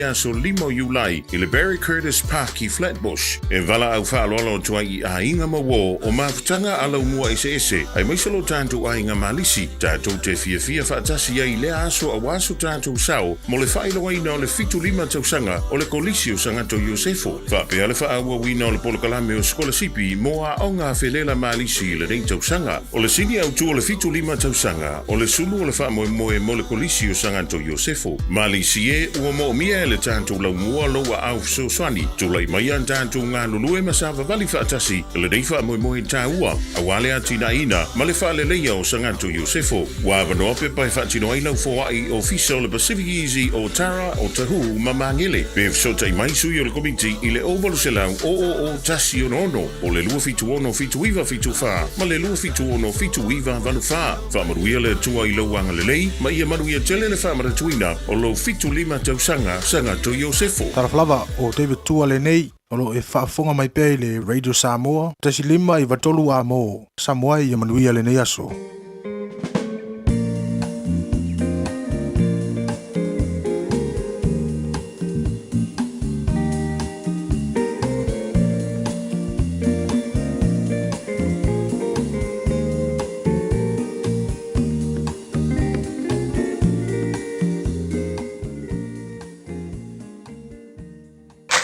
So limo Julai i le Barry Curtis Park i Flatbush e vala au whaalolo tua i a inga mawo o mafutanga alau mua ese ai maisalo tantu a inga malisi tātou te fia whaatasi ai lea aso a waso tātou sao mo le whailo waina o le fitu lima tausanga o le kolisi o sangato Iosefo whapea le whaaua wina o le polokalame o skola sipi mo a onga whelela malisi le rei tausanga o le sini au tu o le fitu lima tausanga o le sulu o le wha moe mo le kolisi o sangato Iosefo malisi e ua mo mia le tantu lau mua loa au soswani tulai mai an tantu ngā lulue masawa vali whaatasi le nei wha moe tāua a wale atina ina ma le wha le leia o sangato Iosefo wa wanoa pe pai whaatino ai lau foai o fisa o le Pacific Easy o Tara o Tahu ma mangele pe fsota i mai sui o le komiti i le ovalo se lau o tasi ono o le lua fitu ono fitu iwa fitu wha ma le lua fitu ono fitu iwa valu wha wha maruia le tua i lau anga le lei ma ia maruia tele le wha maratuina o lo fitu lima tausanga sangato Iosefo. Taraflava o David Tua le nei o lo e whaafonga mai pei le Radio Samoa. Tasi lima i watolu a mo Samoa i manuia le nei aso.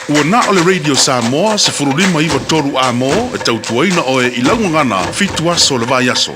Ua na o le Radio Samoa se furulima iwa toru a mo e tautuaina o e ilangu ngana fitu aso le vai aso.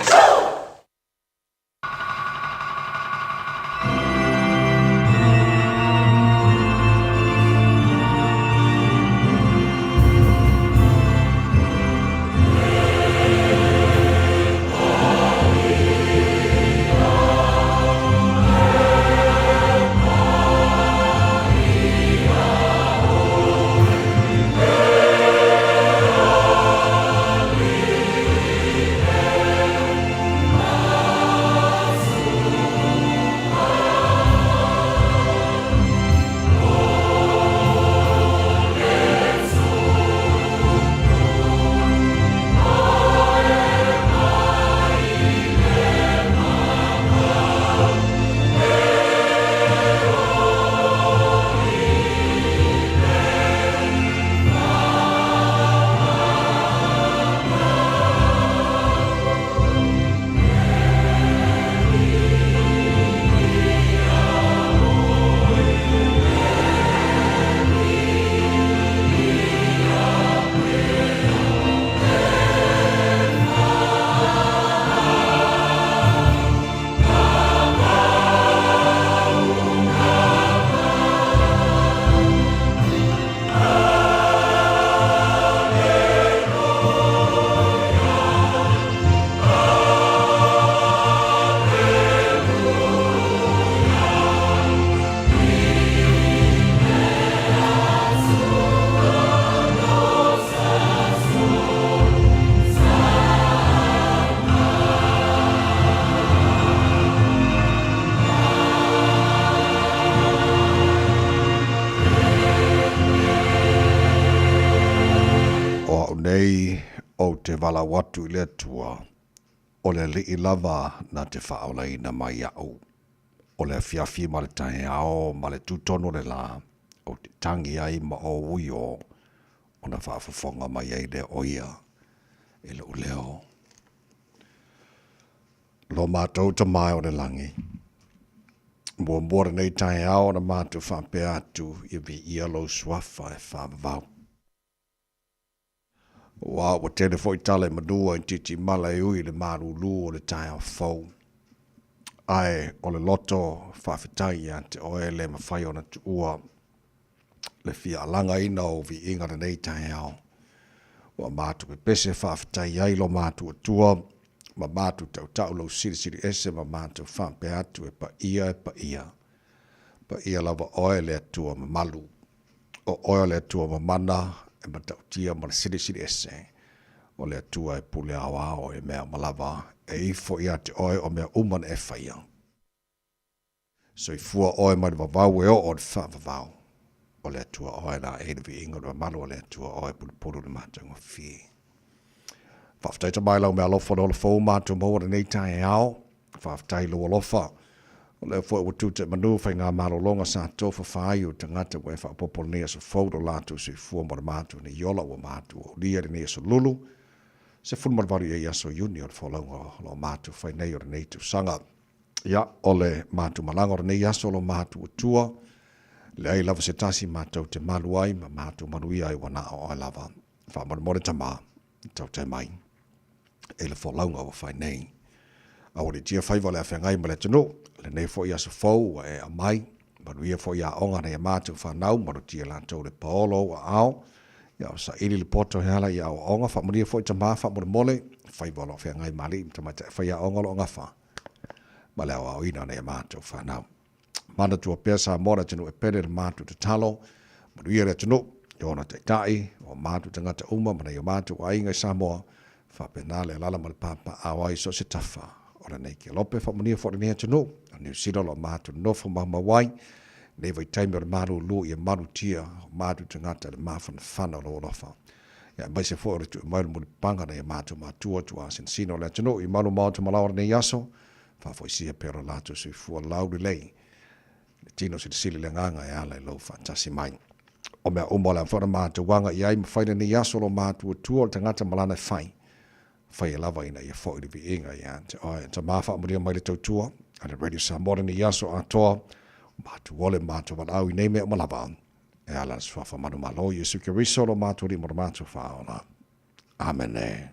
Te wala watu le tua o le li lava na te whaolai na mai au o le fiafi ma le tahe ao ma le tutono le la o te tangi ai ma o uio o na whaafafonga mai ai le oia e le uleo lo mātou ta mai o le langi mua mua nei tahe ao na mātou whaapea atu i vi ia lo swafa e whaavau Wa o telefo itale madua in titi mala ui le marulu o le tae o fau. Ai o le loto whawhitai ante o e le mawhai o na tuua le fia alanga ina o vi inga na nei tae ao. Wa mātu pe pese whawhitai ai lo mātu o tua, ma mātu tau tau lo siri ese ma mātu whampe atu e pa ia. Pa ia lava oe le atua ma malu. O oe le atua ma mana, e matautia ma le siri ese o le atua e pule awa o e mea malava e ifo ia te oe o mea uman e whaia. So i fua oe mai wawau e o le whawawau o le atua oe na e vi inga o malu o le atua oe pulu le mātanga whi. Whaftaita mai lau mea lofa no le fau mātua maua nei tae ao, whaftai lua lofa O le fo o tu te manu fai ngā malolonga sa tofa whai o tangata we whapopo nea sa faudo lātu se fua mara mātu ni yola wa mātu o lia nea sa lulu se fun marvaru e yaso uni o le whalaunga lo mātu whai nei o le nei tu sanga. Ia o le mātu malanga o le nei yaso lo mātu o tua le ai lava se tasi mātou te malu ai ma mātu manuia ai wana o ai lava whamarmore tamā tau te mai e le whalaunga o whai nei. A ori tia whaiva le a whengai ma le tano, le nei fo ia sa fau e a mai, manu ia fo ia onga nei a mātou whanau, manu tia lantou le paolo a ao, ia o sa ili le poto he ala ia o onga, whamaria fo i ta maa whamore mole, whaiva lo whengai mali, ta mai te whaia onga lo onga wha, ma le au ina nei a mātou whanau. Mana tua pia sa mora tino e pere le mātou te talo, manu ia le tano, i ona te tai, o mātou te ngata uma, mana i o mātou a inga i Samoa, whapenale lala ma le papa awai so se tafa. Ora nei ke lope whamania whore nea tino, a New Zealand o mātu nofo mahmawai, nei vai taimi o le maru lu i a maru tia, o mātu tangata le mawhana whana o lofa. Ia mai se whore tu mai muni panga nei a mātu mātua tu a sino le tino, i maru mātu malaura nei aso, whafo i sia pero lātu sui fua lauri lei, le tino si sili le nganga e ala i lau whantasi mai. O mea umola whara mātu wanga i ai mawhaina nei aso lo mātu tua o tangata malana whai, whai e lava ina i a whoi rivi inga i ante. Oe, ta mawha amuria mai le tautua, ane Radio Samoa ni yaso atoa, mātu wole mātu wala au i nei mea malava. E ala swafa manu malo, Yesu ke risolo mātu ri mora mātu whaona. Amen e.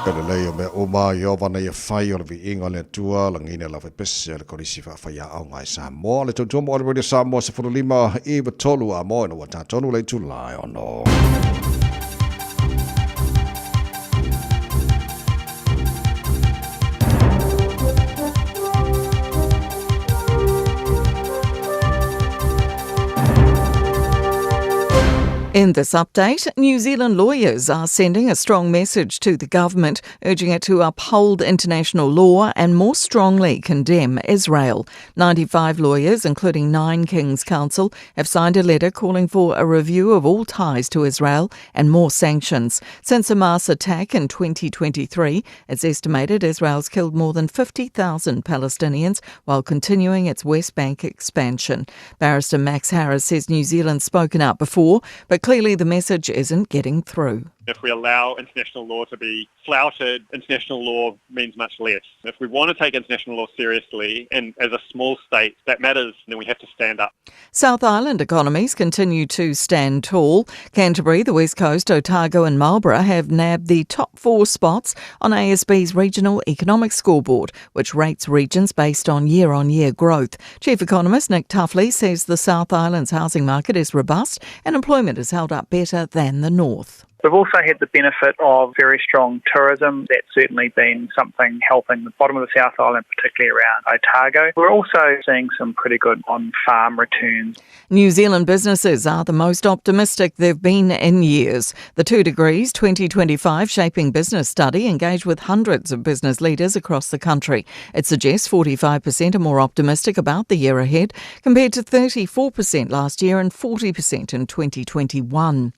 Pele lei o mea uma i owana i a whai o le vi inga le tua, la ngine la whai pese le korisi whai a au ngai Samoa. Le tautua mo already Samoa se 45 i wa tolu a moe no wa tātonu le tulai ono. In this update, New Zealand lawyers are sending a strong message to the government, urging it to uphold international law and more strongly condemn Israel. 95 lawyers, including 9 King's Council, have signed a letter calling for a review of all ties to Israel and more sanctions. Since Hamas' attack in 2023, it's estimated Israel's killed more than 50,000 Palestinians while continuing its West Bank expansion. Barrister Max Harris says New Zealand's spoken out before, but clearly the message isn't getting through. If we allow international law to be flouted, international law means much less. If we want to take international law seriously, and as a small state that matters, then we have to stand up. South Island economies continue to stand tall. Canterbury, the West Coast, Otago and Marlborough have nabbed the top 4 spots on ASB's Regional Economic Scoreboard, which rates regions based on year-on-year growth. Chief economist Nick Tuffley says the South Island's housing market is robust and employment is held up better than the North. We've also had the benefit of very strong tourism. That's certainly been something helping the bottom of the South Island, particularly around Otago. We're also seeing some pretty good on-farm returns. New Zealand businesses are the most optimistic they've been in years. The 2 Degrees 2025 Shaping Business Study engaged with hundreds of business leaders across the country. It suggests 45% are more optimistic about the year ahead, compared to 34% last year and 40% in 2021.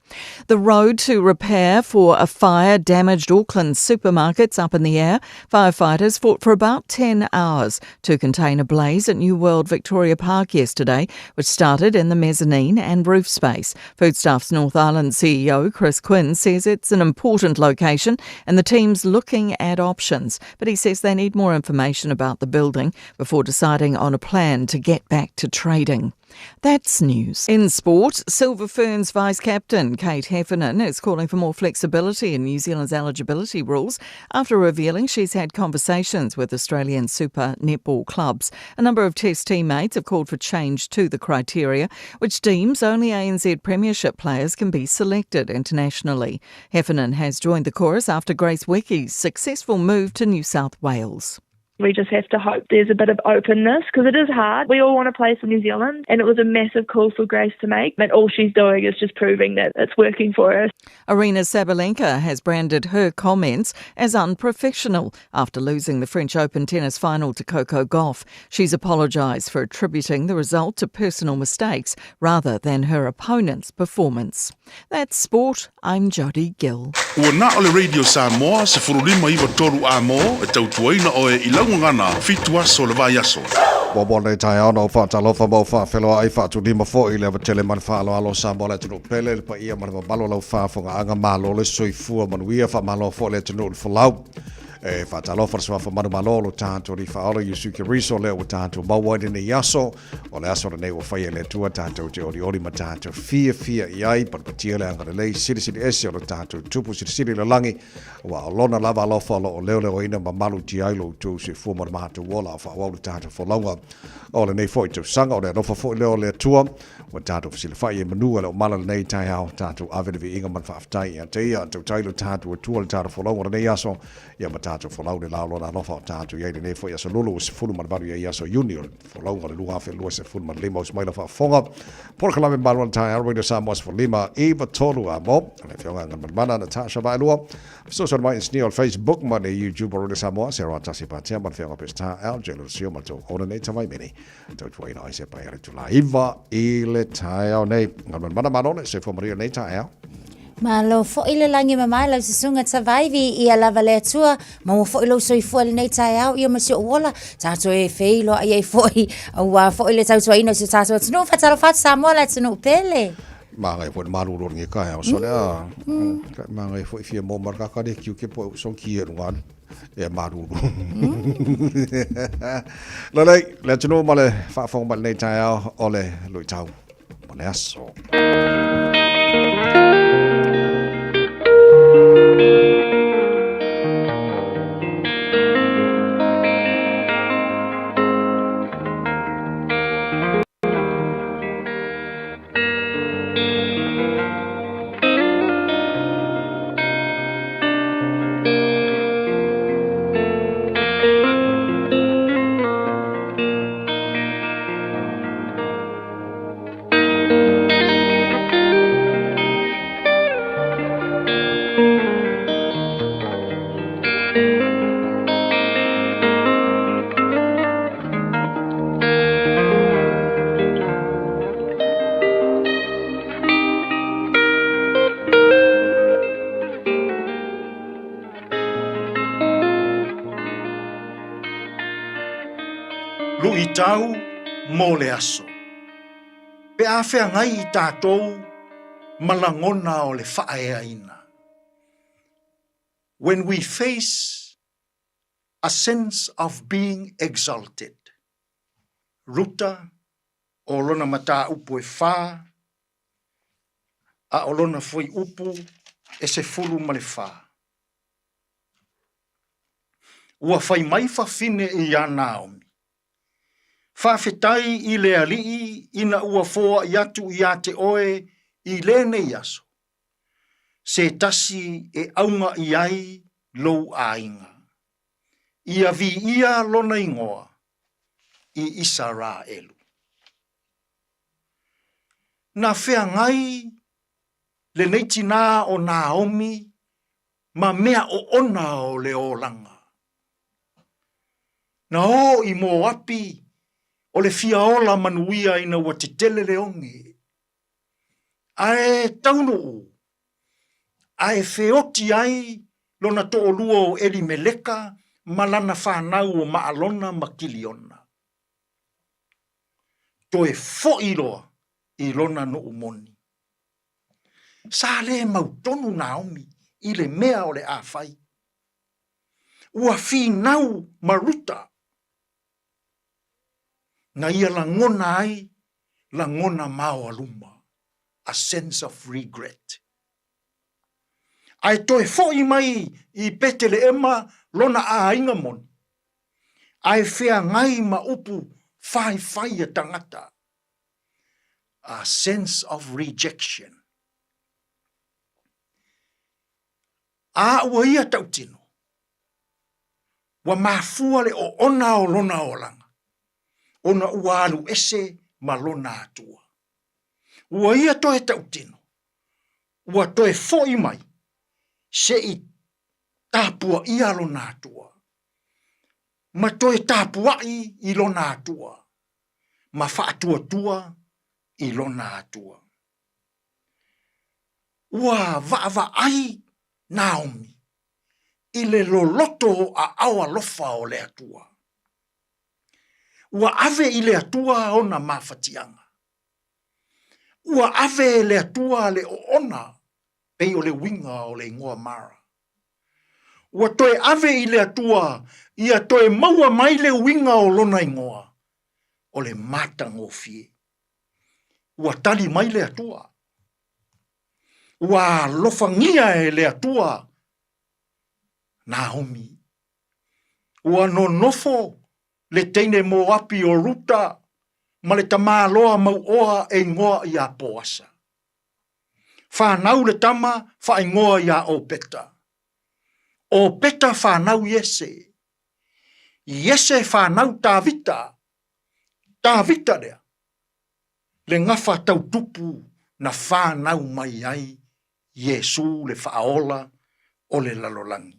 The road to repair for a fire damaged Auckland supermarkets up in the air. Firefighters fought for about 10 hours to contain a blaze at New World Victoria Park yesterday, which started in the mezzanine and roof space. Foodstuffs North Island CEO Chris Quinn says it's an important location and the team's looking at options, but he says they need more information about the building before deciding on a plan to get back to trading. That's news. In sport, Silver Ferns Vice-Captain Kate Heffernan is calling for more flexibility in New Zealand's eligibility rules after revealing she's had conversations with Australian Super Netball clubs. A number of Test teammates have called for change to the criteria, which deems only ANZ Premiership players can be selected internationally. Heffernan has joined the chorus after Grace Wicky's successful move to New South Wales. We just have to hope there's a bit of openness because it is hard. We all want to play for New Zealand and it was a massive call for Grace to make, but all she's doing is just proving that it's working for her. Arina Sabalenka has branded her comments as unprofessional after losing the French Open tennis final to Coco Gauff. She's apologised for attributing the result to personal mistakes rather than her opponent's performance. That's sport. I'm Jodie Gill. Ua na ole Radio Samoa se furulima iwa toru a mo e tautuaina o e ilaungana fitua so le vai aso. Wabone tai ono fa talofa mo fa felo ai fa tu lima fo i le tele man fa alo Samoa le tunu pele le pa ia man malo lo fa fonga anga malo le soifua manuia fa malo fo le tunu folau. E fa talofa so fa malo lo tanto ri fa alo Yusuke Riso le o tanto maua de ne yaso o le aso ne o fa le tua tanto te ori matata fia iai pa patia le anga le siri ese o tanto tupu siri le langi wa lona lava lo fa lo le ina malu ti ai lo tu se fu mar mata wola fa wa tanto fo longa o le nei foi tu sanga o le no fa fo le tua wa tanto sili fa ye manu le mala nei tai hao tanto ave de inga man fa aftai ya te ya tu tai lo tanto tu le tanto fo longa ne yaso ya matata fo laude la lo na fa tanto ye nei foi ya so lulu se fu man baru ya so junior fo longa le luha fe lo se fu man limo mai la fa fonga por kala me balon tai Radio Samoa fo lima eva tolu a mo le fionga ngan mana Natasha ba lo so so mai sni on Facebook ma ne YouTube Radio Samoa se ra tasi pa tia man fionga pesta al jelo sio ma to ona nei tamai meni to twoi no se pa ya tu la iva ile tai o nei ngan mana manone se fo maria nei tai Malo fo ile langi mama la sisunga survive ia lava le tua ma fo ilo so fo le nei tai au ia masio wala tato e feilo ai fo wa fo ile tau so ino se tato no fa talo fa Samoa la tunu pele ma ngai fo malu ro ngi ka so le ma ngai fo fia mo marka ka de kiu ke po son ki ruan e malu la le tunu ma le fa fo ma nei tai au ole lui tau ma le aso tau mō le aso. Pe a whea ngai I tātou malangona o le whaea ina. When we face a sense of being exalted, ruta o lona mata upu e wha, a o lona fui upu e se fulu ma le wha. Ua whai mai whawhine I a Naomi. Whawhetai I le alii ina ua fōa I atu I a te oe I le nei aso. Se tasi e aunga I ai lou a inga. Ia vi ia lona ingoa I Israelu. Na whea ngai le neitina o Naomi ma mea o ona o le olanga. Na o I Moapi o le fiaola manuia ina ua te tele le onge. Ae taunu u. Ae feoti ai lona to olua o Elimeleka malana whanau o maalona makiliona. To e fo iroa I lona no umoni. Sa le mautonu Naomi I le mea o le awhai. Ua whinau maruta. Na ia la ngona ai, la ngona mau aluma. A sense of regret. Ai toi foi mai I petele ema lona a inga mon. Ai whea ngai ma upu whai a tangata. A sense of rejection. A ua ia tautino. Wa mafua le o ona o lona o langa. Ona ua alu ese ma lona atua. Ua ia toe tautino. Ua toe foi mai. Se I tāpua I lona atua. Ma toe tāpua I lona atua. Ma whaatua tua I lona atua. Ua va ai Naomi. I le loloto a awa lofa o le atua. Ua ave I le atua ona mawhatianga. Ua ave le atua le o ona pei o le winga o le ingoa mara. Ua toe ave I le atua ia toe maua mai le winga o lona ingoa o le matango fie. Ua tali mai le atua. Ua lofangia e le atua Naomi. Ua no nofo le teine Moapi o ruta ma le tamaloa mau oa e ngoa I a poasa. Whanau le tama wha ingoa I a o peta. O peta whanau Yese. Yese whanau Tavita. Tavita lea. Le ngafa tau tupu na whanau mai ai Yesu le whaola o le lalolangi.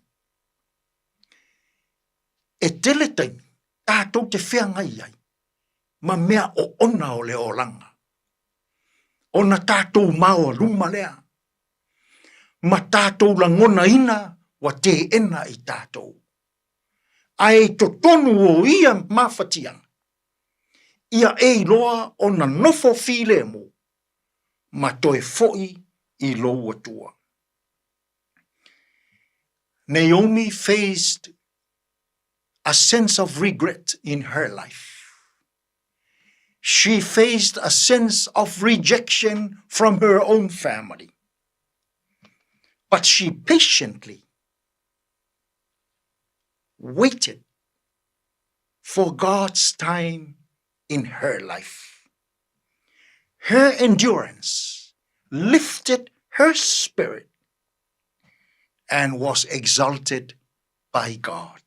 E tele taimi, tātou te whea ngai ai, ma mea o ona o le olanga. Ona tātou maua luma lea. Ma tātou langona ina wa te ena I tātou. Ai to tonu o ia mawhatianga. Ia e loa ona nofo file mo, ma toe foi I loa tua. Naomi faced a sense of regret in her life. She faced a sense of rejection from her own family. But she patiently waited for God's time in her life. Her endurance lifted her spirit and was exalted by God.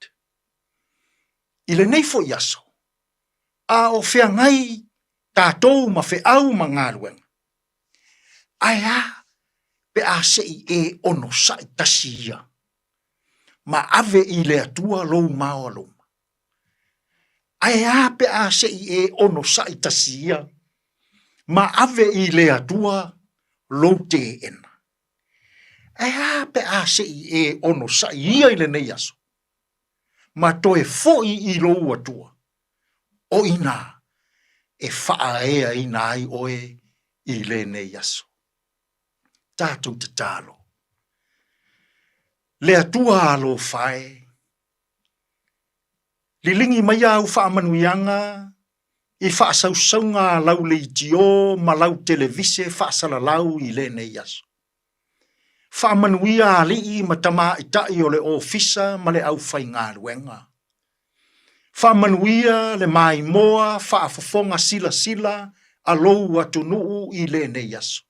Ile nei fo yaso. A o whea ngai tātou ma wheau ma ngāruenga. Ai a pe a sei e ono sai tasia. Ma ave I le atua lou mao aloma. Ai a pe a sei e ono sai tasia. Ma ave I le atua lou te ena. Ai a pe a sei e ono sai ia I le nei aso. Ma toe foi I lou atua. o ina e whaarea ina ai oe i le nei aso. Tātou te tālo. Le atua alo whae. Lilingi mai au whaamanuianga i whaasaunga lau le itio ma lau televise whaasalalau i le nei aso. Whaamanuia ali i matama i tai o le ofisa ma le au whai ngā ruenga. Whaamanuia le mai moa whaafofonga sila alou atu nuu i le nei aso.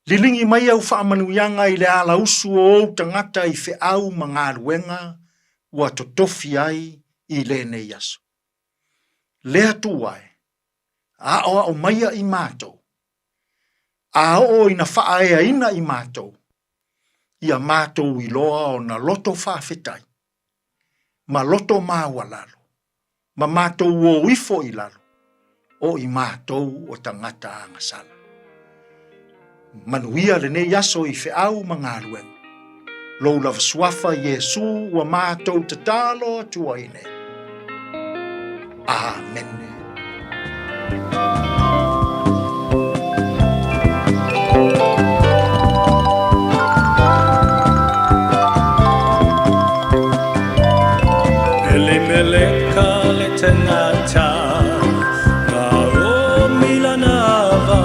Lilingi mai au whaamanuianga i le ala usu o tangata i whe au ma ngā ruenga ua totofi ai i le nei aso. Lea tuai, a o maia i mātou. A o ina whaarea ina i mātou. Ia mātou i loa o na loto whawhetai. Ma loto māwalalo. Ma mātou o ifo i lalo. O i mātou o tangata angasala. Manuia le nei aso i wheau ma ngā ruenga. Lou lava suafa Yesu wa mātou te tālo atua ine. Amen. Ele meleka le tangata na o milanava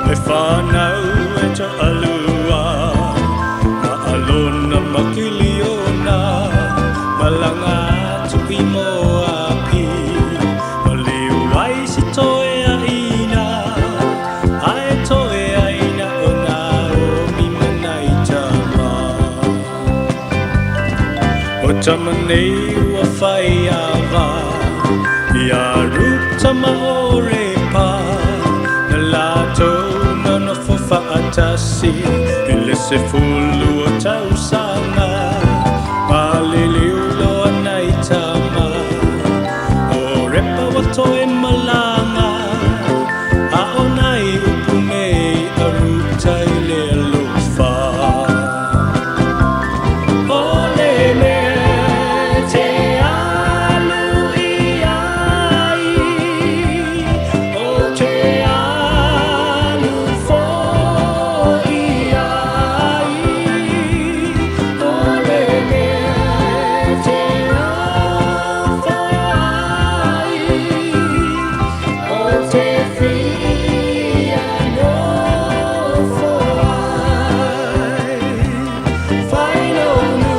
me whanau e ta alua na alona makiliona malanga tuki moa pi maliwai si toe a ina ai toe a ina o na o mi manai tama o tamanei ua whai awa ia ruta maore pa na lato nono fofa atasi ile se fulu o tausanga palili ulo anaitama o repa wato e malanga a onai upumei a ruta ile alufa ole me te alu iai o te alu fo iai ole me te alu fo ai o te fia no fo ai whaino nu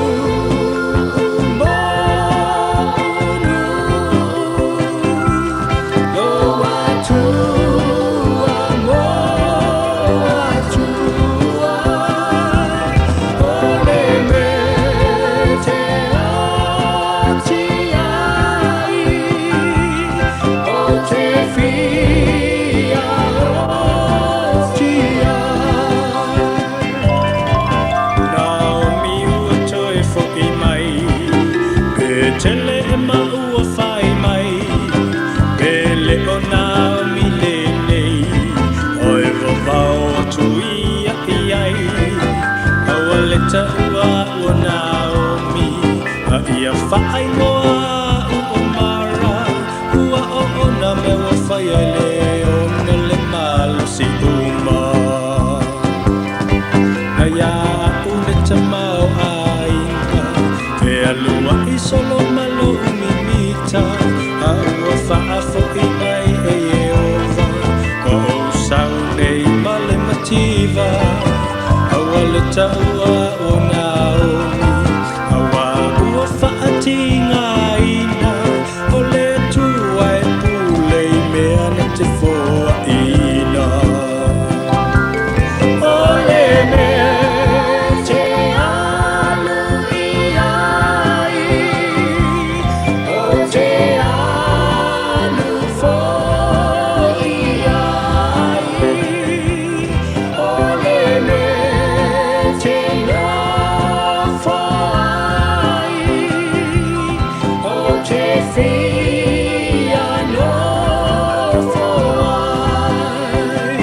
Tele e maua whai mai Pele o nā mi le nei Oe wawao atu ia i ai Aua le taua ua nā o mi A ia whai moa o mara Ua o ona me wa whai ai le ona le malu si uma Na ia une tamau ainga E alua i solo malo umimita Aua whaafo i mai e Eova O sau nei male mativa Aua le taua o Naomi Aua ua whaatinga ina O le tua e pule i mea na te foa ina O le mea te alu iai O te alu fo iai O le mea te no fo ai O te fia no fo ai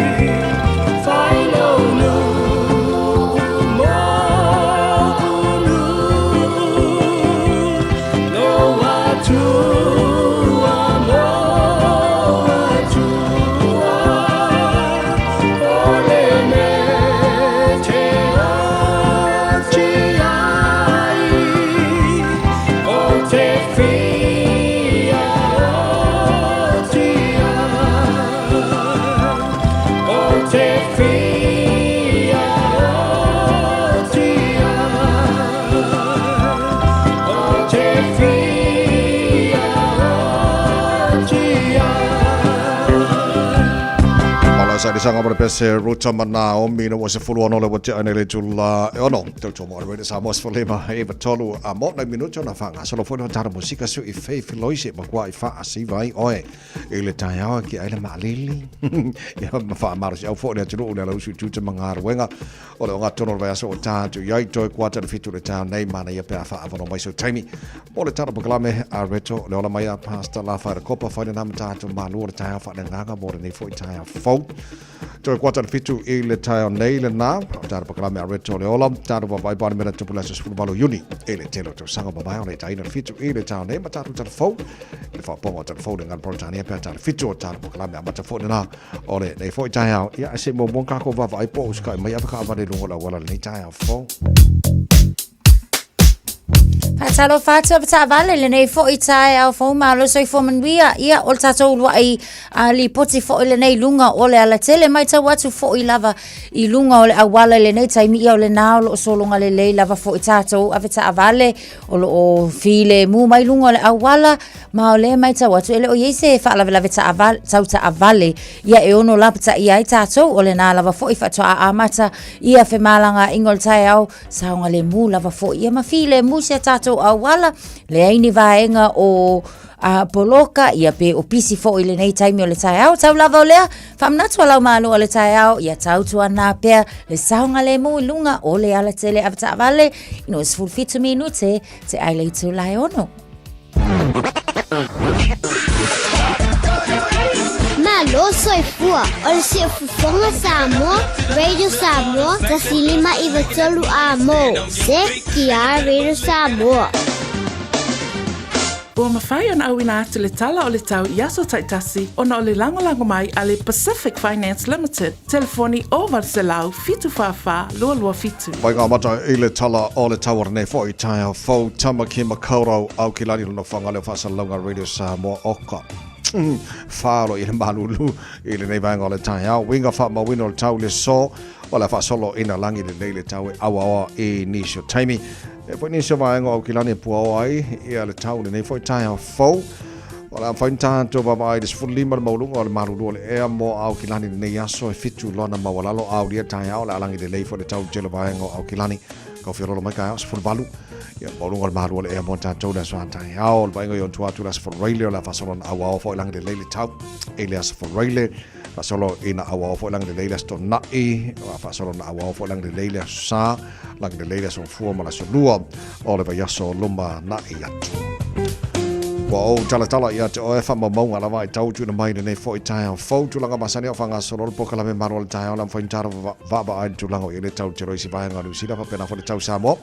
Whaino nu sanga mara pese ruta mana o mina was a full on all what I needed to no to mo re sa mos folema e batolu a mo na minuto na fanga solo foi tara musica su I fe filoise ma qua I fa asi vai oe e le taia ki ai le malili ya ma fa mar se au fo le tulu le su tu manga wenga o le nga tono vai so ta tu yai toi kwata le fitu le ta nei mana ia pe fa avono mai so taimi o le tara proclame a reto le ola mai a pasta la fa copa fa le namta tu malu le taia fa le nga mo le foi taia fo toi kwata le fitu e le taia nei le na tara proclame a reto le ola tara vai ba mena tu pula su balu uni e le telo tu sanga ba mai le taia le fitu e le taia nei mata tu tara fo le fa pongo tara fo le ngan portania pe tara fitu tara proclame a mata fo na o le nei foi taia ia se mo bon ka ko va vai po ska mai ava va le lungo wala le taia fo Hatalo fatu apata vale le nei fo itai au fo malo so fo manwia ia o tato lua I ali poti fo le nei lunga o le ala tele mai ta watu fo I lava I lunga o le awala le nei taimi ia o le nao lo so lunga le lei lava fo tato apata vale o lo o file mu mai lunga o le awala ma o le mai ta watu ele o yese fa lava lava ta aval tauta avale ia e ono lapta ia tato o le na lava fo I fa to a mata ia fe malanga ingol tai au saunga le mu lava fo ia ma file mu se tato awala le aini vaenga o poloka ia pe o pisi fo ile nei taimi o le tai au tau lava o lea famnatu alau malu o le tai au ia tau tua na pea le saunga le mu lunga o le ala tele avata vale ino is fulfitu minute te aile tu lai ono Malo soy fua, ol si fufonga Samoa, Radio Samoa, tasilima ivatolu amo, se kia Radio Samoa. Ua mawhai ana au ina atu le tala o le tau Iaso Taitasi ona o le lango mai a le Pacific Finance Limited. Telefoni o Valselau fitu whawha lua fitu. Mai ngā mata I le tala o le tawara nei fo I taia fo tama ki makaurau au ki lani luna whanga le whasalonga Radio Samoa oka. Whāro I le malulu I le nei vanga o le taia. Winga wha mawino le tau le so o le whasolo ina langi le nei le tau e awa I nisho taimi. E poi nisho vaenga au ki lani pua o ai I le tau le nei fo I taia fo. O la whainta to ba mai des fulima le maulunga o le malulu o le ea mo au ki lani le nei aso e fitu lona mawalalo au lia taia o le alangi le nei fo le tau jelo vaenga au ki lani. Kau whiorolo mai kai au sifuru balu. Ia maulunga le malu o le ea mo tātou le soa taia o le vaenga I on tuatu la sifuru reile o la whasolona au au fo ilangi le leile tau. E le sifuru reile. Fasolo ina awa fo lang de leila sto na I fasolo na awa fo lang de leila sa lang de leila so fu ma la so lua o le yaso luma na I atu wa o tala ia te o fa ma mo ala vai tau tu na mai nei fo I tai fo tu langa masani o fanga so lo poka la me maro le tai la fo intara va ba ai tu langa I le tau te roi si vai nga lu sila fa pena fo le tau sa mo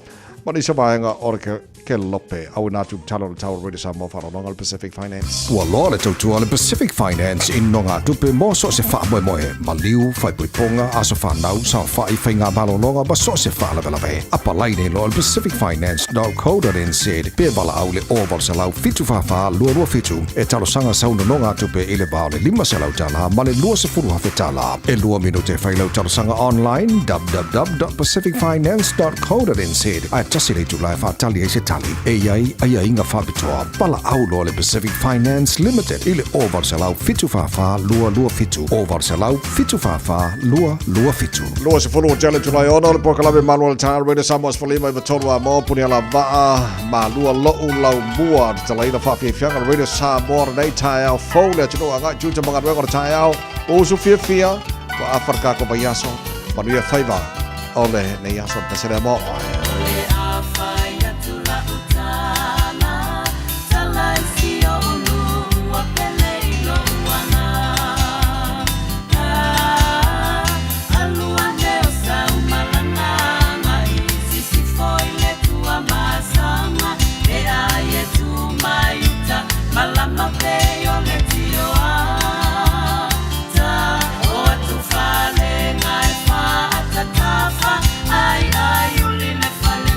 Mani sa vaenga o ke lope au nā tu talo le tau redi sa mo wharononga le Pacific Finance. Ua loa le tautua le Pacific Finance in no ngā tupe mo so se wha moe moe. Ma liu, whai puiponga, aso whanau, sa whai whai ngā balononga, ma so se wha lawe. Apa laine lo le pacificfinance.co.nz. Pea bala au le oval sa lau fitu whawha, lua fitu. E talo sanga sauna no ngā tupe i le bao le 5 se lau tala, ma le lua se furu hawhi tala. E lua minute whai lau talo sanga online, www.pacificfinance.co.nz. Tasi le tulai whaatali e se tali. E iai inga whapitoa. Pala au loa le Pacific Finance Limited. Ile o Varselau fitu whawha lua fitu. O Varselau fitu whawha lua fitu. Lua se fulu jale tulai ono le pokalawe manual tar rede Samoa Sfalima I Vatonua a mo puni ala vaa ma lua lo'u lau mua. Tala ina whawhi whianga rede Samoa nei tai au fau le tino a ngai juta mga ruenga tai au. Usu fia wa Afrika ko bayaso. Manuia whaiva ole nei yaso pasere mo. Ai, uline fale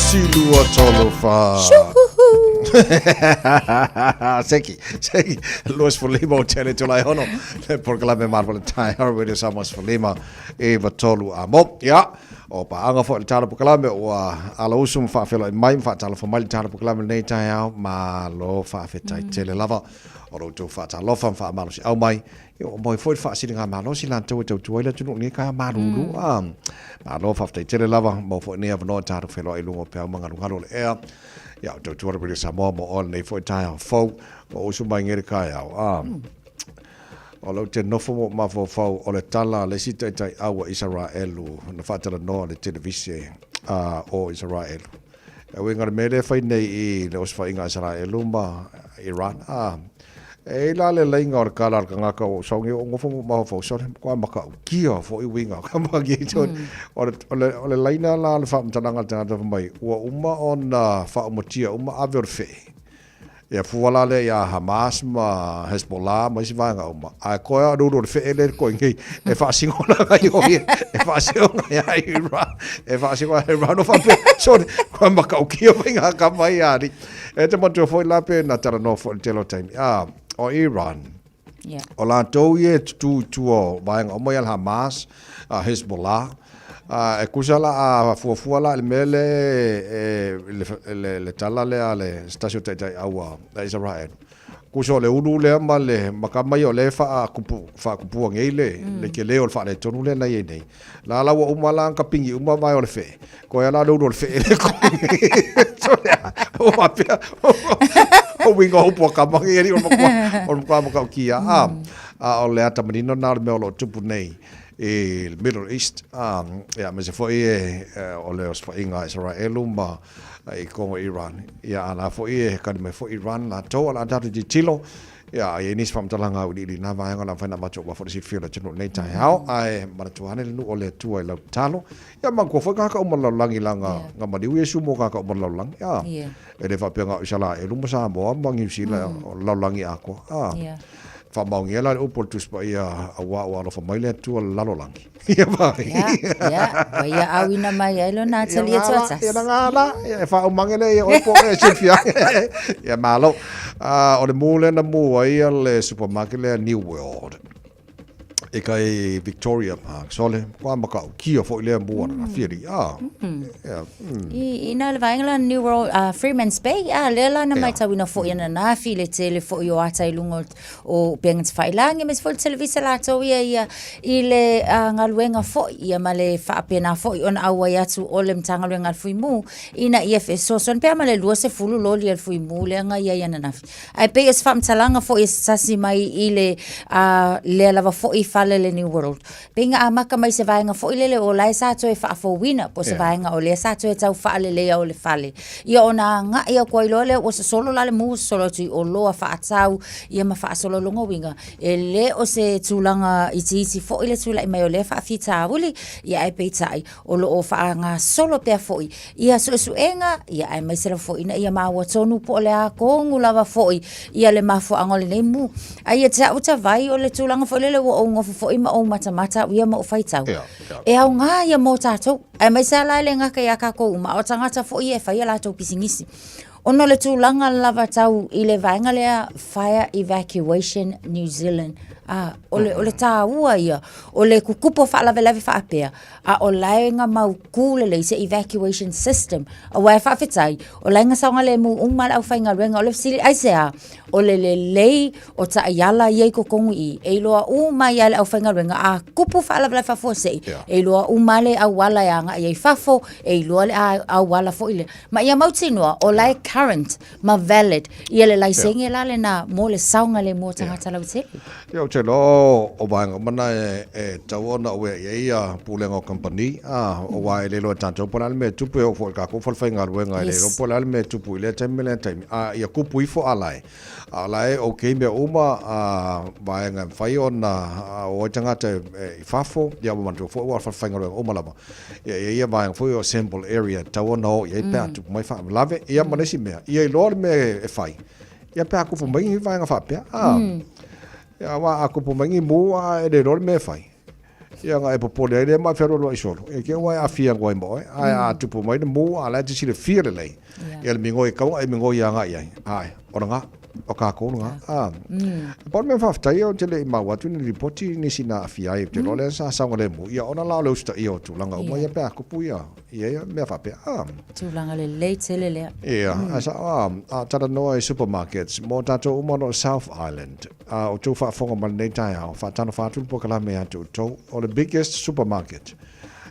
silua tolo fa. Seki. Luas Fulima o tele tulai hono. Programa Marvel Tai Radio Samoa Fulima e vatolu amo. Ya. O paanga fo tala programa o ala usum fa felo mai fa tala fo mai tala programa nei tai au ma lo fa fetai tele lava. O lo tu fa tala fa malo si au mai. Yo moi foi fa singa malo si lan tu la tunu ni ka marulu malo fa fetai tele lava mo fo ne avno tala felo i lungo pe manga lunga le e. Ya tu Radio Samoa mo on nei fo tai au fo o usum mai ngere kai au o lo te nofo mo mafo o le tala le sita tai awa Israelu na fatala no le televisi o Israelu e wenga mele fai nei I le os fai nga Israelu ma Iran e la le lenga o kala ka nga ko songi o ngofo mo mafo so ko maka kia fo I winga ka ma gi ton o le laina la le fa mtananga tana mai o uma on fa mo tia uma averfe ya fuala le ya Hamas ma Hezbollah ma si vanga uma a ko ya do fe ele ko ngi e fa singola ga yo e fa singola ya Iran e fa singola Iran no fa so ko ma ka ki venga ka mai ya ri e te mo foi la pe na tara no fo telo time o Iran o la to ye tu o vanga o mo ya Hamas Hezbollah e kusala a fuala le mele le tala le ale stasio tai awa Israel kuso le ulu le male makama yo le fa kupu ngele le ke le ol fa le tonu le na ye nei la wa umala ka pingi uma vai ol fe ko ya la do ol fe le ko so ya o ma pe o wingo o po ka ma ngeri o ma ka kia o le ata menino na me o tupu nei e Middle East ya me se foi o le os foi inga Israel ma e ko Iran ya ala foi ka me foi Iran la to la data di tilo ya e nis fam talanga u di na va ngona fa na macho ba for si feel the no nei tai how ai ma to ane lu o le tu le talo ya man ko foi ka o mo langi langa nga ma di yesu mo ka o mo lang ya e le fa pe nga inshallah e lu mo sa mo mangi si la langi ako fa maungi la o portus pa ia awa lo fa mai le tu lalo langi ia ba ia awina mai ai lo na tali e tsatsa ia ngala ia fa o mangele o po e chefia ia malo o le mole na mo ia le supermarket le New World e kai Victoria Park sole kwa maka kia fo le mo na fieri ina le vaingla New World Freeman's Bay le la na mai tawina fo ina na fi le tele fo yo ata ilungo o pengs failange mes fo televisa la to ia ile ngaluenga fo ia male fa pena fo on awa ya tu ole mtanga luenga fo mu ina IFS so son pe male lo se fulu lo le fo mu le nga ia na na ai pe es fam talanga fo is sasi mai ile le lava fo fale le New World. Pinga amaka mai se vainga fo ile le o lai sa to e fa fo wina po se vainga o le sa to e tau fa le o le fale. Ia ona nga ia ko ile o se solo la le mu solo tu o lo fa tau ia ma fa solo longo winga. E le o se tulanga iti fo ile tula mai o le fa fita uli ia e peitai o lo o fa nga solo pe fo ia so enga ia ai mai se fo ina ia ma wa tonu po le a ko ngula fo ia le ma fo angole le mu. Ai e ta uta vai o le tulanga fo le o ngo fo ima o mata ia mo faitau e au nga ia mo tatou ai mai sa lai le nga ka ya ka ko uma o tangata fo ia fa ia la to pisingisi ono le tulanga lava tau I le vainga le Fire Evacuation New Zealand ole ta ua ia ole kukupo fa la vela fa apea o laenga mau kule le se evacuation system o wa fa fitai o laenga saunga le mu umal au fainga renga ole sili ai se ole le o ta yala ye ko kongu I loa uma yala au fainga renga kupu fa la vela fa fo se e loa umale au wala yanga ye fafo e loa le au wala fo ile ma ia mau tino o lai current ma valid ile lai senge la le na mo le saunga le mo tanga tala uteli lo o vanga mana e tawona we ia pulenga company o wa le lo tanto por me tupu o for ka ko for fainga wenga le lo por me tupu le temele time ia kupu ifo alai o ke me uma vanga fai ona o tanga te fafo ia mo manto fo wa for fainga o malama ia vanga foi o simple area tawona ia pa tu mai fa lave ia manesi me ia lo me fai ia pa ko fo mai vanga fa pe ya wa aku pumangi mu e de rol me fai Ia nga e popole ai le mai fero lo isolo. E ke wai afia ngoi mo ai a tupu mai mo ala te sile fia le lei. Ia le mingoi kau ai mingoi anga ai. Ai, ora nga o ka ko nga. Por me fa ftai o tele ma watu ni ripoti ni sina afia ai te lole sa sa ngole mo. Ia ona la le usta io tu langa o mai pe ko puia. Ia me fa pe. Tu langa le lei tele le. Ia, asa tata no supermarkets mo tato o mo South Island. O tu fa fonga man nei tai au fa tana fa tu po kala me atu to o the biggest supermarket.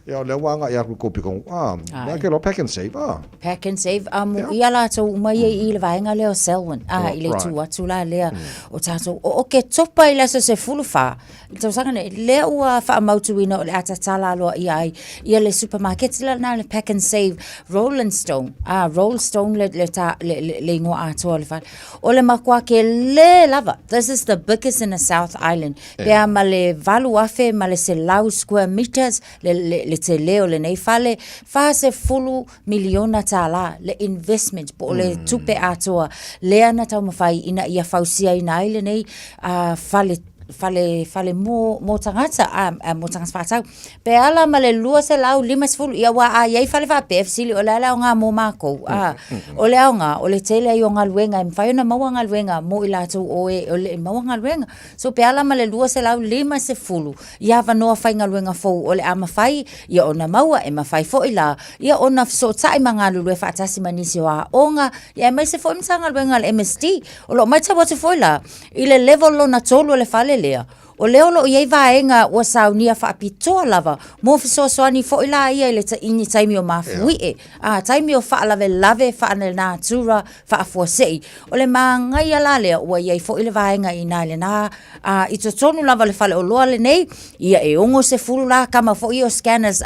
Ia le wanga ia ku kopi kong na ke lo pack and save Pack and save ia la to mai I le vainga le o Selwyn I le tu atu la le o tato o ke topa I se fulu fa to sanga le o fa mautu ino le atatala lo ia le supermarket la na le pack and save Rolling Stone Roll Stone le ngo ato le fa o le makwa ke le lava this is the biggest in the South Island pe ma le valu afe ma le se lau square meters le te leo le nei fale fa se fulu miliona tala le investment po le tupe atoa le ana tau mawhai ina ia fausia ina ile nei fale mo tangata mo tangata fatau pe ala male lua se lau lima sfulu ia wa ai fale fa PFC o la nga mo mako o le nga o le tele yo nga luenga mfai na mo nga luenga mo ila tu o le mo nga luenga so pe ala male lua se lau lima sfulu ia va no fa nga luenga fo o le ama fai ia ona maua e mafai fo ila ia ona so tai manga lu fa tasi manisi wa onga ia mai se fo msanga luenga le MSD o lo mai tawa fo ila ile level lo na tolu le fale lea o leo lo iei vaenga o saunia fa pitoa lava mo fiso soani fo ila ia le ini taimi o mafui taimi o fa lave fa na natura fa forsei o le mangai ala le o iei fo ila vaenga ina le na I tonu lava le fale o loa le nei ia e ongo se fulu la kama fo io scanners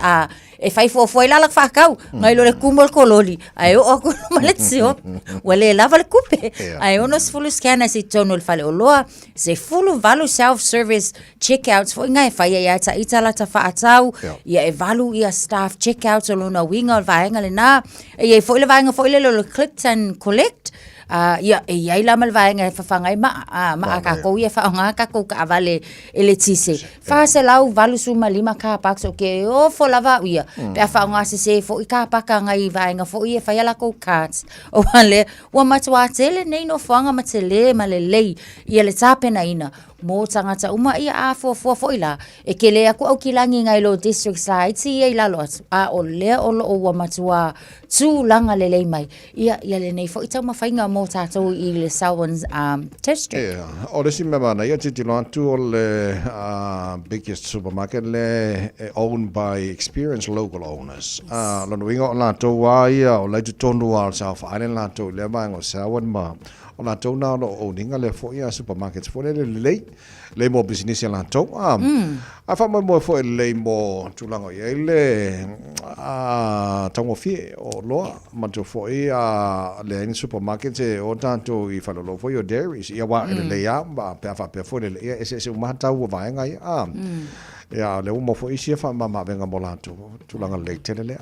e fai fo ila la fa kau ngai lo le kumol kololi ai o ko maletsio wale lava le kupe ai ono se fulu scanners I tonu le fale o loa se fulu valu self service checkouts fo ngai fai ia ta itala ta fa atau ia e valu ia staff checkouts o lona winga o vaenga le na ia fo ila vaenga fo ila lo click and collect ia ia ila mal vaenga fa fangai ma ka ko ia fa nga ka ko ka vale ele tise fa se lau valu suma lima ka pax o ke o fo lava ia pe fa nga se fo ka pa ka ngai vaenga fo ia fa ia ko cards o vale wa matwa tele nei no fanga matele malele ia le tapena ina mo tangata uma ia fo ila e ke le aku au kilangi ngai lo district side si ia lo o le o lo o matua tu langa le mai ia le nei fo ita mafainga mo tato I le Selwyn's district o le si mema na ia titi lo antu o le biggest supermarket le owned by experienced local owners lo no winga o la to wa ia o le tonu al South Island la to le mai o Selwyn ma o la tau na o ninga le fo ia supermarkets fo le mo business la tau a fa mo fo le mo tulanga ia le tango fie o loa ma to fo ia le supermarkets o tanto I fa lo fo yo dairies ia wa le ia ba pe fa pe fo le ia ese ma tau va nga ia le mo fo isia fa ma venga mo la tulanga le tele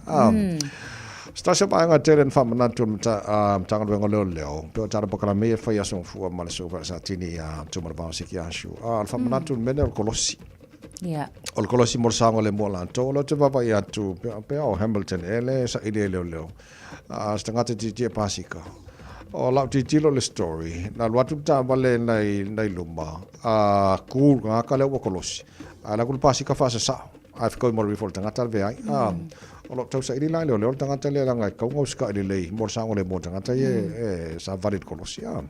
Stasha banga telen fam na tu tanga wengo leo pe tara pokala me fa ya son fu ma le so sa tini tu mar ba siki ashu fam na tu mene kolosi o kolosi mo sango le mo la to lo te baba ya tu pe o Hamilton ele sa ide leo stanga te ti pasika o la ti lo le story na lo tu ta vale nai lumba cool nga ka le o kolosi ala kul pasika fa sa I've got more before tanga tal ve ai o lo tau sa iri lai leo tanga tele la ngai kau ngauska iri lei mor sango le mo tanga tai sa valid kolosia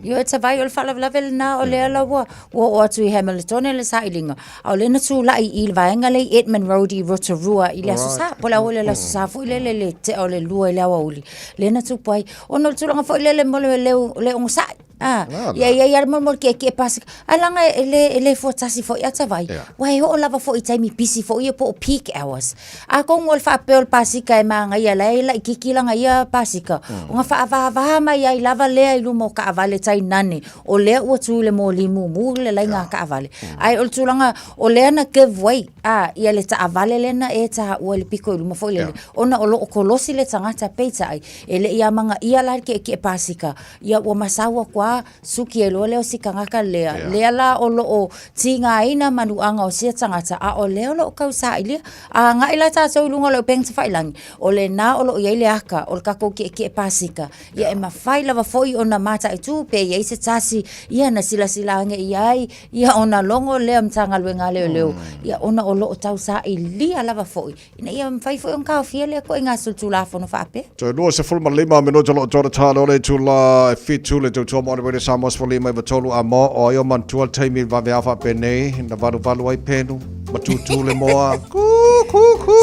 yo it's a vai ol fala level na o le la o atu Hamilton le sa ilinga o le na tu la I vaenga le Edmund Road I Rotorua I le sa pola o le sa fu le te o le lua le wa uli le na tu pai o no tu langa fo le mo le on sa ia mo ke pas alanga ele fo tasi fo ia tavai wai ho lava fo itaimi busy fo ia po peak hours a ko ngol fa pel pasika e manga ia la kikilanga ia pasika nga fa va mai ai lava le lu mo ka vale tai nani o le o tu le mo limu mu le nga ka vale ai o tulanga o le na give way ia le taavale lena e ta ua le piko i luma foi le ona o loo kolosi le tangata peita ai e le ia manga ia la ke e pasika ia ua masaua kwa suki e loa leo sikangaka lea la o loo tinga ina manuanga o sia tangata a o leo loo kausa ilia a nga ila tātou lunga leo peng tawhailangi o le na o loo iai le aka o le kako ke e pasika ia e mawhai lava foi ona mata i tū pe iai se tasi ia na sila ange iai ia ona longo leo mtanga luenga leo ia ona o loo tau sa i lia lava foi ina ia mawhai foi on kao fia lea ko inga sul tulafono whaape So lua se fulma lima minuta lo tora talo le tula e fitu le tau tuama o le Samos for lima i watolu a mo o io mantua teimi va veafa pene na valu ai penu matutu le moa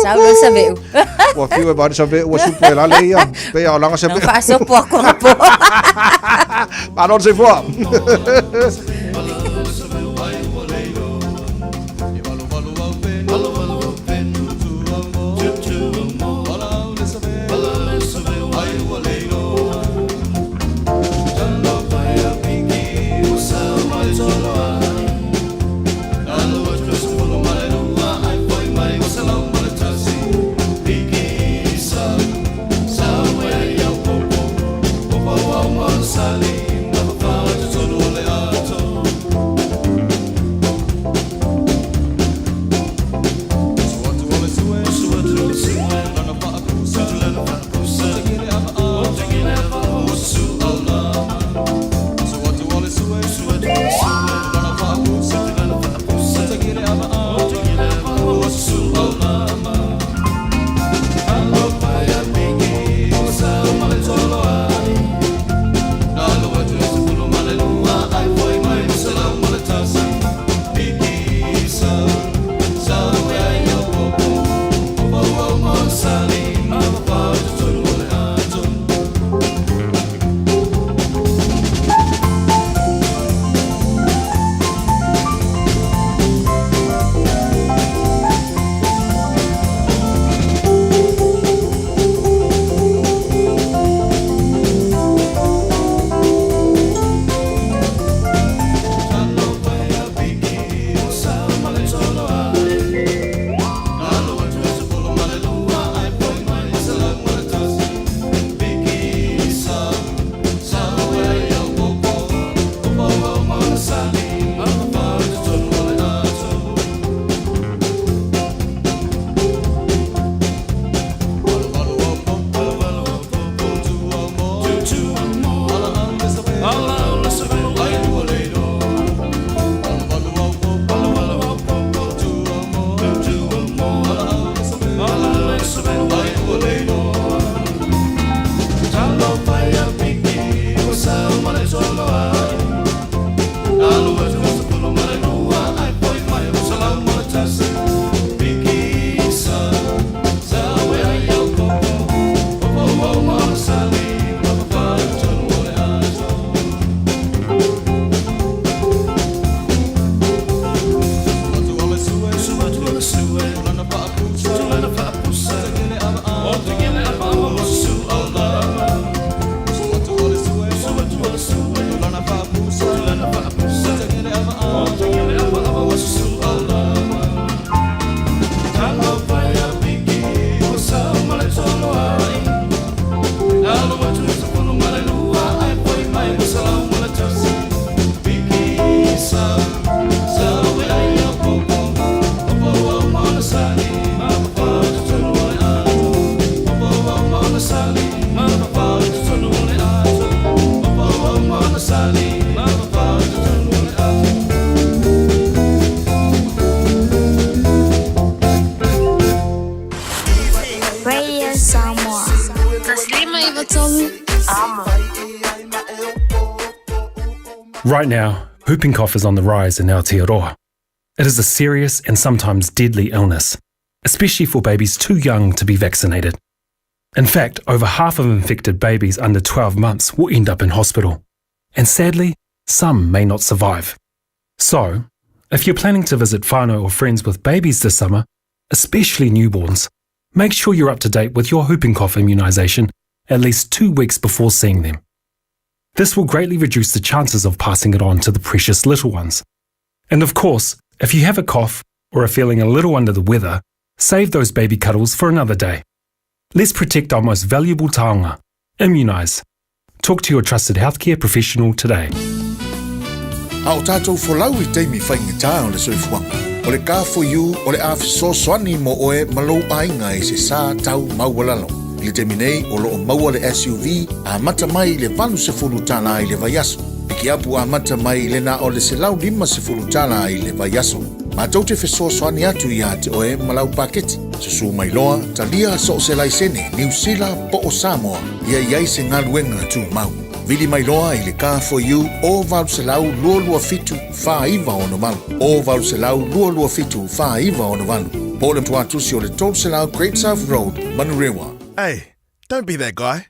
Saulo sa veu Wa fiu e vani sa veu wa supo e lale ia pe a langa sa veu Não faço pouco rapo Ma non se fua Right now, whooping cough is on the rise in Aotearoa. It is a serious and sometimes deadly illness, especially for babies too young to be vaccinated. In fact, over half of infected babies under 12 months will end up in hospital. And sadly, some may not survive. So, if you're planning to visit whānau or friends with babies this summer, especially newborns, make sure you're up to date with your whooping cough immunisation at least 2 weeks before seeing them. This will greatly reduce the chances of passing it on to the precious little ones. And of course, if you have a cough, or are feeling a little under the weather, save those baby cuddles for another day. Let's protect our most valuable taonga. Immunise. Talk to your trusted healthcare professional today. A o tātou wholau I teimi whaingita o le soifuanga. O le ka for you, o le awhiso swani mo oe malou ainga I se sā tau maualalo. I le teimi nei, o loo maua le SUV, a mata mai le valu se fulutala I le vaiaso. Piki apu a mata mai le na o le se lau lima se fulutala I le vaiaso. Ma tau te wheso swani atu I te oe malau paketi. Se su mai loa, talia so se laisene, New Zealand po o Samoa, ia iai se ngaluenga tu mau. Vili mai loa I le car for you, o valu se lau lua fitu, wha iwa ono malu. O valu se lau lua fitu, wha iwa ono malu. Po le tuatusi o le tolu se lau Great South Road, Manurewa. Hey, don't be that guy,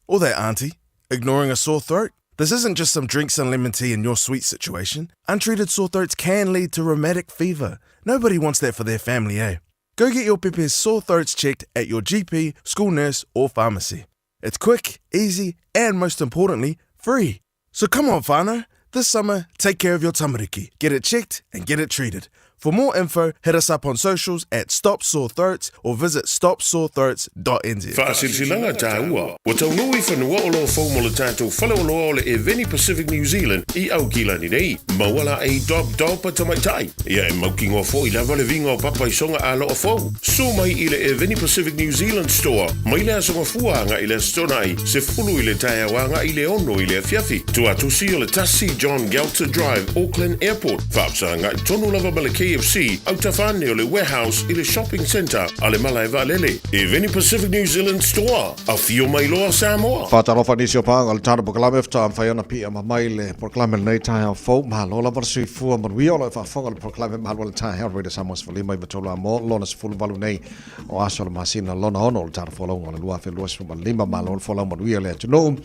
or that auntie, ignoring a sore throat. This isn't just some drinks and lemon tea in your sweet situation. Untreated sore throats can lead to rheumatic fever. Nobody wants that for their family, eh? Go get your Pepe's sore throats checked at your GP, school nurse, or pharmacy. It's quick, easy, and most importantly, free. So come on, whānau. This summer, take care of your tamariki. Get it checked and get it treated. For more info, hit us up on socials at Stop Sore Throats or visit stopsorethroats.nz. Whaasilsilanga tāua. Wa taunui whanua o lo fau mo le tātou whalawaloa o le Eveni Pacific New Zealand I au kilani nei. Mawala e dop tamaitai. Ia e maukingo fo I lava le vinga o papaisonga a lo o fau. So mai I le Eveni Pacific New Zealand store. Mai le asonga fuanga I le stonai. Se fulu I le taiawanga I le ono I le fiafi. Tua tusi o le tasi John Galter Drive, Auckland Airport. Whaapsanga I tonu lava malaki KFC, Autawhane o le warehouse I le shopping centre, a le Malai Valele. Eveni Pacific New Zealand store, a fio mai loa Samoa. Whātarofa nisi o pānga, le tāna pokalame fta am whaiona pia mai le pokalame le nei tae au fau, mahalo la varsui fua manui o le whaafonga le pokalame mahalo le tae hea reida Samoa sifali mai vatola mo, lona sifulu valu nei o aso le masina lona ono le tāna whalaunga le lua whelua sifuma lima mahalo le whalau manui le atu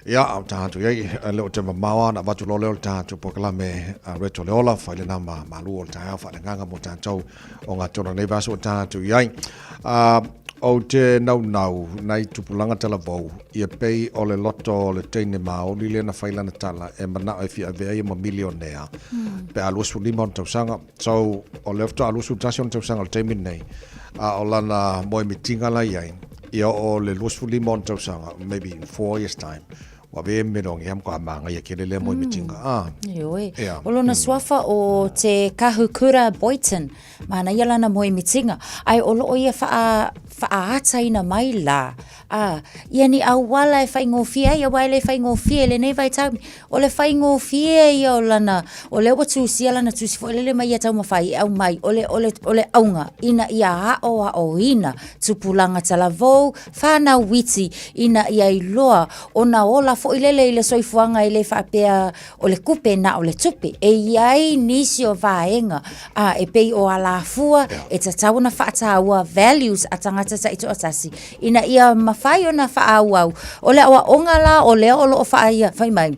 Ia au tātu iei, leo te mamawa na watu lo leo tātu pokalame reto leola, whaile na malu o tāia, whaile nganga mo tātou o ngā tōna nei vasu o tātu iei. O te nau, nei tupulanga tala vau, ia pei o le loto o le teine mao, li lena whailana tala, e mana o fia vea ia ma milionea, pe aluasu lima on tausanga, so o lefto aluasu tasi on tausanga o teimin nei, o lana moe mitinga la iei, ia o le luasu lima on tausanga, maybe in 4 years time, wa ve menong yam ko amanga ia kelele mo mitinga Ioi. Olona swafa o te kahukura Boyton mana ia lana mo mitinga ai olo o ia faata ina mai la ia ni awala e faingofia ia wai le faingofia le nei vai tau o le faingofia ia o lana o le watu sia lana tu sifo le mai ia tau mafai au mai ole aunga ina ia o ina tupulanga talavou fana witi ina ia iloa ona ola fo ilele ile soifuanga ile whapea o le kupe na o le tupe e iai nisi o vaenga e pei o alafua e tatauna whaataua values a tangata ta ito atasi ina ia mawhai o na whaawau o le awa ongala o le olo o whai mai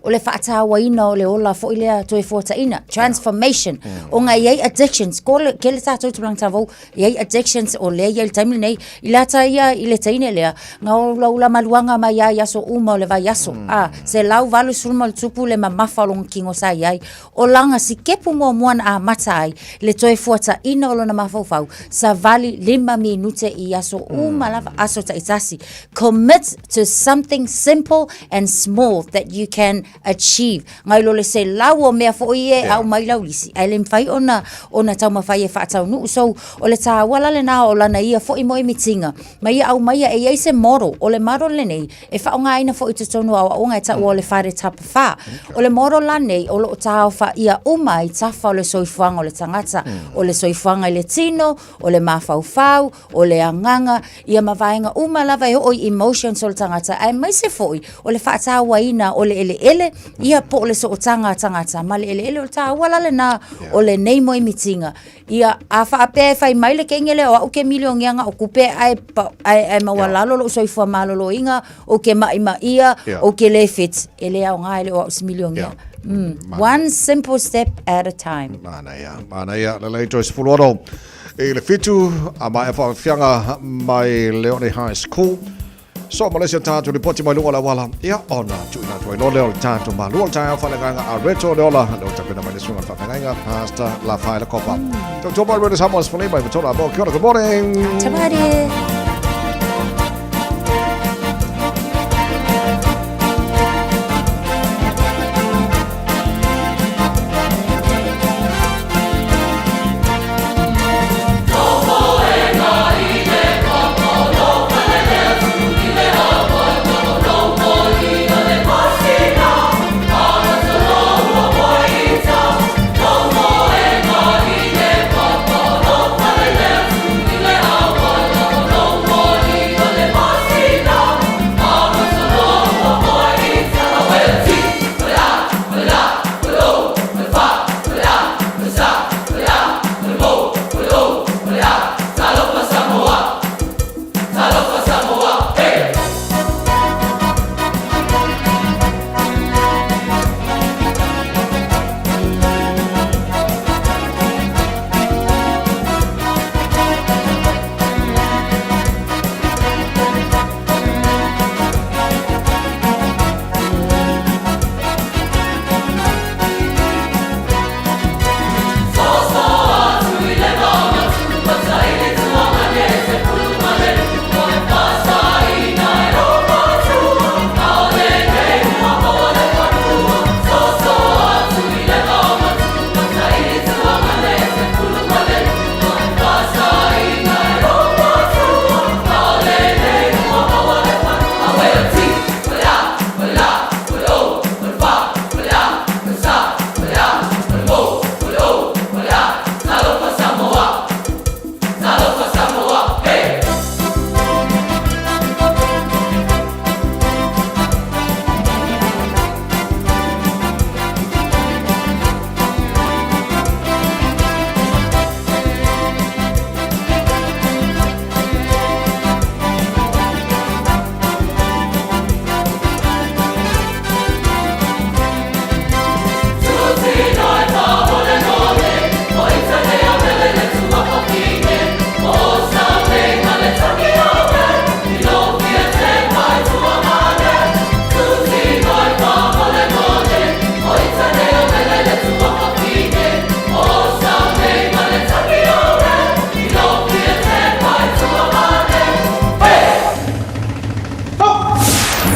o le whaataua ina o le ola fo ilea toi fota ina transformation o ngā iei addictions ko ke le tātou tulang tavou iei addictions o le iei taimile nei I lata ia I le teine lea ngā ula maluanga mai ia yaso uma o le vai yaso se lau valu sulma le tupu le mamafa o longa kingo sa iai o langa si kepu mo muana a mata ai le toi fota ina o lona mafaufau sa vali 5 minute I yaso uma lava aso ta itasi commit to something simple and small that you can achieve ngai lo le se lau o mea fo ie au mai lau lisi ai le mfai ona tau mawhai e whaatau nu so o le tā wala le nā o lana ia fo I mo I mitinga mai au mai e iei se model o le model le nei e wha o ngā ina fo I te tonu au o ngai ta o le whare tapa wha o le model la nei o lo tā o wha ia umai tafa o le soifuanga o le tangata o le soifuanga I le tino o le mawhauwhau o le anganga ia mawaenga uma lava e o emotions o le tangata ai mai se fo I o le whaataua ina o le ele ia po le so tangata ma le ele o ta wala le na o le nei mo I mitinga ia a fa pe fai mai le kengele o ke milion nga o kupe ai mawala lo soifua malolo inga o ke mai ia o ke le fit ele au nga ele o milion nga one simple step at a time mana ia le leito is fuloro e le fitu a mai fa fianga mai Leone High School So Malaysia tātou le poti mai lunga la wala. Ia ona tu ina tu lo leo tātou ma luang tāia whanakanga a reto leola. Leo tapena mai nesunga whanakanga pastor la whae la kopa. Tau tōpa Radio Samoa spone mai vitola mo. Kia ora, good morning. Tamari.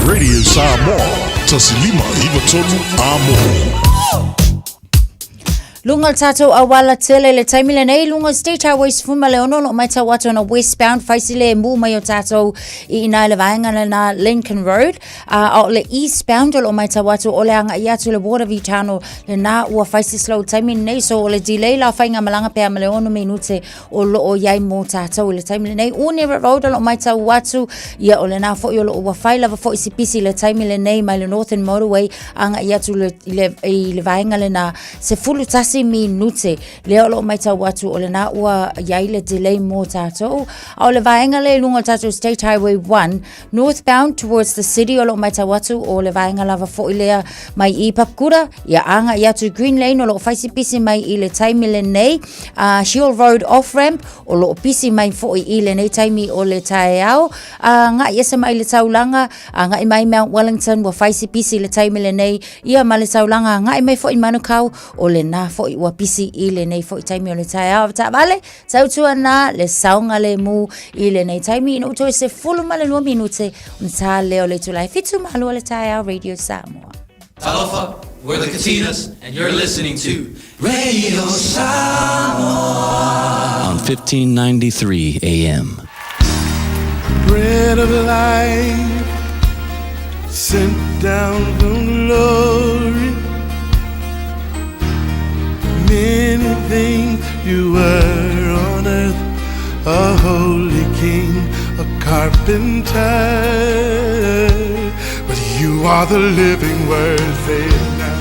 Radio Samoa, tasilima iwa tonu amo. Lunga tato awala tele le taimile nei lunga State Highways fuma le ono lo mai tawato na westbound faisile mu mai o tato I ina le vaenga na Lincoln Road o le eastbound lo mai tawato o le anga ia tu le border vitano le na ua faisi slow taimile nei so o le delay la fainga malanga pe le ono minute o lo o yai mo tato le taimile nei une road lo mai tawato ia o le na fo yo lo ua faila fo isipisi le taimile nei mai le Northern Motorway anga ia tu le vaenga le na se fulu minute leo lo mai tau watu o le na ua yai le delay mo tatou o le vaenga le lunga tatou State Highway 1 northbound towards the city o lo mai tau watu o le vaenga lava fo ilea mai I Papkura ia anga ia tu Green Lane o lo faisi pisi mai I le taimi le nei Shield Road off ramp o lo pisi mai fo I le nei taimi o le taeao nga ia se mai le taulanga nga I mai Mount Wellington wa faisi pisi le taimi le nei ia ma le taulanga nga I mai fo I Manukau o le na fo I ua pisi I le nei fo I taimi o le taeao ta vale tautua na le saunga le mu I le nei taimi ino uto se fulu ma le 2 minute unta leo le tulai fitu malu le taeao Radio Samoa. Aloha, we're the Katinas, and you're listening to Radio Samoa on 1593 AM. Bread of life sent down from glory. Many things you were on earth, a holy king, a carpenter. But you are the living word, say it now.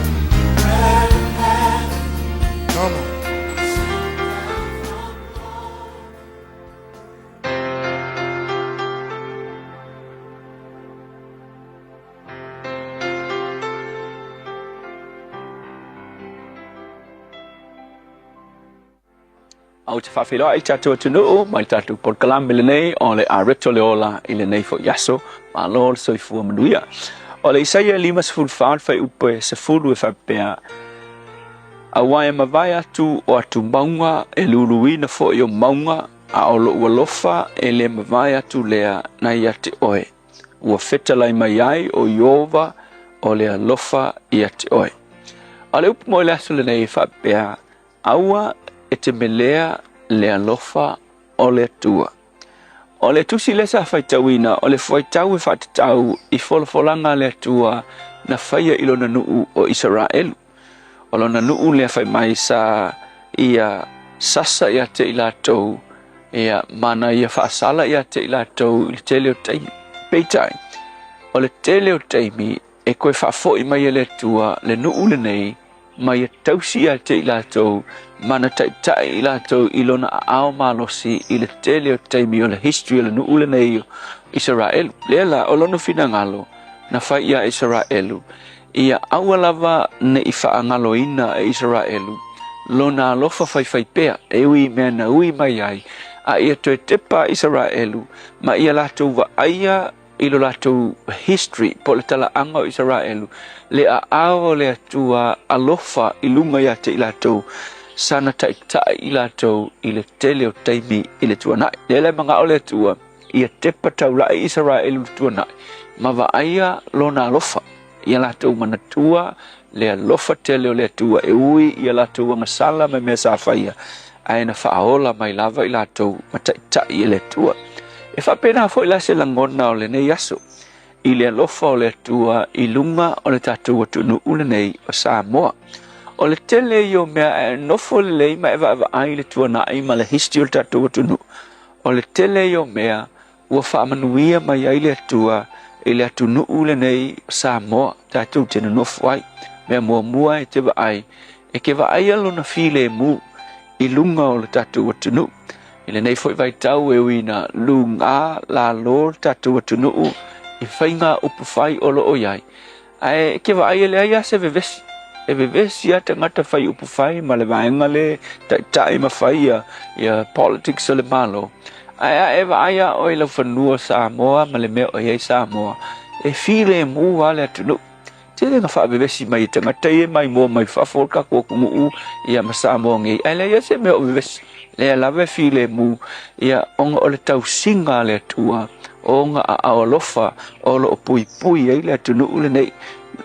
Come on. au te whawhiroa i tātou atunuu, mai tātou podkalam ile nei, o le a reto le ola ile nei fo yaso, ma lo le soifua manuia. O le Isaia 5:4 whai upo e se fulu e whapea, a wai mawai atu o atu maunga e luruina fo i o maunga, a o lo ualofa e le mawai atu lea na ia te oe. Ua whetalai mai ai o Iova o le alofa ia te oe. A le upo mo le asu le nei whapea, aua e te melea le alofa o le atua. O le tusi le sa whaitauina, o le whaitau e whaitatau i wholafolanga le atua na whaia ilo na nuu o Israelu. O lo na nuu le whai mai sa ia sasa ia te ilatou, ia mana ia whaasala ia te ilatou i le te leo taimi. Peitai, o le te leo taimi e koe whaafoi mai le atua le nuu le nei, mai e tausi ia te ilatou, mana tai ilatou ilona ao malosi i le te leo taimi o le history o le nuu le nei o Israelu. Lela o lono fina ngalo na whai ia Israelu, ia awalava ne i whaangalo ina e Israelu, lona alofa whai pea, e ui mea na ui mai ai, a ia toe tepa Israelu, ma ia latou wa aia ilo latou history po le tala anga o Israelu, le a ao le atua alofa ilunga ia te ilatou, sana tai ilatou i le tele o taimi i le tuanai. Lele mga o le atua, ia tepa taulai Israelu le tuanai, ma wa aia lona alofa, ia latou manatua, le alofa tele o le atua, e ui ia latou angasala me mea sa whaia, aina whaaola mai lava i latou mataitai i le atua. E whapena fo i lase langona o le nei aso, i le alofa o le atua i lunga o le tātou atunu ule nei o Samoa. O le tele i o mea e nofo le lei ma ewa ai le tuanai ma le history o le tātou atunu. O le tele i o mea ua whaamanuia mai ai le atua i le atunu ule nei o Samoa, tātou tena nofo ai, mea mua e te wa ai, e ke wa ai alo na file mu i lunga o le tātou atunu. Ile nei foi vai tau e wina lunga la lor tatu atunu i whainga upu whai olo o iai. Ai ke wa ai ele ai ase vevesi. E vevesi a te ngata whai upu whai ma le vaenga le tai ma whai ia politics o le malo. Ai e wa ai a o ila whanua Samoa ma le mea o iai Samoa. E file mu ale atunu. Te nga wha vevesi mai te ngata e mai mua mai whafolka kua kumu ia ma Samoa ngei. Ai le ia se mea o vevesi. Le lave file mu ia onga o le tau singa le atua, onga a aolofa o lo pui pui ai le atunu ule nei.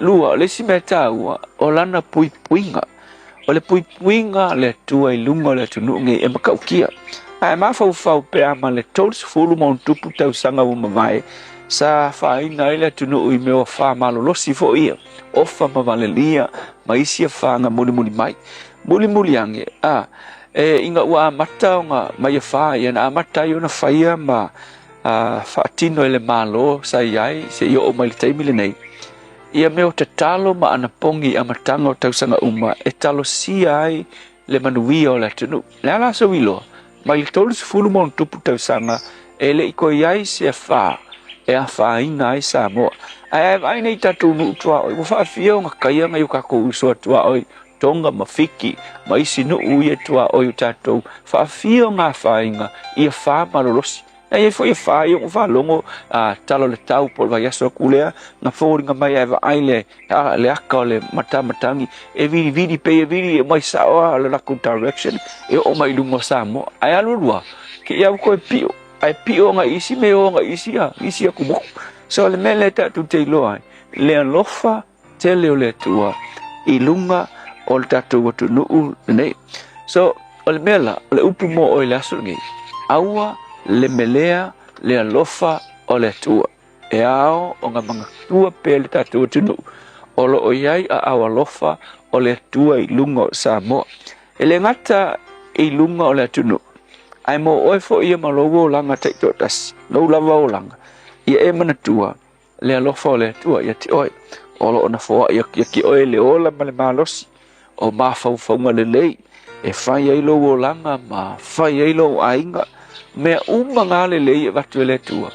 Lua o le si mea taua o lana pui puinga. O le pui puinga le atua i lunga le atunu ngei e makaukia. Ai mawhau pea ma le tols fulu maun tupu tau sanga umamai. Sa whaina i le atunu i mea wha malolosi fo ia. Ofa mawalelia ma isia whanga muli mai. Muli ange. Inga ua amata o nga mai wha, ia na amata i ona whaia ma whaatino ele malo sa iai, se i o mai le taimile nei. Ia meo te talo ma anapongi amatanga o tausanga uma, e talo si ai le manuia o le atunu. Le ala sa wilo, mai le tolu se fulu mon tupu tausanga, e le iko iai se wha, e a wha ina ai Samoa. Ai aina i tatu nu tua oi, wha fia o nga kaia ngai o kako usua tua oi, tonga mafiki ma isi no uia tua o tatou fa fio nga fainga ia fa malolosi na ia foi fa ia fa longo talo le tau por vai aso kulea na foringa mai eva aile le aka le matangi e vidi pe vidi mai sa o le la direction e o mai lungo Samo ai alua ke ia ko pio ai pio nga isi me o nga isi ku mo so le mele tatu te loai le lofa te le tua i lunga o le tātou watu nuu nei. So, o le mela, o le upu mo o le aso ngei. Aua, le melea, le alofa o le atua. E ao, o ngā mga tua pe le tātou watu nuu. O lo o iai a au alofa o le atua i lunga o Samoa. E le ngata i lunga o le atu nuu. Ai mo oe fo ia malogo o langa teito tasi. No lava o langa. Ia e manatua, le alofa o le atua, ia te oe. O lo o na foa, ia ki oe le ola ma le malosi. O mawhauwhaunga le lei, e whai eilo o langa, ma whai eilo o ainga, mea umanga le lei e watu e le tua,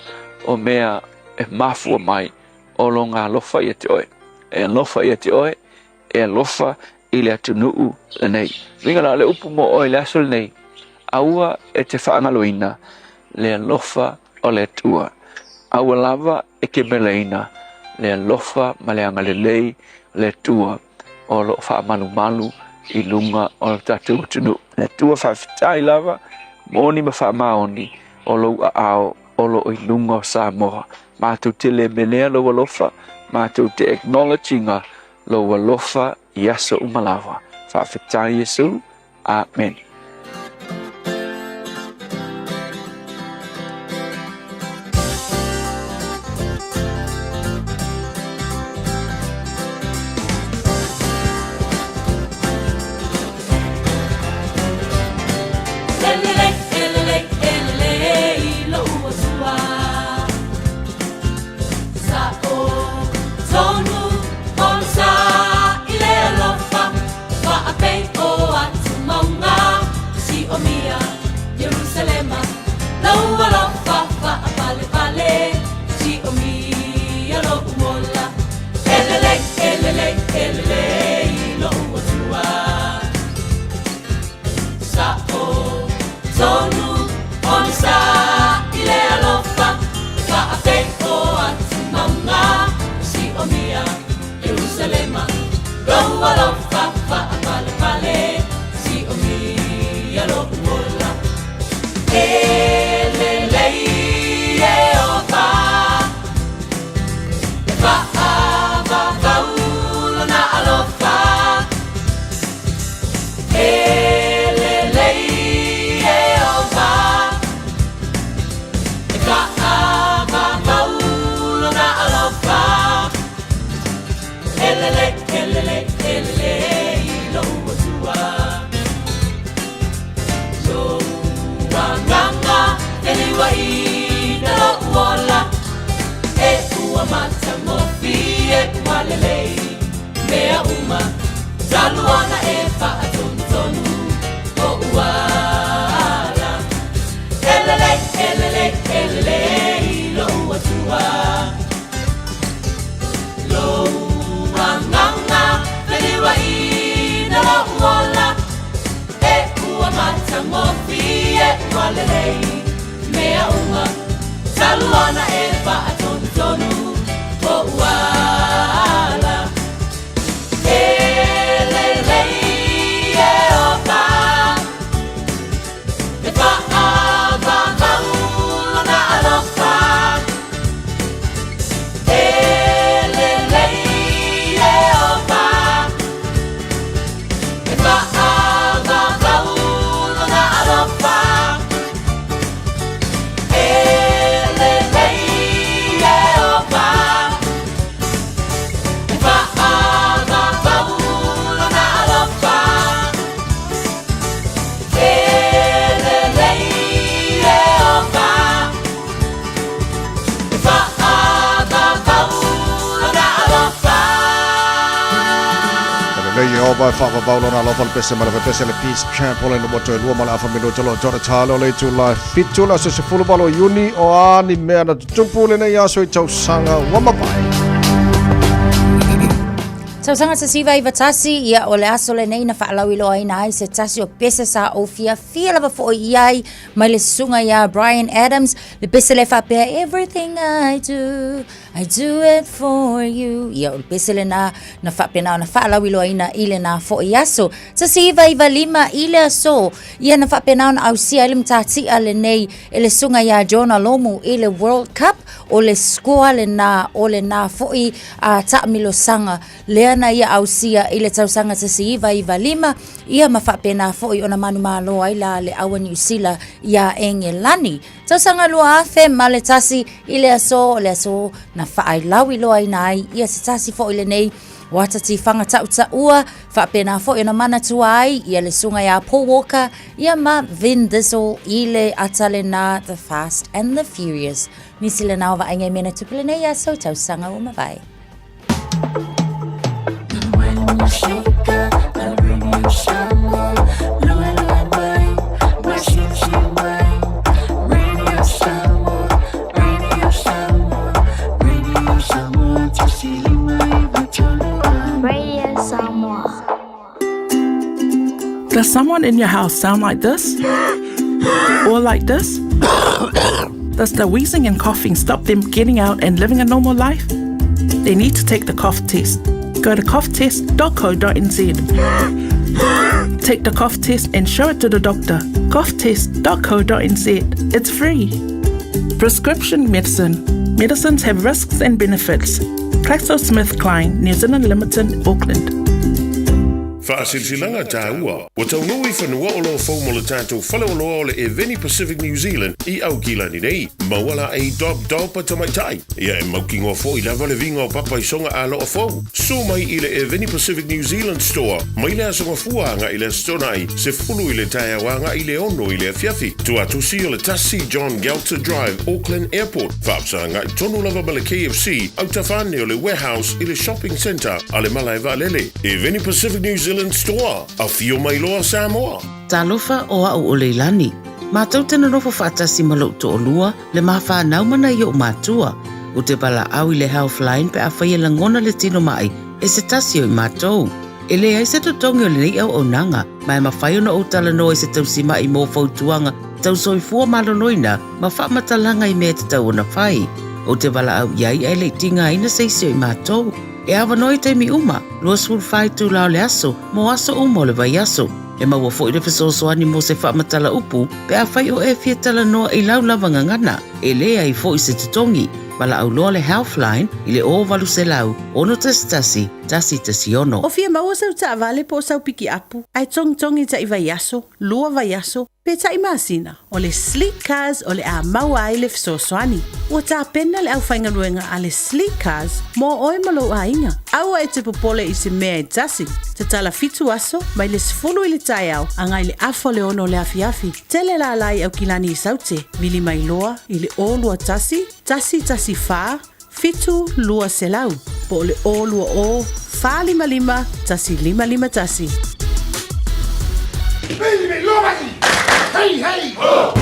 o mea e mafua mai, o lo ngā lofa i te oe. E lofa i te oe, e lofa i le atu nuu le nei. Vinga la le upu mo oe le aso le nei, aua e te whaangaloina le alofa o le tua. Aua lava e ke meleina le alofa ma le angalelei le tua o lo whaamalu malu I lunga o tatou tunu. Le tua whawhitai lava moni ma whaamaoni o lo ao o lo I lunga o Samoa. Mātou te le menea lo alofa, mātou te acknowledginga lo alofa I aso umalawa. Whawhitai Yesu. Amen. Vai fava Paulona lo fal pesse mala pesse le peace champ ole no moto lu mala fa mino tolo jora chalo le tula fitula se se fulu balo uni o ani me na tumpule na ya so tau sanga wama pai Tausanga sa siva I vatasi ia o le aso le nei na whaalau ilo ai na ai se tasi o pese sa o fia lava fo iai mai le sunga ia Brian Adams le pese le whapea everything I do it for you ia o le pese le na whapea na whaalau ilo ai na ile na fo iaso sa siva I valima ile aso ia na whapea na au sia ile mtati ale nei ele sunga ia Jonah Lomu ile World Cup o le skoa le na o le na fo I ta milo sanga le na ia ausia ile tausanga se siva I valima ia mafapena foi ona manu malo ai la le awa New Zealand ia Engelani tausanga lua afe male tasi ile aso na faai lawi lo ai nai ia se tasi foi le nei watati fanga tauta ua fapena foi ona mana tuai ia le sunga ia Paul Walker ia ma Vin Diesel ile atale na The Fast and the Furious nisile na wa ainga mena tupile ia so tausanga uma vai Does someone in your house sound like this? Or like this? Does the wheezing and coughing stop them getting out and living a normal life? They need to take the cough test. Go to coughtest.co.nz. Take the cough test and show it to the doctor. coughtest.co.nz. It's free. Prescription medicine. Medicines have risks and benefits. GlaxoSmithKline, New Zealand Limited, Auckland. Whaasilsilanga tāua. Wa taunui whanua o lo faumo le tātou whaleoloa o le Eveni Pacific New Zealand I au kilani nei. Mawala e dop a tamaitai. Ia e maukingo fo I lava le vinga o papa I songa a loa fau. So mai I le Eveni Pacific New Zealand store. Mai le asonga fuanga I le stonai. Se fulu I le taia wanga I le ono I le fiafi. Tu atusi o le tasi John Galter Drive, Auckland Airport. Whaapsanga I tonu lava ma le KFC. Au tawhane o le warehouse I le shopping centre. A le mala e valele. Eveni Pacific New Zealand store. A fio mai loa Samoa. Talofa o au o leilani. Mātou tena rofo whaatasi malau to olua le mawha naumana I o mātua. O te bala au I le Healthline pe a whaia langona le tino mai e se tasi o I mātou. E le ai se totongi o le nei au o nanga, mai mawhai ona o talanoa I se tausima I mō fautuanga, tau soifua malonoina, ma whamatalanga I mea te tau ona whai. O te bala au iai ai le tinga ina seisi o I mātou. E awa noi te mi uma, lua sul whai tu lao le aso, mo aso umo le vai aso. E maua fo I le fesosoani mo se whaamatala upu, pe a whai o e fia tala noa I lau lavanga ngana, e lea I fo I se tutongi, Mala au loa le Healthline, I le o walu se lau, ono tasi tasi ono. O fia maua sau ta avale po sau piki apu, ai tongi ta I vai aso, lua vai aso, pe ta I masina, o le sleek cars o le a maua ai le fesosoani. Ua ta pena le au whainga ruenga a le sleek cars, mo oe malo a inga. Aua e te popole I se mea e tasi, te tala fitu aso, mai le sifulu I le tai au, anga I le afo le ono le afiafi. Tele la lai au kilani I saute, mili mai loa, I le o lua tasi wha, fitu lua selau, po le o lua o, wha lima, tasi lima tasi. Hey, loa hey, hey! Oh!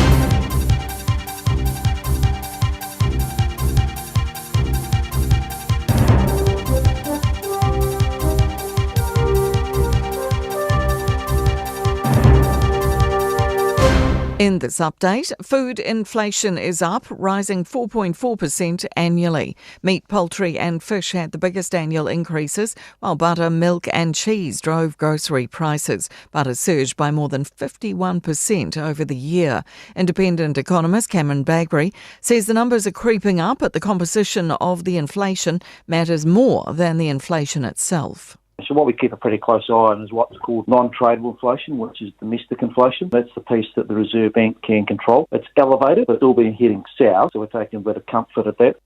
In this update, food inflation is up, rising 4.4% annually. Meat, poultry and fish had the biggest annual increases, while butter, milk and cheese drove grocery prices. Butter surged by more than 51% over the year. Independent economist Cameron Bagbury says the numbers are creeping up, but the composition of the inflation matters more than the inflation itself. So what we keep a pretty close eye on is what's called non-tradable inflation, which is domestic inflation. That's the piece that the Reserve Bank can control. It's elevated, but it's all been heading south, so we're taking a bit of comfort at that.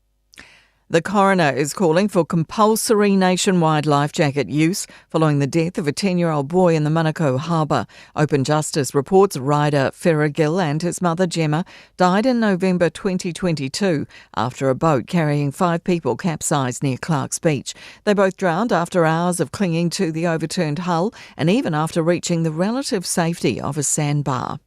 The coroner is calling for compulsory nationwide life jacket use following the death of a 10-year-old boy in the Manukau Harbour. Open Justice reports Ryder Ferragill and his mother Gemma died in November 2022 after a boat carrying 5 people capsized near Clark's Beach. They both drowned after hours of clinging to the overturned hull and even after reaching the relative safety of a sandbar.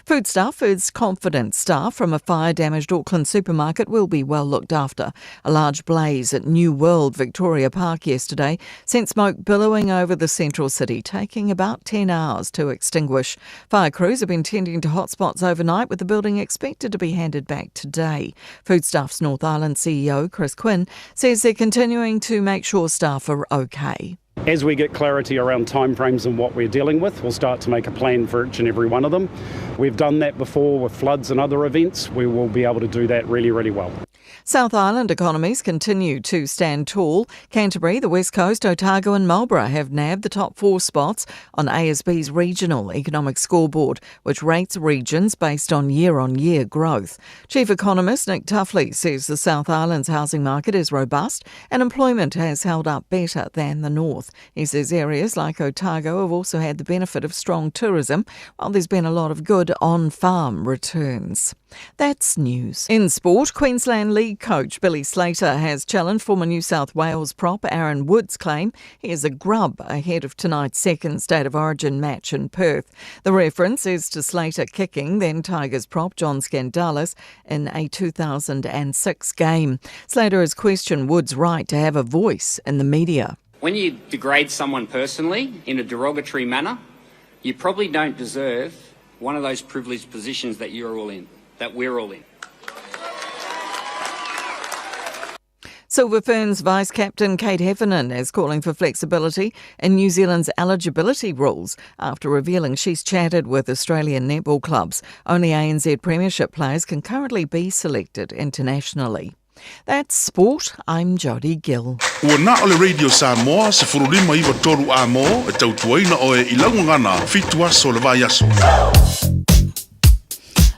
Foodstuff is confident staff from a fire-damaged Auckland supermarket will be well looked after. A large blaze at New World Victoria Park yesterday sent smoke billowing over the central city, taking about 10 hours to extinguish. Fire crews have been tending to hotspots overnight, with the building expected to be handed back today. Foodstuff's North Island CEO Chris Quinn says they're continuing to make sure staff are okay. As we get clarity around timeframes and what we're dealing with, we'll start to make a plan for each and every one of them. We've done that before with floods and other events. We will be able to do that really, really well. South Island economies continue to stand tall. Canterbury, the West Coast, Otago and Marlborough have nabbed the top 4 spots on ASB's regional economic scoreboard, which rates regions based on year-on-year growth. Chief economist Nick Tuffley says the South Island's housing market is robust and employment has held up better than the north. He says areas like Otago have also had the benefit of strong tourism, while there's been a lot of good on-farm returns. That's news. In sport, Queensland League coach Billy Slater has challenged former New South Wales prop Aaron Wood's claim he is a grub ahead of tonight's second State of Origin match in Perth. The reference is to Slater kicking then Tigers prop John Skandalis in a 2006 game. Slater has questioned Wood's right to have a voice in the media. When you degrade someone personally in a derogatory manner, you probably don't deserve one of those privileged positions that you're all in, that we're all in. Silver Ferns Vice-Captain Kate Heffernan is calling for flexibility in New Zealand's eligibility rules after revealing she's chatted with Australian netball clubs. Only ANZ Premiership players can currently be selected internationally. That's sport. I'm Jodie Gill. Ua na ole Radio Samoa se furulima iwa toru a mo e tautuaina o e ilaungangana fitua so le vai aso.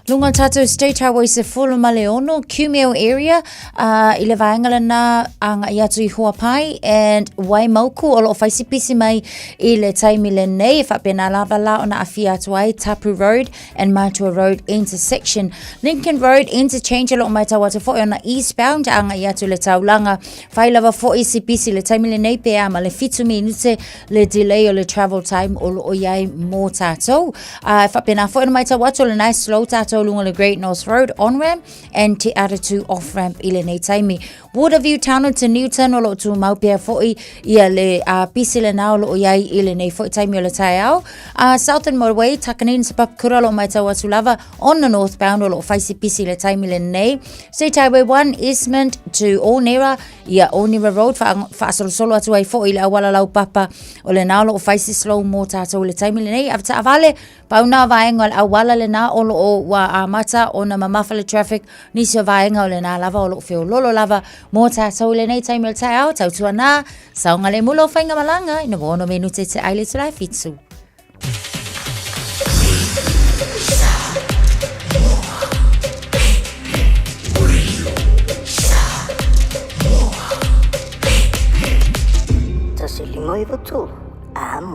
Lunga tātou State Highway se fulu maleono, Cumeo area, I le vaengala na anga i atu I Huapai, and Waimauku o loo whaisipisi mai I le taimi le nei, e whapena lava la o na awhi atu ai, Tapu Road and Matua Road intersection. Lincoln Road interchange o loo mai tau atu fo o na eastbound, anga I atu le taulanga, whai lava fo isipisi le taimi le nei pe ama le fitu minute le delay o le travel time o loo iai mō tātou. E whapena fo o na mai tau atu le nice slow tātou lunga le Great North Road on-ramp and Te Aratu off-ramp I le nei taimi. Waterview Town to Newton o loo tu maupea fo'i ia le pisi le nao loo iai I le nei fo'i taimi o le tai au. Southern Motorway, Takanin sa papakura loo mai tau atu lava on the northbound o loo whaisi pisi le taimi le nei. State Highway 1, Eastmont to Onera, ia Onera Road, whaasolo atu ai fo'i le awala lau papa o le nao loo whaisi slow mo tātou le taimi le nei. Avata avale, pauna vaenga le awala le nao o loo wa mata o na mamafa le traffic nisi o vaenga o le nā lava o loo whio lolo lava mō tātou le nei taimi le tai au tautua nā saunga le mulo whainga malanga ina wono menu te aile tulai fitsu. Tasili moi votu amo.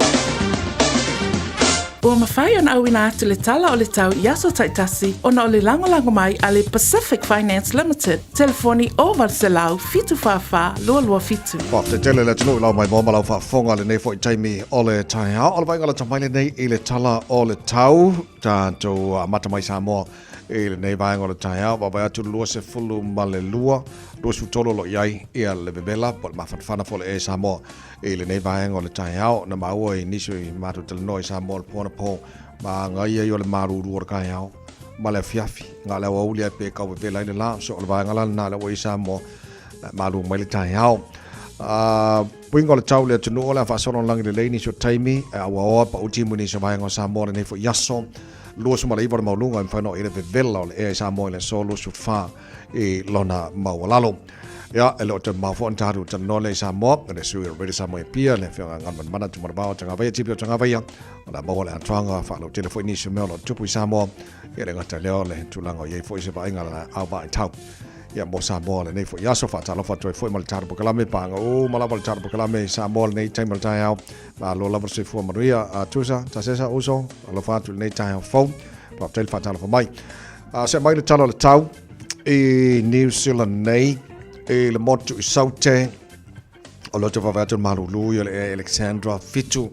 Ua mawhai ona au ina atu le tala o le tau Yaso Taitasi ona o le langolango mai a le Pacific Finance Limited. Telefoni o Varselau fitu whawha lua lua fitu. Te tele le tunu lau mai mōma lau whaafonga le nei fo I taimi o le tai hao. O le vainga la tamaile nei I le tala o le tau. Tātou matamai Samoa I le nei vainga o le tai hao. Wawai atu lua se fulu ma le lua. Lua su tolo lo iai ia le bebela. Po le mawhanwhana fo le e Samoa. I le nei vainga o le tai hao. Na maua I nisu I matu tala noi Samoa le pōna pō. Ma ngai ai o le maruru o le kai hao. Ma le fiafi. Ngā leo auli ai pe kau vela I le la. So o le vainga la nā leo I Samoa. Maru mai le tai hao. Puinga o le tau le tunu o le whaasoro langi le leini so taimi. Awa oa pa utimu ni so vainga o Samoa le nei fo Yaso. Lua suma le iwa le maulunga I whanau I le vevela o le ea Samoa le so lua su wha I lona maualalo. Ia, e leo te mawho antaru tana no le Samoa. Le sui o redi Samoa pia le whianga ngan mana tu marabao tanga vaya tipi o tanga vaya. O la maua le antuanga whaalo tele fo inisi meo lo tupu I Samoa. Ia le ngata leo le tulanga o iei fo ise vainga la au vai tau. Ia mo Samoa le nei fo Yaso whaatalo whatoi fo I mali tarapu kalame panga. O malawa le tarapu kalame Samoa le nei taimala tai au. Ma lo lava se fua maruia tusa, tasesa uso. Alo whaatu le nei tai au fau. Pa tele whaatalo fo mai. Se mai le talo le tau. I New Zealand nei. E le motu I saute. O loto whawatu marulu I le Alexandra Fitu.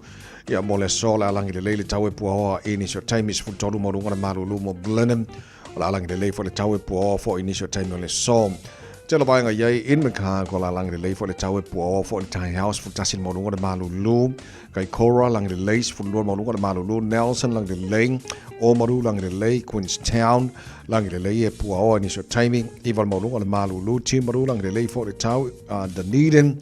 Ia mo le so le alangi le leile tau e pua hoa inisio taimi se futoru mo runga le marulu mo Blenheim. O le alangi le leifo le tau e pua hoa fo inisio taimi o le so. Te lo vaenga iei Inmaka ko le alangi le leifo le tau e pua hoa fo le tai house futasin mo runga le marulu. Kai Cora langi le leis fulua mo runga le marulu. Nelson langi le lei. Omaru langi le lei. Queenstown langi le lei e pua hoa inisio taimi. Ival mo runga le marulu. Timaru langi le leifo le tau Dunedin.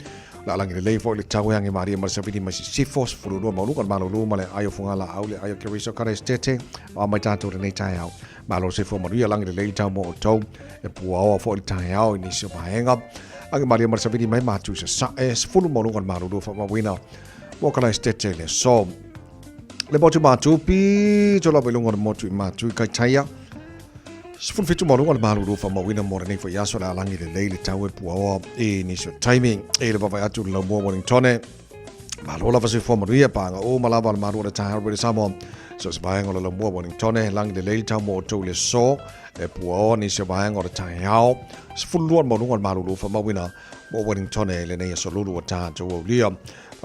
La langi le lei fo le tau hangi Maria Marsavini Masisifos furua mauluka malulu ma le ayo funga la au le ayo keriso karestete o mai tātou le nei tai au malo se fo Maria langi le lei tau mo o tau e pua oa fo le tai au ni se pahenga hangi Maria Marsavini mai matu se sa e fulu mauluka malulu fa mawina mo karestete le so le motu matu pi tola belunga le motu matu kai taia Sifun fitu mo runga le maruru fa mawina mo nei fo Yaso la langi le leile tau e pua oa e ni so timing e le wawai atu la mua Wellingtone malola fa se fo maria panga o malava le maruru le taha rwede Samoa so se vahenga le mua Wellingtone langi le leile tau mo o tau le so e pua oa ni se vahenga le taha hao sifun luan mo runga le maruru fa mawina mo Wellingtone le nei so lulu o taha tau o lia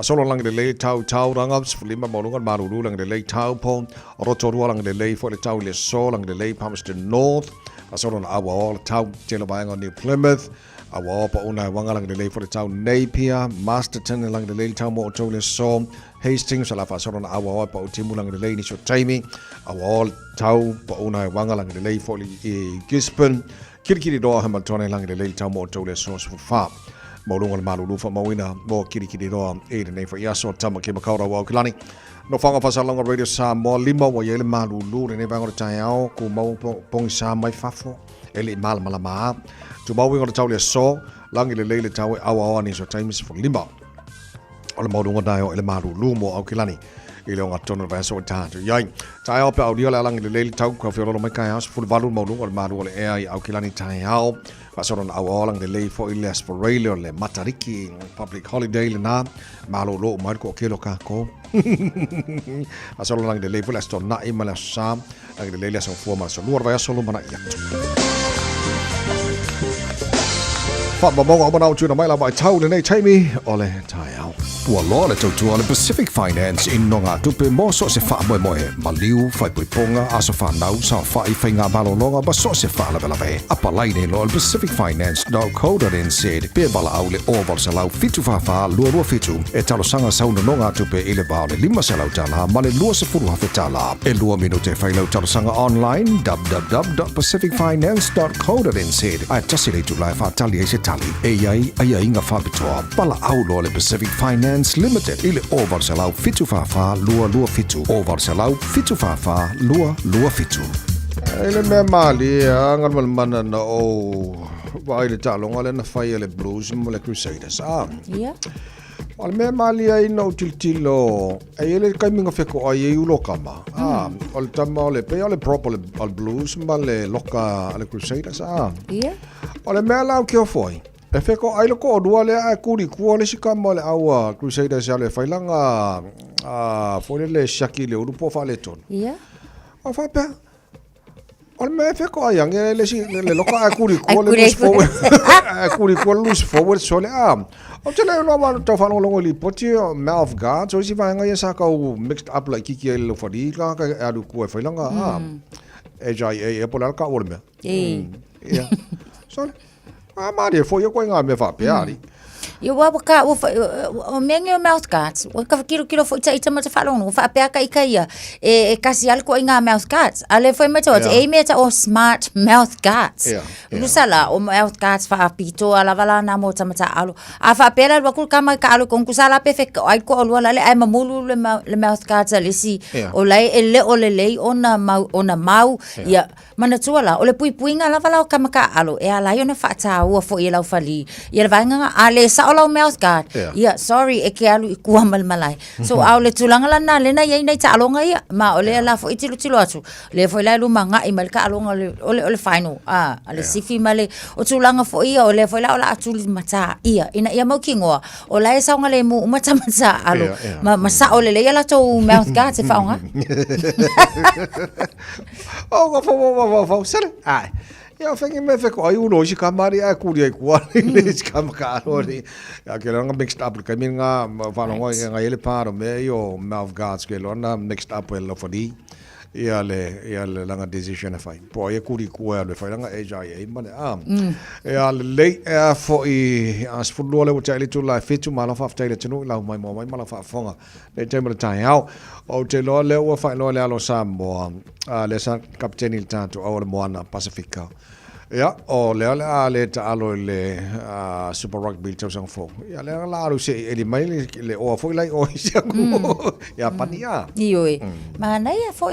Solo lang le lei tau rangap sfulima molungan marulu lang le lei tau pon rotorua lang le lei fo le tau le so lang le lei Palmerston North solo na awa all tau telo baenga New Plymouth Awa pa una wanga lang le for the town Napier, Masterton lang le town mo to le so Hastings ala fa so na awa pa timu lang le ni so Jamie. Awa tau pa una wanga lang le for Gisborne. Kirikiri do Hamilton lang le town mo to le so fa. Maulunga malulu fa mawina mo kirikiri do e le for yaso tama ke makaura wa kilani. No whanga whasalonga radio sa mo lima wa yele malulu ne vanga tai au ku mau pong sa mai fafo ele mal malama tu mau winga tau le so langi le lele tau awa ni so time for lima ole maulunga dai ele malulu mo au kilani ile nga tono va so ta tu yai tai au pa audio la langi le lele tau ko fe lo mai kai house full valu maulunga malu le ai au kilani tai au Pasoron awalang le for ilas for rail le matariki public holiday le na malo lo marco kilo kako Pasoron lang le for la sto na imala sam lang le le so forma so luar va solo mana ya Fa ba mo ba na chu na mai la ba chau le nei chai mi ole tai au Ua loa le tautua le Pacific Finance in nonga tupe mo so se wha moe moe. Maliu, whai puiponga, aso whanau, sa whai whainga malolonga, ba so se wha la velawe. Apa laine lo le pacificfinance.co.nz. Pe bala au le oval se lau fitu whawha, lua fitu. E talo sanga sauna nonga tupe ile bao le 5 se lau tala, ma le lua se furu hawhi tala. E lua minute whai lau talo sanga online, www.pacificfinance.co.nz. Ai tasi le tu lai whaatali e se tali. E iai, ai inga whabitoa. Bala au lo le Pacific Finance Limited ile oval se lau fitu whawha lua fitu. Oval se lau fitu whawha lua fitu. Ele me mali angan mal mana na o vai le talonga le na fai le Blues mo le Crusaders. Yeah. Al me mali ai no tiltilo. Ele kai minga feko ai u lokama. Al tama le pe ale proper al Blues ma le loka le Crusaders. Yeah. Ole me lau ke foi. E feko ai loko o dua le a kuri kua le sikama le aua Crusaders ya le failanga fole le shaki le urupo fa le ton. Yeah. O fa pe. Ol me feko ai ange le loka a kuri kua le lose forward. A kuri kua lose forward so le O tele no ma to fa longo li poti mouth guard so si va nga sa ka mixed up like kiki le fodi ka a du kua failanga e jai e pola ka o me. Yeah. So Maria foi eu conheço a minha família. Eu vou buscar o meu mouth guards. O que kilo foi tsaita mas falando, o fa peka ikaia. E kasi alko inga mouth guards. Ale foi meta o meta o smart mouth guards. Lusala o mouth guards fa pito ala vala na mota mata alu. A fa pela lo kama ka alu kon kusala perfect. Ai ko lo ale ai mamulu le mouth guards ale si. O lai ele o le ona mau ya mana tuala o le puipuinga ala vala kama ka alu. E ala yo na fa ta o fo ila fali. Ia vanga ale sa olau mouth guard. Yeah, sorry, e ke alu I kua malmalai. So, au le tulanga lana, le na iei nei ta alonga ia, ma o le ala fo itilu atu. Le fo ila luma nga I malika alonga ole final. Ale sifi male, o tulanga fo ia, o le fo ila ola atuli mata ia. Ina ia mau kingoa, o la e saunga le mu umata mata alu. Ma sa ole le ala tau mouth guard se faunga. Oh, fo, sere. Ai. Ya fengi me feko ai uno si kamari a kuri ai kua le si kamakaro ni ya ke longa mixed up ka minga falongo nga ele paro me yo mouth guards ke lona mixed up el fodi ya le langa decision fai po e kuri kua le fai langa e jai e mane ya le fo I as fulo le wata le tu la fitu mala fa ftai le tunu la mai mala fa fonga le tempo tai au o te lo le o fai lo le alo sambo le sa kapteni il tanto o le moana Pacifica Ya, o le ta alo le Super Rugby tau sang fo. Ya le la alu se ele mai le o fo lai o se ku. Ya pania. Ioi. Mana ia fo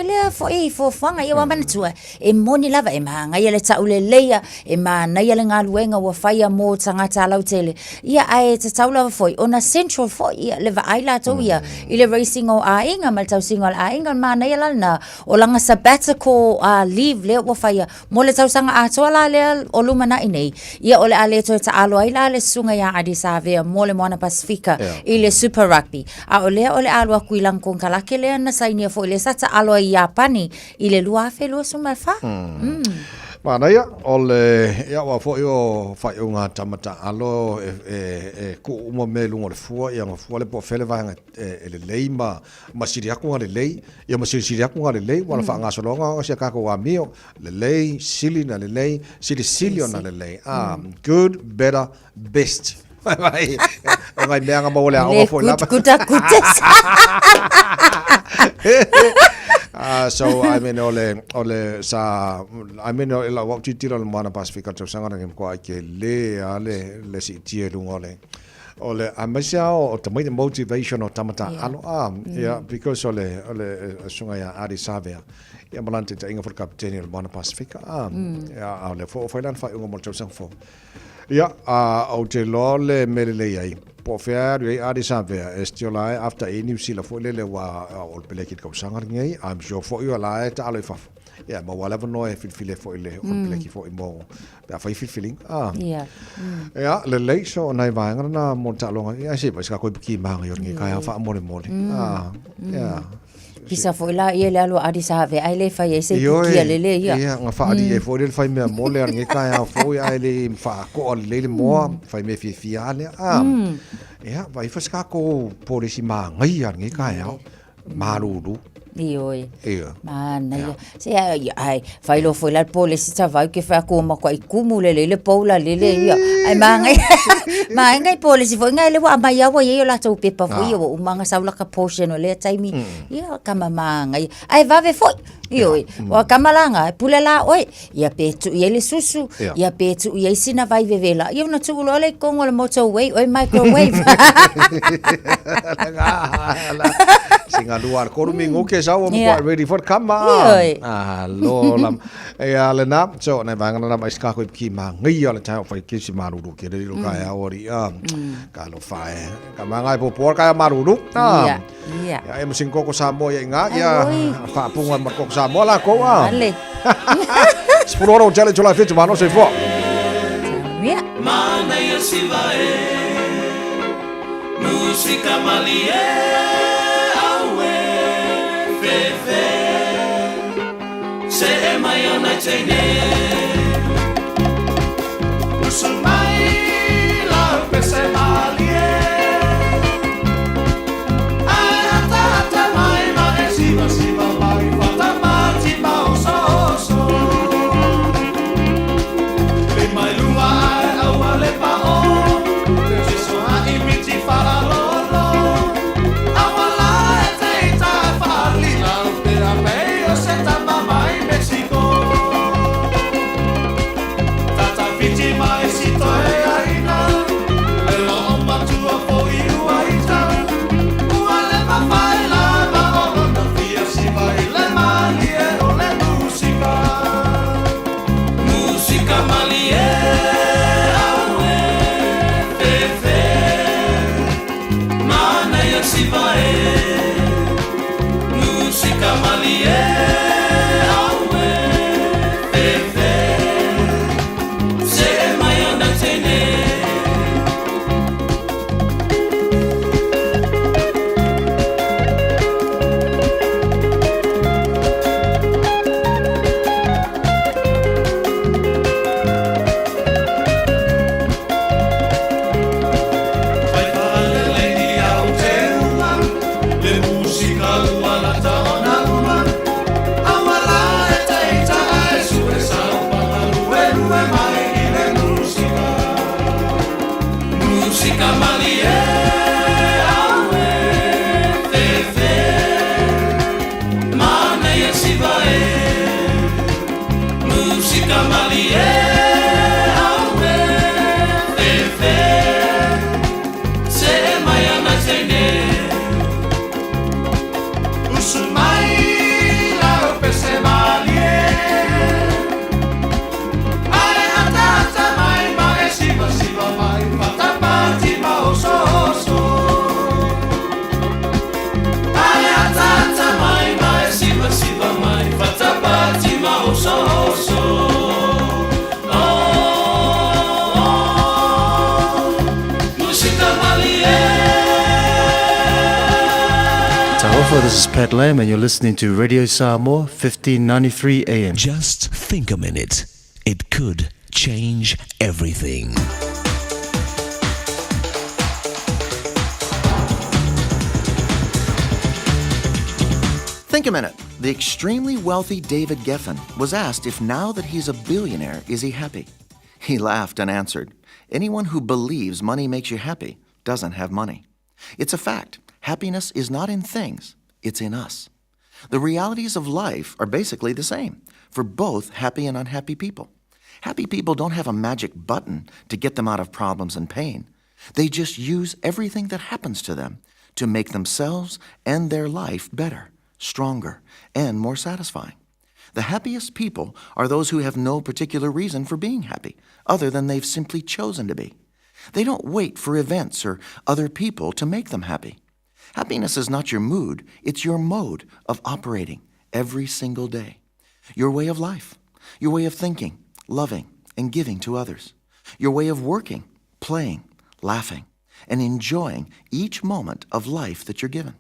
fanga ia wa manatua. E moni lava e manga ia le ta ule leia e mana ia le ngaluenga wa faia mo tangata lau tele. Ia ai te tau lava foi ona central foi ia le va aila to ia. Ile racing o a inga mal tau single a inga mana ia lana o langa sabbatical leave le wa faia mo le tau sanga a toala le o lumana inei ia ole ale to ta alo ai le sunga ya Addis Ababa mo le moana Pacifica ile Super Rugby a ole alo ku ilang kon kala kele na saini fo ile sa ta alo ia pani ile lua fe lo suma fa Mana ia, ia wa fo yo fai unga tamata alo ku uma me lungo le fua ia nga fua le po fele vanga le leima masiri aku nga le lei ia masiri aku nga le lei wala fa nga solonga o sia ka ko wa mio le lei sili na le lei sili na le lei good better best vai ngai me nga mo le nga fo la kuta so I mean ole sa I mean la wa titira le mana Pacifica to sanga ngem ko ke le si tie lungo ole amasia o te mai motivation o tamata alo yeah because ole sunga ya ari savea ya malante te inga for kapteni le mana Pacifica ya ole fo lan fa unga mo sang fo ya o te lole mele ai po fair ye ari savea estiola after New Zealand fo le wa ol pelekit ko sanga ngai I'm sure for you la ta alo fa yeah ma wala no e fil fo ile ol pelekit fo mo ya fa feeling ya le le so nai va ngana mo ta longa ya si ba ska ko ki ma yo ngi ka fa mo ya Pisa foi la ia le alo adi save ai le fai se ki le ia nga fa adi e foi le fai me mo le ngi ka ya foi ai le fa ko le mo fai me fi ale ia vai fa ska ko polisi ma ngai ngi ka ya maruru Ioi. Mana ia. Se ai fai lo foi la polisi ta vai ke fa ko ma ko i kumu le poula le ia. Ai mangai polisi foi ngai le wa mai ia wa ia la tau pepa foi o manga saula ka portion o le taimi. Ia kama mangai. Ai va ve foi. Ioi. Wa kamalanga pulela oi. Ia petu ia le susu. Ia petu ia sina vai vevela. Ia na tu lo le kongo le motorway oi microwave. Singa luar ko mingo ke sa mo ready for kama lo lam le na so na banga na mai ska ko ki ma ngi ya le ta fa ki si maru ke le lo ka ya ori ka lo fa ka ma ngai po por ka maru ya e mo sing ko sa mo ya nga ya fa punga ma ko sa mo la ko ale spuroro jale jola fit ma no se fo ya mana ya si vai música malie se mai ona tene usumai la pese malie ata mai siva mai fata mati so le mai lua awale pa o se so a imiti fara lolo awala eta fali la pera meio se tama This is Pat Lamb and you're listening to Radio Samoa 1593 AM. Just think a minute. It could change everything. Think a minute. The extremely wealthy David Geffen was asked if now that he's a billionaire, is he happy? He laughed and answered, anyone who believes money makes you happy doesn't have money. It's a fact. Happiness is not in things, it's in us. The realities of life are basically the same for both happy and unhappy people. Happy people don't have a magic button to get them out of problems and pain. They just use everything that happens to them to make themselves and their life better, stronger, and more satisfying. The happiest people are those who have no particular reason for being happy, other than they've simply chosen to be. They don't wait for events or other people to make them happy. Happiness is not your mood, it's your mode of operating every single day. Your way of life, your way of thinking, loving, and giving to others. Your way of working, playing, laughing, and enjoying each moment of life that you're given.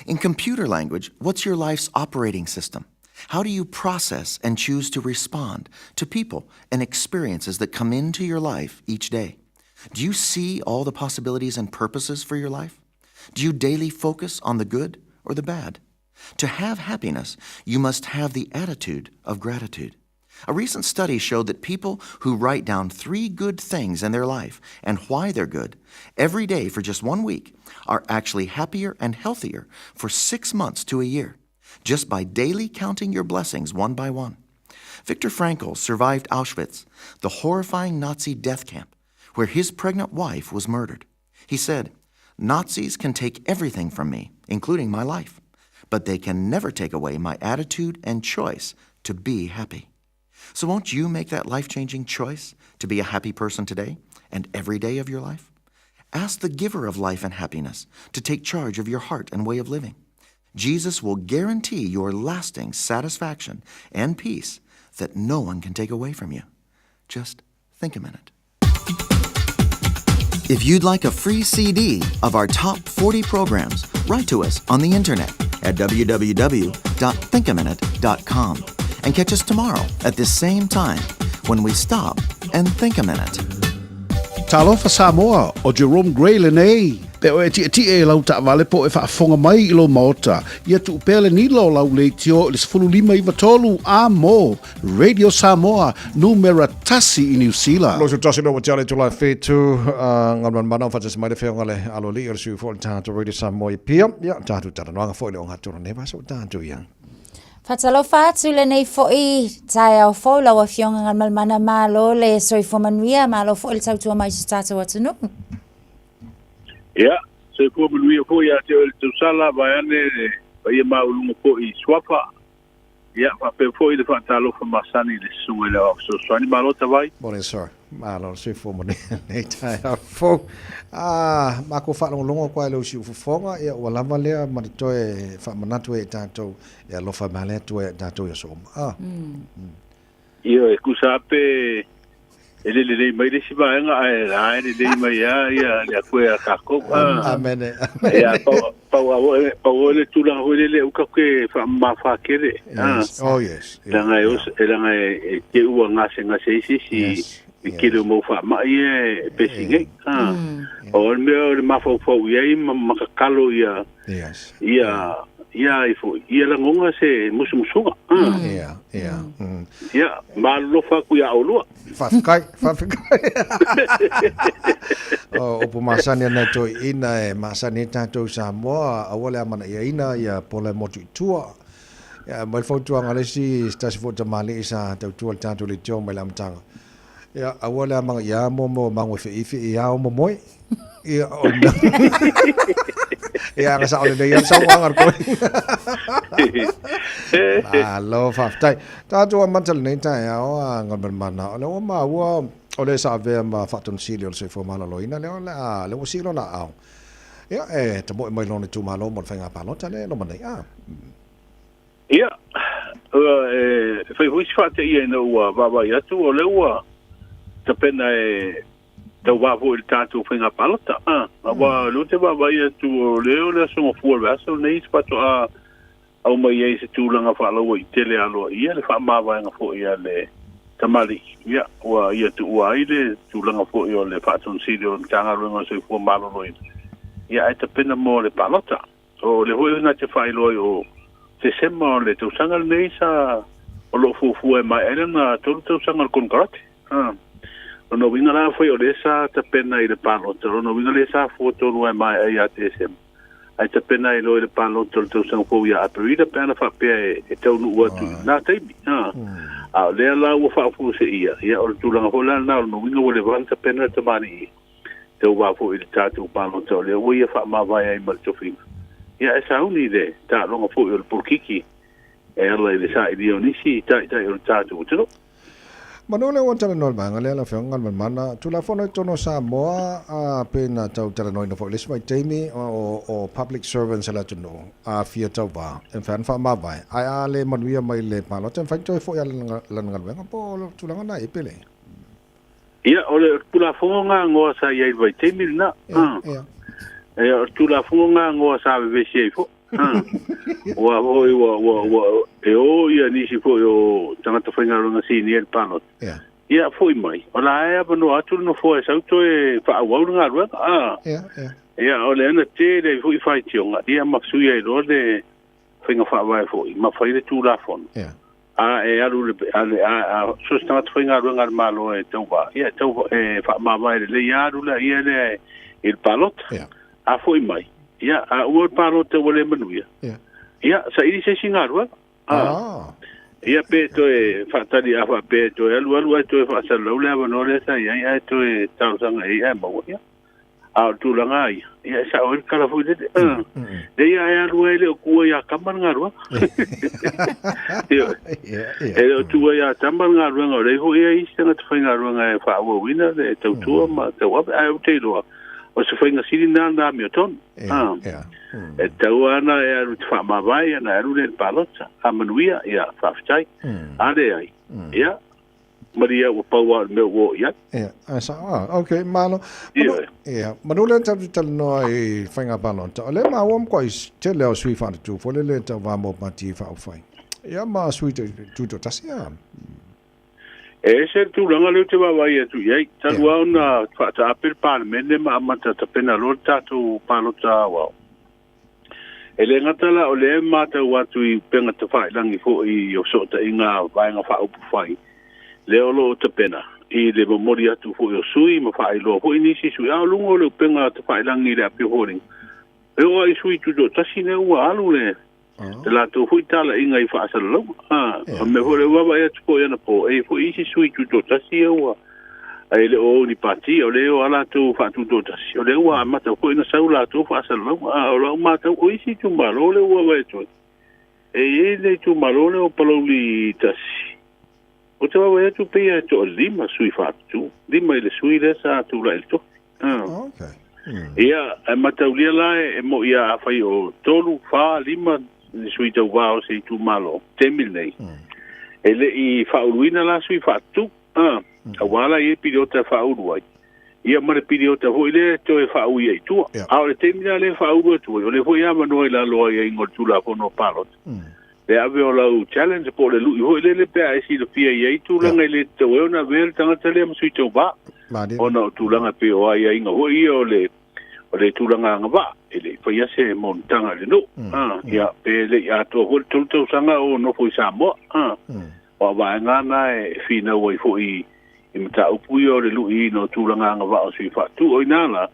In computer language, what's your life's operating system? How do you process and choose to respond to people and experiences that come into your life each day? Do you see all the possibilities and purposes for your life? Do you daily focus on the good or the bad? To have happiness, you must have the attitude of gratitude. A recent study showed that people who write down 3 good things in their life and why they're good every day for just 1 week are actually happier and healthier for 6 months to a year, just by daily counting your blessings one by one. Viktor Frankl survived Auschwitz, the horrifying Nazi death camp, where his pregnant wife was murdered. He said, "Nazis can take everything from me, including my life, but they can never take away my attitude and choice to be happy." So won't you make that life-changing choice to be a happy person today and every day of your life? Ask the giver of life and happiness to take charge of your heart and way of living. Jesus will guarantee your lasting satisfaction and peace that no one can take away from you. Just think a minute. If you'd like a free CD of our top 40 programs, write to us on the internet at www.thinkaminute.com and catch us tomorrow at this same time when we stop and think a minute. Talofa Samoa o Jerome Gray le nei. Pe o e e lau ta vale po e whaafonga mai i lo maota. Ia tu pele ni lo lau le tio le 15 a mo. Radio Samoa, numera tasi i New Zealand. Lo su tasi no wachale tu lai fetu ngamman mana whatas mai le whenga le alo li o su fo tātu Radio Samoa i pia. Ia tātu taranwanga fo i le o ngatura newa so tātu ia. Fatalofa atu le nei fo'i tai au fo lawa fionga ngal malmana malo le soifo manuia malo fo le tautua mai si tātou atunu. Ia, soifo manuia fo ia te o le tausala vaiane va ia maulunga fo i swapa. Ia, whape fo i le whaatalofa masani le sunga le au so swani malo tawai. Morning, sir. Malo soifo manuia nei tai au fo. Mako whaalongo kwa ilo si ufufonga ia ua lama lea maritoe whaamanatu e tātou ia lofa malea tu e tātou ia soma. Ia, e kusape ele mai le si vaenga ai rai le mai ia le koe a kako. Amene. Ia, pau le tula hoi le uka ke mawhakere. Oh, yes. Langa e te ua ngase isi i kilo mo fa mai e pesinge o me mafau ia makakalo ia ia ifo ia la ngonga se musuga ia malo fa ku ia olua fafikai o po masani na to ina e masani tato Samoa awale amana ia ina ia pole motu tua ia mal foto angalesi stasi foto mali isa tato tato le tio mai lamtanga. Ia awala mga ia mo mango fe ia mo moy ia ona ia ngasa ole ia sa wangar ko alo faftai ta to mantal nei ta ia o ngon mana ole o ma wo ole sa ve ma fatun silio se fo malo loina le ola le o silo na au ia te mo mai lona tu malo mo fenga palota le lo manai ia foi fate ia no baba ia tu ole wa tapena e tau wafu il tātou whenga palata. Awa lute wawa ia tu o leo lea songa fua vaso nei spato au mai ei se tūlanga whaalaua i tele aloa ia le wha mawaenga fo ia le tamali ia wa ia tu wa ile tu langa fo yo le faton sidio tanga runga so fo malo no ia ai te pena mo le palota o le ho na te fai lo yo se sema le tu sanga nei sa o lo fu e mai ele na tu sanga con karate no vinga la foi o le sa te pena i le palota no vinga le sa fo to no mai ai ate sem ai te pena i lo le palota tu sanga fo ia aprida pena fa pe e te no wa tu na te a le la wa fa fu se ia o tu langa ho la na no vinga le vanta pena te mani te wa fu i tatu palota le o ia fa ma vai ai mal tofin ia esa uni de ta longa fu o purkiki e la le sa i dionisi ta o tatu tu Manole o tala no banga le la fenga man mana tu la fono tono sa moa a pena tau tala no no le mai temi o public servants la tu no a fia tau ba en fan fa ma vai ai ale manuia mai le palo ten fa toi fo ya la ngal po tu la na e pele ia ole tu la fonga ngo sa ia vai temi na tu la fonga ngo sa ve se fo wa e o ia ni si fo yo tanga to fenga ronga si ni el pano ia foi mai ola e bano atu no fo sa to e fa wa nga ru ia ole na te de foi fai tionga ia maksu ia do de fenga fa vai foi ma fai de tu la fon e alu le so sta to fenga ronga malo e to va ia to e fa ma vai le ia ru la ia le il palot a foi mai ia a o paro te wole manuia ia sa iri se singaru ia pe to e fatali a fa pe to e alu to e fa sa lo le no le sa ia to e tau sanga ia ma ia a tu langa ia sa o kala fu de ia alu ele ku ia kamar ngaru ia e tu ia tamar ngaru ngore ho ia isanga to ngaru nga fa o wina de tu tu ma te wa a te lo o se foi ngasiri na Milton e tau ana e aru te wha vai ana aru le palota a manuia ia whawhitai ade ai ia Maria o paua me o ia asa okay malo ia manule tatu tal no ai whainga palota le ma wom ko te leo sui fa tu fo le ta va mo pati fa o fai ia ma sui tu to tasia e se tu langa le te vai tu ia talu ona fa ta per parlamento ma amata ta pena lota tu palota wa ele ngatala o le mata watu i penga te fai langi fo i o so ta inga vai nga fa upu fai le olo te pena i le memori atu fo i o sui ma fai lo fo inisi sui a lungo le penga te fai langi le api horing e o ai sui tu do tasine ua alu le te la tu hui tala inga i fa asala lau me ho le wawa e tuko yana po e fo isi sui tu do tasi e ua ai le o ni pati o le o ala tu fa tu do tasi o le ua mata ko ina sau la tu fa asala lau o la mata o isi tu malo le ua wa e tu e le tu malo le o paloli tasi o te wawa e tu pe e to lima sui fa tu lima ile sui le sa tu la il to ia e mata ulia la e mo ia fai o tolu fa lima ni sui tau wao se tu malo temil nei ele i fa uruina la sui fa tu a wala i pilota fa uruai ia mare pilota ho ile to e fa ui tu a le temil le fa uru tu o le ho ia mano la lo ia ngol tu la fono palot le ave o la challenge po le lu ho ile le pe ai si le pia ia tu la ngele to e na ver tanga tele mo sui tau ba ona tu la pe o ia inga ho ia o le tulanga ngava ele foi ase montanga le no ia pele ia to hol to sanga o no foi samo o va ngana e fina o foi i mata upu o le lui no tulanga ngava o si fa tu o inala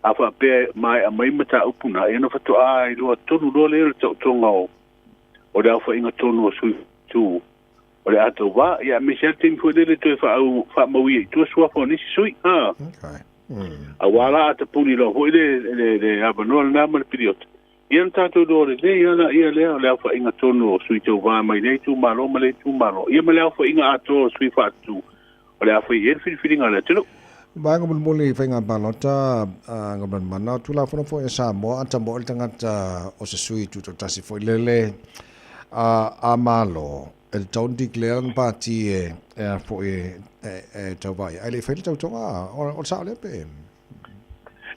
a fa pe mai a mai mata upu na e no fa to ai lo tonu lo le to tonga o le fa inga tonu o sui tu o le ato va ia me certain foi le to fa maui tu sua fo ni sui a wala te puni lo ho le abano na mal period ian tato do le ia le fa inga tono sui tu va mai nei tu malo ia me le fa inga ato sui fa tu o le fa ia filinga le telo ba nga mulmuli whainga balota ngablan mana tu la fo e sa mo ata mo tanga o se sui tu to tasi fo lele a malo el town declare party e fo e tau vai ai le fai tau tonga o sa le pe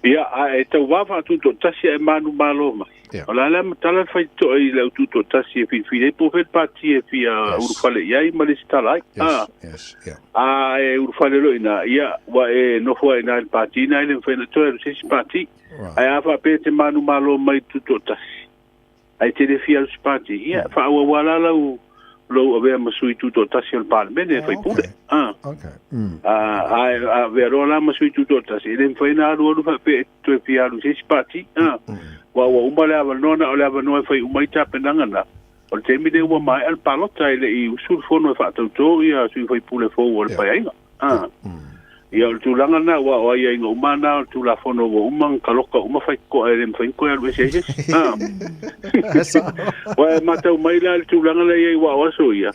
ia e tau wa fa tu to tasi e manu malo mai Ola la matala fai to I la tu to tasi fi fi po fet pati fi urfale ia ma le stala yes e urfale lo ina ia wa no foi na il pati na il fe to el si pati ai afa pe te manu malo mai tu to tasi ai te de fi al pati ia fa wa wala la lo ave masui tu to tasi al palmene fai pure ai vero la masui tu to tasi le fe na lo fa pe to fi al si pati wa uma le avanona o le avanoa fai uma i tapenanga na. O le temi de ua mai al palota ile I usul fono e whaatauto ia sui fai pule fau o le pai ainga. Ia o le tūlanga na wa o ia inga umana o le tūla fono o umang kaloka uma fai koa e le mwhain koe alu ese ese. Wa e matau mai la le tūlanga la ia I wa oaso ia.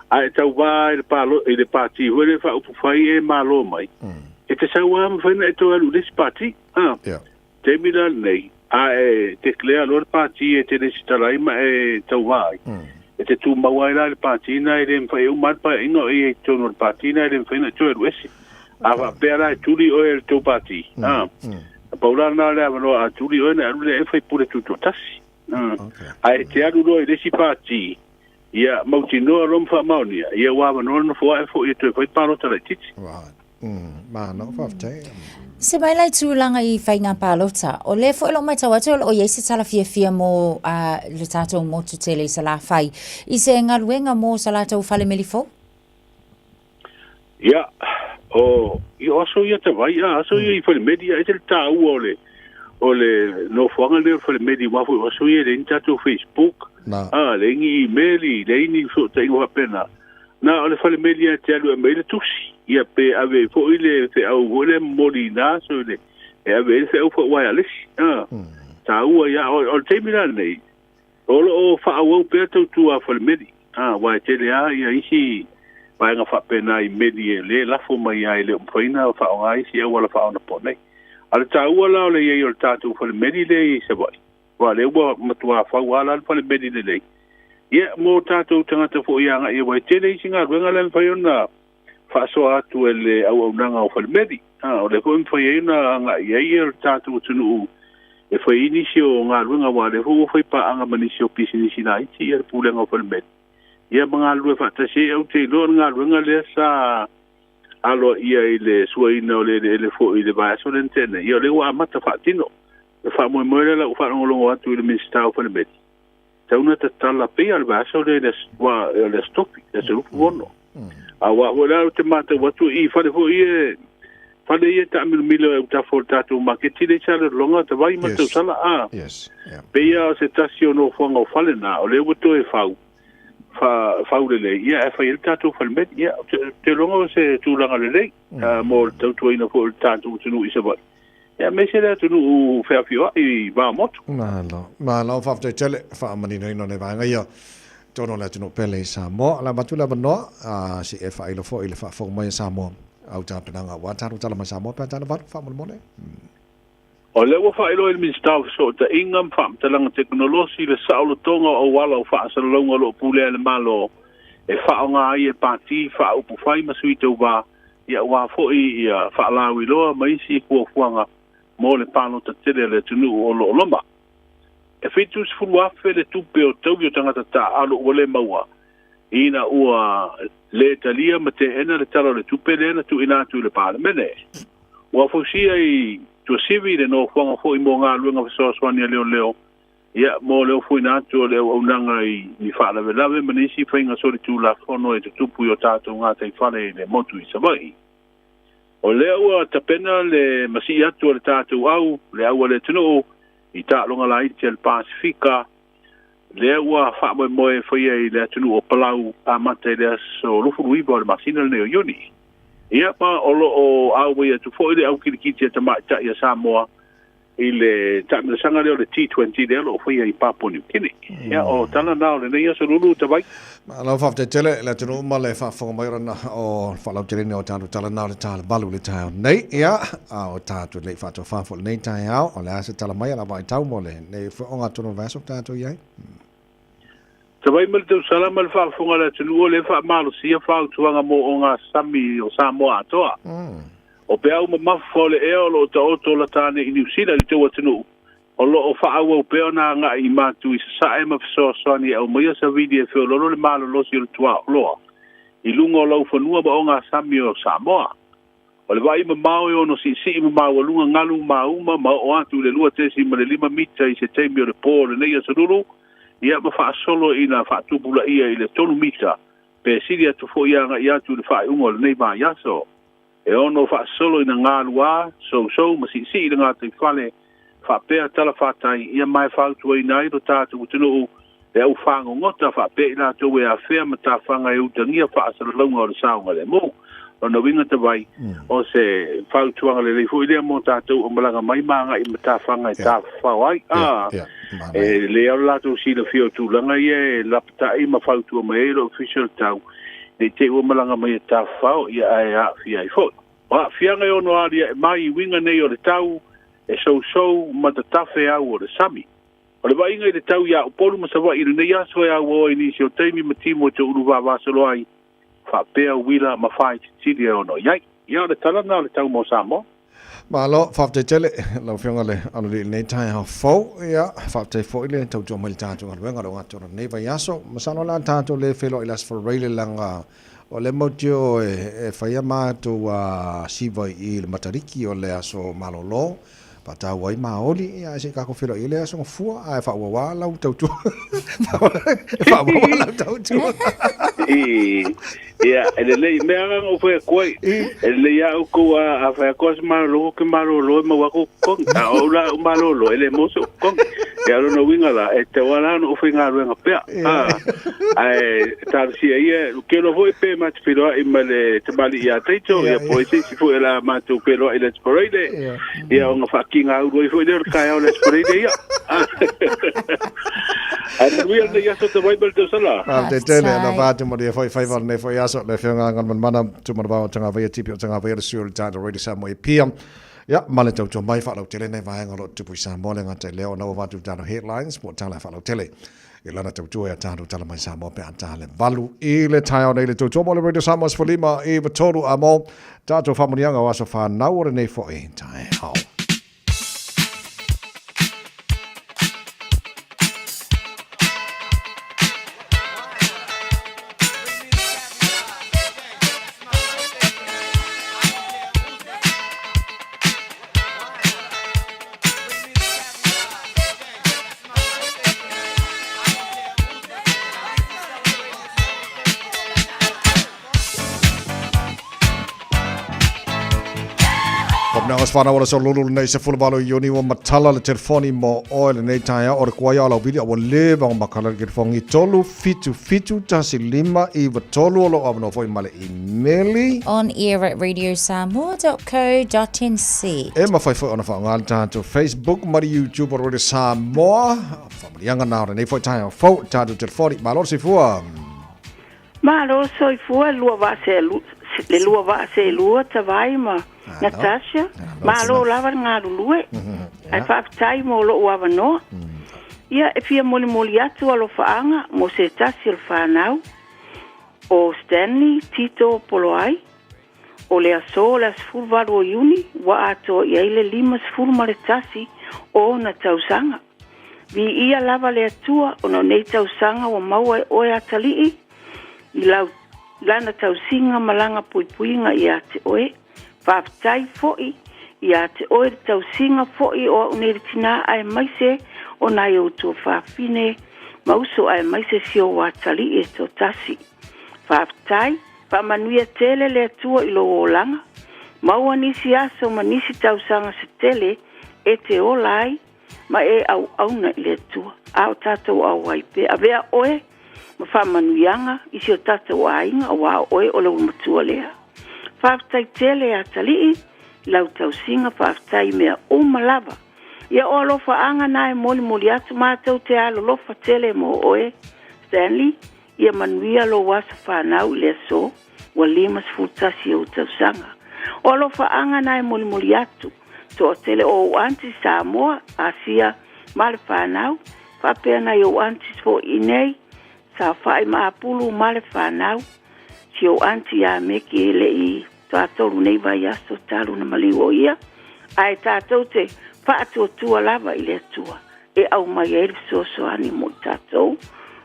A e tau wā e le palo e le pati hoi le wha upu fai e malo mai. E te sau am whaina e to alu lesi pati. Temi la nei. Te clea lor pati e te resitalai ma e tau vai. E te tu mawai la le pati na e le mwhai umat pa ingo e tono le pati na e le mwhai na tō e ruesi. A wa pēra e tuli o e le tō pati. A paula na le avano a tuli o e na alu le e whai pure tuto tasi. A e te alu lo e resi pati. Ia mauti noa rom wha maunia. Ia wawa noa no fua e fo i tō e whai pālota lai titi. Ma no whaftai. Se mai lai tūlanga I whainga pālota, o le fo ilo mai tau atu o iei se tala fia mo le tātou mo tutele I sa la whai. I se ngaruenga mo sa la tau whale meli fo? Ia, I aso ia te vai, aso ia I whale medi, e te tāu o le no whanga leo whale medi wafu, aso ia le tātou Facebook, le ingi emaili, le ingi so te ingo hapena. Na o le whale medi a te alu e meile tusi. Ia pe ave fo ile te au vole molina so le e ave se au fo wai alis ta ua ia o te mira nei o fa au pe tu a fo medi wai te le ia isi vai nga fa pena I medi le la fo mai ai le poina fa ai si au la fa ona pone al ta ua la le ia o tatu fo medi le se vai wa le ua matua fa wala fo medi le ia mo tatu tanga fo ia nga ia wai te le singa wenga le fa ona fa so atu ele au nanga o falmedi o le ko foi ina nga ia tatu tunu e foi inicio nga runga wa le ho foi pa anga manisio pisini sina iti e pule nga falmedi ia manga lu fa tasi au te lo nga runga le sa alo ia ile suina le fo ile ba so lentene ia le wa mata fa tino le fa mo mo le la fa ngolo atu le minsta o falmedi tauna ta tala pe al ba so le wa le stopi le so vono awa wala te mata watu I fale fo ie ta milo e ta forta tu maketi le chale longa te vai mata sala pe ia se tasiono fonga fale na o le watu e fau le ia e fai ta tu falmet ia te longa se tu langa le mo tu ina fo ta tu nu isa ba ia me se le tu nu fa fio I ba moto ma lo fa te chale fa mani no ne va ia tono la tino pele Samoa la matula bano si e fa ilo fo ile fa fo mai Samoa au ta penanga wa ta tala mai Samoa pa ta va fa mo mole o le wa fa ilo il minsta so ta ingam fa talanga teknologi le saulo tonga o wala o fa sa longa lo pule le malo e fa nga I pati fa u pu fai masui te wa ia wa fo I fa la wi lo mai si ko fuanga mo le pano ta tele le tunu o lo loma e fitus fulwa fele tu pe o tau yo tangata ta alo ole maua ina ua le talia mate ena le talo le tu pele na tu ina tu le parlemene wa fosia I tu sivi le no fanga fo I mo nga luenga so swani leo ia mo leo fo ina tu le unanga I fa la velave manisi fainga so tu la fono e tu pu yo tato nga te fale le motu I savai o leo ta pena le masia tu le tato au le au le tuno I ta longa la iti al Pasifika le ua fa mo foi ai le tunu o palau a mate le so lufu ruibo le masina le yoni ia pa o awe tu foi le au kirikiti ta ma ta ia Samoa ile ta me sanga le T20 le o foi ai Papua New Guinea ia o tana na le ia so lulu ta vai ma la fa te tele le tunu ma le fa fo mai rana o fa la tele no tanu tala na le tala balu le tau nei ia o tatu le fa to fa fo nei tai au o le asa tala mai la vai tau mo le nei fo onga tunu vaso tatu ia te vai mal te sala mal fa fo ngala tunu le fa malo sia fa tu anga mo onga sami o Samoa toa o pe au ma fo le e o lo ta o to la tane I New Zealand te o tunu o lo o whaau au peo nā ngā I mātu I sa e ma fesoasoani au mai sa vidi e whiololo le malo losi o le tua loa. I lunga o lau whanua ma o ngā sami o Samoa. O le wai ma mao e ono si ma mao lunga ngalu mauma ma o atu le lua tesi ma le 5 mita I se teimi o le pō le nei a saruru. Ia ma wha solo I nā wha tupula ia I le 2 mita. Pe siri atu fo ia ngā I atu le wha ungo le nei ma yaso. E ono wha solo I na ngā lua, so ma si I le ngā te whale. Whapea tala whatai ia mai whautua I nai ro tātu utinu e au whango ngota whapea I la tau e a whea ma tā whanga e utangia whaasara launga o le saunga le mō. O na winga te vai o se whautuanga le leifu I lea mō tātou o malanga mai maanga I ma tā whanga I tā whawai. E le au la tau si la whio tūlanga I e lapata I ma whautua ma e ro official tau. Ne te ua malanga mai tā whao I a e a whia I fo. O a whianga e ono aria e mai winga nei o le tau e so ma ta tafe au o le sami. O le wainga I le tau ia upolu ma sawa I le nei aso e au o ini si o teimi ma timo te uruwa wasolo ai whapea wila ma whai tiri e ono. Iai, ia le talana le tau mo Samoa. Malo, whapte tele, lau whionga le anu li nei tai hao fau, ia, whapte fo I le tau tua mai tātou ngā wenga ronga tōra nei vai aso, masano la tātou le whelo I las whareile langa o le motio e whaia mātou siwai I le matariki o le aso malolo, pata wai maoli ia se kako filo ile aso fua ai fa wa lau tau tu fa wa lau tau tu ia ele me anga o foi koi ele ia o ko a fa kos malo ke malo lo ma wa ko kon o la malo lo ele moso kon ia no winga la e te wala no foi nga ruenga pe ai tar si ia ke lo foi pe mat filo I male te bali ia teito ia foi si foi la matu pero ele sporide ia on fa kinga u foi der kai o le sporide ia ai ruia de ia so te vai bel te sala te tele na va te mo dia foi fai ne foi aso le whionga ngan mana tu mana ba tanga vai tipi o tanga vai le sur tanga radio Samoa PM. Ja, male tau tō mai whalau tele nei vahenga lo tupu I Samoa le ngata leo na watu tano headlines mo tala whalau tele. I lana tau tō e tānu tala mai Samoa pe anta le valu I le tai o nei le tau tō mo le radio Samoa sfolima I vatoru a mo tātou whamurianga o aso whanau ore nei fo e tai hao. Whana ora so lulu nei se fulvalo yoni o matala le telefoni mo oil nei taia o kuai ala vili o leva o makala ke fongi tolu fitu tasi 5 I tolu o lo avno foi male emaili on air at radiosamoa.co.nz e ma fai foi ona fa ngal tanto Facebook mari YouTube o Radio Samoa familianga na nei foi taia fo tanto telefoni ma lo si fua lua va se le lua va se lua tavai ma Natasha, malo lava ngā lulue. Ai whaafitai mo lo uawa noa. Ia, e fia moli atu alo whaanga mo se tasi al whanau. O Stanley, Tito, Poloai. O le aso, le asfurvaru o iuni. Wa ato I aile 5 sfurma le tasi o na tausanga. Vi ia lava le atua o no nei tausanga wa maua oe atalii. I lau lana tausinga malanga puipuinga I ate oe. Whaafitai fo'i I ate oe tau singa fo'i o uneri tina ai maise o nai o tō whaafine mauso ai maise si o watali e tō tasi. Whaafitai, whaamanuia tele le atua I lo o langa. Maua nisi aso ma nisi tau sanga se tele e te o lai ma e au auna I le atua. Ao tātou au aipe. Avea oe ma whaamanuianga isi o tātou ainga o wā oe o lau matua lea. Whaafitai tele a talii, lau tau singa whaafitai mea o malava. Ia o alofa anga nae moli atu mātou te alo lofa tele mo oe. Stanley, ia manuia lo wasa whanau le so, wa 5 sfutasi o tau sanga. O alofa anga nae moli atu, to tele o anti Samoa, Asia, male whanau, whapea na o anti so inei, sa whae maapulu male whanau, si o anti a meki ele I tātoru nei vai aso taru na maliu o ia. Ai tātou te Whaatua lava I le atua. E au mai e sosoani mo tatou.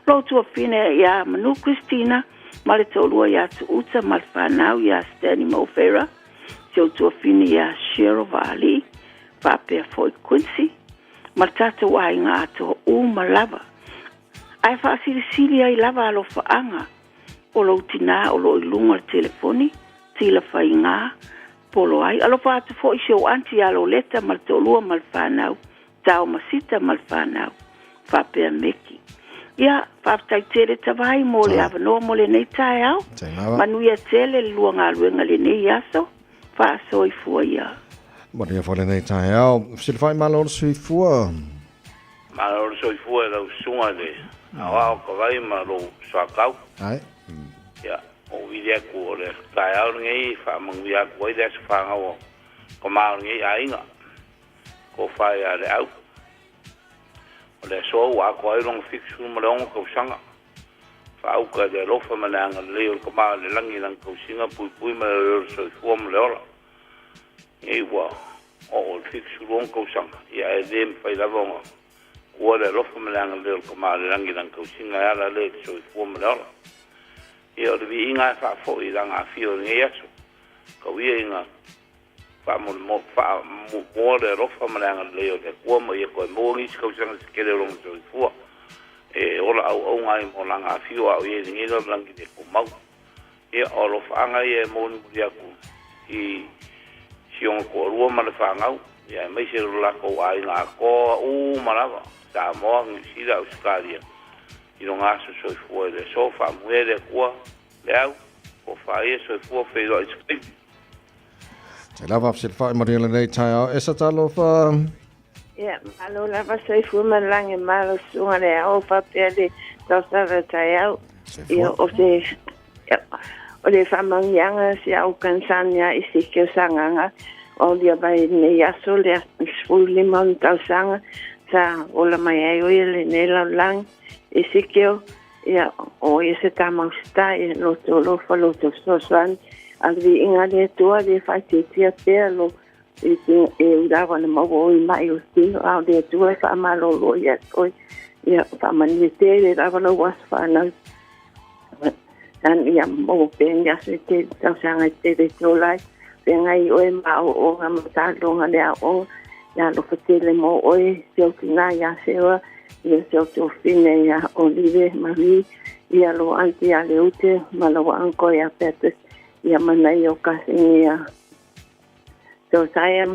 Lo tua fine ia Manu Christina, ma le tolua ia tu uta ma le whanau ia Stanley Mofera. Teo tua fine ia Cheryl Valley, whapea foi Quincy. Ma le tatou ai ngā ato ma lava. Ai whaasirisiri ai lava alo whaanga. O lo tina o lo ilunga le telefoni, tila whai ngā, polo ai. Alo whaatu fo i seo anti alo leta ma le tolua ma le whanau. Tau masita ma le whanau. Whapea meki. Ia, whaatai tere tawai mo le avanoa mo le nei tae au. Manuia tele le lua ngā luenga le nei aso. Whaasoi fua ia. Maria for le nei tae au. Silfai malo sui fua. Malo sui fua lau sunga le. Awa o kawai malo swakau. Ai. Ia, o videa ku o le tae au ngei whaamanguia ku oidea su whangau o. Ko mao ngei a inga. Ko whai a le au. O le so wa ko ai long fixu mo le ongo ko sanga. Fa au ka de lofa mananga le o ko ma le langi lang ko singa pui ma le so fu mo le ola. E wa o fixu long ko sanga. Ya e dem fa la vonga. Ko le lofa mananga le ko ma le langi lang ko singa ya la le so fu mo le ola. E o vi inga fa fo I langa fio nge yaso. Ko wi inga fa mo le rofa malanga le o le kua mo ye ko mo ni ko sanga ke le long so fu e ola au ngai mo langa fio au ye ni lo langi de ko mau e olo fa nga ye mo ni ya ku I siong ko ru ma le fa ngau ya mai se la ko ai nga ko malava ta mo ngi si da Australia I lo nga so fu le sofa mo le kua le au ko fa ye so fu fe lo Te lava silfai Maria le nei tae au. Esa talo fa... Ia, malo lava sei fuma lange malo sunga le au whapea le tausara tae au. Ia, o le whamangianga si au kansania I si keo sanganga. O lia bai ne yaso le sfuli mon tausanga. Sa ola mai ai oia le ne lau lang. I si keo, ia, o ia se tamau sta, ia loto lofa loto sosuan. Agri inga le tua le whaiti tia pēr lo e urawa na mago I mai o tino au le tua wha amalo lo ia oi ia whamani te le rawa lo was whanau tan ia mago pēn ia se te tausanga te le tolai pēngai oi mao o ngā matalonga le a o ia lo whatele mo oi teo tina ia sewa ia teo teo fine ia Olive Marie ia lo anti a le ute malawa anko ia Petrus ia manai o kasingia. So saya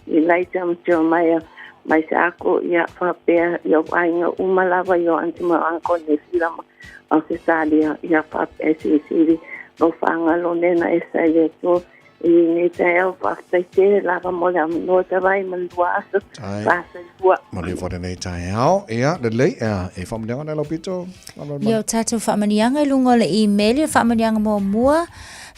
I laita mtio mai sako ia whapea ia wainga umalawa ia antima anko ne filama au se salia ia whapea siri no whanga lo nena e sai to I ne te au whaftai te lava mo le amino te vai mandua aso whasa fua. Maria for le nei tae au. Ia, le lei e whamanianga nei lopito. Ia tātou whamanianga lungo le email whamanianga mo mua.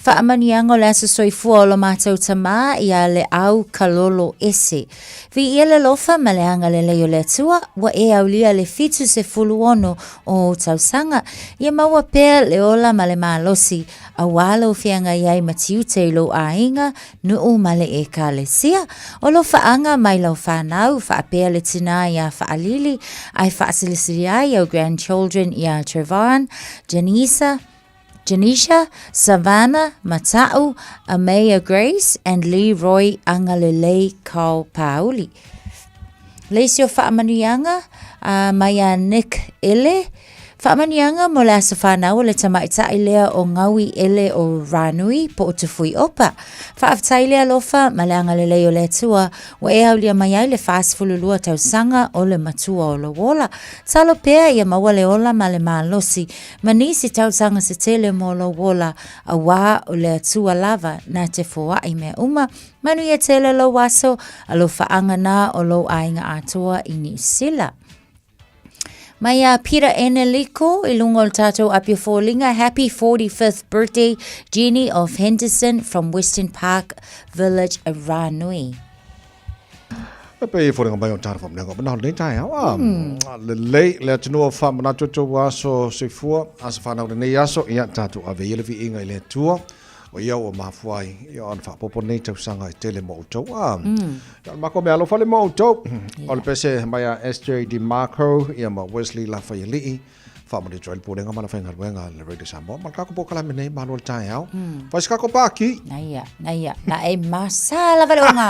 Whaamanianga le asa soifua o lo mātou tamā ia le au kalolo ese. Vi ia le lofa ma le anga le leo le atua, wa e au lia le fitu se fuluono o tausanga, ia maua pēr le ola ma le mālosi, a walo whianga iai matiute I lo ainga, nuu ma le e ka le sia, o lo whaanga mai lau whanau, whaapea le tina ia whaalili, ai whaasilisiri ai au grandchildren ia Trevon, Janisha, Savannah, Matau, Amaya Grace, and Leroy Angalele Kau Pauli. Leisio whaamanianga, Maya Nick Ele, whaamanianga mo le asa whanau le tamaitai lea o ngawi ele o Ranui po o tufui opa. Whaaftai lea lofa ma le angalele o le tua, wa e au lia mai ai le whaasfululua tausanga o le matua o le wola. Talo pea ia maua le ola ma le malosi, manisi tausanga se tele mo lo wola a wā o le atua lava na te fua I mea uma, manu ia tele lo waso a lo whaangana o lo ainga atua I New Zealand. Maya Peter Eneliko, ilungo tato apia fōlinga. Happy 45th birthday, Jenny of Henderson from Western Park Village, Ranui. Pe fōlinga mai o tāra whamnanga, mana nei tai au. Le atunua whamana toto aso se fua, asa whanau nei aso, ia tātou ave elevi inga I le tua. o ia o mafuai ia on fa popo nei tau sanga i tele mo tau ia mako me alo fale mo tau o le pese mai a SJ Di Marco ia ma Wesley Lafayette fa mo de joel pulenga mana fenga wenga le radio sambo ma ka ko pokala me nei manual tai au fa ska ko paki na ia na e masala vale onga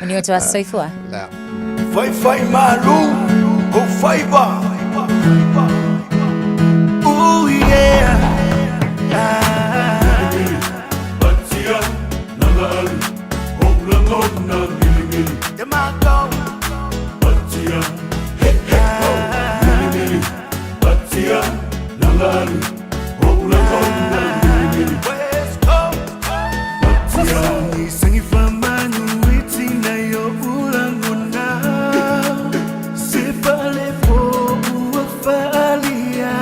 mani o tua soifua Fai malu o faiba Oh yeah Batia nangal Honglangon na gili Demago Batia Batia nangal Honglangon na gili West Coast Batia Sangi famanu iti na yo ulangona Sefale po uafalia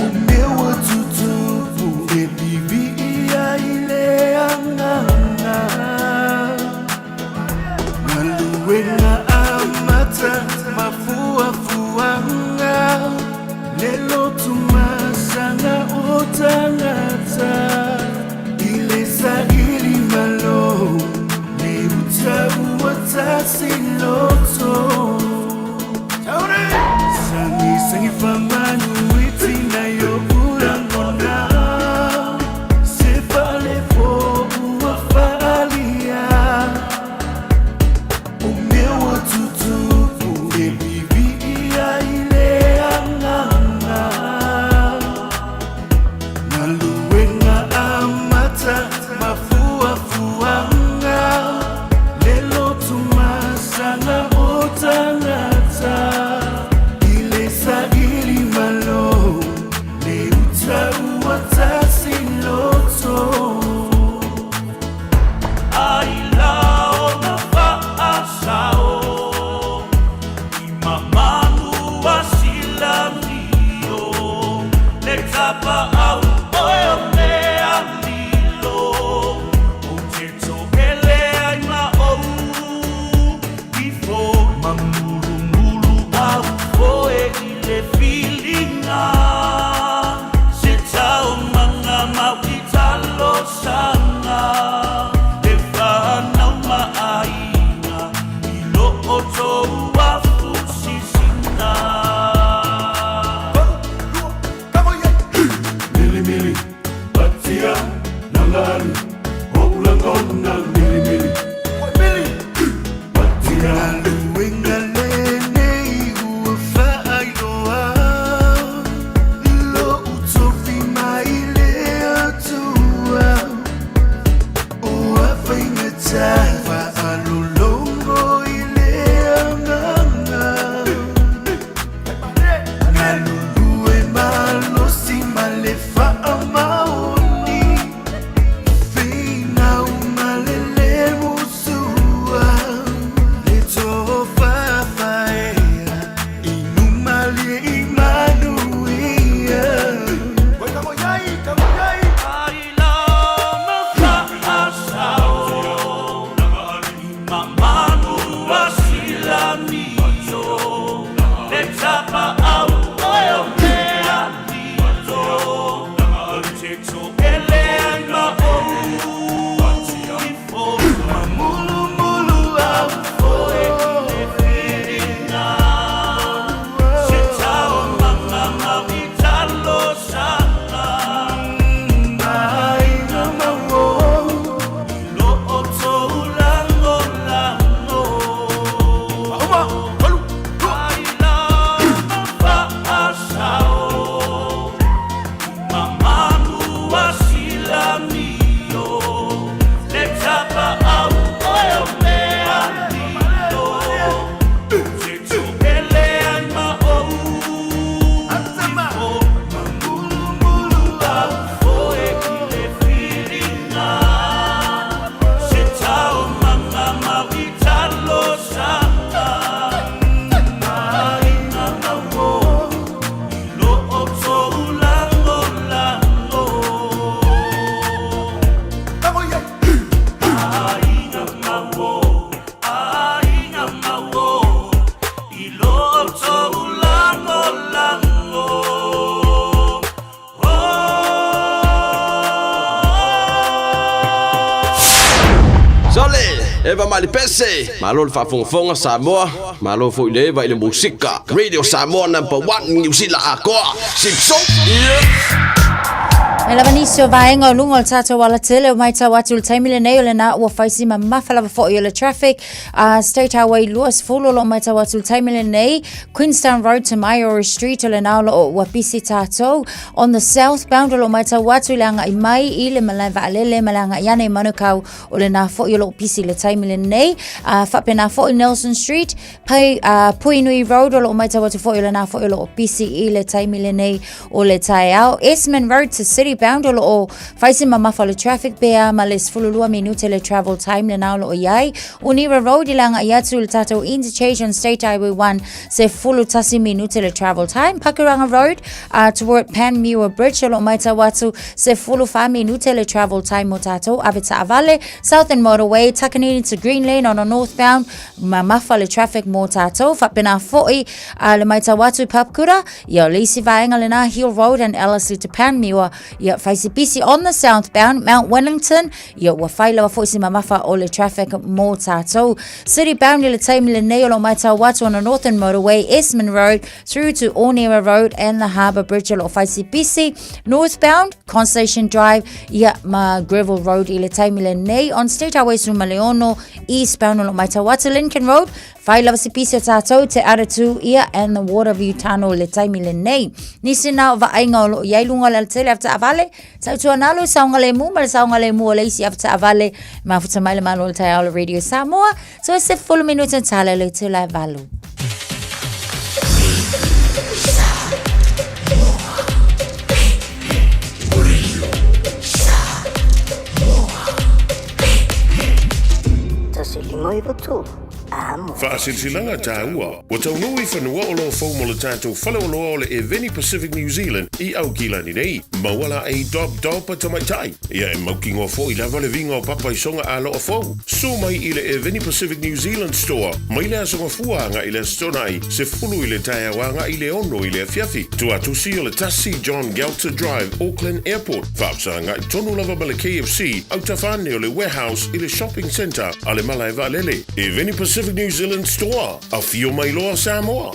Umewa tutupu Ebibia ile anganga Maluwenga amata Mafua fuanga Lelo tumasanga otangata Ile sahili malo Ne utabu watasi loto Sangi famanu iti na yo ulangona Sefale po uafalia Umewa tutupu Ebibia ile anganga Maluwenga amata Mafua fuanga Lelo tumasanga otangata Ile sahili malo Ne utabu watasi loto Ailao na faasao Imamanu wasilamio Letapa au oyo mea lilo Uteto elea ima ou Ifo mamuru au foe ile filinga Setao manga mawitalo sana Defana maaina Ilo oto wafu sisina Lili Sole, eva mali pese. Malo le whafonga Samoa. Malo fo ile eva ile musika. Radio Samoa #1 New Zealand akoa. Sipso. Me lava nisi o vaenga o lunga o tato wala tele o mai tau atu le taimile nei o le na ua whaisi ma mawhalava fo i o le traffic. State Highway Luas fulo lo mai tau atu le taimile nei. Queenstown Road to Maiora Street o le na o ua pisi tato. On the southbound o lo mai tau atu le anga i mai i le malaiva alele malanga i ane manukau o le na fo i o lo pisi le taimile nei. Whapena fo i Nelson Street. Puinui Road o lo mai tau atu fo i o le na fo i o lo pisi i le taimile nei o le tai au. Esmond Road to City bound o faisi mamafa le traffic bea ma les fululua minute le travel time le nao lo iai. Unira Road ilanga iatu le tato interchange on State Highway 1 se fulu tasi minute le travel time. Pakuranga Road toward Panmure Bridge lo maita watu se fulu 5 minute le travel time mo tato. Avita Avale Southern Motorway Takanini to Green Lane on a northbound mamafa le traffic mo tato. Fapena foi le maita watu Papkura yo lisi vaenga le na Hill Road and Ellerslie to Panmure. Faisi bisi on the southbound Mount Wellington wa faila wa foisi mamafa o le traffic mo tato. City bound le taimi le nei lo maita watu on the northern motorway Esmond Road through to Ornera Road and the Harbour Bridge lo faisi bisi. Northbound Constellation Drive ma Greville Road le taimi le nei on State Highway Sumaleono. Eastbound lo maita watu Lincoln Road faila wa sipisi tato te aratu and the Waterview Tunnel le taimi le nei. Nisi na va ainga lo yailunga le tele after avale sa nalo saunga le mu mal saunga le mu le isi after avale ma futa mai le malo tai ala Radio Samoa so se full minute tala le tula valu. Tasilimo iwa tu. Whaasilsilanga tāua. Wa taunui whanua o loa whau mo le tātou whale o loa o le Eveni Pacific New Zealand I au kilani nei. Mawala e dop tamaitai. Ia e maukingo fo I lava le vinga o papa I songa a loa whau. So mai I le Eveni Pacific New Zealand store. Mai le asonga fuanga I le stonai. Se fulu I le taia wanga I le ono I le fiafi. Tua tusi o le tasi John Galter Drive, Auckland Airport. Whaapsanga I tonu lava ma le KFC. Au tawhane o le warehouse I le shopping centre. A le malaiva lele. Eveni Pacific New Zealand store. A fio mai loa Samoa.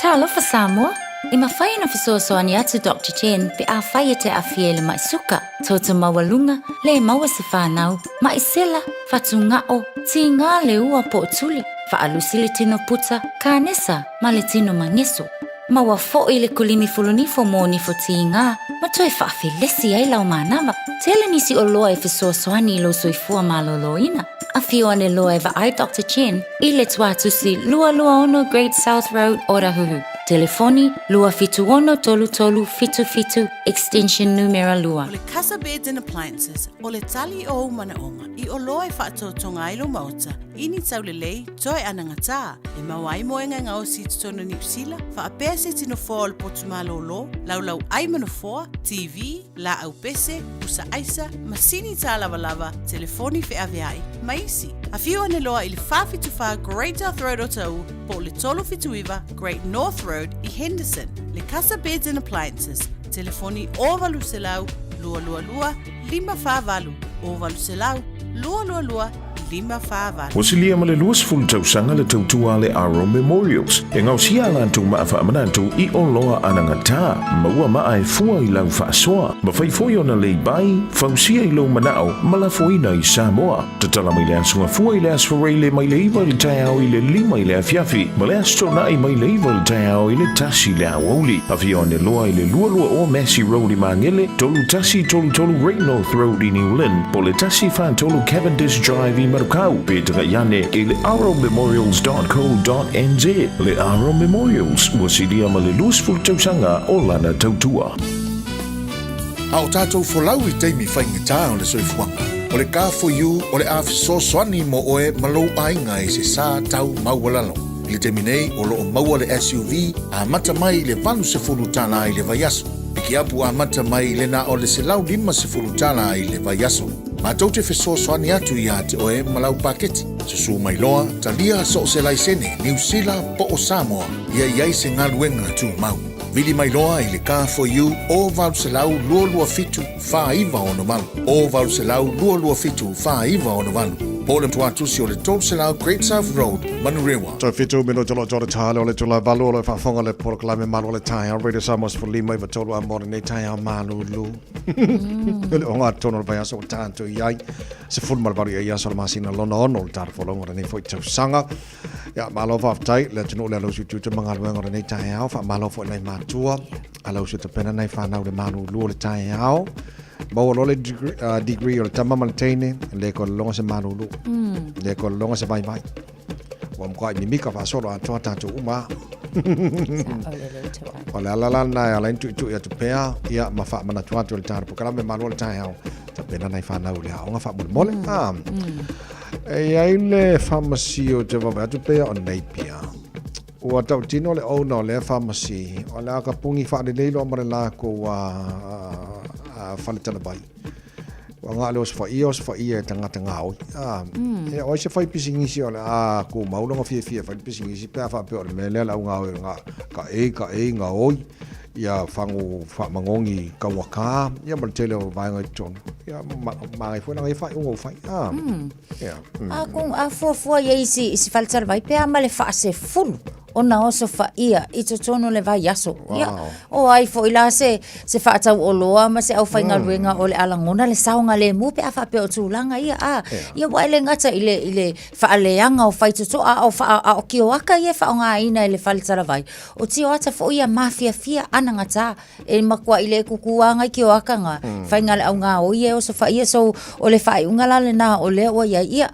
Talofa Samoa. I mawhai na fisoasoani atu Dr. Chen pe a whai te a fiele mai suka. Tota mawalunga le maua se whanau. Mai sela whatungao ti ngā le ua po tuli. Whaalusi le tino puta kānesa ma le tino mangeso. Maua fo I le kulimi fulunifo mo nifo ti ngā. Ma toi whaafilesi ai lau manawa. Tele nisi o loa e fisoasoani lo soifua maloloina. A fio ane loa eva ai Dr. Chen I le tuatusi lua ono Great South Road Orahuhu. Telefoni lua fitu ono tolu fitu extension numero lua. O le Casa Beds and Appliances o le tali o manaonga I o loa e whaatotonga ilo mauta ini tau le lei toi anangata e mawai moenga ngao si tutono New Zealand whaapea se tino fōa le potumalo lo lau ai manofoa TV la au pese usa aisa masini ta lava telefoni fe aveai maisi a fio ane loa I le whawhitu wha Great South Road o tau po le tolo fituiva Great North Road I Henderson le Casa Beds and Appliances telefoni ovalu selau lua 5 ovalu selau lua 5 Wasilia ma le luas fulu tausanga le tautua le Aro Memorials. E ngau sia lantou maafa amanantou I o loa anangata. Maua maa e fua I lau whaasoa. Ma whaifoi ona lei bai, whausia I lau manao, malafoina I Samoa. Tatala mai le asunga fua I le asfarei le mai le iwa le taiao I le lima I le afiafi. Ma le astona I mai le iwa le taiao I le tasi le awauli. Awhia one loa I le lua o Massey Road I Mangele, tolu tasi tolu Great North Road I New Lynn, po le tasi fan tolu Cavendish Drive I Marukau, Petra Yane e le aromemorials.co.nz. Le Aro Memorials, wasilia ma le luas fulu tausanga o lana tautua. A o tātou wholau I teimi whaingatā o le soifuanga. O le ka for you, o le awhiso soani mo oe malou ainga I se sā tau maualalo. I le teminei o loo maua le SUV, a mata mai le valu se fulu tala I le vaiaso. Piki apu a mata mai le na o le se lau 5 se fulu tala I le vaiaso. Ma tau te wheso soani atu I te oe malau paketi. Susu mai loa, talia so se laisene, New Zealand po o Samoa, iai se ngaluenga tu mau. Vili mai loa I le car for you, o valu se lau lua fitu, wha iwa ono malu. O valu se lau lua fitu, wha iwa ono malu. Po le tuatusi o le Tolselau Great South Road, Manurewa. So fitu mino jolo jolo talo le tula balu le fafonga le proklame malu le tai Radio Samos for lima i tolu amor nei tai malu lu. Le onga tono ba so tanto yai se full mal bari ya so masina lona ono tar folonga nei foi tau sanga. Ya malo fa tai le tunu le lo situ te mangal wenga nei tai au fa malo fo nei matua. Alo se te pena nei fa na le malu lu le tai au. Bawa lo le degree o le tama maltene le ko longa se manulu le ko longa se vai vai wa mko ni mika fa solo anto tanto uma wala la na ala intu ya tupea ya mafa mana tuatu le tar pokala me malu le tai ta pena nai fa na ule nga fa mole e ai le pharmacy o te va tupea on nei pia o tau tino le o no le pharmacy wala ka pungi fa le lo mare la ko fale tala bai. Wa ngā leo se fa ia tangata ngāo. E oi se fai pisingisi o le ko maulonga fia fai pisingisi pēr wha pēr me lea lau ngāo ngā ka e ngā oi. Ia whango wha mangongi kawaka. Ia maritele o vaenga i tono. Ia māngai fwena ngai whai ungo whai. Kung a fuafua ia isi fale tala bai pēr ma le wha se fulu. Ona oso fa ia i to tono le vai yaso ia o ai fo ila se fa tau o loa ma se au fainga luenga o le alangona le saunga le mu pe afa pe o tulanga ia ia wa le ngata ile fa aleanga o fai to a o kioaka ia fa nga ina ile fal tala vai o tio ata fo ia mafia fia ana ngata e makua ile kukuanga kioaka nga fainga le au nga o ia oso fa ia so o le fai unga la le na o le o ia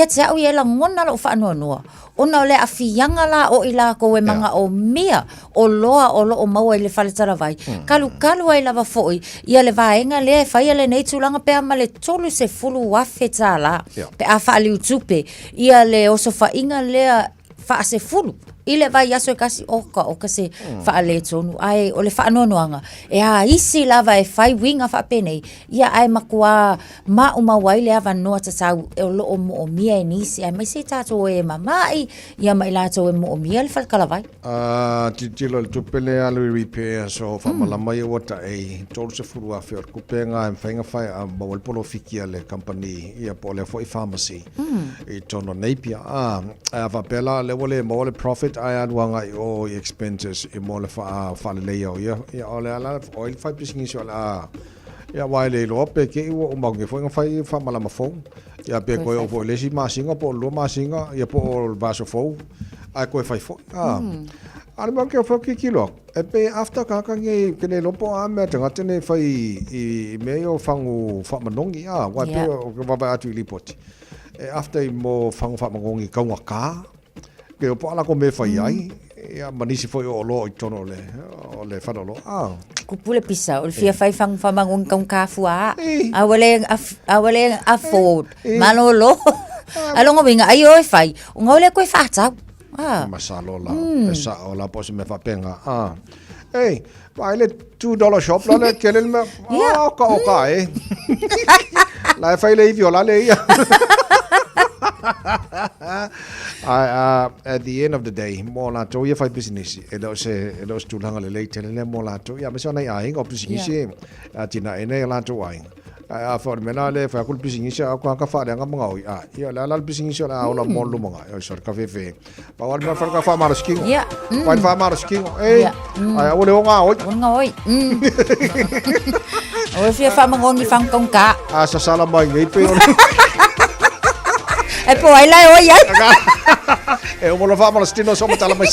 te au ia la ngona lo fa no ona le afianga la o ila ko e manga o mia o loa o lo o maua i le faletara vai. Kalu ai lava foi ia le vaenga le fai le nei tulanga pe ama le tolu se fulu wafe tala pe a fa ali utupe ia le oso fa inga le fa se fulu ile vai aso kasi oka se fa le tonu ai o le fa nonoanga e a isi lava e fai winga fa penei ia ai makua ma uma wai le ava no tatau e lo o mia e nisi ai mai se tato e mamai ia mai la to e mo mia le fa kala vai titilo tu pele alu repair so fa mala mai o ta e tolu se fulu a fer kupenga e fainga fai a bawal polo fikia le company ia pole foi pharmacy e tono nepia ava pela le wole mo le profit ai aduanga o expenses e mo le fa le leo ia ole ala oil 5% so la ia wai le lo pe ke o mo ke foi fai fa mala mafo ia pe ko o le si masinga po lo masinga ia po vaso fo ai ko fai fo ale mo ke fo ki kilo e pe after ka nge ke le lo po a me tanga tene fai i me o fangu fa manongi wa pe o va atu lipoti e after mo fangu fa manongi ka waka ke o pala ko me fai ai ia manisi foi o lo i tono le fadolo kupule pisa o fia fai fang famangon kang kafua awale afford manolo alongo winga ayo fai ngole ko fata masalola esa ola pos me fa penga hey vai le $2 shop la le kele me ka la fai le viola le ia at the end of the day mo la to ia fai business e lo se tulanga le tele le mo la to ia me sona ia ingo business tina ene la to ai a for menale fa kul business a ka fa nga mga oi ia la business la ola mo lu mga o sor ka fe pa wal ma fa ka fa mar sking wal fa mar sking ai o le nga oi o fia fa mangongi fang kong ka sa sala mai ngai pe e po ai lai oi ai e o mo fa mal stino so mata la mai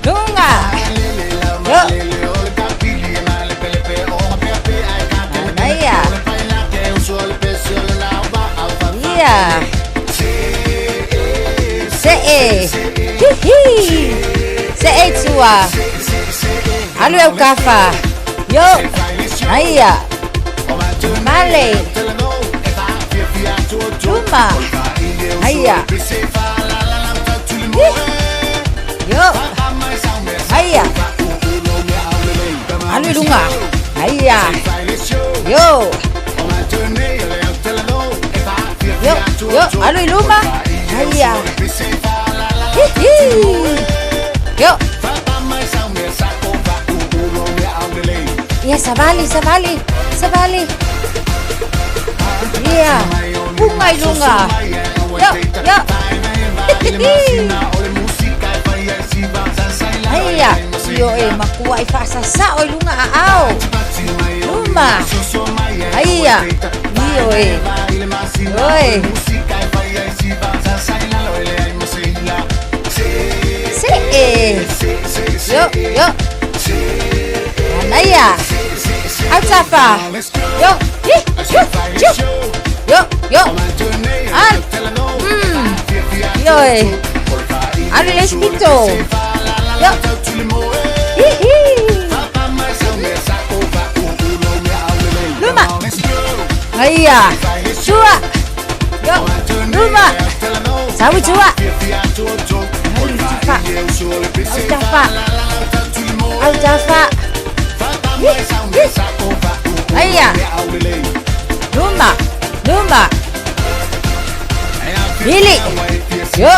Dunga Naya Iya Se tua Alu eu kafa Yo Naya Male Tuma Naya Yo Naya Alu lunga Naya Yo Alu luma Naya Yo Ia, savali. Ia, punga i lunga. Ia, io makua i whaasasa o i lunga a ao. Luma. Ia, io Oi. Yo. Anaya. Atafa. Yo. Al. Yo. Al espito. Yo. Luma. Aya. Chua. Yo. Luma. Sawi chua. Aljafa. Aya. Luma. Billy. Yo.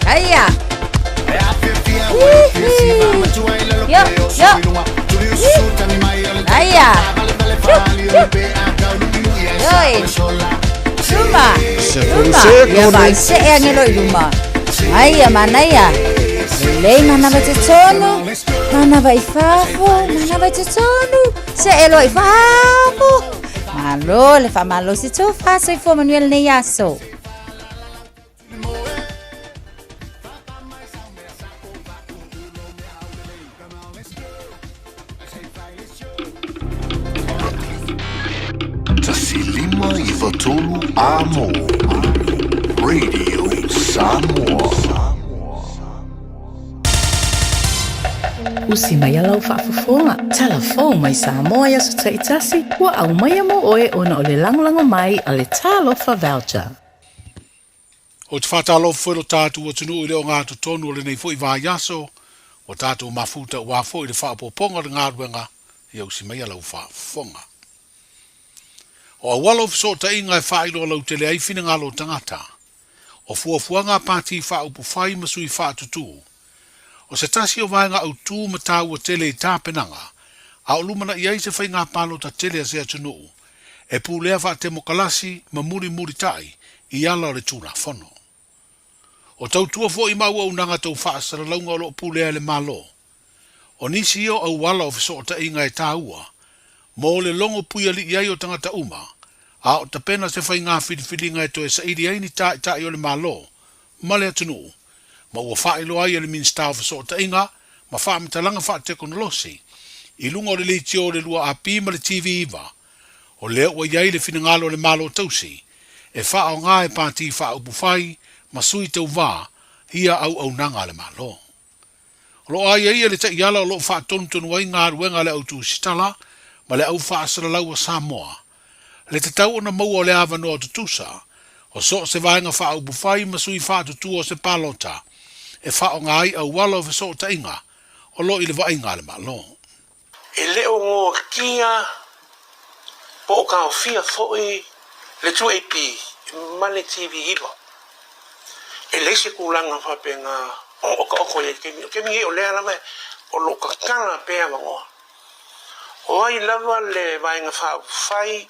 Aya. Yo. Aya. Luma. Ya vai se e ngelo luma. Aya manaya. Lei mana vai tsono. Mana vai fafo, mana vai tsono. Se elo i fafo. Malo le fa malo si tu fa so fo Manuel ne yaso. Tasilima i Vatolu Amo Radio Samoa. Usi mai alau whaafafonga. Telefon mai Samoa ia sa taitasi. Ua au mai mo oe ona o le langolango mai a le talofa voucher. O te whatalofa fwero tātu o tunu i leo ngā tonu o le nei fwoi vāiaso. O tātu mafuta ua fwoi le whaapoponga le ngā ruenga. Ia usi mai alau whaafonga. O awalo fiso ta inga e whailo alau te le aifina ngalo tangata. O fuafuanga pāti whaupu whai masui whaatutu. O se tasi o vaenga au tū matau o tele i tāpenanga, a o lumana i aise whai ngā palo ta tele a se atunuu, e pūlea wha te mokalasi ma muri tai i ala o le tūna whono. O tau tua fo i mau au nanga tau whaasara launga o lo pūlea le malo. O nisi o au wala o fiso o ta inga e tāua, mo le longo puia li i ai o tangata uma, a o ta pena se whai ngā whiriwhiringa e to e sa iri aini tā i o le malo, ma le atunuu. Ma ua whaelo ai ele minsta o fiso o ta inga, ma wha mitalanga wha teknolosi. I lunga o le leiti o le lua a pima le TV iwa, o leo ua iai le finangalo le malo tausi, e wha o ngā e pāti wha upu whai, ma sui tau wā, ia au nanga le malo. O lo ai ai le ta iala o lo wha tonu ai ngā ruenga le au tu sitala, ma le au wha asara lau a Samoa. Le te tau ona maua o le awa noa tutusa, o so se vaenga wha upu whai, ma sui wha tutu o se palota, e wha o ngā ai au wala o fiso o ta inga, o lo i le wa inga le malo. E leo ngō kia, po o ka o fia foi, le tu AP, ma le TV iwa. E leise kulanga whapenga, o ka oko ye, ke mi o lea lama, o lo ka kana pēa wangoa. O ai lava le vaenga wha whai,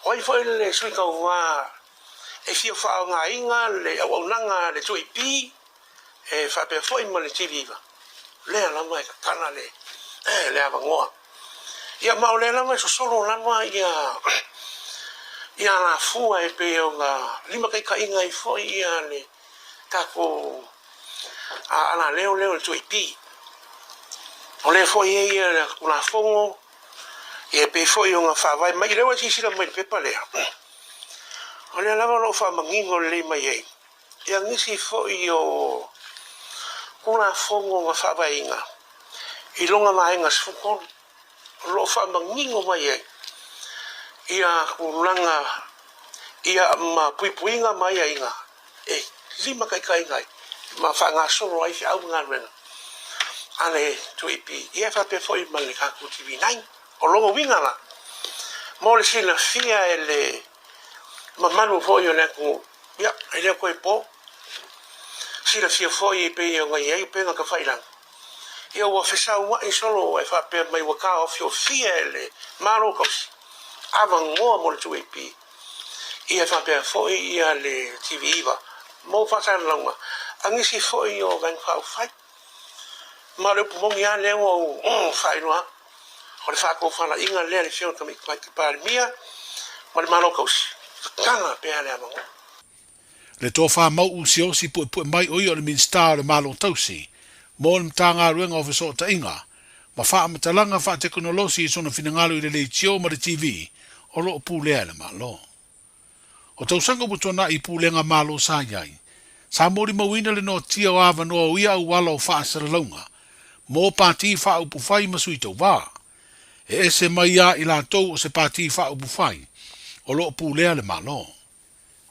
o ai foi le suika o wā, e fia wha o ngā inga, le au nanga le tu AP, e whape foi ma le TV iwa. Lea lama e ka kana le, le awa ngoa. Ia mao lea lama e so solo lama ia la fua e pe o ngā lima kai ka inga i foi ia le tako ana leo le tu ipi. O le foi ia le kuna fongo e pe foi o ngā whawai mai lewa sisira mai pepa lea. O lea lama lo wha mangingo le mai ei. Ia ngisi foi o kuna fongo ngā whawai inga. I longa mai ngā sfukon, lo wha mangingo mai e. Ia kulanga, ia ma puipuinga mai e inga. E, lima kai ngai. Ma wha ngā soro ai fi au ngā rena. Ane tuipi, ia wha pe foi ma le kaku TV9. O longa winga la. Mo le sina fia e le mamanu foi o le ku. Ia, e le koe po. sila fia foi pe ngai pe ka failang ia wa fesa wa I solo e fa pe mai wa ka o fia le maro ko ava ngo mo tu pi ia fa pe foi ia le TV va mo fa sa longa angi si foi o gan fa fai ma le pu mo ia le o fai no o le fa ko fa la inga le fio ka mi pa mia ma le maro ko kanga pe ale ava le tō wha mau usio si pu mai oi o le minsta le malo tausi, mo le mtanga ruenga o fiso ta inga, ma wha matalanga wha teknolosi I sona finangalu I le leitio ma le TV, o lo pu lea le malo. O tausanga butona I pu lenga malo sa iai, sa mori mawina le no tia o ava no uia u wala o wha asara launga, mo pati wha upu whai masui tau wā. E ese mai a I la tau o se pati wha upu whai, o lo pu lea le malo.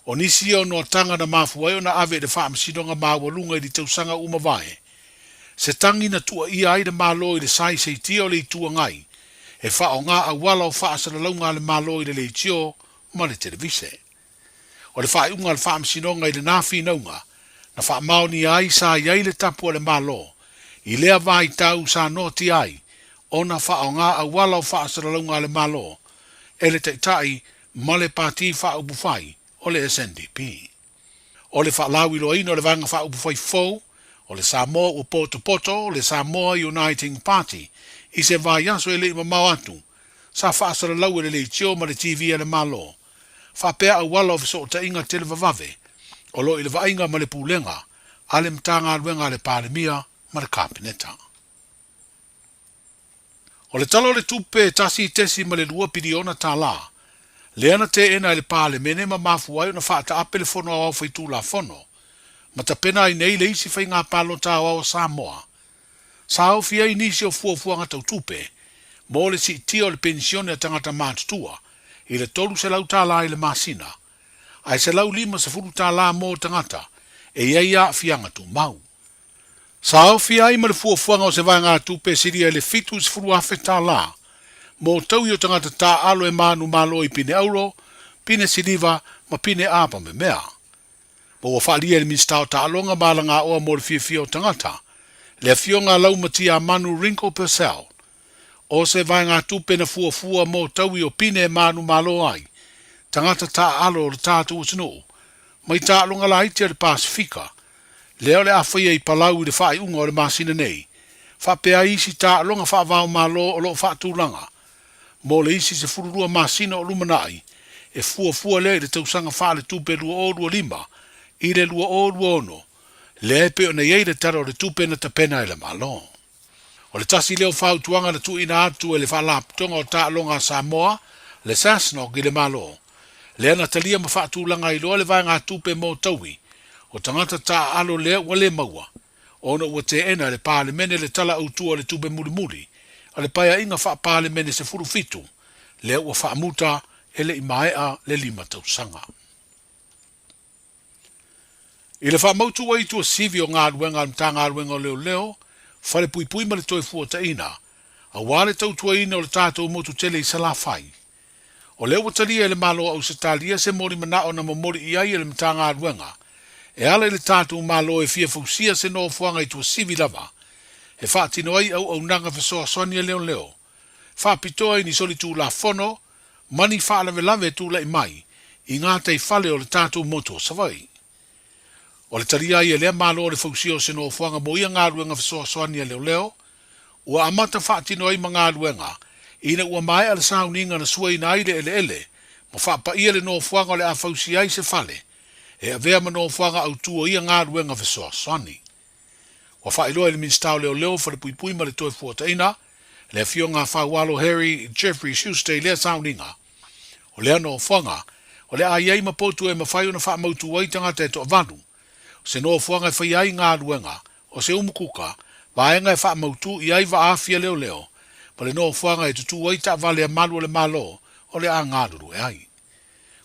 O nisi o no tanga na mafuai o na ave de wha msidonga mawalunga I di tausanga umawai. Se tangi na tua ia ai de malo I de sai se tia o le tua ngai. E wha o ngā awala o wha asana launga le malo I de le tio ma le televise. O le wha iunga le wha msidonga I de nafi naunga. Na wha maoni ai sa iai le tapu o le malo. I lea vai tau sa noti ai. O na wha o ngā awala o wha asana launga le malo. E le teitai ma le pati wha ubufai. O le SNDP. O le whaalawi loina o le vanga wha upu whai fau, o le Samoa o Poto Poto, o le Samoa Uniting Party, I se vai aso e le ima mau atu, sa whaasara lau e le tio ma le TV e le malo. Whapea au wala o fiso o ta inga tele vavave, o lo I le vainga ma le pūlenga, a le mtanga aluenga le pāremia ma le kāpeneta. O le talo le tupe tasi tesi ma le lua piriona tā la, Leana te ena I le pāle mene ma mafuai na whaata ape le fono au whai tū la fono. Ma ta pena I nei le isi whai ngā pālo tā au Samoa. Sa au fia I nisi o fuafuanga tau tupe. Mo le si tia o le pensione a tangata mātutua. I le tolu se lau tā la I le masina. Ai se lau lima se furu tā la mō tangata. E iai a fianga tu mau. Sa au fia I ma le fuafuanga o se vai ngā tupe siria le fitu se furu afe tā la. Mo tau I o tangata tā alo e manu malo I pine auro, pine siliva, ma pine apa me mea. Mo wa whaalia le minstao tā alonga mala ngā oa mo le fia o tangata, le fio ngā lau mati a manu Rinko Purcell. O se vai ngā tupe na fua mo tau I o pine e manu malo ai, tangata tā alo le tātu usino, mai tā alonga la iti le Pasifika, leo le awhia I palau I le whai unga o le masina nei, whapea isi tā alonga whaavao malo o lo whaatūlanga, mo le isi se fururua masina o lumanai, e fua le tausanga wha le tupe lua o lua lima, I le lua o lua ono, le pe o na iei le tara o le tupe na tapena I le malo. O le tasi leo whau tuanga na tu ina atu e le whalap tonga o ta longa Samoa, le Sasno ki le malo. Le ana talia ma whaatu langa I loa le vai ngā tupe mo taui, o tangata ta alo lea wa le maua, ona ua te ena le pāle mene le tala autua le tupe muri, a le paia inga wha pāle mene se furu fitu, lea ua wha muta e le imaea le lima tausanga. I le wha mautu wa itu a sivi o ngā ruenga mta ngā ruenga o leo, whale pui ma le toi fuata ina, a wale tautua ina o le tātou motu tele I sala whai. O leo watalia e le malo au se talia se mori mana o na mamori I ai e le mta ngā ruenga, e ala le tātou malo e fia fausia se no fuanga itu a sivi lava, e wha tino ai au nanga fisoa sonia leo. Wha pitoa I ni soli tū la fono, mani wha lave tū la I mai, I ngā tei whale o le tātou moto savai. O le taria I e lea malo o le fausio se no fuanga mo ia ngā ruenga fisoa soania leo, ua amata wha tino ai ma ngā ruenga, ina ua mai ala sauninga na sua ina aile ele, ma wha pa ia le no fuanga o le a fausi ai se whale, e a vea ma no fuanga au tua ia ngā ruenga fisoa soani. Wa whailoa le minstao leo whale pui ma le toi fuata ina, le fio ngā whawalo Harry Jeffrey Schuster lea sauninga. O lea no fuanga, o le a iei ma potu e ma whaio na wha mautu waitanga te to avanu, se no fuanga e whai ai ngā ruenga, o se umukuka, vaenga e wha mautu I ai wa afia leo, ma le no fuanga e tutu waita vale a malu le malo, o le a ngāduru e ai.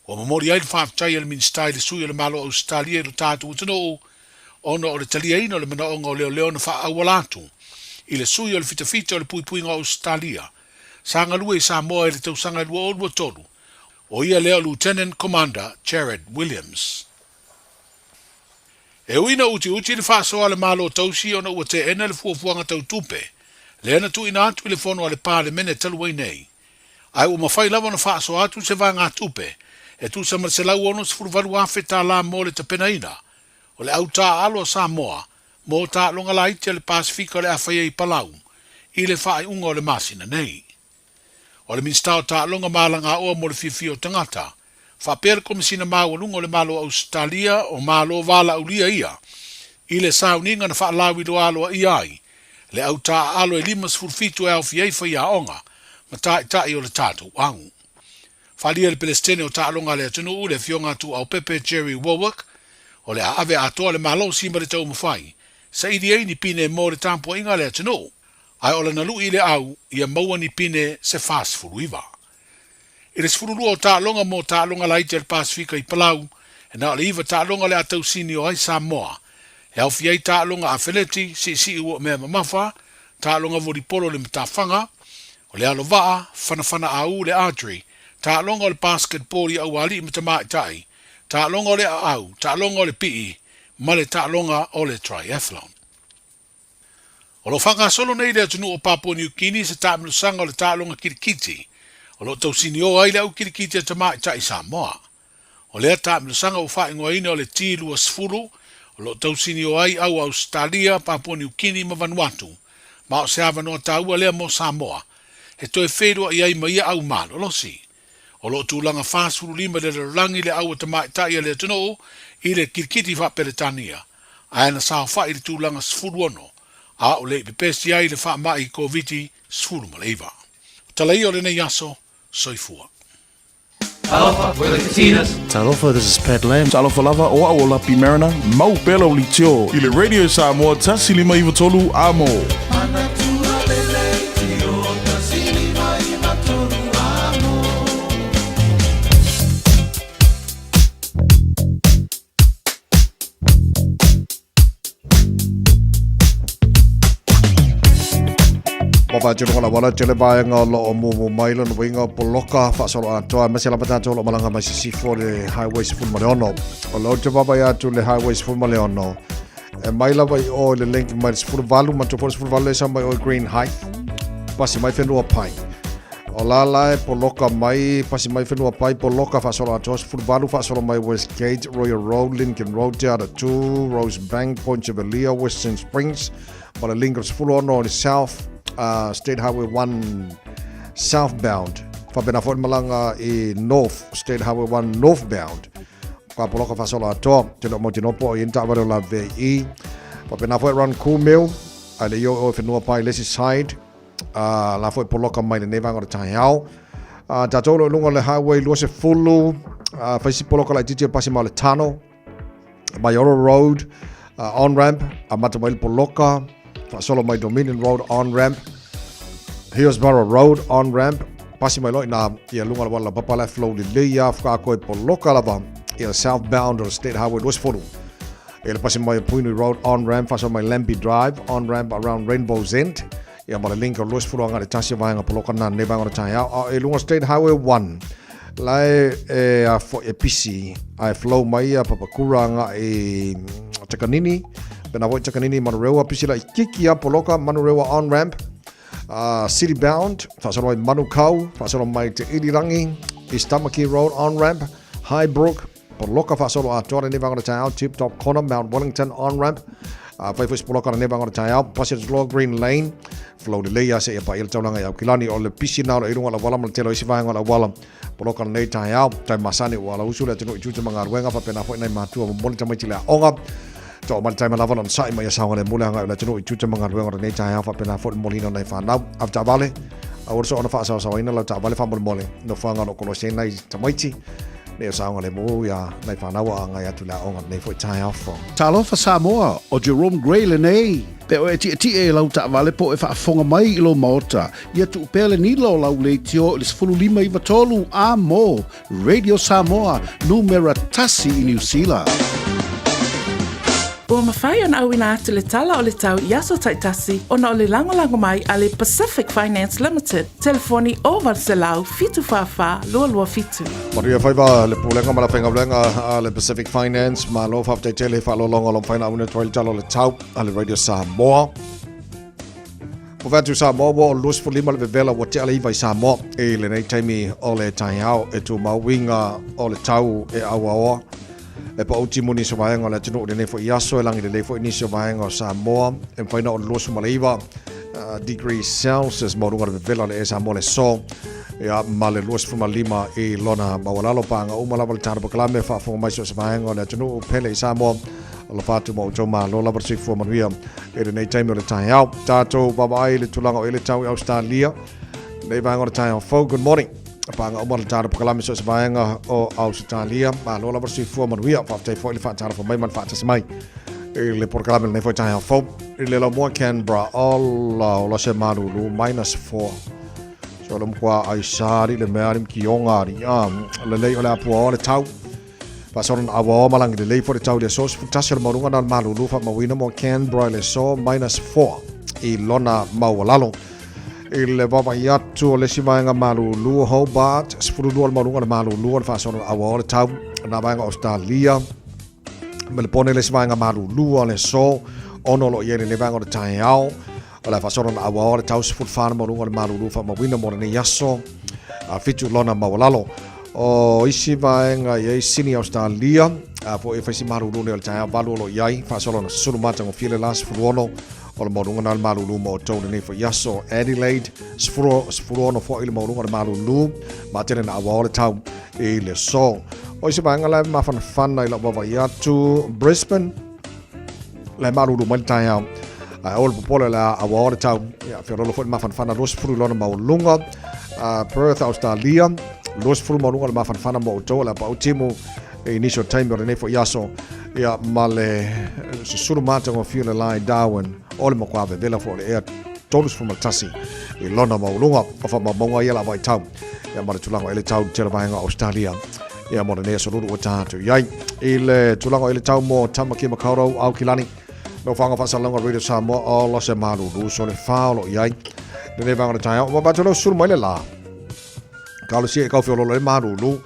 Wa mamori ai le whaafitai e le minstao le sui le malo Australia le tātu utano ono o le talia ina o le manaonga o leo na wha awalatu, I le sui o le fitafita o le pui ngā Australia, sa ngalua I Samoa e le tausanga lua o lua tolu, o ia leo Lieutenant Commander Jared Williams. E uina uti le whaasoa le malo tausi ona ua te ena le fuafuanga tau tupe. Le ena tu ina atu le fono ale pāle mene talu wai nei. Ai ua mawhai lava na whaasoa atu se vai ngā tupe. E tu sa se lau ono se furuvaru awhi tā la mo le tapena ina. O le au tā alo sa moa. Mo tā longa la iti le Pasifika le awhai i Palau. I le whaai unga o le masina nei. O le minstao tā longa malanga oa mo le fifio tangata. Whapere komisina māwanunga o le malo Australia o malo wala ulia ia. I le sauninga na whaalawi do aloa i ai. Le au tā alo e limas fulfitu e au fiei whai a onga. Ma tai o le tātou angu. Whalia le Palestine o tā longa le atunu u le fionga tu au Pepe Jerry Warwick. O le ave atoa le malo simba le tau mawhai. Sa idi ei ni pine mo le tampo inga le atunu. Ai o le nalu i le au ia maua ni pine se fast furuiva. I le sfurulua o tālonga mo tālonga laiti al Pasifika i Palau, e na le iwa tālonga le atau sini o ai Samoa. E au fiai tālonga a Feleti, si ua mea mamafa, tālonga volipolo le matawhanga, o le alo waa, whanawhana au le archery, tālonga o le basketball i au ali i matamaitai, tālonga o le au, tālonga o le pii, ma le tālonga o le triathlon. O lo whanga solo nei le atunu o Papua New Guinea se tāmilusanga o le tālonga kirikiti, o lo tau sini o ai le au kirikiti a tamaitai Samoa. O lea tāmilusanga o whaingoa ina o le tīlua sfuru, o lo tau sini o ai au Australia, Papua New Guinea ma Vanuatu, ma o se avanoa taua lea mo Samoa, he toe whedua i ai maia au malo losi. O lo tūlanga whāsuru lima le rangi le au a tamaitai a le atunu i le kirikiti whaperetania, a ena sao whai le tūlanga sfuru ono, a o le pepesi ai le wha mai COVID sfuru maleiva. Talai o le nei aso, soifua. Talofa, we're the Casinas. Talofa, this is Pat Lam. Talofa lava o a o Lapi Mariner, mau pela o litio. I le Radio Samoa tasi lima iwa tolu amo. Papa jero la wala tele ba nga lo o mo mailo no winga poloka fa solo atoa masela patato lo malanga mai si for the highways full maleono o lo te baba ya to le highways full maleono e maila vai o le link mai full valu ma to full valu sa mai o green height pasi mai fenua pai o la la poloka mai pasi mai fenua pai poloka fa solo atoa full valu fa solo mai Westgate Royal Road Lincoln Road Data 2 Rosebank Point Chevelia Western Springs but lingers full on the south State Highway 1 southbound. Fabena fo malanga i North State Highway 1 northbound. Ka poloka fa sola to te no mo tinopo i nta varo la VE. Fabena fo run Cool Mill. Ale yo o fenua pai lesi side. La fo poloka mai le neva ngora tai hao. Ta tolo lunga le highway lo se fulu. Fa si poloka la titi pasi ma le tano. Mayoro Road on ramp. Amata mai poloka. Solo my Dominion Road on ramp, Hillsborough Road on ramp. Pasi mai loina ia lunga la wala papa la flow di leia fka ko po local lava ia southbound or State Highway was fulu. Ia pasi mai Puini Road on ramp, faso mai Lambie Drive on ramp around Rainbow's End. Ia mala link los fulu anga tasi vai nga poloka na ne vai nga tai ia lunga State Highway 1. Lai for PC I flow mai papa kuranga e Takanini. Pena voi Takanini Manurewa pisila ikiki a poloka Manurewa on ramp city bound fasolo mai Manukau fasolo mai te Irirangi East Tamaki Road on ramp Highbrook poloka fasolo a tore ne vangona tau Tip Top Corner Mount Wellington on ramp faifus poloka ne vangona tau Passage Law Green Lane flow de leia se pa il taulanga ya kilani o le pisina o irunga la wala mal telo isi vanga la wala poloka nei tau tai masani wala usule tino ijuta manga ruenga pa pena foi nei matua mo tama tila onga to mal time lava on sai mai sawa le mulanga la tino ichuta manga ruenga nei tai fa pena foi molino nei fa na afta vale orso ona fa sa ina la ta vale fa mole no fanga no kolose nei tamaiti ne sawa le mo ya nei fa na wa nga ya tula onga nei foi tai fa Talofa Samoa o Jerome Gray le nei pe o ti e lau ta vale po e fa fonga mai i lo mota ia tu pele ni lo lau le tio le sfulu lima i vatolu a mo Radio Samoa numera tasi i New Zealand. Ua mawhai ana au ina atu le tala o le tau i aso taitasi ona o le lango mai a le Pacific Finance Limited. Telefoni o Valselau fitu whawha lua fitu. Maria whaiva le pulenga ma la whainga blenga a le Pacific Finance ma lo whafte te le whalolonga lom whaina una tuai talo le tau a le Radio Samoa. O vatu Samoa o lus fulima le vevela wa te ala iwa i Samoa e le nei taimi o le taiao e tu mauinga o le tau e awa oa. E pa uti muni so vaenga le tino de nefo iaso e langi de lefo inisio vaenga o Samoa e whaina o losu malaiva degrees Celsius maurunga de vela le e Samoa le so ia ma le losu fumalima i lona mawalalo panga umalawa le tana pakalame whaafonga maiso sa vaenga le tino pele i Samoa o la whatu mo uto ma lo labar sifu manuia e re nei taimi o le tai au tātou baba ai le tulanga o ele tau i Australia nei vaenga o le tai au fau good morning panga umar tara pakalame so sabaenga o Australia ma lo la versi fu manuia fa te foi le fa tara fa mai man fa te mai le pakalame ne foi tanga fo le la mo Canberra all la se marulu -4 so lo mkwa ai sari le mearim ki onga ri le le o la po le tau pa so na awa malang le le for le tau le so tasel marunga na marulu fa mawina mo Canberra le so -4 i lona mawalalo il baba yatu le simaenga malulu Hobart sfurulu al malunga malulu al fasono awol tau na banga Australia me le pone le simaenga malulu al so ono lo yene le banga taiao ala fasono awol tau sfur fan malunga malulu fa mawina mo ne yaso a fitu lona mawalalo o isi vaenga ye sini Australia a fo e fasi malulu le taiao balu lo yai fasono sulu mata ngo file las furono o le maurunga na le malulu mo tau nei fo yaso Adelaide sfuro no fo ile maurunga le malulu ma tene na awa o le tau e le so o isi maanga le mawhanawhana i la wawa iatu Brisbane le malulu mai tai au o le popole la awa o le tau whiarolo fo i mawhanawhana lo sfuru lona maulunga Perth Australia lo sfuru maurunga le mawhanawhana mo tau la pa utimu e initial time o le nei fo yaso ia male suru mata ngo fiona lai Darwin ole mo kwa vela fo le air tolus from tasi i lona maulunga o fa mamonga ia la vai tau ia mara tulanga ele tau tera vaenga Australia ia mo ne so ru tatu ia ile tulanga ele tau mo tamaki makauro au kilani no fanga fa salanga Radio Samoa o lo se maru lu so le faulo ia ne vanga tai o ba tolo sur mai la ka lo si e ka fo lo le maru lu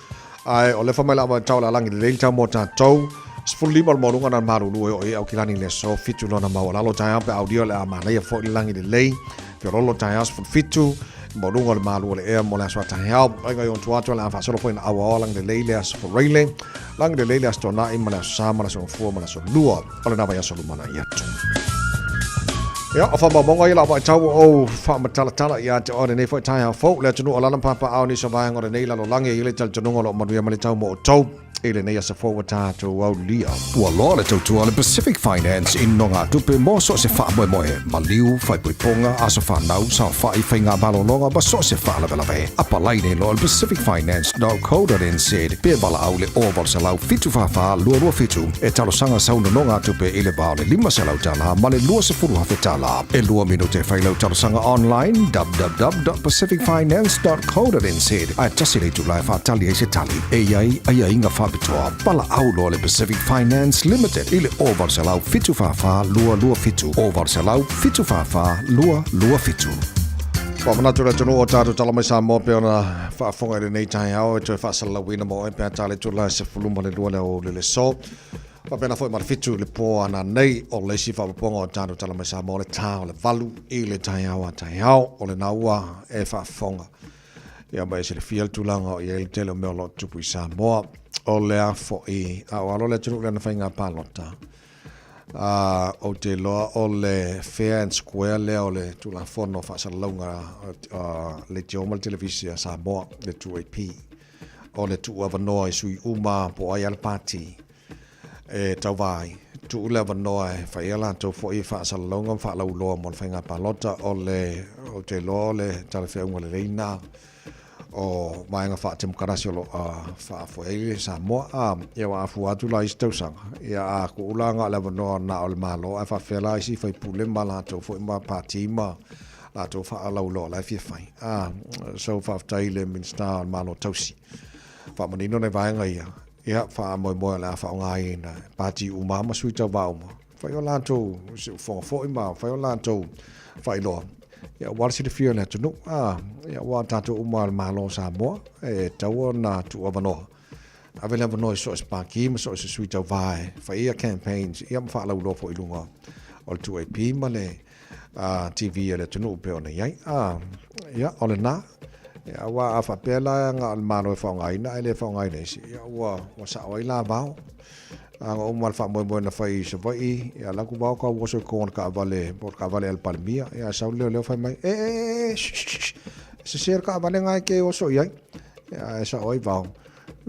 ai o le fa mai la va tau la langi le tau mo tatu Sfulli mal morunga na marulu o e au kilani le so fitu lona mawala lo tai pe audio le amana ia fo langi de lei pero lo tai as fitu morunga le malu le e mo la so tai au ai on tuato la fa solo foi na awa lang de lei le as fo rele lang de lei le as tona i mala sa mala so fo mala so lua ala na va so lumana ia tu ia o fa monga ia la va tau o fa matala tala ia te ore nei fo tai au fo le tunu ala na papa au ni so va ngore nei la lo langi ile tal tunu lo mo mali tau mo tau ele nei asa forward to Aulia. Ua loa le tautua le Pacific Finance in nonga tupe mo so se wha moe moe. Maliu, whai puiponga, aso whanau, sa whai whainga balolonga, ba so se wha lawe lawe. Apa laine lo le Pacific Finance.co.nz. Pea bala au le oval se lau fitu whawha, lua fitu. E talo sanga sauna nonga tupe ele bao le 5 se lau tala, ma le lua se furu hawhe tala. E lua minute whai lau talo sanga online, www.pacificfinance.co.nz. Ai tasi le tu lai whatali e se tali. E iai, ai inga wha pala au lo le Pacific Finance Limited ile oval se lau fitu whawha lua fitu oval se lau fitu whawha lua fitu Whamanatura tunu o tātou talamai sa mō pia ona whaafonga ele nei tai au e tue whaasala wina mo e pia tāle tula se fuluma le lua leo le so Whapena fwoi mara fitu le pō ana nei o le si whapaponga o tātou talamai sa mō le tā o le valu i le tai au a tai au o le naua e whaafonga ia mai se le fiel tulanga o i ele tele o meo lo tupu i sa mō o le afo i au alo le tunu le na whainga pālota o te loa o le Fair and Square le o le tula fono whaasalaunga le te omal televisia sa moa le 2AP o le tu avanoa i sui uma po ai al pati e tau vai tu le avanoa e whaiala tau fo i whaasalaunga whaalauloa mon whainga pālota o te loa le talawhiaunga le reina o maenga wha te mukarasi o lo wha foeile sa moa ia wa afu atu la isi tausanga ia a ku ulanga lewa noa na o le malo e wha whela isi whai pule ma la tau fo ima pāti ma la tau wha alau lo la fia whai so wha whtaile min star malo tausi wha manino nei vaenga ia wha moe moe la wha o ngai ina pāti umama sui tau wa uma Whai o lātou, se whangafo ima, whai o lātou, whai loa. Ia warisi te whio le tunu, ia wā tātou umar mālo Samoa, e taua nā tu avanoa. Avele avanoa so es pāki, ma so es sui tau vai, whai ia campaigns, ia mwha lau lofo I lunga, o le 2AP ma le TV le tunu upe o na iai. Ia, o le nā, ia wā a whapela ngā mālo e whaongaina, e le whaongaina isi, ia wā sa oi la vau. Nga umal fa mo na fai se vai ya la ku ba ka wo se kon ka vale por ka vale el palmia ya sa le fai mai se ser ka vale ngai ke o so ya sa oi va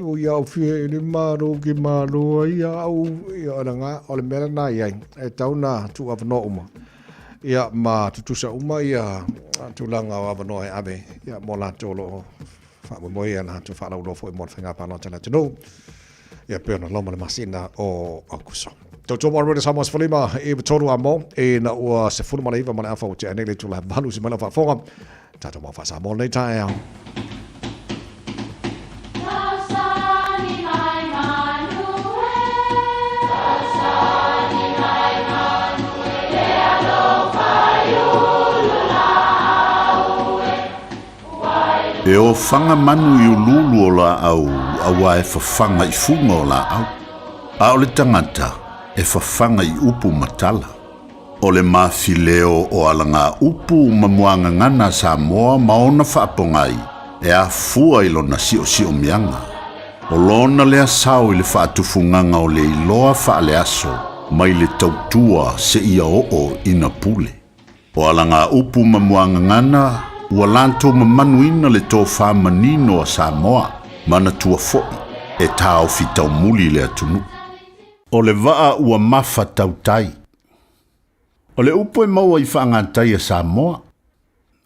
o ya fi ni maro ki maro ya o ya nga o le mera na ya e tauna tu of no uma ya ma tu sa uma ya tu langa wa no e ave ya mo la tolo fa mo ya na tu fa lo fo mo fa pa no tala no ia pena loma le masina o akuso. Tau tō mara rere Samoa Sifalima e toru a mo e na ua se funu mana iwa mana awha o te anele tula balu si mana whafonga. Tātou mau whasa mo nei tae au. E o whanga manu I ululu o la au, awa e whawhanga I funga o la au. A o le tangata, e whawhanga I upu matala. O le mawhileo o alanga upu mamuanga ngana Samoa maona whaapongai, e a fua I lona si o mianga. O lona lea sao I le whaatufunganga o le iloa whaale aso, mai le tautua se ia o ina pule. O alanga upu mamuanga ngana, ua lantou mamanuina le tō whamanino a Samoa, mana tua fo'i, e tāo fitau muli le atunu. O le waa ua mafa tautai. O le upo e maua I whaangatai a Samoa.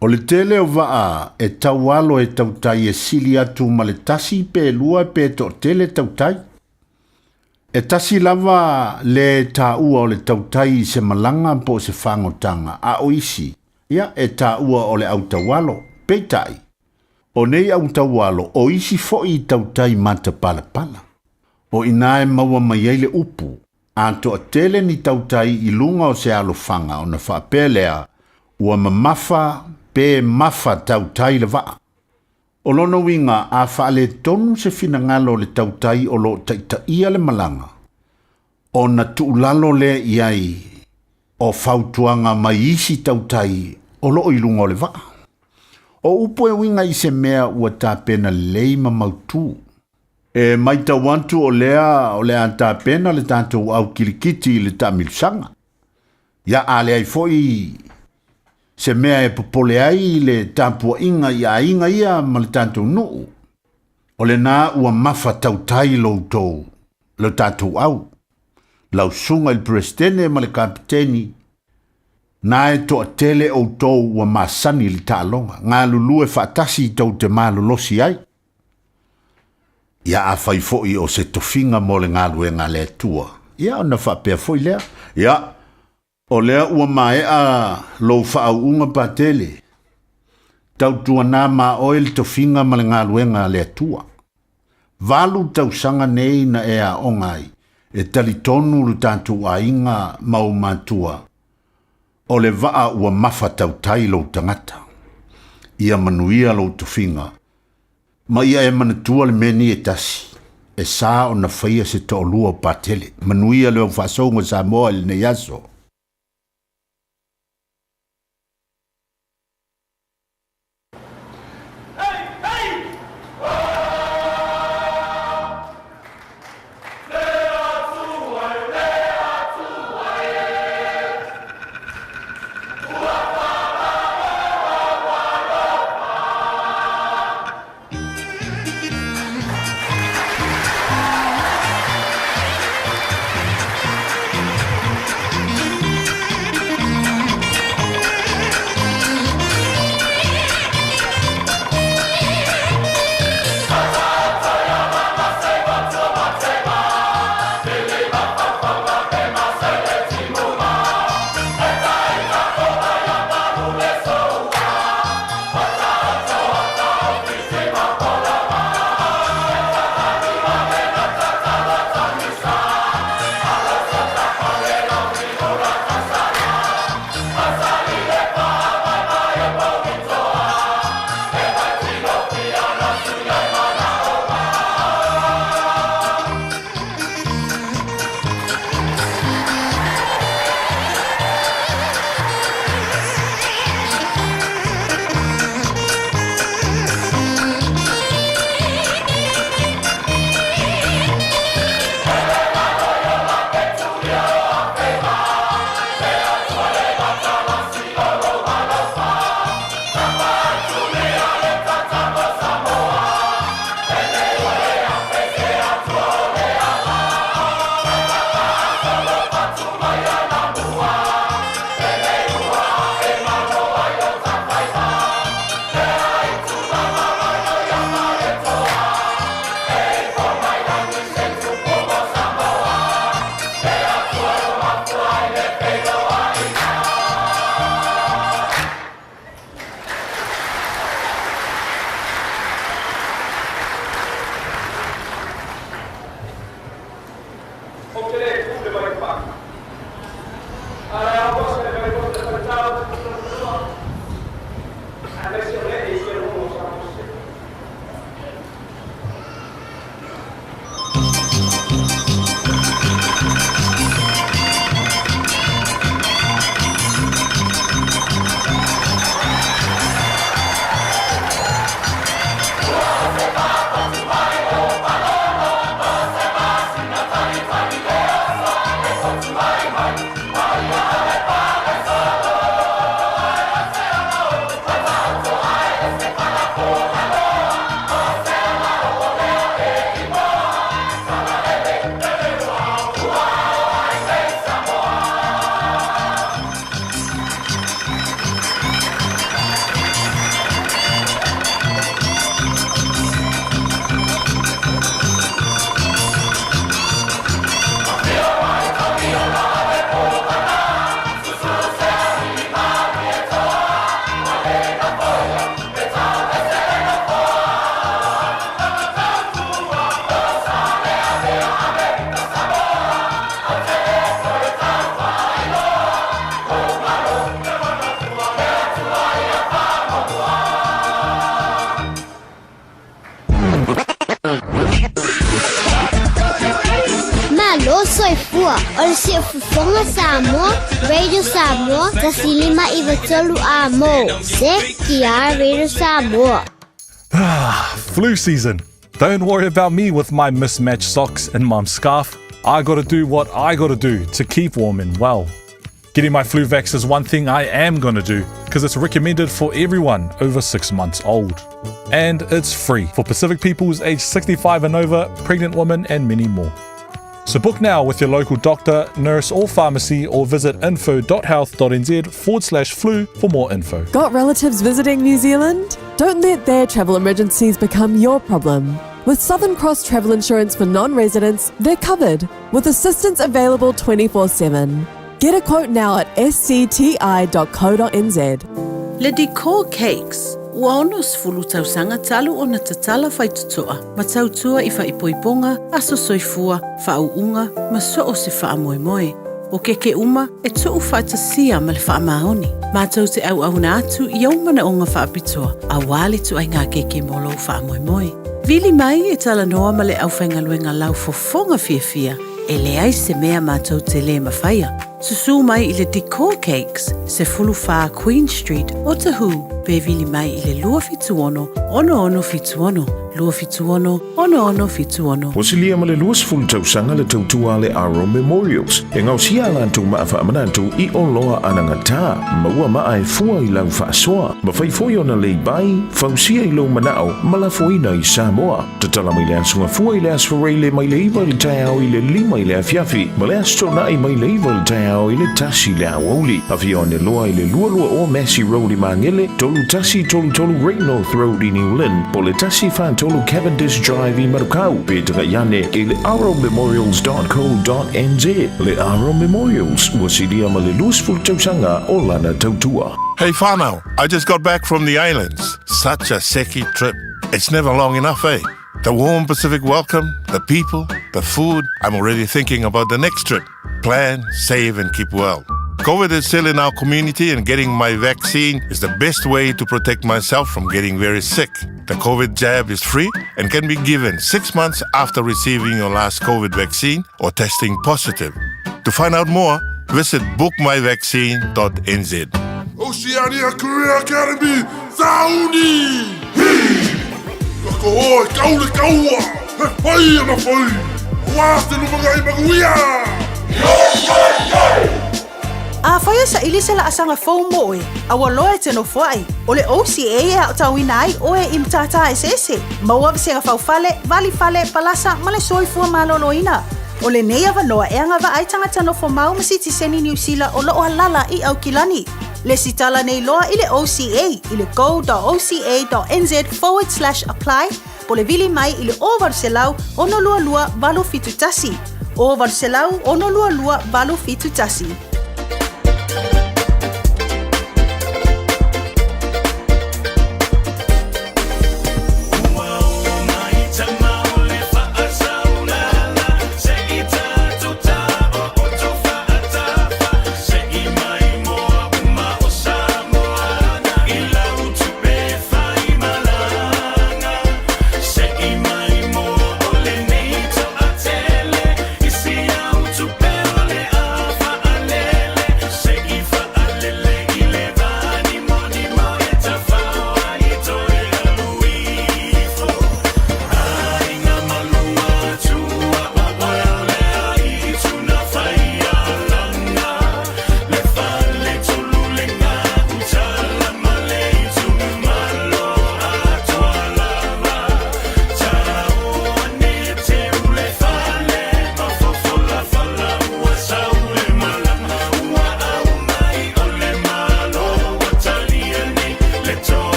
O le tele o waa e taualo e tautai e sili atu ma le tasi pe lua pe to tele tautai. E tasi lava le tā ua o le tautai se malanga po se whangotanga a oisi. Ia e tā ua o le autawalo, peitai. O nei autawalo, o isi fo'i tautai mata pala pala. O inae maua mai eile upu, a to a tele ni tautai I lunga o se alofanga o na whaapelea, ua mamafa pe mafa tautai le waa. O lono winga a whaale tonu se finangalo le tautai o lo taita ia le malanga. O na tuulalo le iai, o fautuanga mai isi tautai, o loo I lunga o le waa. O upo e winga I se mea ua tāpena leima mautu. E maita wantu o lea tāpena le tātou au kilikiti le tāmilusanga. Ia ale ai foi se mea e popole ai le tāpua inga ia ma le tātou nuu. O le nā ua mafa tautai loutou, le tātou au. Lau sunga il prestene ma le kapiteni, na e to tele o tau wa masani li tālonga. Ngā lulu e whaatasi tau te mālolosi ai. Ia a whai foi o se tofinga mo le ngā lue ngā lea tua. Ia o na whapea foi lea. Ia o lea ua mai a lou whaau unga pa tele. Tau tua nā mā oe le tofinga ma le ngā lue ngā lea tua. Valu tau sanga nei na e a ongai. E tali tonu lu tātou a inga mau mātua. O le waa ua mafa tautai lo tangata. Ia manuia lo tofinga. Ma ia e manatua le meni e tasi. E sā o na whaia se to lua patele. Manuia leo whasonga Samoa le ne yaso. O le si fufonga Samoa, Radio Samoa, tasilima I vatolu a mo. Se kia Radio Samoa. Flu season. Don't worry about me with my mismatched socks and mum's scarf. I gotta do what I gotta do to keep warm and well. Getting my flu vax is one thing I am gonna do because it's recommended for everyone over 6 months old. And it's free for Pacific peoples aged 65 and over, pregnant women and many more. So book now with your local doctor, nurse or pharmacy or visit info.health.nz/flu for more info. Got relatives visiting New Zealand? Don't let their travel emergencies become your problem. With Southern Cross Travel Insurance for non-residents, they're covered, with assistance available 24/7. Get a quote now at scti.co.nz. Le Decor Cakes. Ua ono sfulu tausanga talu o na tatala whaitutoa. Ma tautua I whaipoiponga, aso soifua, whauunga, ma so o se whaamoemoe. O keke uma, e tuu whaitasia ma le whaamaoni. Ma tau te au na atu I au mana o ngā whaapitoa. A wale tu ai ngā keke molo whaamoemoe. Vili mai e tala noa ma le au whaingaluenga lau fofonga fia. E le ai se mea mātou te le mawhaia. Susu mai I le Decor Cakes, se fulu wha Queen Street, o Tahu, pe vili mai I le lua fituono, ono fituono, lua fituono, ono fituono. Wasilia ma le luas fulu tausanga le tautua le Aro Memorials. E ngau sia lantou maafa amanantou I o loa anangata, maua maa e fua I lau whaasoa, ma whaifoi ona lei bai, fausia I lo manao, malafoina I Samoa. Tatala mai le asunga fua I le asfarei le mai leiva le taiao I le lima I le afiafi, ma le astona I mai leiva le taiao I le tasi le awauli. Awhi o ne loa I le lua o Massey Road I Mangele, tolu tasi tolu Great North Road I New Lynn, po le tasi fan tolu Cavendish Drive I Marukau, pe taka yane e le arrowmemorials.co.nz. Le Arrow Memorials, wasilia ma le luasful tausanga o lana tautua. Hey whanau, I just got back from the islands. Such a seki trip. It's never long enough, eh? The warm Pacific welcome, the people, the food. I'm already thinking about the next trip. Plan, save and keep well. COVID is still in our community and getting my vaccine is the best way to protect myself from getting very sick. The COVID jab is free and can be given 6 months after receiving your last COVID vaccine or testing positive. To find out more, visit bookmyvaccine.nz. Oceania Career Academy, Sauni! Kakohoi, kaule kaua! He whai ana whai! Wāte lumaga I maguia! A whaia sa ili se la asanga fau moe, a waloe te no whai. O le OCA e au tauina ai o e imtata e sese. Maua se ngā whau fale, vali fale, palasa, ma le soifua maloloina. O le nei awa noa e anga wa ai tangata no whamau ma siti seni New Zealand o loo halala I au kilani. Le sitala nei loa I le OCA, I le go.oca.nz/apply, po le vili mai I le o varselau ono lua valo fitu tasi. O varselau ono lua valo fitu tasi. Ale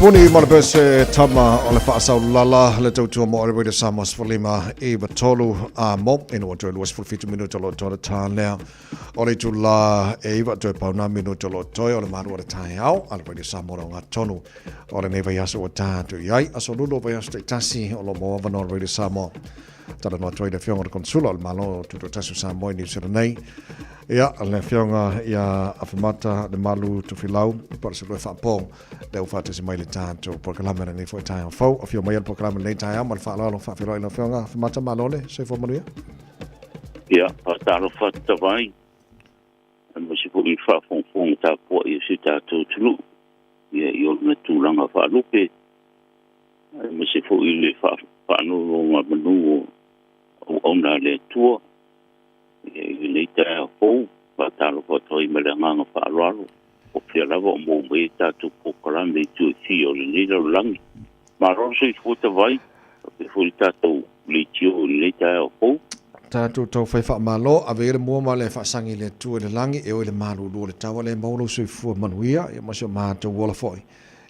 Puni mana pese tama o le whaasau lala le tautua mo ore reira Samoa Sfalima e watolu a mo ino o toi luas fulfitu minuto lo tōra tānea o le tula e iwa toi pauna minuto lo toi o le maru o le tāi au a le reira Samoa o ngā tonu o le nei vai aso o tātu iai aso lulu vai aso te tasi o lo moa vana o le reira Samoa tala noa toi le fionga le konsula o le malo tuto tasu Samoa ni usira nei ia le fionga ia afamata le malu tu filau para se loe whapong le ufate se mai le tātou proklama nei foi tai fau o fio mai le proklama nei tai am fa lo fa filo le fionga afamata malole se fo maria ia pa talo fatta vai mo se ko i fa fon ta po i se tātou tulu ia io na tulanga fa lupe mo se fo i le fa no nga manu o ona le tua nei tā fōu, pātaro whatoi me le nganga whāroaro. O pia lava o mō me tātou pokara me tu e fi o le nei lau langi. Mā roso i fōta vai, pe fōi tātou le tio nei tā fōu. Tātou tau whai whaamalo, a veere mua ma le whaasangi le tu e le langi, e o le mālu lua le tawa le maulo sui fua manuia, e masio mātou wala fōi.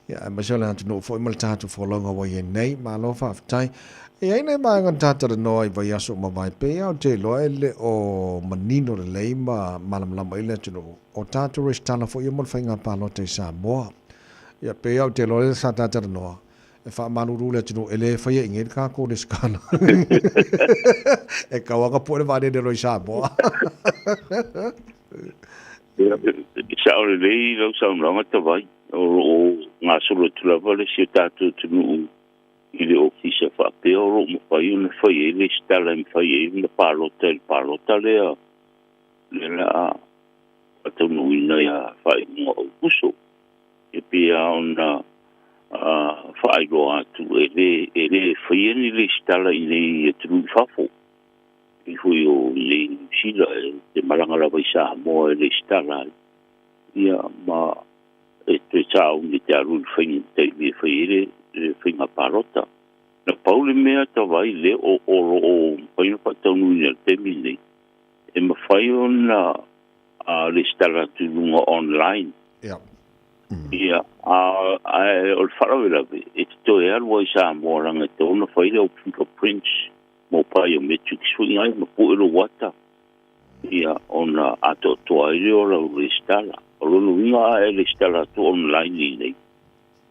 Ia, masio le antu no fōi ma le tātou wholonga wai e nei, mālo whaafitai. E aina mai ngan tātara noa i vai aso ma vai pe au te loa ele o manino le leima malamlama ile tino o tātou restana fo i mon whainga pālo te Samoa. Ia pe au te loa ele sa tātara noa. E wha manuru le tino ele whaia inge ka ko le skana. E kawanga po le vane de roi Samoa. Sa ore lei lau sa unranga ta vai. O ngā solo tulava le si tātou tino i le ofisa whapea o ro mo whai una whai e le stala mi whai e una pālota lea le la atau nui nei a whai mua o kuso e pia ona whai lo atu e le whai e ni le stala i nei e tunu whafo i hui o le sila e te maranga la vai sa moa e le stala ia ma e te tau ni te aru whai ni te me whai e le whinga parota. Na paule mea ta vai le o whaina whatanu i al temi nei. E ma whai o na le stara tulunga online. Ia. Ia, o le wharawerawe, e te toi alwa i sa moaranga te ona whai le o fingerprints mo pai o metrics swinga i ma puero wata. Ia, ona ato toa i o la le stara. O lono winga e le stara tu online i nei.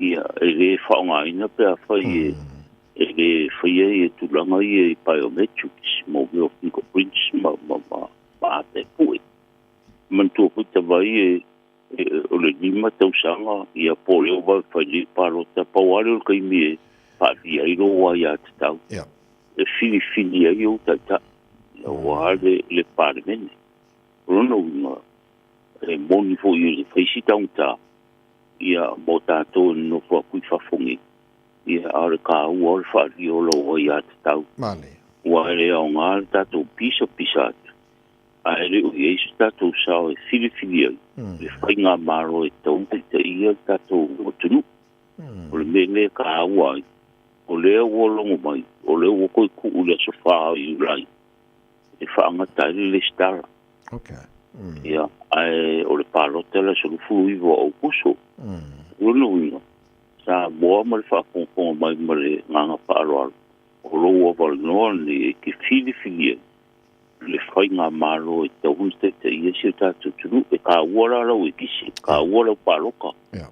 Ia, e le whaonga ina pe a whai e le whai e tulanga i e biometrics mo meo fingerprints ma te pui. Mantua puta vai o le lima tausanga i a pole o vai whai le parota pauare o kai me pāti ai roa i a te tau. E fili ai o tata. Ia wāre le pāremene. Rono unga e moni fo i le whaisi taunta. Ia mo tātou no fua kui whafongi. Ia are ka ua o whaari o lo i atu tau. Mane. Ua ere au ngā tātou pisa atu. A ere o Iesu tātou sao e fili ai. Le whai ngā maro e tau te ia tātou o tunu. O le mele ka ua ai. O lea ua longo mai. O lea ua koi kuu le sofa i ulai. E whaanga taile le stara. Okay. Ia, ai o le palota la so fu i vo o kuso. Uno uno. Sa boa mal fa con mai male nganga palo. O lo o val no ni ki fili. Le fai nga malo e te hunste te yesi ta tu e ka wala la we kisi. Ka wala paloka. Ia.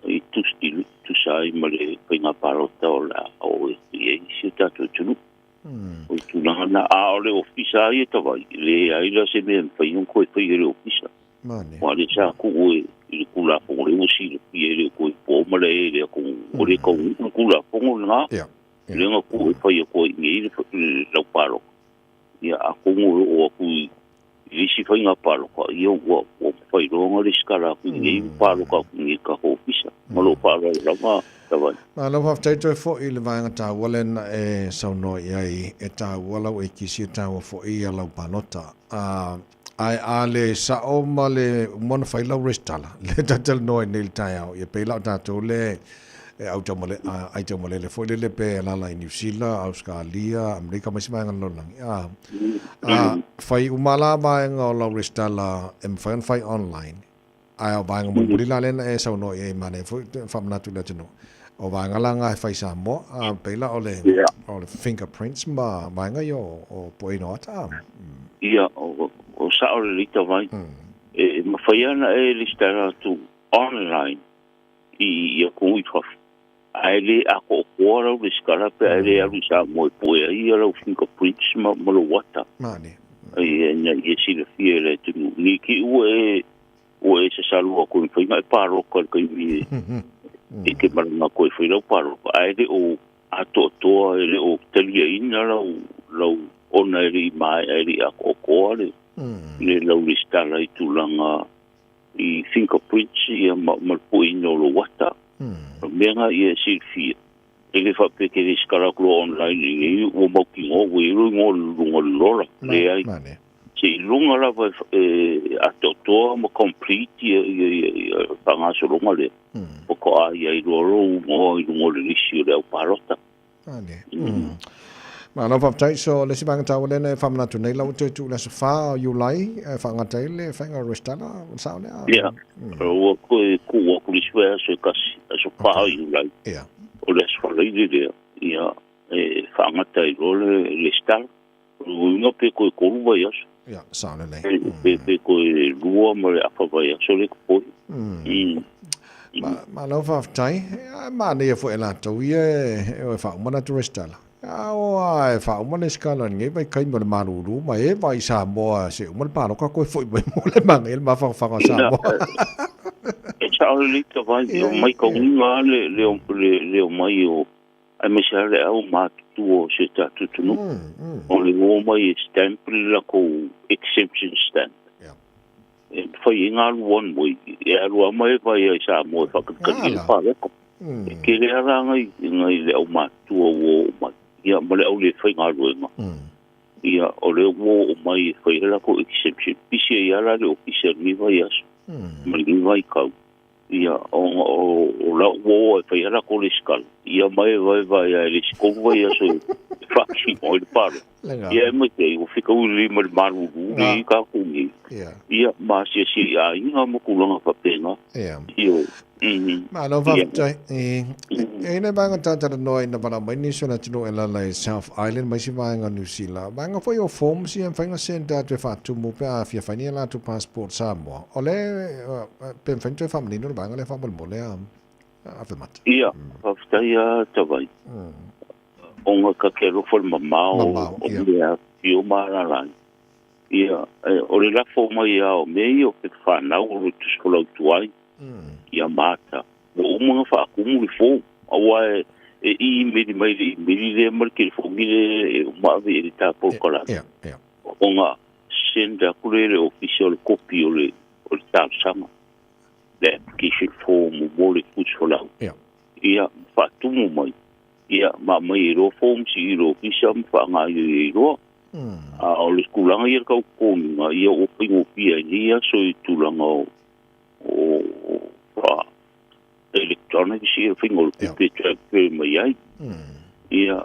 I tu stil tu sai male fai nga palota o la o yesi ta tu o tu na a le ofisa i te vai le ai la se me fai un coi fai le ofisa mane wa le sa ku e le kula po le usi le piere ko po male le ko o le ko kula po nga le nga ku fai ko ngi le palo ia a ko o ku i si fai nga palo ko io o fai ro nga le skala ku ngi palo ka ngi ka ofisa malo palo la ma Ma lo haf taito e fo i le vaenga tā walen e sauno i ai e tā walau e kisi tā wa fo i a lau panota. Ai a le sa o ma le mona fai lau restala. Le tatal noi nil tai au. I pe lau tātou le au tau male ai tau male le fo i le pe lala i New Zealand, Australia, Amerika maisi vaenga lolang. Fai umala vaenga o lau restala e mwhaen fai online. ai o banga mo buli la len e sa no e mane fu fam na tu la tino o banga la nga fai sa mo a pela o le fingerprints ma banga yo o poi no ta ia o sa o le lita vai e ma fai ana e listara tu online i ko i trof ai le a ko ora o skala pe ai a sa mo poi ai o fingerprints ma lo wata mane ai e si le fiere tu ni ki o e se salu ko i fai mai paro ko mi e ke maranga ko i fai lo paro ai le o a to le o telia ina lo ona ri mai ri a ko le lo listala i tulanga i fingerprints i ma poi no lo wata menga i si fi ele fa pe ke skala ko online i o mo ki o we ro ngol le ai si lunga la a to mo complete i panga so lunga le o ko ai ro mo i ngol li si le parota ma no fa tai so le si bang ta wala ne fam na tu nei lau tu la so fa you lai fa nga tai le fa nga restana sa le ya o ko li swa so kasi so fa you lai ya o le so le de ya fa nga tai le star no pe ko va ya ya sa le pe ko lua mo a fa va ya so le ko ma no fa tai ma ne fo ela to ye fa mo na tu restala ai fa mo le skala ngai bai kai mo ma ru ma e vai sa mo se mo pa no ka ko foi mo le ma el ma fa sa mo e sa le to vai o mai ko nga le mai o ai me sa le au ma tu o se ta tu no o le mo mai stamp la ko exception stamp e foi nga one way e ro mai vai sa mo fa ka ni pa le ko ke le ara ngai le au ma tu o ma ia mole au le fai ngā ruenga. Ia o le wo o mai fai la ko exception. Pisi ia la le official ni vai aso. Mai ni vai kau. Ia o la wo e fai la ko le skal. Ia mai vai a le skol vai aso. Faxi o le paro. Ia mai te o fika u li mal maru ni ka ku ni. Ia ma si ia inga mo kulanga pa pena. Ia ma no va e ne banga tata no ina para mai ni sona tino ela la South Island mai si vanga New Zealand banga foi o form si en fanga senta te fa tu mo pa fia fania la tu passport Samoa ole pen fente family no banga le fa mo le a fa mat ia fa ia tavai onga ka ke ro for mamao ia fio mara la ia o le la fo mai o me o pe fa na o tu skola tuai ia mata o mga fa kumu i fo awa i meri le marke fo gile ma ve ta por kola onga senda kulele official copy ole o ta sama le application form mo le kusola ia fa tumu mai ia ma mai ro form si ro pisam fa nga ro o le kulanga ia ka ko ia o pingo pia ia so i tulanga o electronic si fingo pe mai ai ia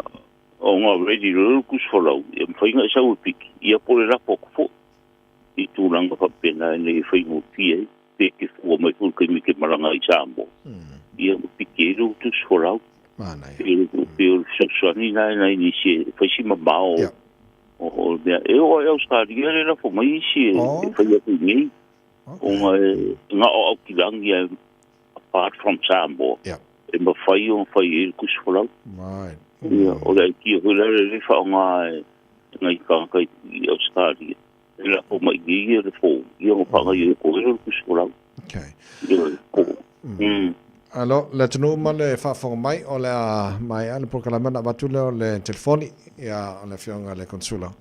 o nga ready ro kus follow e finga sa o pik ia por la fo i tulanga pa pena ni fingo pia pe que fo mai por que mi que maranga i sambo ia pikero tus follow mana pe sexuani na ni si fa si ma bao o eu estaria era fo mai si fa ia ni nga o kilangia apart from Sambo e ma fai kus folau right o le ki o le fa nga ngai ka i Australia la fo mai gi le fo i pa nga i ko kus folau okay alo la tunu ma le fa fo mai o la mai al programa na batule le telefoni ya le fionga le consula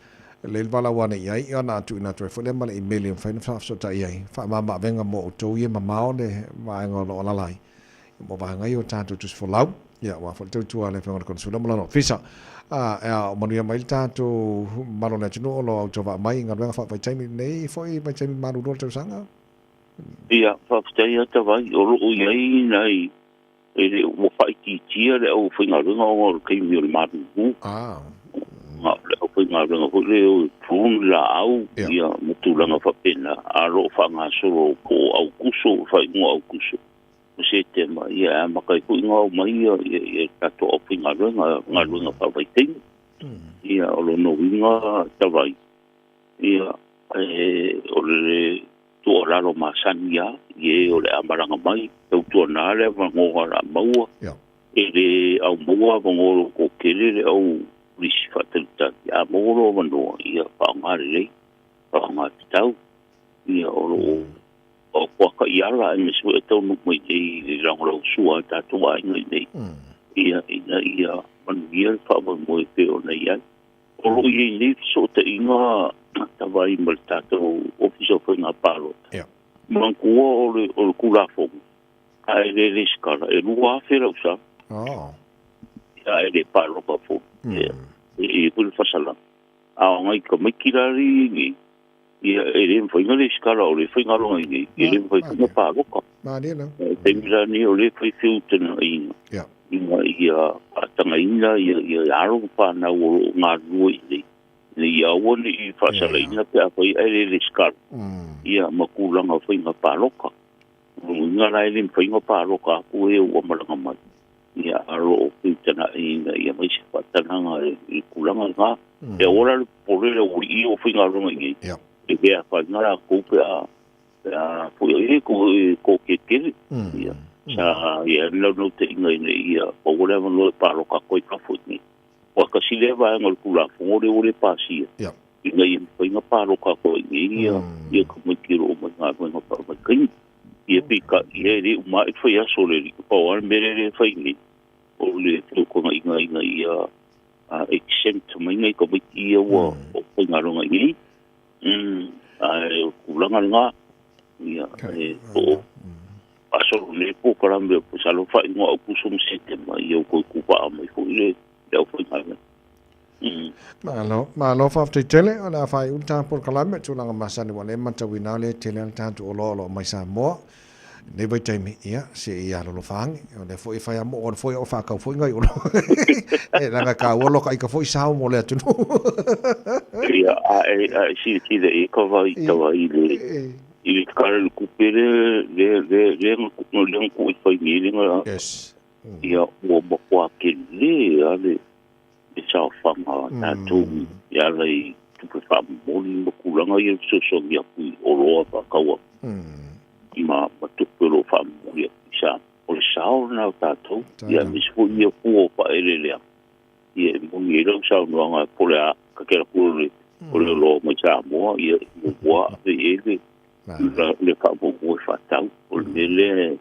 le bala wana ia na tu na tu fo le mal email fa fa so ta ia fa ma venga mo to ye ma ma le ma ngo lo la lai mo ba nga yo tanto tu fo lau ya wa fo tu ale fa con sulla mo no fisa mo ni mai tanto ma lo na tu lo to va mai nga venga fa pa chai nei fo i pa chai ma ru do sanga ia fa ia ta vai o lo ia nai e o fa ki tia le o fa nga o ke mi o ma nga le o pui nga renga fu le o pun la au ia mutulanga whapena a ro whanga soro ko au kuso whai ngā au kuso se te ma ia makai pui ngā o mai ia tato o pui nga renga whawaiting ia o lo no winga tawai ia o le tu o laro masani ia ie o le amaranga mai tau tua nare wangoa ra maua e le au maua wangoro ko kere le au risi whatelitaki a moro wanoa ia whaangare lei whaangare tau ia o kwaka iara e mesu e tau nuk mai nei le rangorau sua tatua ingai nei ia manu ia whaama moe pe o nei ai o lo i nei so te inga tawai mal tātou ofisa o whainga pārota mankua o le kulafongu a e le skala e lua awhera usa a e le pāroka fongu e pule fasala a ngai ka mikirari ni ia e le whainga le skala o le whainga ronga i e le whainga pāroka te mira ni o le whaiwhiutana inga ia atanga ina ia aro whanau o ngā rua i nei ia wane i whasala ina pe a whai e le skala ia makulanga whainga pāroka ngā rai le whainga pāroka aku e ua maranga mai ia aro o whiutana ina ia mai se whatananga i kulanga ngā e ora le porele o i o whainga ronga i e bea whainga ra koupe a pui e ko ke kere ia sa ia lau te inga ina ia o ora mano e pāroka koi kawhutni wa kasi lewa e ngal kula fungore o le pasia inga ia whainga pāroka koi ia kamikiro o mai ngā whainga pāroka kai ia pika ia re uma e foi aso le pau ar mere foi ni o le ko inga ia a exempt mai nei ko ia o ngaronga ni ai kulanga nga ia o aso le ko karambe po salo fa ngo o kusum sistema ia ko kupa mai ko le foi mai Malo fa te tele ona fa unta por kalame tulanga masani wale mata winale tele tantu olo mai sa mo ne vai taimi ia se ia lo fang o foi fa mo o foi o fa ka foi ngai o e langa ka o lo ka ka foi sa mo le tu ia a si de e ko vai to vai le i kar ku pere le no le ku foi ni le yes ia o mo kwa ke le ale sa fama tatu ya lai tu fa mo ni mo kulanga ia so ia pu o lo fa ka wa ma tu pelo fa mo ia sa o sa na tatu ia mi fu ia pu pa ele le ia mo ni lo sa no nga po la ka ke pu le lo mo sa mo ia mo wa de ele le fa mo fa tau o le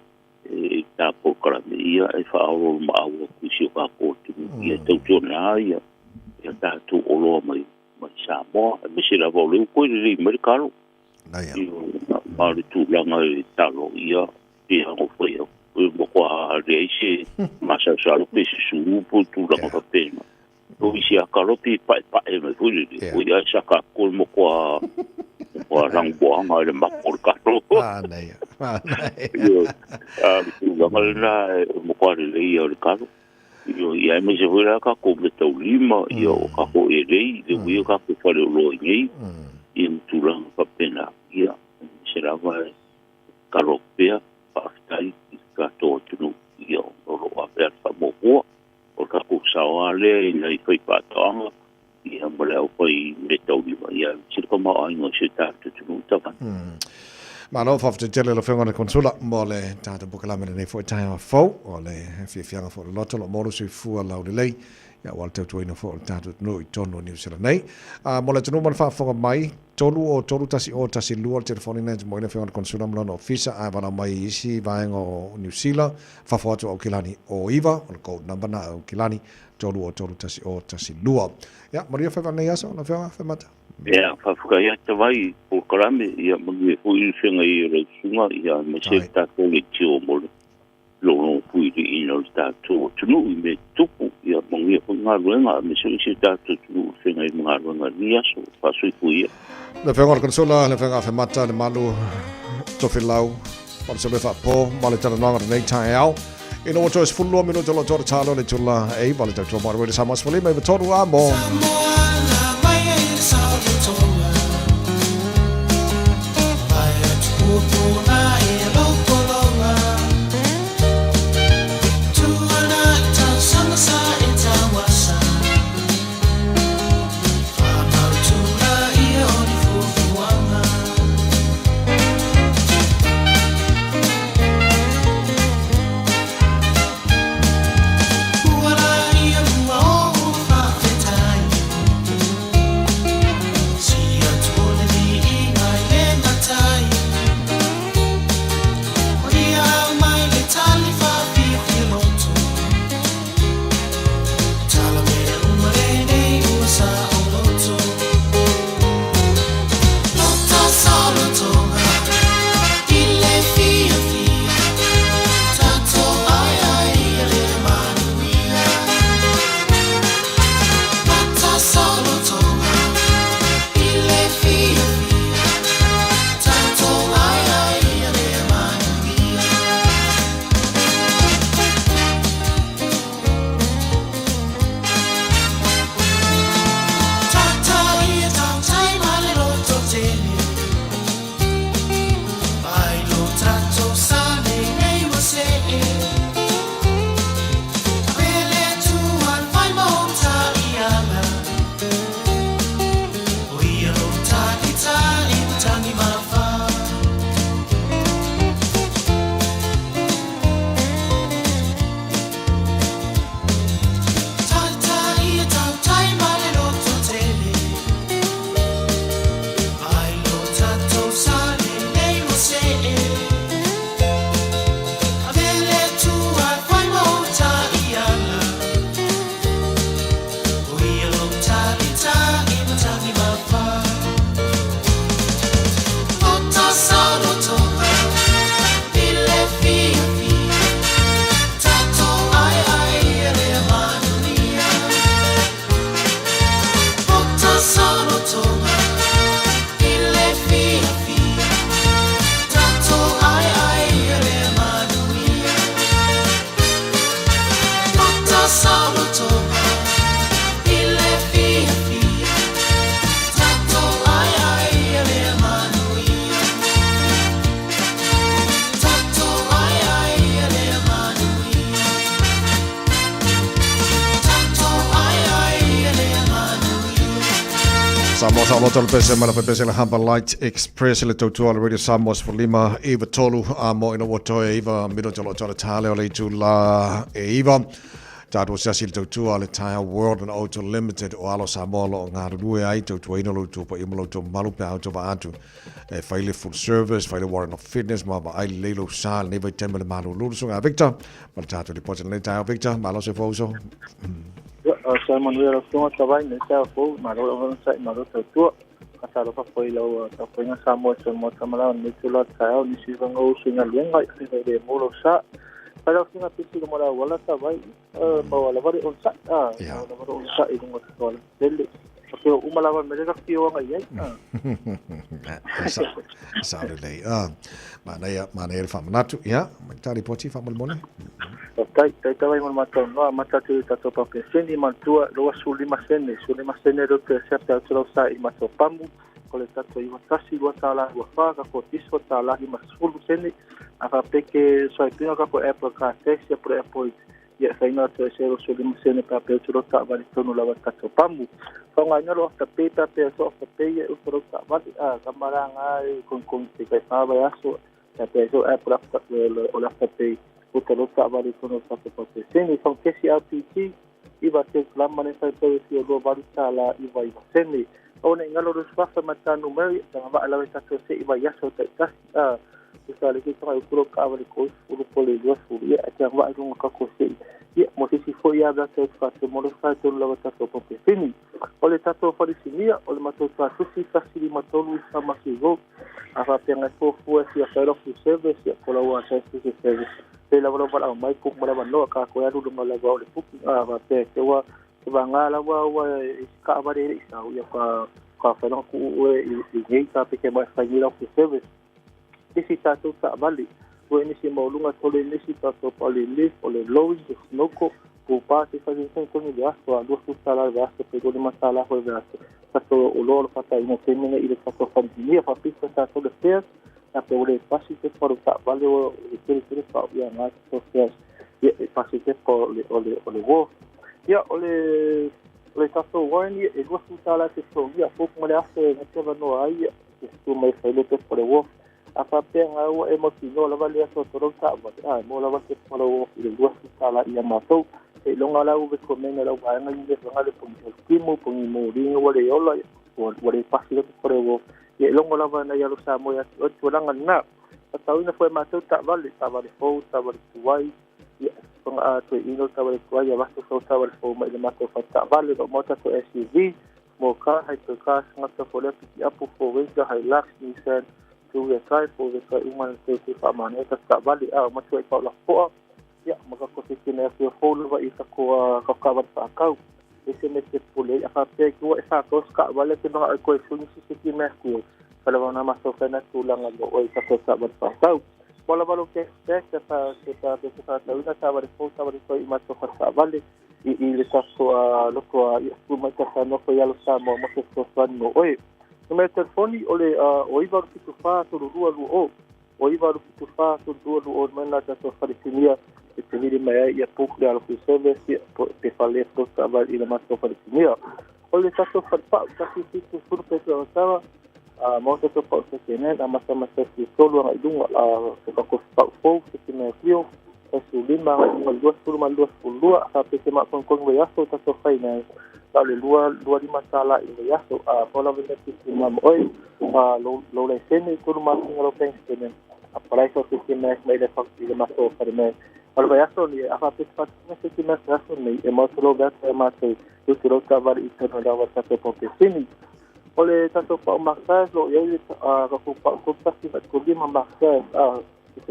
ta po kara ia e fa o ma o ku si ka ko ia tu na ia ta tu o lo mai sa mo me si la vo le ko le mercado ma le tu la ngai ta lo ia o foi o mo kwa le si ma sa lo pe si su po tu la ka pena o si a ka lo pi pa e me fu le o ia sa ka ko mo kwa rang bo nga le ma por ka lo nei la mo kwa le ia le ka ia me se vola ka ko le tau lima ia o ka ko e rei de wi ka ko fa le lo ngai i tulang pa pena ia se la va ka ro pe pa stai ka to tu ia o lo a per fa mo o ka ko sa ale nei foi pa to ia mo le o foi le tau lima ia se ko ma ai no se ta tu ta pa Ma no fa te tele lo fenga consula mo le tata bukalame nei fo taia fo o le fianga fo lo to lo mo se fu la o le ya walter tuina fo tata no i tono ni sela nei mo le tonu man fa fo mai tolu tasi lu telefoni nei mo le fenga consula mo no ofisa a bana mai isi vaenga o New Zealand fa foto o kilani o iva o code number na o kilani tolu tasi lu ya maria fa nei aso na fa mata ia fa ia te vai o karame ia mangi o i fenga i re sunga ia me se ta ko le tio mo lo pui i no sta to tunu i me tupu ia mangi o nga ruenga me se ta to tunu fenga i nga ruenga ia so fa sui pui le fenga konsola le fenga fa mata le malu to filau pa se fa po male tana nga nei tai au ino to es fullo minuto lo to talo le tula e vale to mo re sa mas fole me to a mo solo toka ile fia fia tato ai ai ele manuia tato ai ai ele manuia tato ai ai ele manuia Samoa sa loto le pese mala pe pese le Hamba Light Express le tautua le Radio Samoas for lima Eva tolu a mo ina watoe Eva mido tolo tolo tale o le tu la Eva Tātou siasi le tautua le Tire World and Auto Limited o alo Samoa lo ngā rurue ai tautua ina lo tu pa ima lo tu malu pe auto va atu whaile full service, whaile warrant of fitness ma va ai leilo sa le nevai teme le malu lulu sunga Victor ma le tātou le pote le Tire Victor ma lo se fauso Simon Wera sunga tawai ne sa fo ma lo sa ma lo tautua asa lo pa foi lo ta foi nga Samoa so mo tamala ni tula tao ni si vanga o singa lenga le mo lo sa Kalau singa pisi ko mala wala sa bai wala bari on sa wala bari on sa idong wala dele so umalawan me ka kiyo nga yai Sabe lei mana ele fama natu ya tari poti fama mone tai vai mal matou no mata tu ta topa pe sendi mantua lo suli masene do te septa tro sa I matou pamu kole tato I watasi wa tala wa fa ka ko tiso tala I masulu sene ava peke so I pina ka ko Apple ka tesi pro Apple ia faina to sero suli masene pa pe tro ta va tonu la tato pamu fa nga nyalo ta pe so ta pe e tro ta va kamara ngai kon te ka fa ba aso ta pe so Apple o la pe Utalo ta vale kono sa po te seni son kesi RPG iba te klama ne sai pe si o vale sala iba seni ona ngalo ro swafa mata numeri ta va ala ta se iba yaso ta ta sa le ki tra ko ka vale ko fu ko le yo fu ya ta va ro ka ko se ya mo si fo ya da te fa te mo fa te lo ta po te seni ole ta to fa sinia ole mato ta si fa si matolu sa ma si go ava penga fo si a fero fu service ya ko la wa sa si service Pela wala wala mai ku mala no ka ko ya dulu mala wa le puki va te ke wa va ngala wa ka va de isa ya ka fa no ku e ka pe ke ba fa ni ku service isi ta to ta vale ko ni si mo lunga to le ni si ta to pali le o le low no ko ku pa se fa ni ko ni ya so a do su sala ya se pe do ni masala ho ya ta to o lo fa ta no te mene ile ta to fa ni fa pi ta to le fer a pe ule pasite por ta vale o le pa ya na socias ya pasite por le wo ya le ta so wani e go su sala te so ya po mo le aso na te va no ai tu me fai le por le wo a fa pe nga o emotino la vale aso to ta va mo la va te por wo le go su sala ya ma to e longa la u be comene la wa nga ni le nga le pon timo pon mo ri o le ola o le pasite por le wo e longo lava na yalo sa mo ya o tulanga na tau ina foi matou ta vale fo ta vale tuai e con a to ino ta vale tuai ya vasto so ta vale fo mai matou fa ta vale do mota to SUV mo ka hai to ka nga to fo le pi apu fo we ga Hilux Nissan tu ya sai fo we ka uma te fa mane ta vale a mo to pa la fo ya mo ka ko se ne fo lo va isa ko ka va ta ka ese me te pule a fa pe ko esa ko ska vale ke no ko su ni si ki me ku kalau na maso kana tulang ngo o isa ko sa ba pa bola balo ke ta ina ta ba fo ta ba ko i maso sa vale i le sa so lo ko i su ma ta no ko ya lo sa mo se so fan no oi no me telefoni ole o i va tu fa to ru o i va tu fa to ru o mena ta so fa sinia e te vire mai ia pouco de algo service pe fale to trabalho e mais to para sinia ole ta so fa ta si sur pe to estava a moto to pa se tiene a mas se solo a dunga a ko ko pa fo se me fio e su lima o duas lua a pe se ma con ya so ta so faina dale lua lima sala e ya so a bola vende se ma oi a lo le sene to ma ngalo pensione a para eso se me le fa de mas to para me Kalau ya so ni apa pespat mesti kita rasa ni emosional dan mati itu terus kabar itu dalam satu profesi ni oleh satu pak maksud lo ya aku pak pasti tak kuli memaksud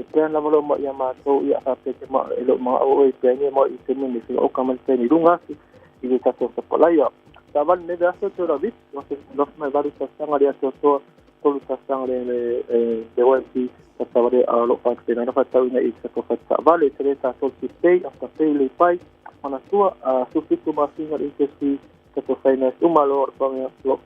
sekian lama lo yang masuk ya apa cuma elok mau ni mau itu ni mesti kamu ni rungas itu satu sekolah ya kawan ni dah so terabit masih mai baru sang ada so tolu sang le dewanti Sabare a lo fa que na fa tau na isa ko fa vale tre ta sol si pay hasta pay le pai manatua su fitu masinga interest tato finance umalo orpanga lo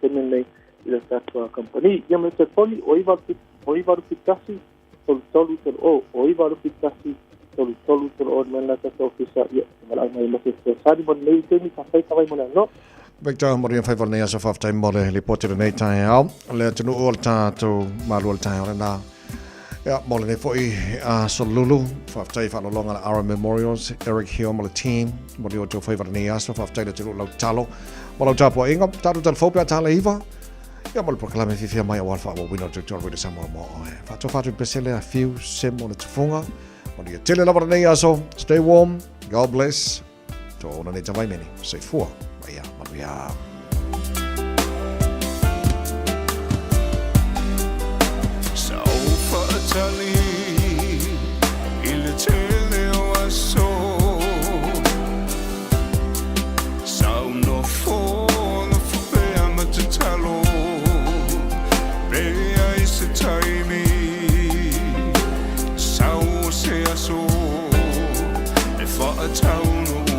tenen nei ila tato company ia me te poli oivaru pitasi tolu oivaru pitasi tolu o mena tato ofisa ia malai mai mo se sari mo nei temi ka fai kawai mo no Victor Maria Favor nei aso faftai mole li poti nei tai au le tunu ol tato malu tai ora na ja mole nei foi a solulu faftai fa longa la Ara Memorials Eric Hill mole team mole o to Favor nei aso faftai le tunu lo talo mole tapo inga tatu tal fopia tala iva ja mole proclame fifia mai o alfa o wino to jorwe de samo mo fa to fatu pesele a few sim mole tfunga mole tele la nei aso stay warm God bless to ona nei tawai meni say for Yeah. So fatally, il tele waso. So no for no fe amatalo. Be is time. So se aso. If I town away.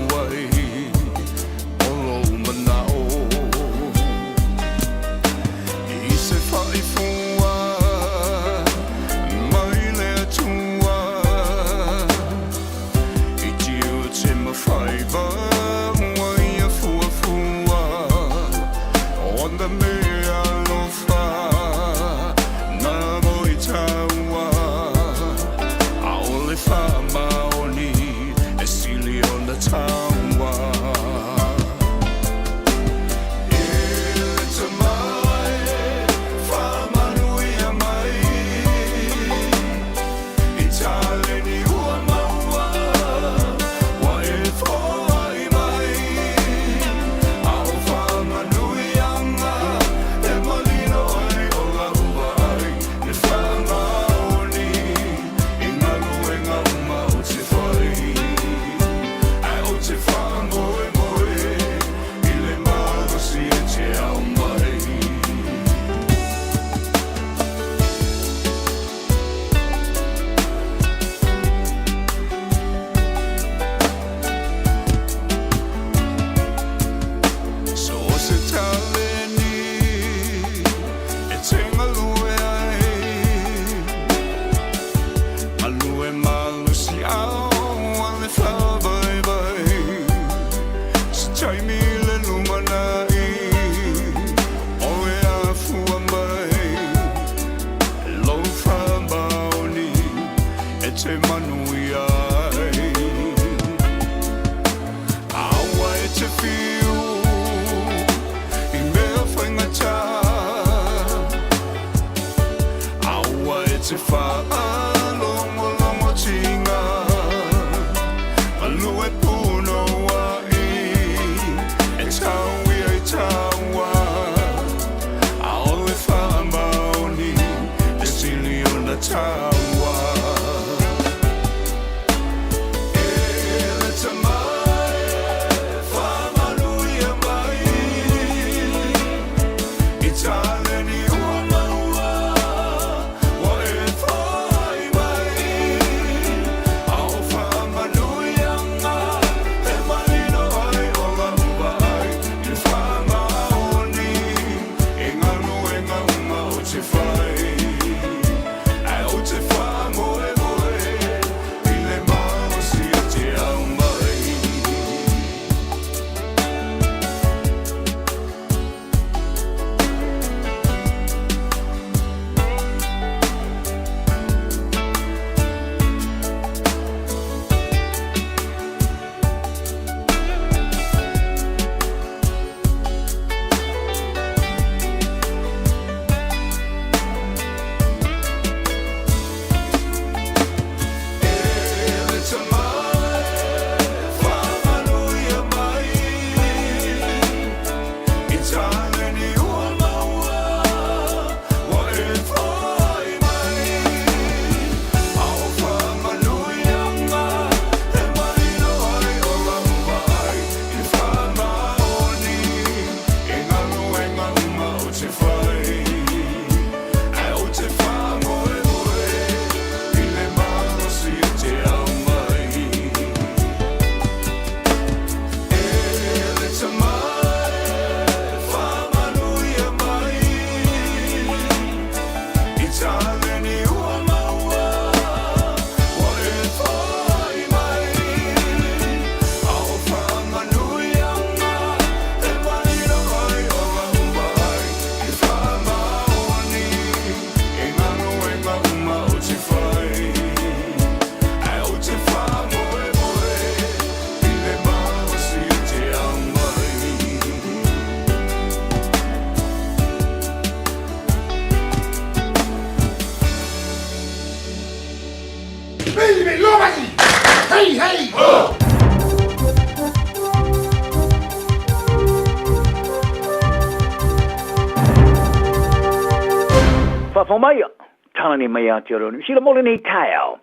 ni mai ati ro ni sila mole nei tile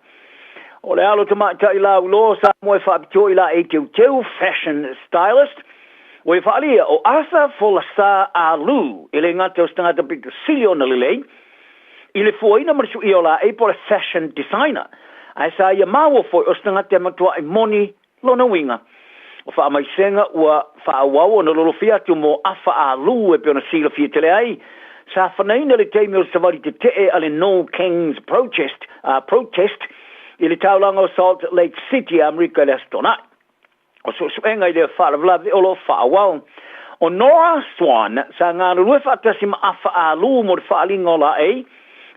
o le alo te mai tai la lo sa mo fa to ila e teu fashion stylist we fa ali o asa folasa alu ile ngato stanga te pitu silio na lele ile foi na marsu iola e por fashion designer ai sa ia mawo foi o stanga te matua e moni lona winga o fa mai senga ua fa wawo na lolo fia tu mo afa alu e pe ona sila fia tele ai sa fanaina le teimi o savari te te ale No Kings protest ile taulanga o Salt Lake City America le stona o so suenga ile fala vla o lo fa wow o Nora Swan sa ngana lue fa tasima afa alu mo fa lingola e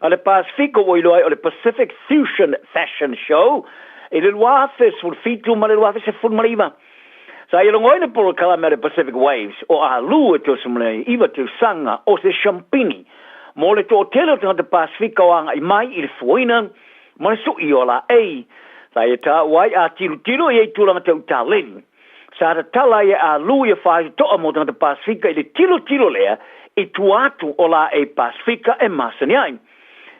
ale Pacifico o ilo o le Pacific Fusion Fashion Show ile luafes sul fitu ma le luafes se fu mariva sa ia longoina por kala Pacific Waves o alu e to sumle iva to sanga o se champini mo le to tele to the Pacifico anga i mai il fuina mo su iola e sa ia ta wai a tilo e tulanga te utalen sa ta tala ia alu ia fa to mo the Pacifico ile tilo lea e tuatu ola e Pacifica e masaniai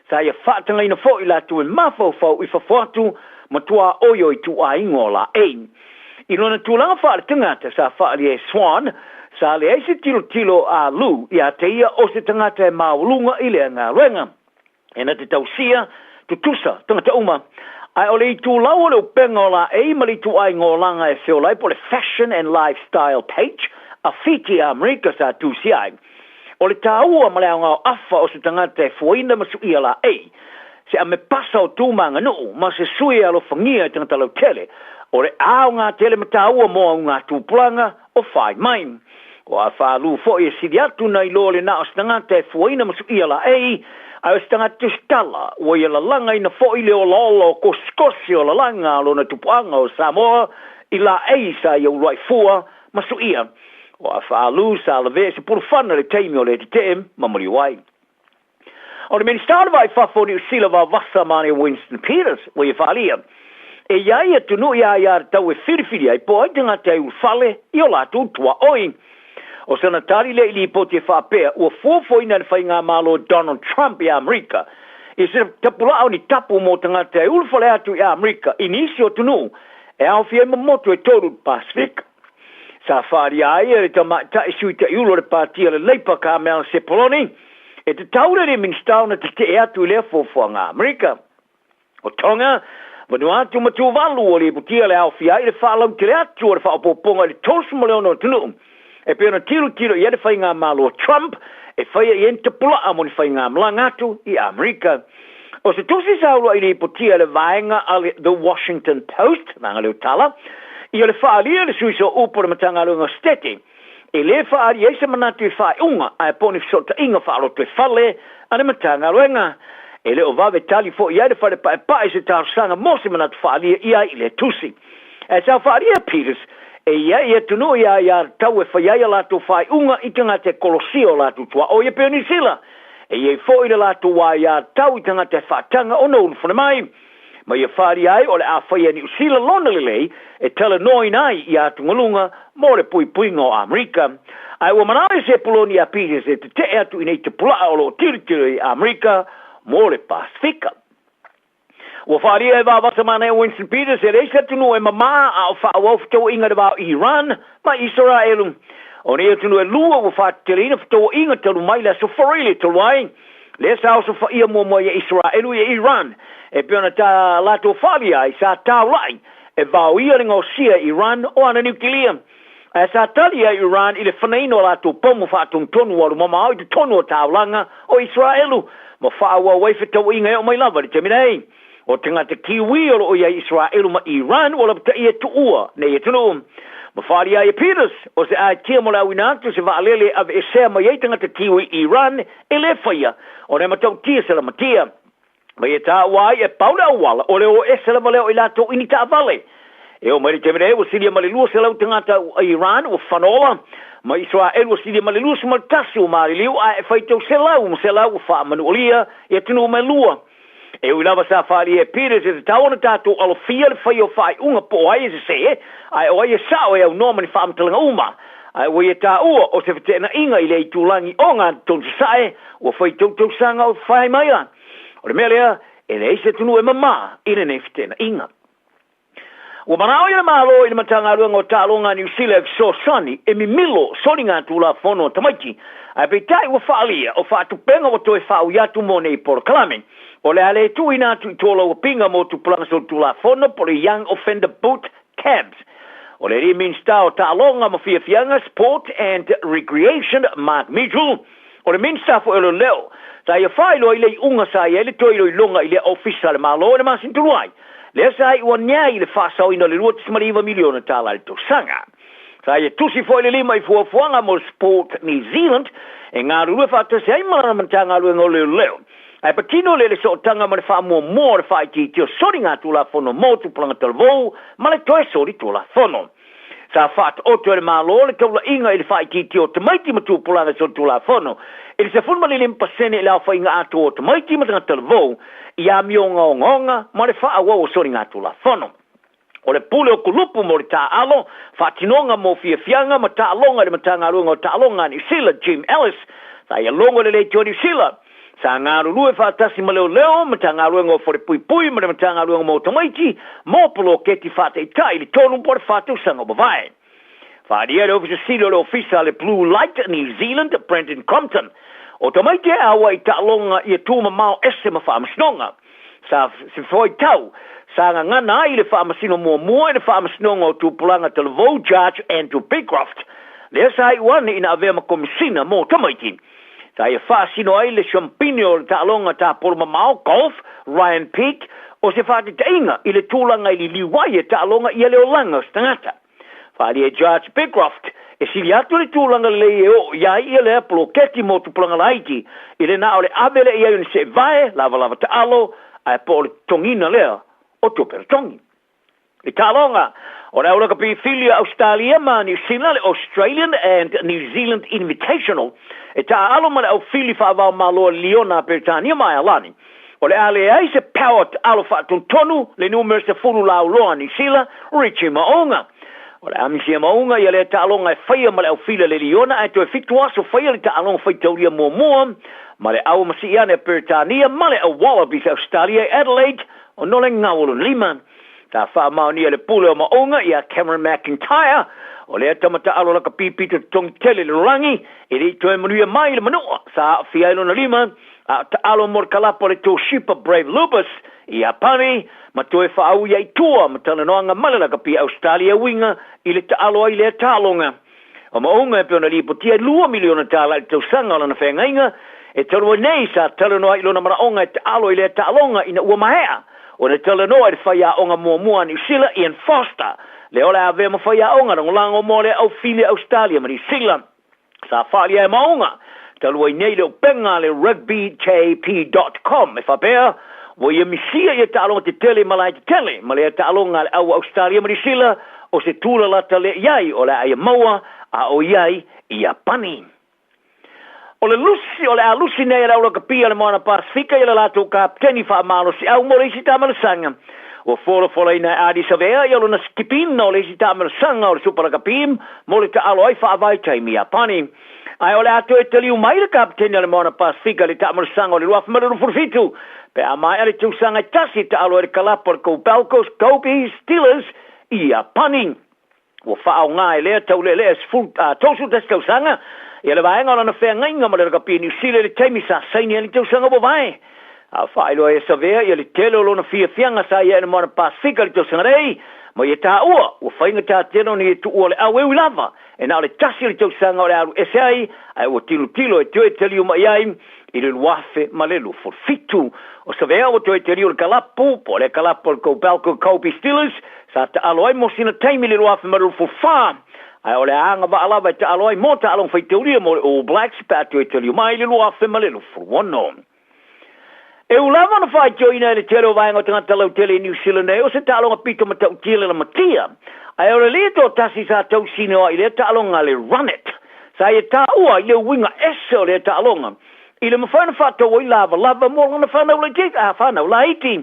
sa ia fa tanga ina fo ila tu mafo fo i fa fotu mo tua oyo i tu a ingola e ilona tulanga fa tangata sa fa le Swan sa le ese tilo a lu ia te ia o se tangata e maulunga ile nga renga ena te tausia tu tusa tangata uma ai ole tu lawo le pengola e mali tu ai ngolanga e feel like for the fashion and lifestyle page a fiti America sa tu siai ole taua male nga afa o se tangata e foina masu ia e se a me pasa o tu manga no ma se sui alo fangia tangata lo tele o le ao ngā tele mataua mo ngā tūplanga o whai mai. O a whālu fo e sidi atu nei lo le nā o stanga te fuaina masu ia la ei, a o stanga te stala, o ia la langa ina fo i leo lolo ko skosi o la langa lo na tupanga o Samoa, i la ei sa i au lai fua masu ia. O a whālu sa la ve se puru whana le teimi o le te teim, mamuri wai. O le minister vai whafo ni usila wa vasa mani Winston Peters, o i whalia. E iai e tunu ia tau e whiriwhiri ai po ai tanga te fale i o latu tua oi. O sanatari le ili po te whapea ua fuafoina na whai ngā malo Donald Trump i Amerika. I se tapula au ni tapu mo tanga te ulfale atu i Amerika i nisi o tunu e au fia mamotu e toru Pacific. Sa whaari ai e ta e sui te iulo le patia le leipa ka mea se poloni e te taure re ministau na te atu i lea fofua ngā Amerika. O tonga Vanuatu matu valu o le putia le au fia i le whaalau te le atu o le whaapoponga le tosu mo leo no tunu. E pēna tilo i ere whai ngā malo Trump e whai i enta pula amo ni whai ngā mlangatu i Amerika. O se tosi saulu i le putia le vaenga a The Washington Post, nanga leo tala, i le whaalia le suiso upo le matanga lunga stete. E le whaari eise manatu i whai unga a e poni sota inga whaalo te whale a le matanga lunga. E le o vave tali fo ia de fare pa se tar sanga mosi manat falia ia ile tusi e sa faria Peters e ia tunu ia tau e faia la tu fai unga i tanga te kolosio la tu tua o ia penisila e fo ile la tu wa ia tau i tanga te fatanga o no fo mai ma ia faria ai o le a faia ni usila lona lele e tele noi nai ia tu ngulunga mo le pui ngo Amerika ai o manai se polonia Peters e te atu i nei te pula o lo tiri Amerika more Pacifica. O wharia e wawasa mana e Winston Peters e reisa tunu e mama a o whaawau fito inga de wau Iran ma Israelu. O nea tunu e lua o whaatelina fito inga talu mai la so wharile talu ai. Le sa o so whaia mua e Israelu e Iran. E peona ta lato whalia i sa tau lai e wau ia ringa o sia Iran o ana nuclear. E sa tali a Iran i le whaneino lato pomu whaatung tonu waru mama au i te tonu o taulanga o Israelu. Ma whaawa waifetau inga e o mai lava ni te minei. O tinga te kiwi o ia Israelu ma Iran o la pita ia tuua ne ia tunu. Ma whaari a Peters o se a tia mo la winatu se vaalele ave e sea ma ia tinga te kiwi Iran e le whaia. O ne matau tia se la matia. Ma ia ta wai e paula wala o le o e se la valeo i lato ini ta vale. E o mai te minei o siria malilua se lau tinga ta Iran o whanola. Ma Israel o sidi malilua se maltasi o mariliu a e whaitau se lau o wha manuolia e tunu o melua. E ui lava sa whaari e Peters e te taona tātou alo fia le whai o whai unga po ai e se se, ai o ai e sao e au norma ni whaamtalanga uma. Ai o i e tā ua o se whatena inga i le i tūlangi o ngā tonsa sae o whaitau sanga o whai maila. O le mea lea, e le eise tunu e mama, ina nei fitena inga. Ua manao ia malo i le matanga alua ngō tālonga New Zealand so sani e mi milo soni ngā tūla whono tamaiti. Ai pei tai ua whaalia o whaatupenga wa toi whaau iatu mō nei por kalame. O le ale tu ina tu i tōla ua pinga mō tu planga so tūla whono por Young Offender Boot Camps. O le minsta o tālonga ma fiafianga Sport and Recreation Mark Mitchell. O le minsta fo elo leo. Tai e whailo i le unga sa i ele toi lo i longa i le ofisa le malo e le masinturuai. Le sai ua nyai le whasau ina le 2.5 miliona tala le tosanga. Sai e tusi foi le lima i fuafuanga mo Sport New Zealand e ngā rua whatase ai marana mantanga alue ngō leo leo. Ai patino le so tanga ma le wha mua le wha i tio sori ngā tūla whono mo tu planga talvou ma le toe sori tūla whono. Sa whaat oto le malo le taula inga i le wha i tio tamaiti ma tu planga sori tūla whono. E le se funma le 5% e lau wha inga ato o tamaiti ma tanga talvou ia mionga o ngonga, ma le wha awa o sori ngā tula whono. O le pule o kulupu mo le tā alo, whatinonga mo fiafianga ma tā alonga le matanga runga o tā alonga New Zealand, Jim Ellis, sa ia longa le leitio New Zealand. Sa ngā rurue whaatasi ma leo leo, matanga runga o whare pui pui, ma le matanga runga mo tamaiti, mo polo keti whate i tai, li tonu po le whatu sanga o bavai. Whadia le ofisa silo le ofisa le Blue Light New Zealand, Brendan Compton. O tamaiti e awa i ta'alonga i tūma mao ese ma whaamasnonga. Sa se foi tau, sa ngana ai le whaamasino mua le whaamasnonga o tūpulanga Talvou Judge Andrew Beecroft. Le sa ai wane ina avea ma komisina mo tamaiti. Sa ia whaasino ai le champinio le ta'alonga ta polma mao golf, Ryan Peak, o se whaati tainga i le tūlanga i li liwai e ta'alonga i leo langa o stangata. Whaari e Judge Beecroft, e sili atu le tūlanga le e o iai ia le apolo keti mo tupulanga laiti i le na o le avele i aion se vae lava ta alo a po le tongina lea o tupera tongi. Le tālonga o le aulaka pi filia Australia ma New Zealand le Australian and New Zealand Invitational e ta alo ma le au fili whaavau malo Leona Britania mai alani. O le ale ai se power alo whaatontonu le numero se furu lau loa New Zealand Richie Maonga. O le amisi e maunga i le ta'alonga e whaia ma le au fila le liona ai to e fitua so whaia le ta'alonga whaitauria mua ma le au masi iane Peritania ma le au Wallabies Australia Adelaide o no le ngawolo lima. Ta wha mauni le pule o maunga i a Cameron McIntyre o le tamata alo laka pipita tongi tele le rangi i le to e manuia mai le manua sa fiailo na lima a ta'alo mor kalapo le Toshiba Brave Lupus i a pani ma toe whaau iai tua ma tana noanga malalaka pi Australia winga i le taalo ai le tālonga. O maunga e peona li potia 2 miliona tāla i tau sanga o lana whengainga e talo nei sa tala noa i lona maraonga e taalo i le tālonga ina ua mahea. O ne tala noa i whaia onga mua New Zealand Ian Foster. Le ole a vea ma whaia onga rangolango mo le au fili Australia ma New Zealand. Sa whalia e maunga. Talo i nei leo penga le rugbyjp.com e whapea. Wo ia misia ia ta'alonga te tele malai te tele, ma lea ta'alonga le au Australia marisila, o se tūla lata le iai o le aia maua, a o iai ia pani. O le a lusi nei rau la kapia le moana Pasifika i le lato kapteni wha amalo si au mo le isi tamana sanga. O fola ina adi savea i alo na skipina o le isi tamana sanga o le supara kapim, mo le ta'alo ai wha avai taimi ia pani. Ai o le ato e taliu mai le kapteni le moana Pasifika le tamana sanga o le ruafa mararu furfitu. Pe a mai ale tu sanga tasi ta alo e kalapor ko Balcos, Kobe, Steelers, i a pani. O whaau ngā e lea tau le tosu tas tau sanga, i le vaenga o na whea ngainga ma le raka pia New Zealand le teimi sa saini ali tau sanga bo vai. A whaelo e savea i le telo lo na fia fianga sa i ene moana Pasifika li tau sanga rei, ma i ta ua, o whainga ta teno ni e tu ua le au eu lava, e na le tasi li tau sanga o le aru esai, ai o tilo e teo e teliu ma iai, i le luafe ma le lufo fitu. O sa vea o toi te rio le kalapu, po le kalapu ko Balco Kobe Steelers, sa ta aloai mo sina taimi le luafe ma le lufo wha. Ai o le anga va alava ta aloai mo ta along fai teoria mo le All Blacks, pa toi te rio mai le luafe ma le lufo wano. E ulava na whai teo ina le tero vaenga o tangata lau tele New Zealand o se ta alonga pito ma tau tile la matia. Ai o le le to tasi sa tau sino i le ta alonga le Run It. Sa i ta ua i le winga eso le ta alonga. I le mawhana whato o i lava mo ngana whanau la jik, whanau la iti.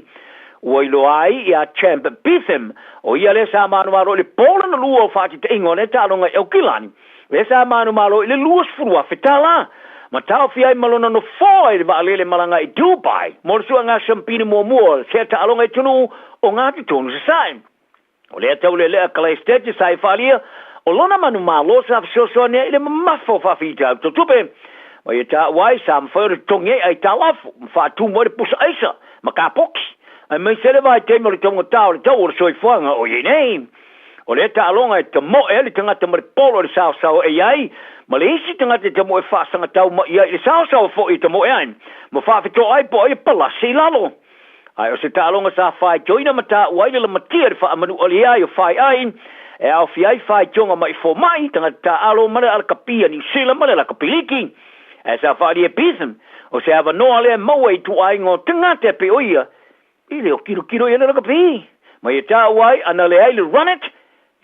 O i lo ai i a Champ Bitham, o i a le sa manu maro le pola na lua o whati te ingo ne ta alonga e o kilani. Le sa manu maro i le luas furua whetala. Ma tau fi ai malona no foi ba alele malanga I Dubai. Mo su nga champine mo se ta alonga tunu o nga tunu se sai. O le tau le kala state sai falia o lona manu malo sa so ne ile mafo fa fita to tupe. Ma ta wai sam for tonge ai talaf fa tu mo pus aisa ma kapoks. Ai me se le vai te mo tongo tau tau so ifanga o ye nei. O le ta alonga te mo ele tanga te mo polo de sao e ai. Ma le isi tanga te mo e fa sanga tau ma ia le sao fo I te mo e ai. Mo fa fito ai po e pala si lalo. Ai o se ta alonga sa fai joina mata waile le matia fa amanu oli ai o fai ai. E au fi ai fai jonga mai fo mai tanga ta alo mara al kapia ni sila mara la kapiliki. E sa fai e pism. O se ava no ale mo e tu ai ngo tanga te pe oia. Ile o kiro ele la kapi. Ma ia ta wai ana le ai le run it.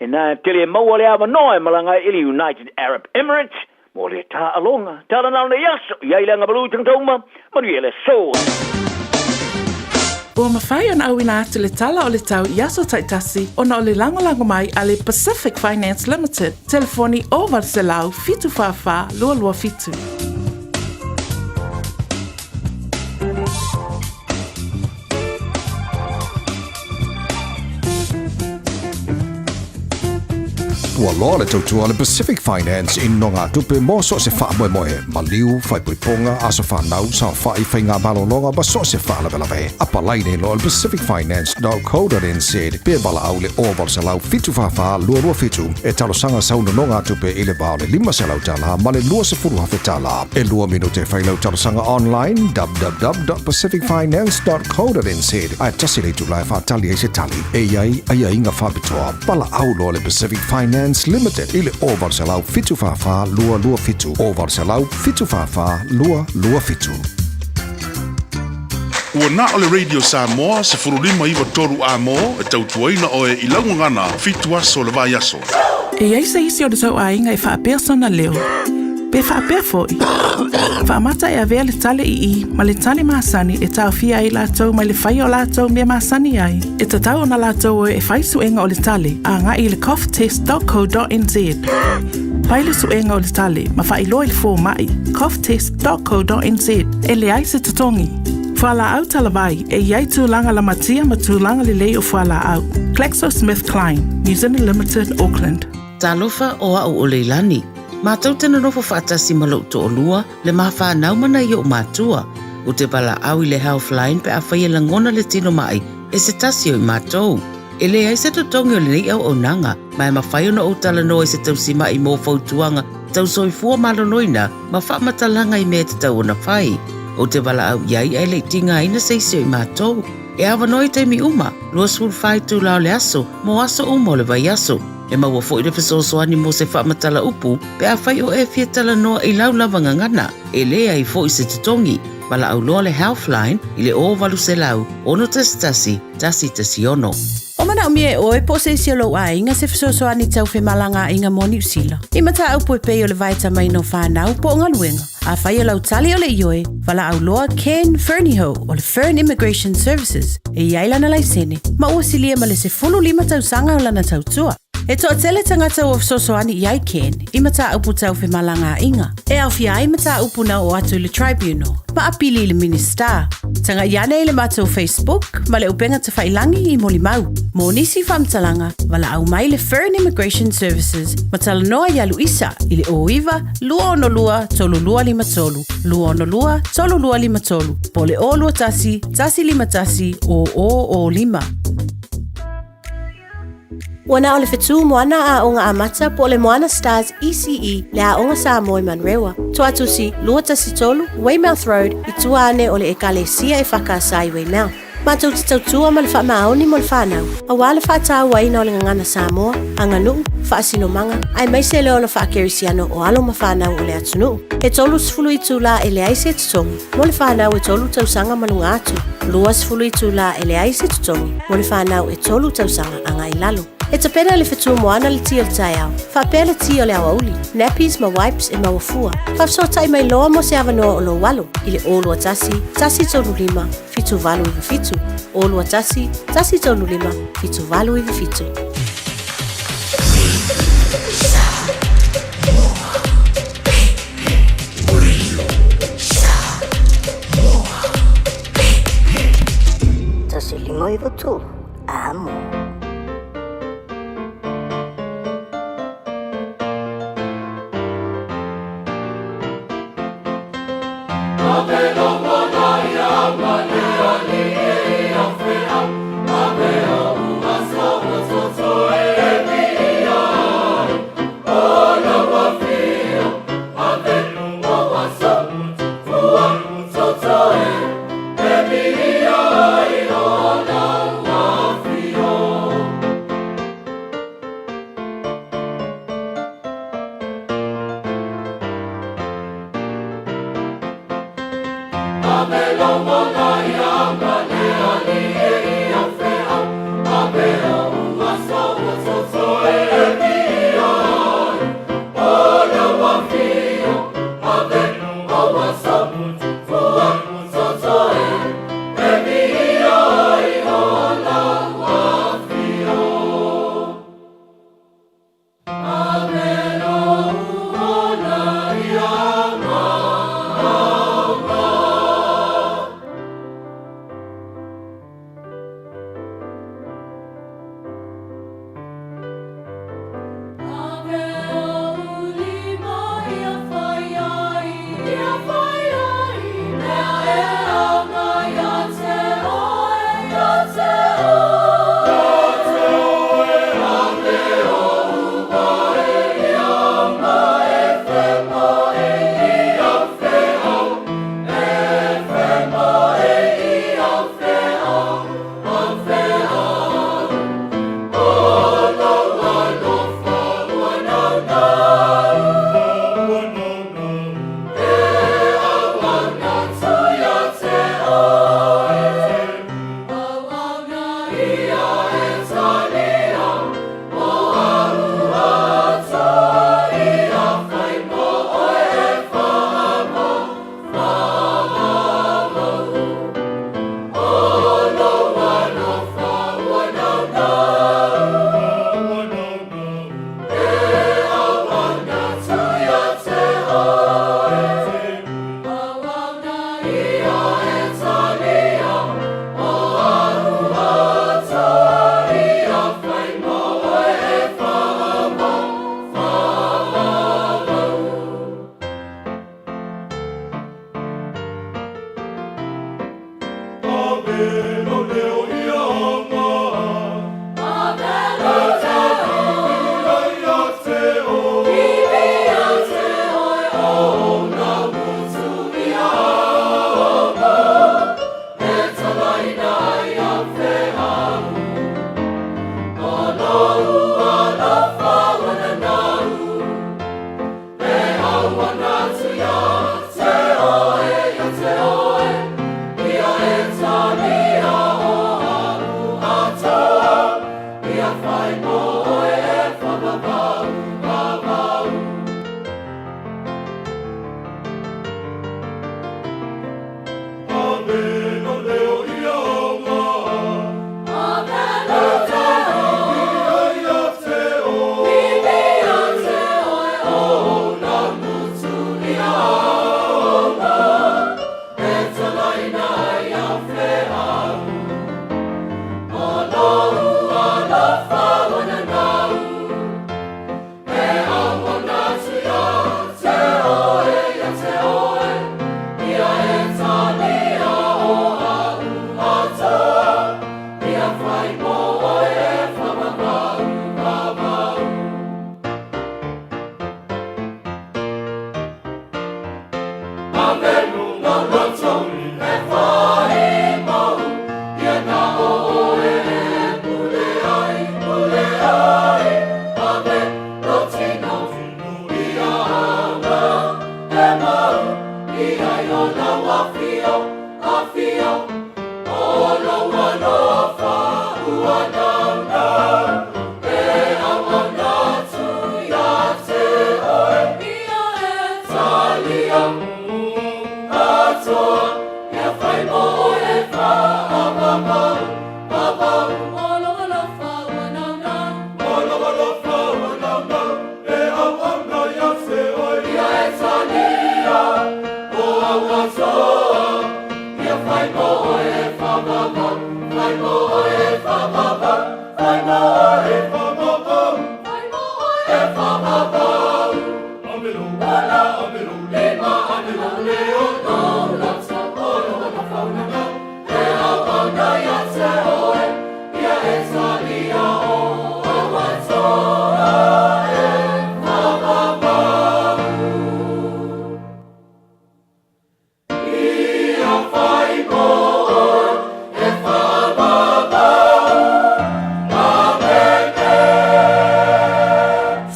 E nā tele maua le awa noe malanga ili United Arab Emirates. Mo le tā alonga. Tāla nao na yaso. Iai le ngabalu tangtauma. Maria le so. Ua mawhai ona au ina atu le tala o le tau Yaso Taitasi ona o le langolango mai a le Pacific Finance Limited. Telefoni o Valselau fitu whawha lua fitu. Ua loa le tautua le Pacific Finance in no ngā tupe mō so se wha moe moe. Ma liu, whai puiponga, aso whanau, sa whai whai ngā malolonga, ba so se wha lawe. Apa laine lo le pacificfinance.co.nz. Pia bala au le oval se lau fitu whawha lua fitu. E talo sanga sauna no ngā tupe i le bao le 5 se lau tala, ma le 2 hafe tala. E 2 minute whai lau talo sanga online, www.pacificfinance.co.nz. Ai tasi le tu lai whatali e se tali. E iai, ai inga whabitoa. Bala au lo le Pacific Finance Limited ile oval se lau fitu whawha lua fitu. Oval se lau fitu whawha lua fitu. Ua na o le Radio Samoa se furulima iwa toru a mo e tautuaina o e ilangu ngana fitu aso le vai aso. E ai se isi o le tau ainga e whaapea sona leo. Pe whaapea foi. Whaamata e avea le tale I ma le tale maasani e tau fia ai lātou ma le whai o lātou mea maasani ai. E tatau o na lātou e whai suenga o le tale a ngā I le coughtest.co.nz. Pai le suenga o le tale ma whai loa le fō mai coughtest.co.nz e le ai se tatongi. Whala au talawai e iai tūlanga la matia ma tūlanga le lei o whala au. GlaxoSmithKline, New Zealand Limited, Auckland. Talofa o au o leilani. Mātou tena nofo whaatasi ma lau to olua le mawha naumana I o mātua. O te pala au I le Healthline pe a whaia langona le tino mai e se tasi o I mātou. E le ai se totongi o le nei au nanga, mai ma whai ona o tala no e se tausima I mō fautuanga, tau soifua malonoina, ma whaamatalanga I mea te tau ona whai. O te pala au iai ai le tinga ina seisi o I mātou. E awa noi teimi uma, lua sul whai tū lao le aso, mo aso umo le vai aso. E maua fo I le fesoasoani mo se whaamatala upu, pe a whai o e fia tala noa I lau lavanga ngana, e lea I fo I se tutongi. Mala au loa le Healthline, I le o walu se lau, ono tasi tasi ono. O mana umie o e po se isi lo a inga se fesoasoani tau fe malanga inga mo New Zealand. I mata au po e pei o le vaita mai no whanau po ngā luenga. A whai o lau tali o le ioe, wala au loa Ken Ferniho o le Fern Immigration Services, e iailana lai sene, ma ua silia ma le se 15 tau sanga o lana tau tua. E toa tele tangata o fesoasoani iai Ken, I mata upu tau fe malanga inga. E au fia ai mata upu na o atu le Tribunal, ma apili le Minister. Tanga iane le mata o Facebook, ma le upenga te whailangi I moli mau. Mo nisi whamtalanga, wala au mai le Fern Immigration Services, ma tala noa ialu isa, I le oiva, lua ono lua, tolu lua lima tolu. Lua ono lua, tolu lua lima tolu. Po le o lua tasi, tasi lima tasi, o lima. Wana o le fetu moana a onga amata po le Moana Stars ECE le a onga Samoa Manrewa. Tuatusi, lua tasi tolu, Weymouth Road, I tuane o le ekalesia e whakasai Weymouth. Mātou te tautua ma le whaamaoni mo le whanau. A wale whaatau waina o le ngangana Samoa, anga nuu, whaasinomanga, ai maise leo na whaakerisiano o alo ma whanau o le atunu. E tolu sifulu I tūla e le aise tutongi, mo le whanau e tolu tausanga malunga atu. Lua sifulu I tūla e le aise tutongi, mo le whanau e tolu tausanga anga I lalo. E tapena le fetu moana le tia le tai au. Whapea le tia o le awauli. Nappies ma wipes e ma wafua. Whafsotai mai loa mo se awanoa o lo walo. I le olua tasi tolu lima, fitu valu iwa fitu. Olua tasi tolu lima, fitu valu iwa fitu. iwa tolu a mo.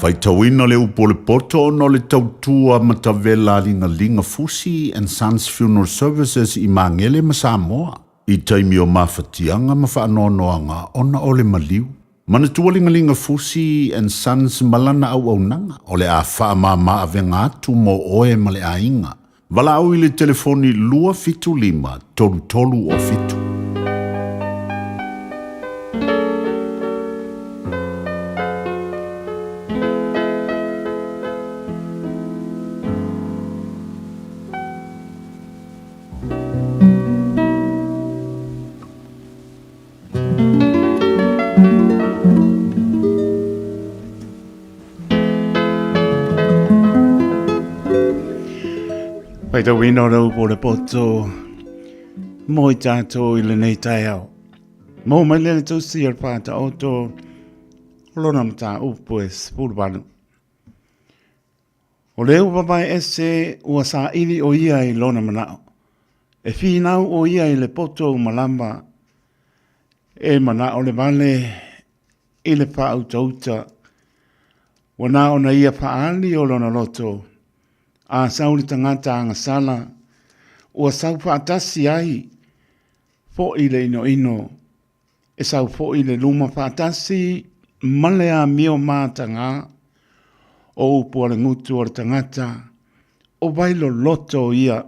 Faitauina le upo le poto no le tautua matavela linga Fusi and Sons Funeral Services I Mangele ma Samoa. I taimi o mawhatianga ma whaanoanoanga ona o le maliu. Mana tua linga Fusi and Sons malana au nanga o le a whaamama avenga atu mo oe ma le ainga. Wala au I le telefoni lua fitu lima tolu o fitu. Pai tau wino rau po le poto, mo I tātou I le nei tai au. Mo mai le tau si ar pāta auto, lona mta upo e spuru banu. O leu papai ese ua sa ili o ia I lona manao. E whinau o ia I le poto malamba, e manao le vale, I le pa utauta, wana ona ia paali o lona loto, a sauli tangata anga sala, ua sau paatasi ai, fo I le ino, e sau fo I le luma paatasi, male a mio mātanga, o upo le ngutu o le tangata, o vailo loto ia,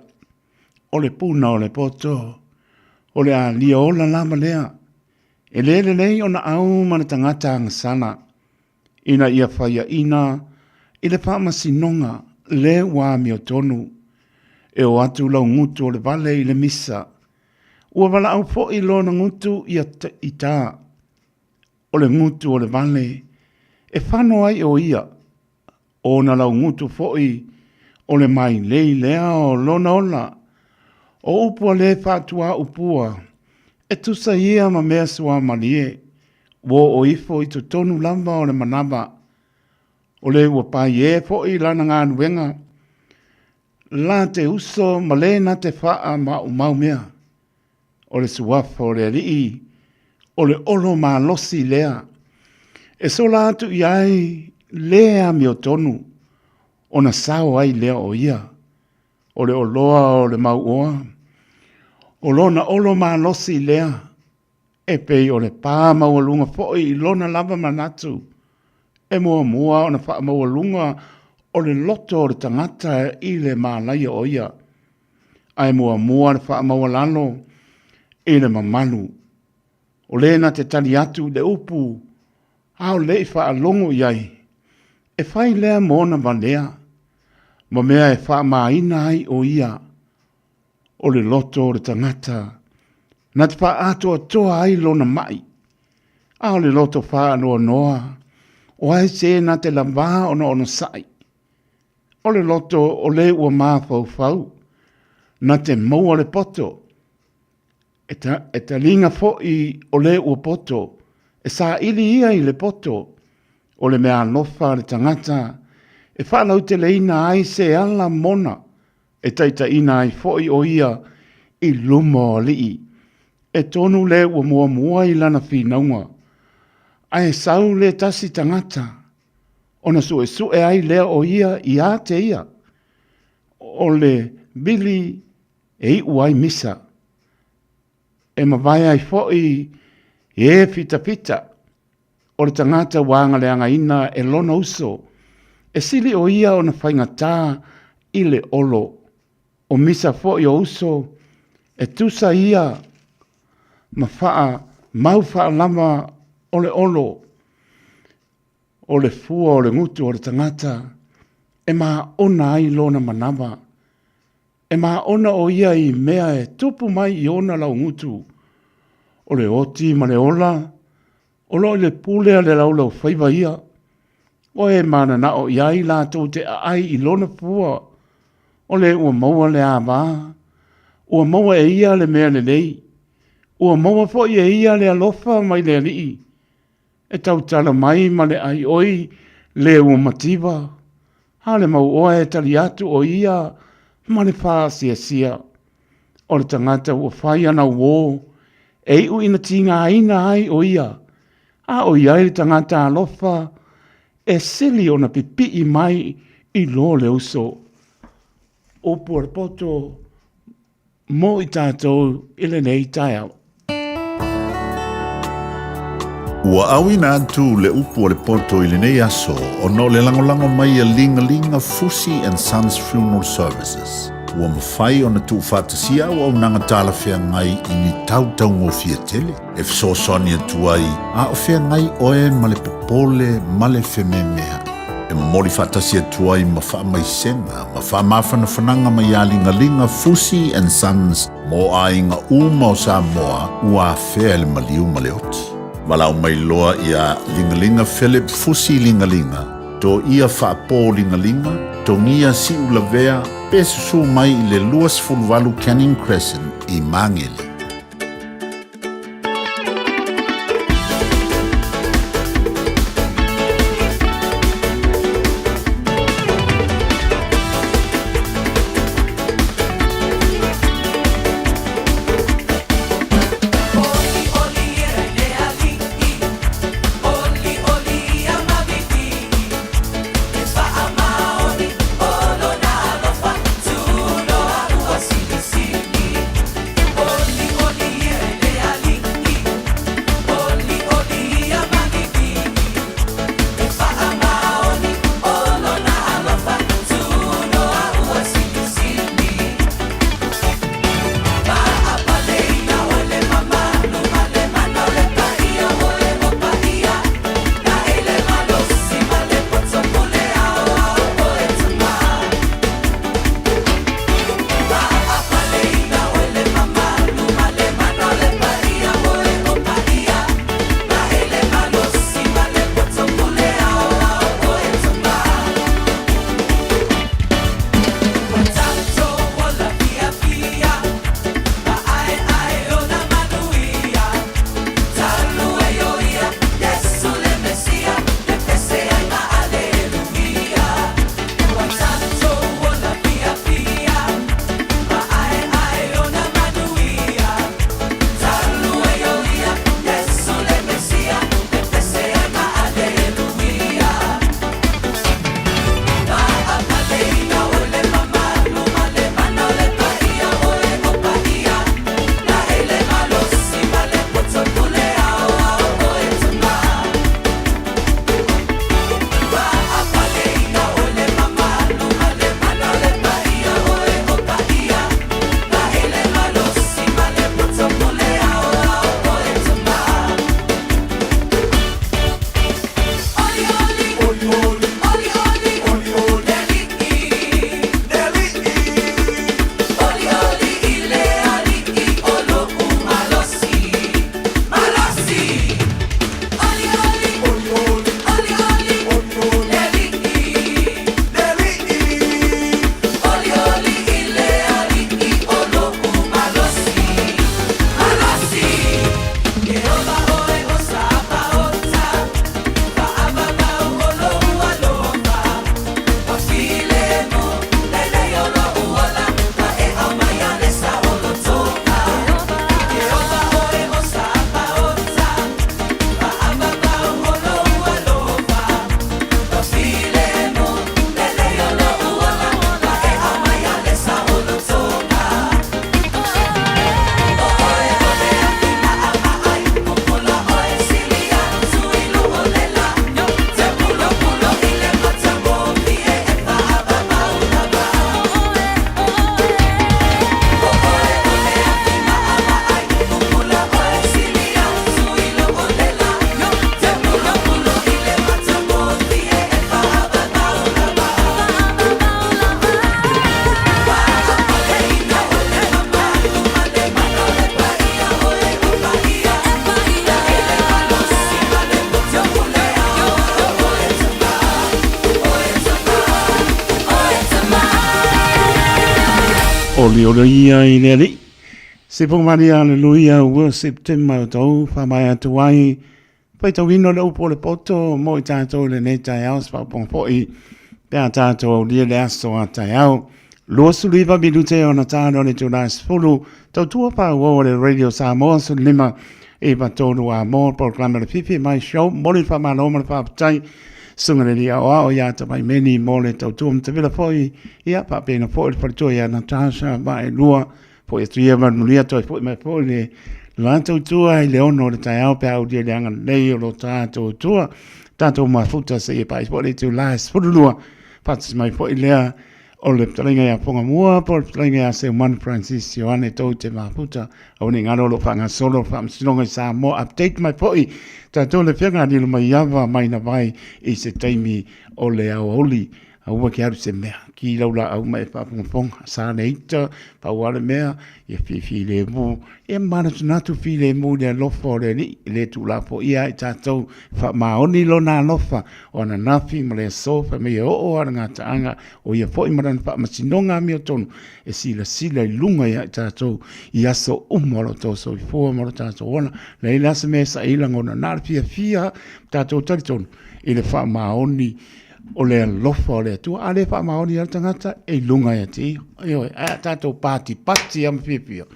o le puna o le poto, o le a lia o la lama lea, e lele lei ona au mana tangata anga sala, ina ia whaia ina, I le pāmasinonga, le wa mio tonu, e o atu lau ngutu o le vale I le misa, ua wala au fo I lona ngutu I tā, o le ngutu o le vale, e whano ai o ia, o na lau ngutu fo I, o le mai lei lea o lona ola, o upua le whatua upua, e tusa ia ma mea sua malie, wo o ifo I tu tonu lamba o le manaba, o le ua pai e fo I lana ngā nuenga, la te uso ma le na te whaa ma umau mea, o le suafa o le rii, o le olo ma losi lea, e so la atu I ai lea mi o tonu, o na sao ai lea o ia, o le oloa o le mau oa, o lona olo ma losi lea, e pei o le pā mau lunga fo I lona lava manatu, e mua o na wha maua lunga o le loto o le tangata I le mālaia o ia. Ai mua na wha maua lalo I le mamalu. O le na te tali atu le upu, ao le I wha alongo iai. E whai lea mona valea, ma mea e wha maina ai o ia. O le loto o le tangata, na te wha ato toa ai lona mai. Ao le loto wha noa, o ai se na te lava ono sai. O le loto o le ua mā na te maua le poto. E ta linga fo I o le ua poto, e sa ili ia I le poto, o le mea lofa le tangata, e whanau te leina ai se ala mona, e taita ina ai fo I o ia I lumo o lii. E tonu le ua mua I lana whinaunga, ai sau le tasi tangata, ona su e ai lea o ia I a te ia, o le bili e I uai misa, e mawai ai foi e fita, o le tangata wanga le anga ina e lona uso, e sili o ia ona whaingata I le olo, o misa foi o uso, e tusa ia, mau faa lama o le olo, o le fua o le ngutu o le tangata, e maa ona ai lona manama, e maa ona o ia I mea e tupu mai I ona lau ngutu, o le oti ma le ola, o lo le pule a le lau whaiva ia, O e mana na o iai la tō te ai I lona pua. O le ua maua le a wā. Ua maua e ia le mea le nei. Ua maua fo e ia le alofa mai le alii. E tau tala mai ma le ai oi le ua matiwa. Ha le mau oa e tali atu o ia ma le wha sia sia. O le tangata ua whai ana wō. E u ina tinga aina ai o ia. A o ia le tangata alofa. E sili o na pipi mai I lo le uso. O puarpoto mo I tātou ile nei tai au. Ua awina atu le upu o le poto I le nei aso o no le langolango mai a linga Fusi and Sons Funeral Services. Ua mawhai o na tu whātasia o au nanga tāla whea ngai I ni tautau ngō fia tele. E fso soni atu ai, a o whea ngai oe ma le popole ma le whememea. E mori whātasia atu ai ma wha mai senga, ma wha mawhana whananga mai a linga Fusi and Sons mo a inga uma o Samoa ua whea le maliu ma le oti. Walau mai loa ia linga Philip Fusi linga. To ia whaapō linga, to ngia si ulavea, pesusu mai I le luas fulvalu Canning Crescent I Mangele. Only o ia i le li. Se po mari aleluia worship te mau tau whamai atu wai. Pai tau ino le upo le poto mo i tātou le nei tai au spa pong po i. Pea tātou lia le aso a tai au. Lua suliva bidu te o na tāno le tūnai spulu. Tau tua pa ua le radio Samoa su lima e pa tōnu a mō proklama le pipi mai show. Mori whamano ma le whapatai. Sunga le lia o ao ia ta mai meni mo le tau tuam te vila foi. Ia pa pena foi le paritua ia Natasha mai lua. Po e tuia manulia toi foi mai foi le lantou tua i le ono le tai au pe au dia le anga nei o lo tātou tua. Tātou mafuta se e pa i po le tu lais furulua. Patis mai foi lea o le talinga ia ponga mua, po le talinga ia se man Francis Ioane tau te mafuta. Au ni ngaro lo whanga solo, whamsinonga i sa mo update mai foi. Tātou le whianga ni lo mai iawa mai na vai i se taimi o le au holi. Aua ki aru se mea, ki laula au mai whapunga sa ne ita, pa wale mea, i fi le mu, e mana tunatu fi le mu le lofa o le ni, le tu la po ia i tātou, wha maoni lo nā lofa, o na nafi ma le sofa, me e o ara ngā taanga, o ia po i marana wha masinonga mi o tonu, e sila i lunga ia i tātou, i aso umoro tō so i fua moro tātou ona, le i lasa mea sa ilang ona, nāra fia tātou taritonu, i le wha maoni, o le lofa o le tua, a le wha maoni al tangata, e lunga ia ti, a tātou pati am pipio,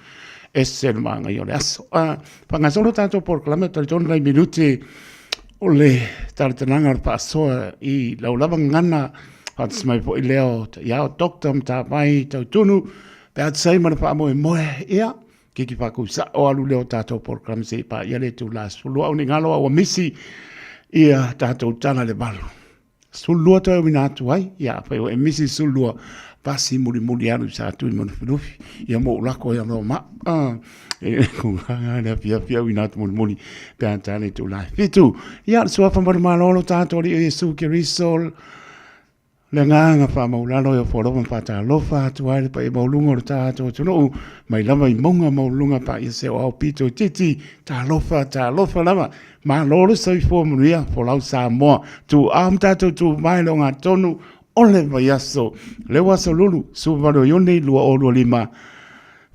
e sel manga i o le aso. Pangasolo tātou porklame, taritonu lai minuti, o le taritananga pa asoa i laulava ngana, hatis mai po i leo, iao doktam ta mai tau tunu, pe atisai mana pa moe moe ia, kiki paku sa o alu leo tātou porklame se pa ia le tu las, lua uni ngalo awa misi, ia tātou tana le balu. Sulua toi wina atu ai, ia pai o e misi sulua pasi muri anu sa atu i manu whinufi, ia mo ulako ia no ma, e kunganga na pia wina atu muri, pe antane tu lai. Fitu, ia sua whamara malolo tātou li o Yesu ki risol, le nganga wha maulalo ia whoropan whata alofa atu ai, pa e maulunga o tātou tunu, mai lama i monga maulunga pa ia se o au pito titi, tā alofa lama, ma lolo sai fo muria fo lau Samoa tu am tātou tu mai lo ngā tonu ole vai aso le waso lulu su varo yone lua o lua lima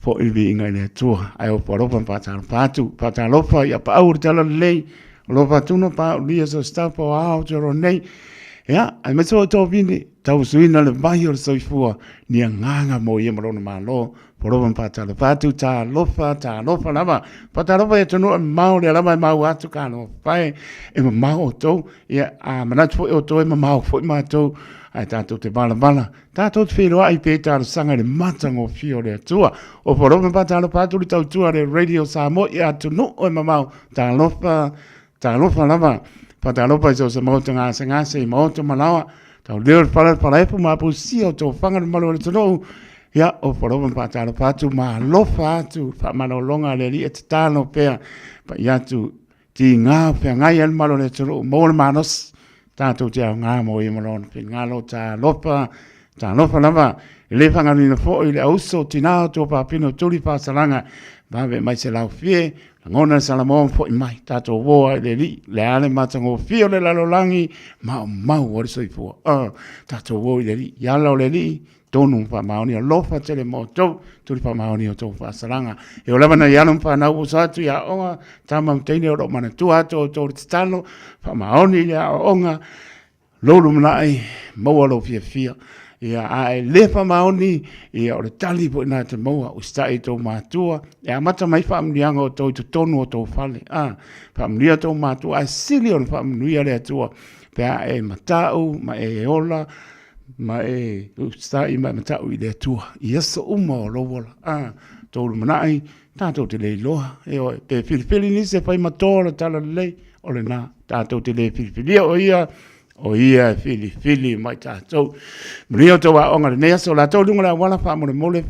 fo ilvi inga le tua ai o poropan pata lofa ia pa aur tala lei lofa tuno pa lia so stapo au joro nei ya ai me so to vini tau suina le vai o so fua ni nganga mo ia marona malo poropan pata lofa lama pata lofa e tonu mau le lama mau atu kano pai e mau to ia a manat fo o to e mau fo ma to ai tātou te bala tātou te whiroa i pētāra sanga le matango fio le atua o poropan pata lofa atu li tau tua le radio Samoa ia atu no o e mamau tā lofa lama pata lofa i so sa mauta ngase i mauta malawa tau leo pala epu mapu si o tō whanga le malo le tonou ia o poropan patalo patu ma lofa atu fa malolonga le li et tano pea pa ia tu ti nga pe ngai al malo le tro mo manos tato te nga mo i malon pe ngalo ta lofa lava le fanga ni fo ile auso tina to pa pino tuli pa salanga va ve mai se la fie ngona salamon fo mai tato wo le li le ale matango fio le la lolangi ma o so i fo tato wo le li ya lo le li tonu pa maoni a lofa tele mo to tuli pa maoni o to fa salanga e o lava na ya no pa na o sa tu ya onga tama tene o mana tu ato to tano pa maoni ya onga lolu mai mo lo fia ia ai le fa maoni ia o le tali po na te moa o stai to matua ia mata mai fa mnianga o to tonu o to fale fa mnia to matua sili on fa mnia le atua pe e matau ma e ola ma e stai ma matau i le atua ia so uma lo vola to manai tato te le loa e o pe filipili ni se fai matola tala le o le na tato te le filipili o ia fili mai tātou. Mrio tō wa onga nea so la tō lunga la wala wha mole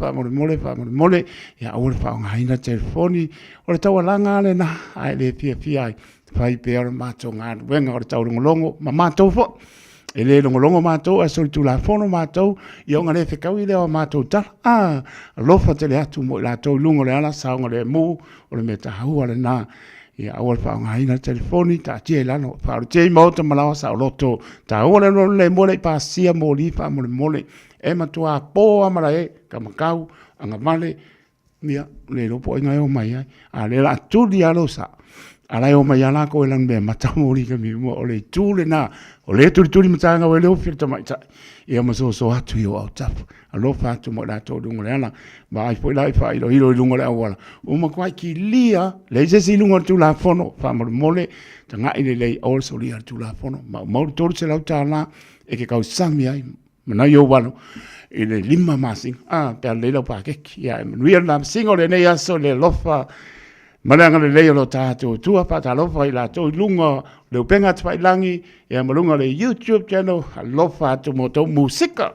ia ora wha onga haina telefoni o le tau langa le na ai le pia ai whai pia ora mātou ngā wenga o le tau longolongo ma mātou fo e le longolongo mātou a sori tu la fono mātou i onga le whekau i leo mātou ta lofa te le atu mo la tō lunga le ala sa onga le mu o le meta hau ale nā ia awal fa nga ina telefoni ta tie lano fa tie mo to malawa sa loto ta ona no le mole pa sia moli fa mole e ma tua po amara e kamakau anga male mia le lo po ngai o mai ai a le la tu dia lo sa ala o mai ala ko elang be matamori ka mi mo le tu le na o le tu matanga we le o fir mai ta ia ma so atu yo au tap a lo fa tu mo da to dungo le ala ba ai foi lai fa ilo lungo le awala o ma kwai ki lia le se si lungo tu la fono fa mo mole tanga ile le also lia tu la fono ma mo to se la ta la e ke kau sami ai mana yo walo ile lima masing per le lo pa ke ia real nam singo le ne aso le lofa malanga le leo lo tātou tua pata lofa i la tō lunga leo penga tpai langi ia malunga le YouTube channel lofa atu mo tō musika.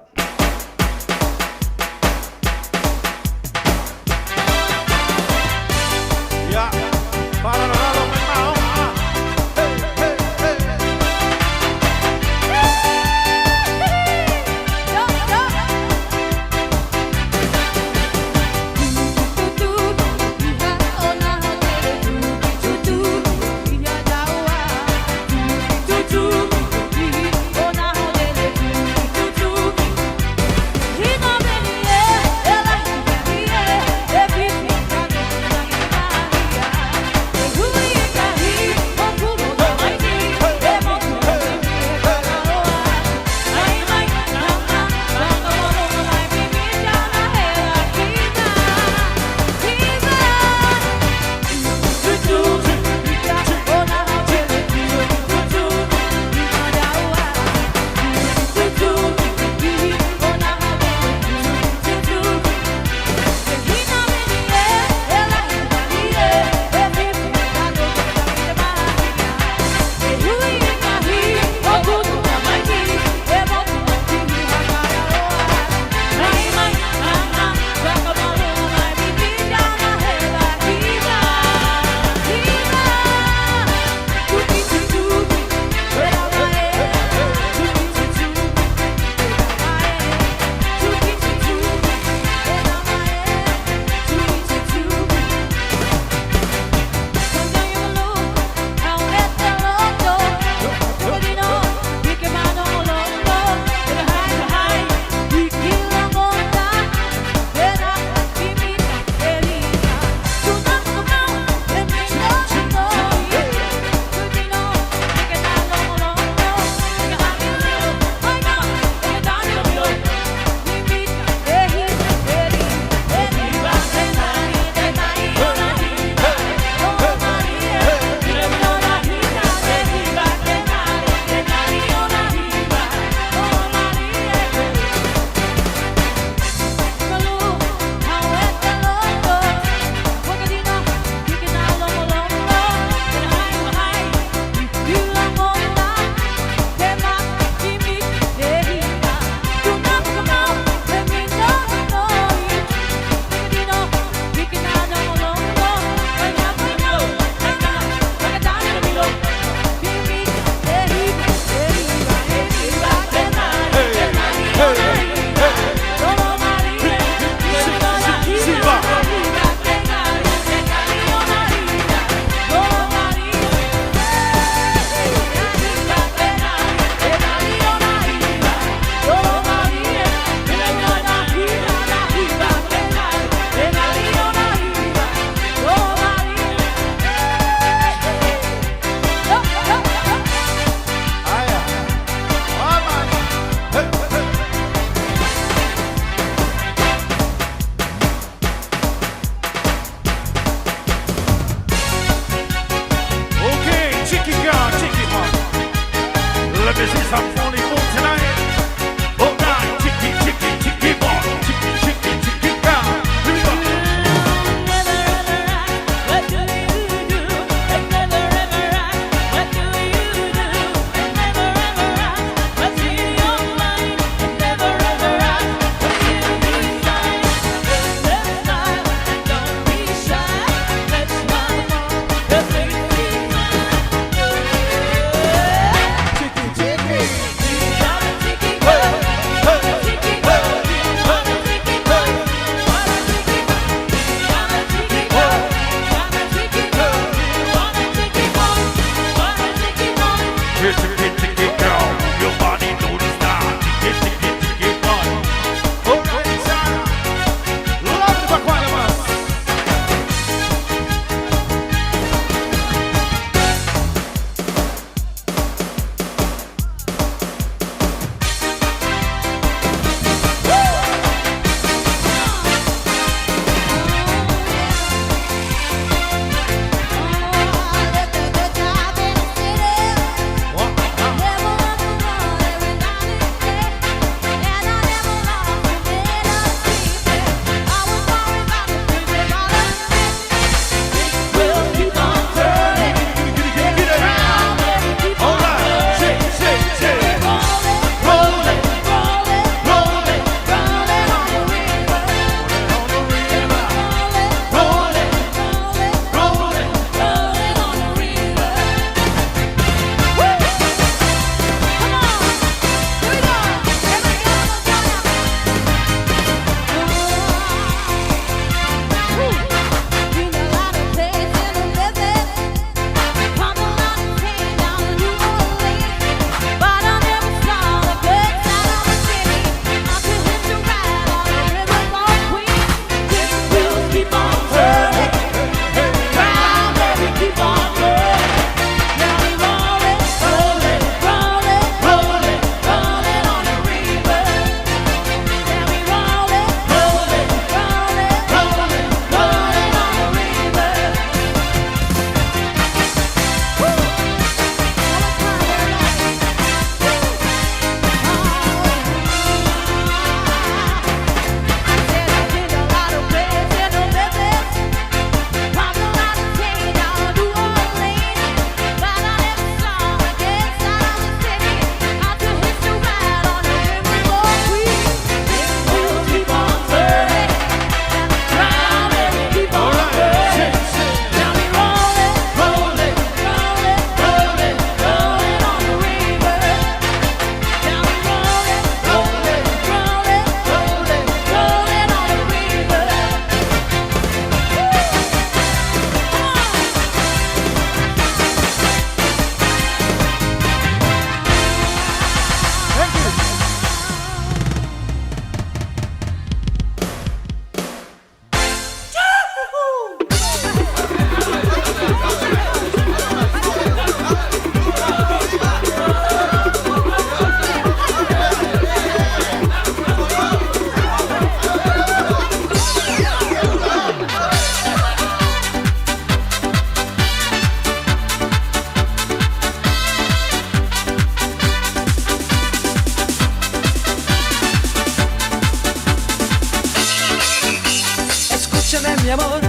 mi amor.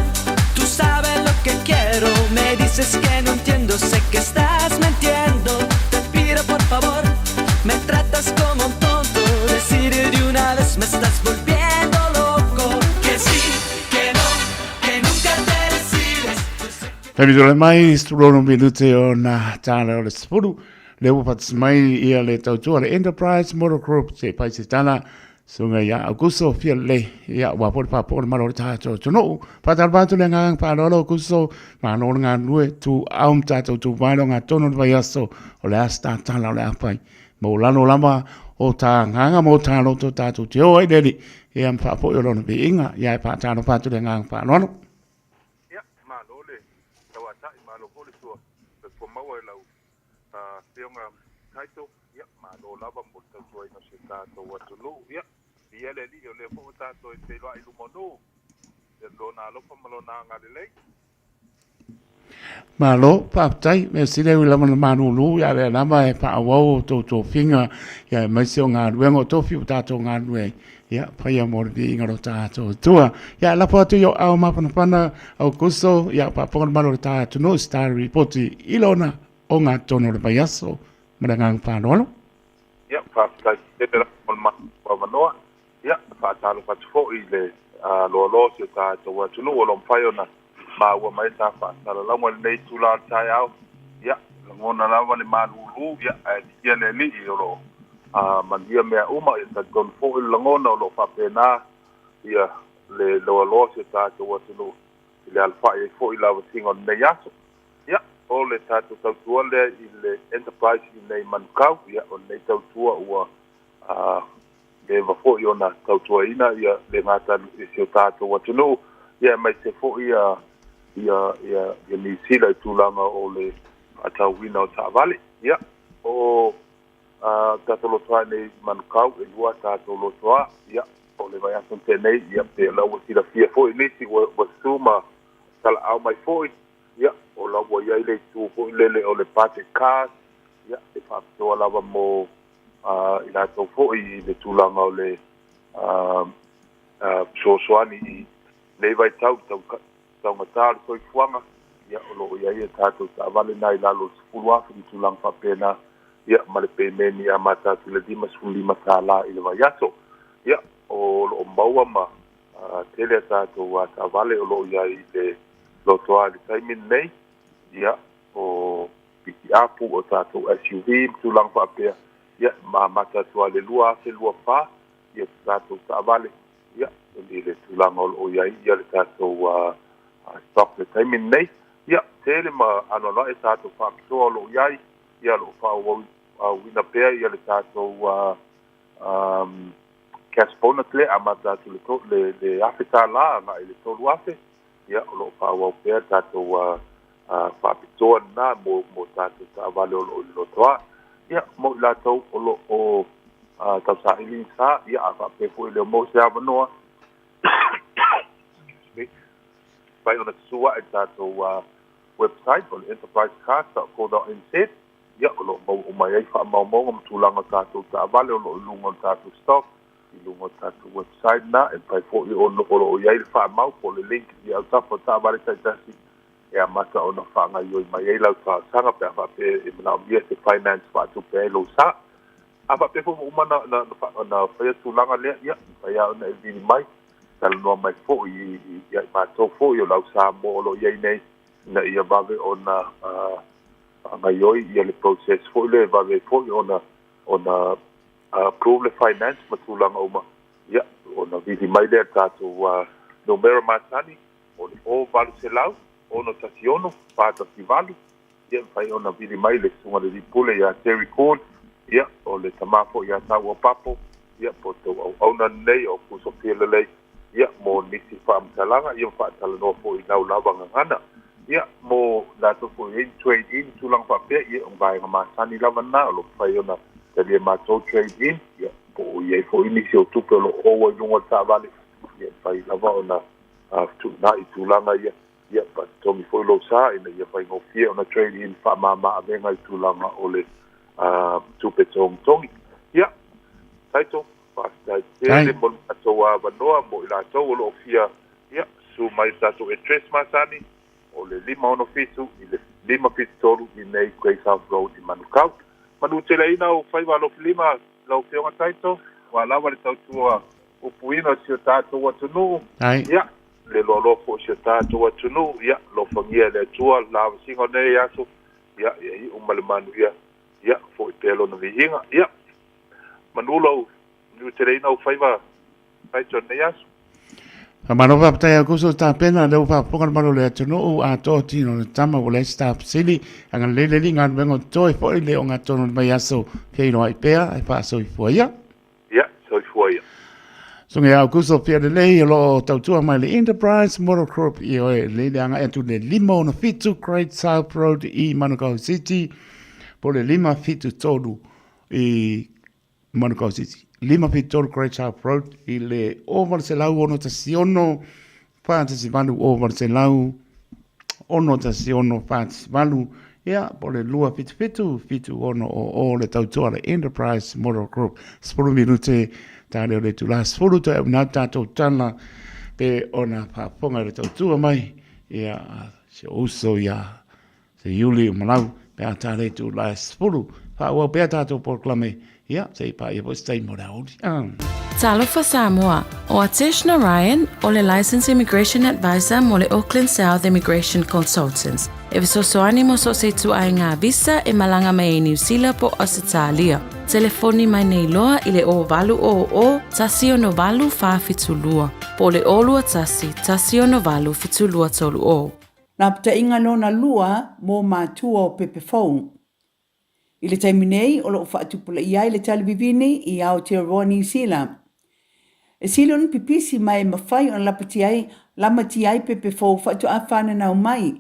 Tú sabes lo que quiero, me dices que no entiendo, sé que estás mintiendo. Te pido por favor, me tratas como un tonto. Decide de una vez, me estás volviendo loco. Que sí, que no, que nunca te decides. Tabi le mai struno minute o na tala o le spuru le upat mai ia le tautua le Enterprise Motor Group se pai se tala sunga ia Augusto fia le ia wa por pa por malo ta to no pa tal ba tu le ngang pa lo Augusto ma no nga nue tu aum ta tu vai lo nga tono vai aso o le asta tala le apai mo lano lama o ta nganga mo ta lo to ta tu tio ai dedi ia pa po yo lo bi inga ia pa ta no pa tu le ngang pa no Tiong taito ya ma lo lava mo ta toi no se ta to wa tu lu ya ia le li o le po ta to te lo ai lu mo no de lo na lo pa lo na nga le ma lo pa tai me si le la ma no lu ya le na ma pa wo to finga ya me se nga wengo to fiu ta to nga we ya pa ya mo bi nga lo ta to tua ya la po tu yo au ma pana au kuso ya pa po ma lo ta to no star report ilona o ngā tono le paiaso mara ngang whanolo. Ia, whaakai te te rapa ma wanoa. Ia, whaatalo patufo i le loa se tā taua tunu o lo mwhai ona ma ua mai tā whaatalo lawa le nei tūla tai au. Ia, ngona lawa le mānulu, ia, ia le li i o lo mandia mea uma i ta kon fo i langona o lo whapena ia le loa se tā taua tunu i le alwhai fo i lawa tingon nei aso. O le tātou tautua lea i le Enterprise i nei manukau, ia o nei tautua ua le wafo i ona tautua ina, ia le ngata i seo tātou watunu, ia mai se fo ia ni sila i tūlanga o le atau wina o Tāwale, ia o tātou lotoa nei manukau, e lua tātou lotoa, ia o le vai ason tenei, ia pe lau sila fia fo i nisi wa suma tala au mai fo i, ia o la wa ia le tu ko lele o le pate cars ia e fa to la va mo ila to fo i le tulanga o le soani le vai tau matar so i fuanga ia o lo ia ia tato ta vale nai la lo fulwa fi tulanga fa pena ia male pe meni a mata tu le dimas fuli mata la ile vai aso ia o lo maua ma tele tato wa ta vale o lo ia i le lo toa le taimin nei ia o piki apu o tātou SUV tulang whapea ia ma mata tua le lua se lua pā ia tātou Tāwale ia le tulang o iai ia le tātou stock le taimin nei ia tele ma anola e tātou whapitoa lo iai ia lo whao wina pea ia le tātou cash bonus le a mata tu le awhita la nga i le tolu awhe ia o lo whao pea tātou whapitoa nā mo tātou Tāwale o lo toa ia mo lātou o lo o tau sa ili sa ia a whapepo i leo mo se awanoa pai ona sua e tātou website o le enterprisecars.co.nz ia o lo mau umai ai whaamaumau ngam tūlanga tātou Tāwale o lo lunga tātou stock i lunga tātou website na e pai fo i o lo iai le whaamau po le link i au tafo Tāwale taitasi e a mata o na whanga i oi mai ei lau sanga pe a whape e mana o mia se finance whatu pe e lo sa. A whape fo umana na whaia tūlanga lea ia, whaia o na e vini mai, tala noa mai fo i mātou fo i o lau sa mo o lo iei nei, na ia wawe o na ngai oi ia le process fo i le wawe fo i o na approve le finance ma tūlanga uma. Ia, o na vini mai lea tātou no mera mātani, o le o valu se lau, ono tasiono pata sivalu ia fai ona vili mai le sunga le dipule ia Terry Corn ia o le tamafo ia tau o papo ia po tau au na nei o kuso pilelei ia mo nisi whaamtalanga ia whaatalanoa po i nau lawa ngangana ia mo lato po i trade in tulang whapea ia vai nga masani lawa na o lo fai ona tali e matou trade in ia po ia fo inisi o tupe o lo owa yunga Tāwale ia fai lawa ona na i tulanga ia ia pa tomi foi lo sa ina ia fai ngofia ona trade in fa mama avenga i tulanga o le tupe tongi ia taito pa tai tele mo atoa vanoa mo ila tau lo fia ia su mai tātou e tres masani, o le 5 i le 5 tolu i nei Quay South Road i Manukau. Manu te leina o whaiwa lo filima lau whionga taito, wa lawa le tautua o puina si o tātou atunu. Ia, le lolofo si o tātou atunu, ia, lo whangia le atua, lawa singo nei aso, ia, i umalemanu ia, ia, fo i pelo na vihinga, ia. Manulo, ni te leina o whaiwa taito nei aso. Mano va pata ko so ta pena le va ponga mano le tino a to tino le tama o le sta sili anga le ngan vengo to e foi le onga tono mai aso ke no ai pea ai pa so i foia ya so i foia so ngia ko so pia le lo tau tu mai le Enterprise Motor Corp i o le anga e tu le limo no fitu Great South Road i Manukau City po le lima fitu tolu i Manukau City 5 Great South Road i le over se lau ono tasiono whātasi malu over se lau ono tasiono whātasi malu ia po le lua fitu ono o le tautua le Enterprise Motor Group spuru minute tāre o le tula spuru to e una tātou tana pe ona whaponga le tautua mai ia se uso ia se yuli umalau pe a tāre tula spuru whaua pe a tātou porklame ia, sei pa ia po stai mo raudi. Talofa Samoa, o Atish Narayan, o le Licensed Immigration Advisor mo le Auckland South Immigration Consultants. E visosoani mo so se tu ai ngā visa e malanga mai New Zealand po Australia. Telefoni mai nei loa i le o valu o tasi o no valu wha fitulua. Po le olua tasi o no valu fitulua tolu o. Nā pata inga lona lua mo mātua o pepe phone. I le taiminei o loo whaatupula ia i le talivivini i Aotearoa New Zealand. E silon pipisi mai mawhai o lama ti ai pepe fau whaatu a whananau mai.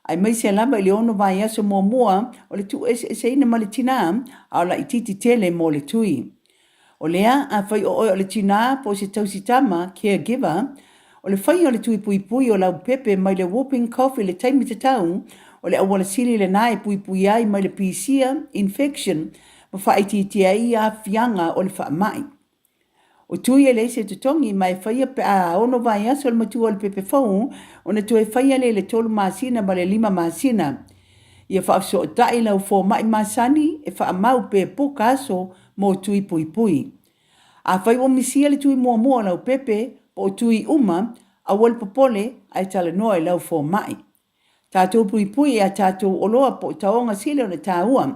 Ai mai se lama i le ono vai aso mua o le tu e ina ma le tina au la ititi tele mo le tui. O lea a whai o le tina po se tausitama caregiver o le whai o le tui pui o lau pepe mai le whooping cough i le taimita tau o le awala sili le nae pui ai mai le pisia infection ma whaiti ai a fianga o le whaamai. O tui e le se tutongi mai whaia pe a ono vai aso le matua le pepe fau o na tue whaia le tolu masina ma le 5 masina. Ia whaafso o tai lau fo mai masani e whaamau pe poka aso mo tui pui. A whai o misia le tui mua lau pepe po tui uma a wal popole ai tala noa lau fo mai. Tātou pui a tātou oloa po taonga sile o na tāua.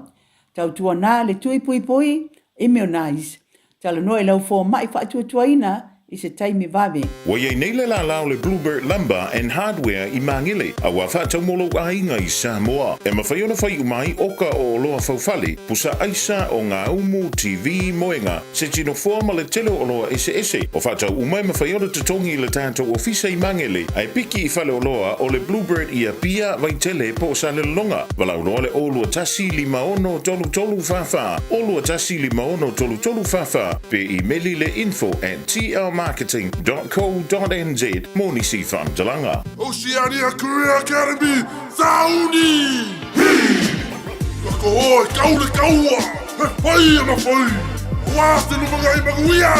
Tau tua nā le tui pui, immunize. Tala noe lau fō mai whaatua ina i se taimi vave. Wa iei nei le la lao le Bluebird Lumber and Hardware i Mangile, a wa whaatau molo a inga i Samoa. E mawhai ona whai umai oka o loa whauwhale, pusa aisa o ngā umu TV moenga, se tino forma le telo o loa ese. O whaatau umai mawhai ona tutongi le tātou ofisa i Mangile, ai piki i whale o loa o le Bluebird i a pia vai tele po sa le longa. Walau loa le olua tasi 5 tolu whawha, olua tasi 5 tolu whawha, pe i meli le info@tlmarketing.co.nz Moni si whamtalanga. Oceania Career Academy, Saudi! Wako hoa, kaule kaua! He whai ama whai! Wāste lumaga i maguia!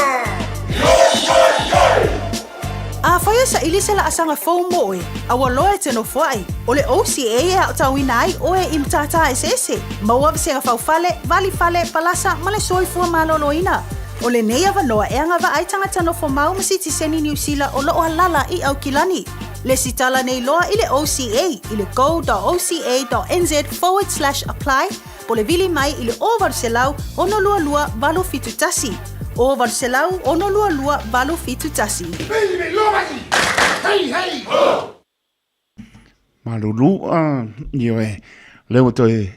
A whaia sa ili se la asanga fau moe, a waloa e teno whai. O le OCA e au tauina ai o e imtata ese. Maua visenga fau fale, vali fale, palasa, male soifua maloloina. O le nei avanoa e anga ai tangata no mau masiti seni New Zealand o loo halala i au kilani. Le sitala nei loa i le OCA i le go.oca.nz/apply po le vili mai i le o Varselau ono lua valu fitutasi. O Varselau ono lua valu fitutasi. Hey! Malulu ioe leo toi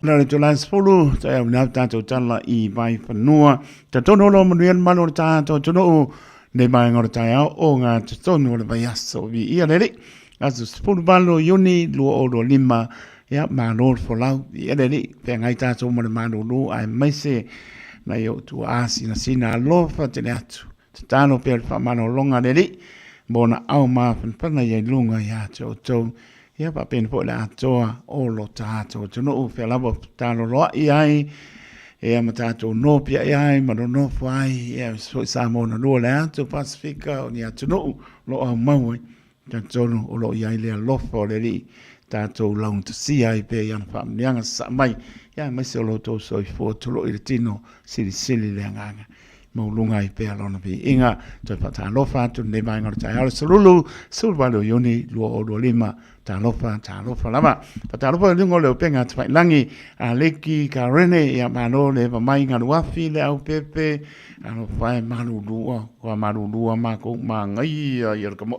na le tolas polu ta na tanto tala i vai fanua ta tono lo manuel mano tanto tono ne mai ngor ta o nga tono le vai aso vi ia le aso polu ballo yoni lo o lo lima ya mano for lau ia le pe ngai ta so mo mano lo ai mai se na yo tu asi na sina lo fa te atu tano per fa mano longa le bona au ma fa na ye lunga ya to ia papen po la toa o lo tato tono u fe lavo talo lo i ai e ama tātou no pia e ai, ma no whai, e so sa mona lua le atu Pasifika, o ni atu no, lo au maui, tātou o lo iai lea lofa o le li, tātou laun tu si ai pe iana whaamnianga sa mai, ia mai se o lo tō soi fua tulo i le tino, sili le anganga. Maulunga i pe alona pi inga toi pa ta lofa tu ne mai ngor tai ala sululu sulvalo yoni lua o lua lima ta lofa lama pa ta lofa lingo le penga tai langi a leki ka rene ia mano le pa mai ngā wafi le au pepe ano fai maru lua ko maru lua ma ko ma ngai ia ka mo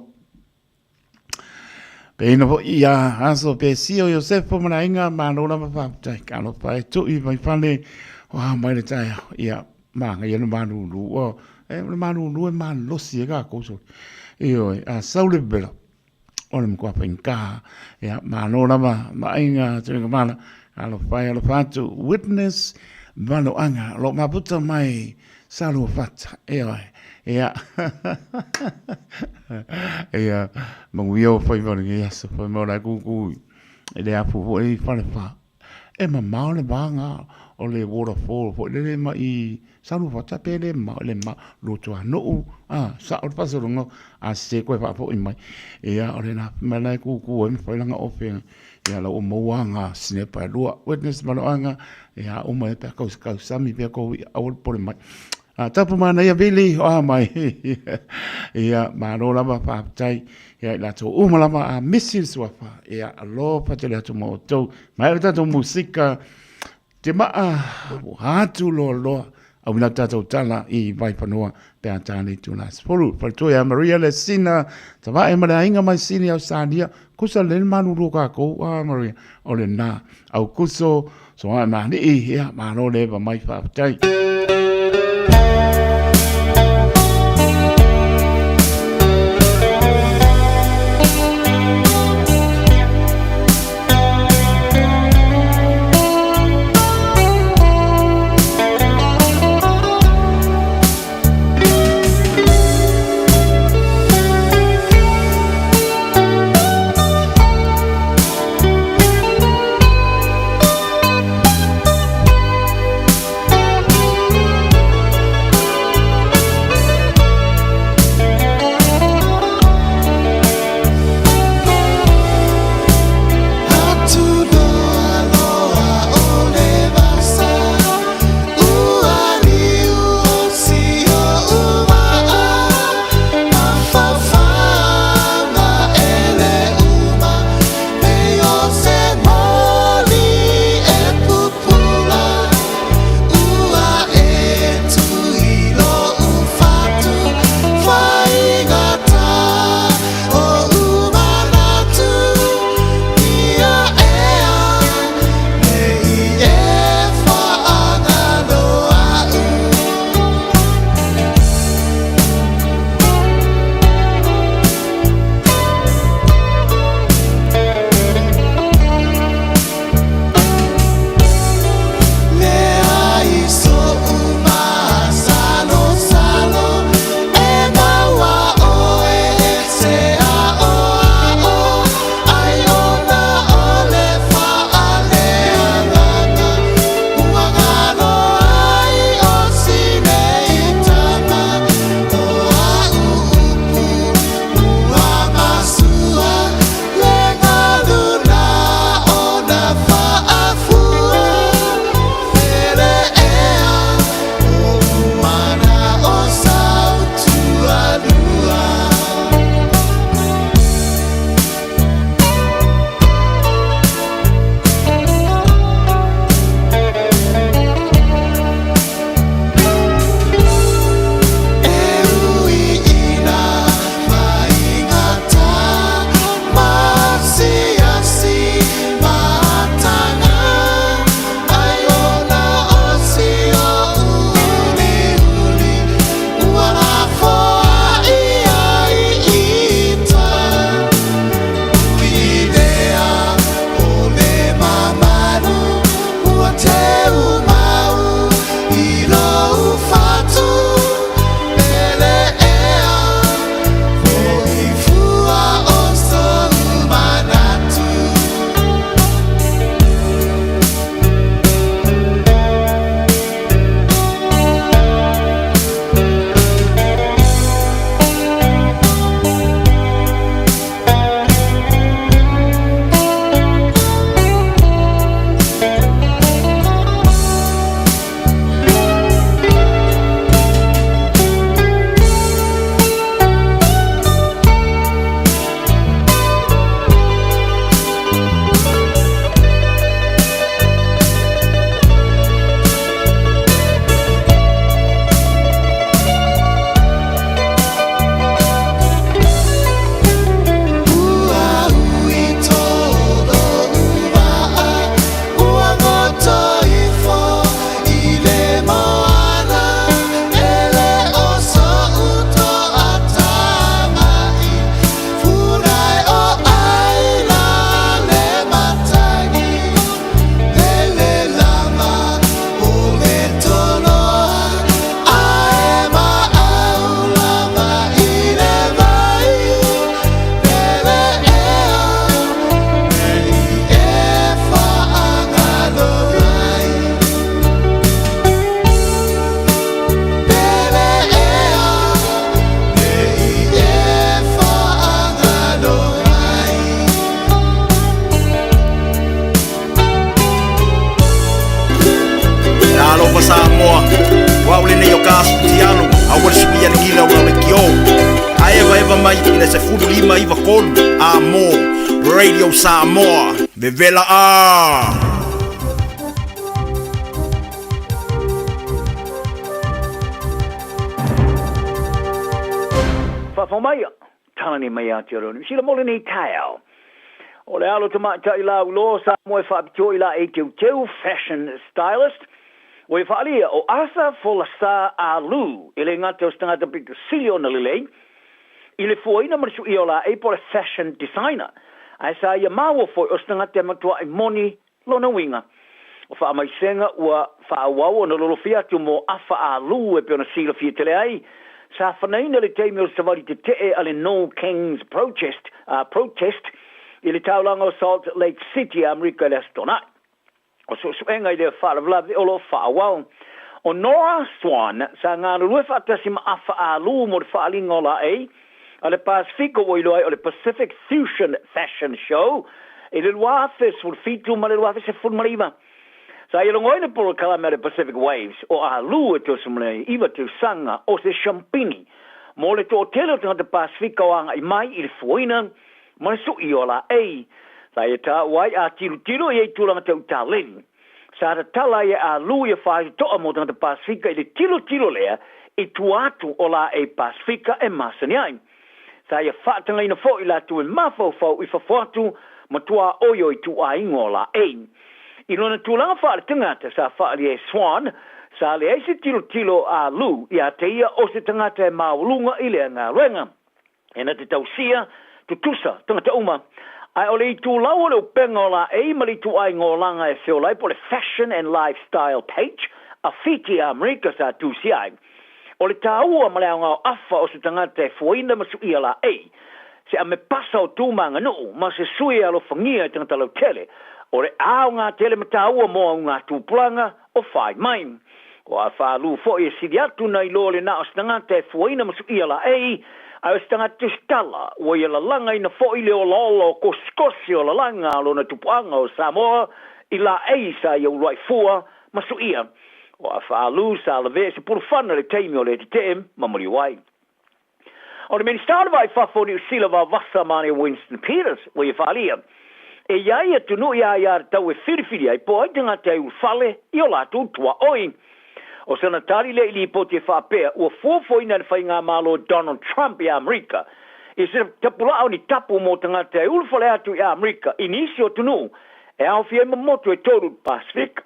pe no ia aso pe sio Josefo mana inga mano la pa tai ka lo pa tu i mai fale wa mai le tai ia manga ia no manu lu e manu lu e man lo siega ko so io a saule bela ona mo kwa penka ia mano la ma inga tringa mana alo fatu witness vano anga lo maputa mai salu fata ia ia mangwio fai vano ia so fai mo la ku ele afu e fa e ma maule banga o le waterfall fo le ma i salu fata pele ma le ma lo to no sa o paso ngo a se ko fa fo i mai ia o le na mala ku e fa langa o fe ia la o moanga sine pa lua witness malanga ia o mai pe ka sami pe ko o por mai tapu mana ia vili o mai ia ma ro la pa tai ia la to o mala ma missis wa fa ia lo pa te la to mo to mai ta to musika te maa hatu lo au na tātou tala i vai whanua pe a tāne tūna spolu. Paltoia Maria le sina, ta wa e mara inga mai sini au sānia, kusa le manu roka ko, Maria, o le nā, au kuso, so a mani i hea, mano le wa mai whaapatai. lava mai I le se fulu lima iwa kolu A mo Radio Samoa Vevela a Whawhamai, tana ni mai atironu. Sila mole ni tau. O le alo tamata I la ulo sa moe whaapito I la e teu fashion stylist. O I whaalia o asa fola sa a lu. I le ngata o stangata pika silio na lilei. I le fuaina marisu I o la e pole fashion designer. Ai sa ia maua foi o stangata matua I moni lona winga. O whaamai senga ua whaawau na lolo fiatu mo afa a lu e peona sila fia tele ai. Sa whanaina le teimi o savari te te ale No Kings protest I le taulanga o Salt Lake City Amerika le astona. O suenga I le wharavlavi o lo whaawau. O Nora Swan sa ngā rue whaatasi ma afa a lu mo le whaalinga o la e. A le Pacifico o iloai o le Pacific Fusion Fashion Show. I le luafes ful fitu ma le luafes e ful mariva. Sa I longo ina polo kalame le Pacific Waves o a lua to sumle iwa to sanga o se champini. Mo le to tele to the Pacific anga I mai I le fuina ma su I ola e. Sa I ta wai a tiro I tula ma te utaleni. Sa ta tala I a lua fai to mo to the Pacific I le tilo lea I tuatu ola e Pacifica e masaniai. Sa I fatanga ina fo I la tu mafo fo I fafuatu ma tua oyo I tu a ingola e. I lona tūlanga whaare tangata sa whaare e Swan, sa le eise tilo a lu I a teia o se tangata e maulunga I lea ngā renga. E na te tausia, tutusa, tangata uma. Ai ole I tūlau o leo penga o la e mali tu ai ngōlanga e whiolai po le Fashion and Lifestyle page, a whiti a Amerika sa tūsi ai. O le tāua malea ngā afa o se tangata e fuaina masu I la e. Se a me pasa o tūmanga nuu, ma se sui alo whangia tangata lau tele, o re ao ngā tele mataua mo au ngā tūplanga o whai mai. O a whālu fo e siri atu nei lole na o stangata e fuaina masu I la e, a o stangata stala, o I la langa ina fo I leo lolo ko skosi o la langa lo na tūplanga o Samoa, I la e sa I au roi fua masu ia. O a whālu sa la ve se puru whana le teimi o le te teim, mamuri wai. O le meni stara vai whafoni o sila wa vasa mani Winston Peters, o I whaalia. E iai e tunu ia tau e whiriwhiri ai po ai tangata e ufale I o latu tua oi. O sana tari le ili po te whapea ua fuafoina na whai ngā malo Donald Trump I Amerika. I se tapula au ni tapu mo tangata e ufale atu I Amerika I nisi o tunu e au fie mamoto e toru Pacific.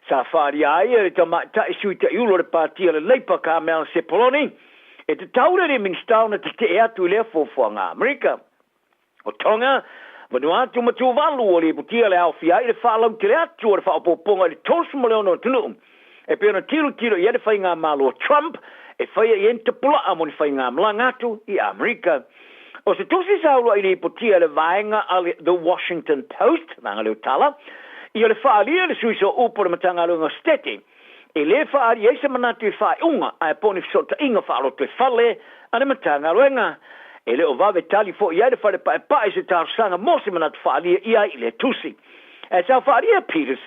Sa whaari ai e ta e sui ta iulo le pātia le leipa ka mea se poloni e te taure re minstau na te te atu I lea fofua ngā Amerika. O tonga Vanuatu matu valu o le putia le awhia I le whalau te le atu o le whaopoponga le tosu mo leono tunu. E peona tiro I le whai ngā malo Trump e whai I enta pula amo ni whai ngā mlangatu I Amerika. O se tusi saulua I le putia le vaenga a le The Washington Post, nanga leo tala, I le whaalia le suiso upo le matanga lunga stete. E le whaari eisa manatu I whai unga a e poni sota inga whaalo te whale a le matanga lunga. E leo vave tali fo I aere whare pae se tāru sanga mosi manatu whaalia I le tusi. E sa whaalia Peters,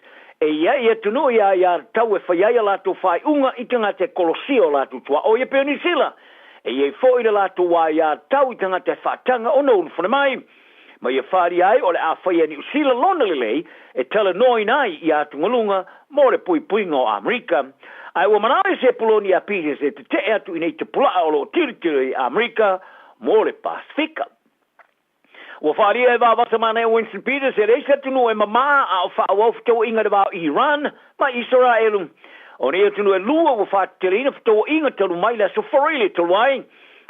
e ia tunu ia tau e whaiaia lātou whai unga I tangata e kolosio lātou tua o ia peoni sila. E ia fo I le lātou wā ia tau I tangata e whaatanga o nōnu whana mai. Ma ia whaari ai o le a whaia ni usila lona lelei e tala noi nai I atu ngalunga mo le pui puinga o Amerika. Ai ua manawe se poloni a Peters e te atu I nei te pula o lo tiritiri I Amerika mo le Pacifica. Ua whaaria e wāwasa mana e Winston Peters e reisa tunu e mama a o whaawau fitau inga de wāo Iran ma Israelu. O nea tunu e lua ua whaaterina fitau inga talu mai le so wharile talu ai.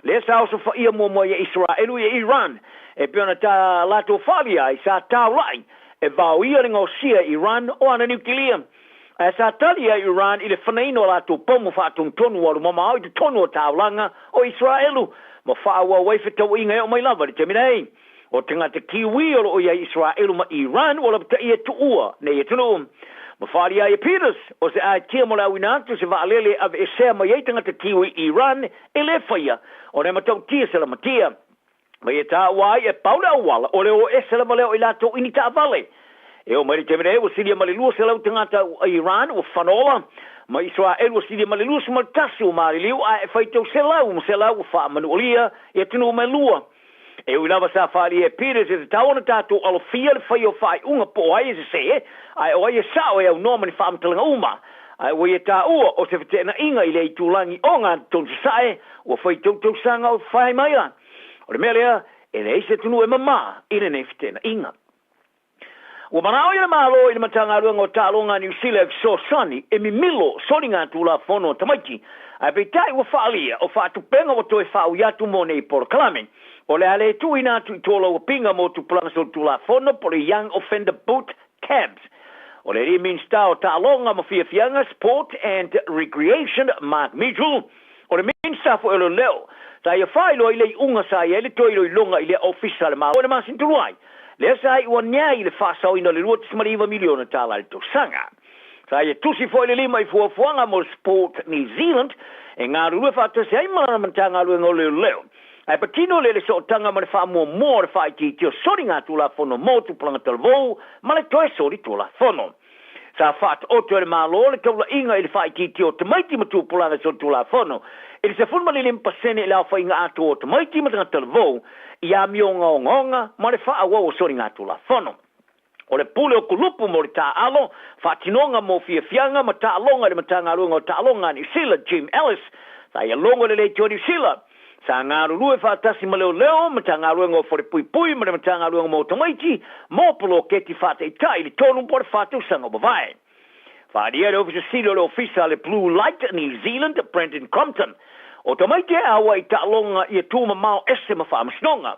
Le sa o so whaia mua mo e Israelu e Iran. E peona ta lato whaaria ai sa tau lai e wāo ia ringa o sia Iran o ana nuclear. E sa tali a Iran I le whanaino lato pomo whaatung tonu alu mama au I te tonu o taulanga o Israelu. Ma whaaua waifetau inga e o mai lava, te minei. O tangata kiwi o ia Israelu ma Iran, o la pata ia tuua, ne ia tunu. Ma whaari ai Peters, o se ai tia mo la winatu se waalele ave e sea ma iei tangata kiwi Iran, e le whaia, o ne matau tia se la matia. Ma ia tā wai e paula awala, o le o e se la maleo I lato ini tā vale. E o mari te minei, o siria mali lua se lau tangata Iran, o whanola, ma Israel was di malilus ma tasu mariliu a faito selau fa manulia e tunu melua e una va sa fali e Peters e tauna tatu al fiel faio fai unga po ai se ai o ia sao e normal fa mtanga uma ai o ia ta o se fetena inga ile tulangi onga ton sai o faito to sanga o fai mai la o melea e nei se tunu e mama ine ne fetena inga o manao ia malo i matanga ruanga o talonga New Zealand so sunny e mi milo soninga tu la fono tamaiti ai betai o falia o fa tu penga o to e fa o ya tu mone por clamen o le ale tu ina tu tolo o pinga mo tu planga so tu la fono por young offender boot camps o le mean style talonga mo fia fianga sport and recreation Mark Mitchell o le mean stuff o le leo sa ia fai lo ile unga sa ia le toi lo longa ile official ma o le masin tu ruai le sai o nyai le fasau ina le ruot smaliva miliona tala to sanga sa ia tusi foi le lima i fuanga mo sport New Zealand e ngā rua fata se ai mana mantanga lu ngole leo ai patino le so tanga ma fa mo fa ki tio soringa tu la fono mo tu planga telvo ma le toi sori tu la fono sa fat o tu le malo le tu la inga il fa ki tio te mai ti tu planga so tu la fono il se forma le limpa sene la fa inga atu te mai ti ma telvo ia mionga ngonga ma le fa o soringa tu la fono o le pule o kulupu mo le alo fa tinonga mo fia fianga ma ta longa le matanga lunga ta longa ni sila Jim Ellis sa ia longa le Jody Sila sa ngaru lue fa tasi maleo leo matanga lunga for pui pui ma matanga lunga mo tomaiti mo polo keti fa te tai le tonu por fa tu sanga bavai fa dia le officer silo le official le Blue Light New Zealand Brendan Compton o tomaiti awa i ta longa i tuma mau ese ma fa masnonga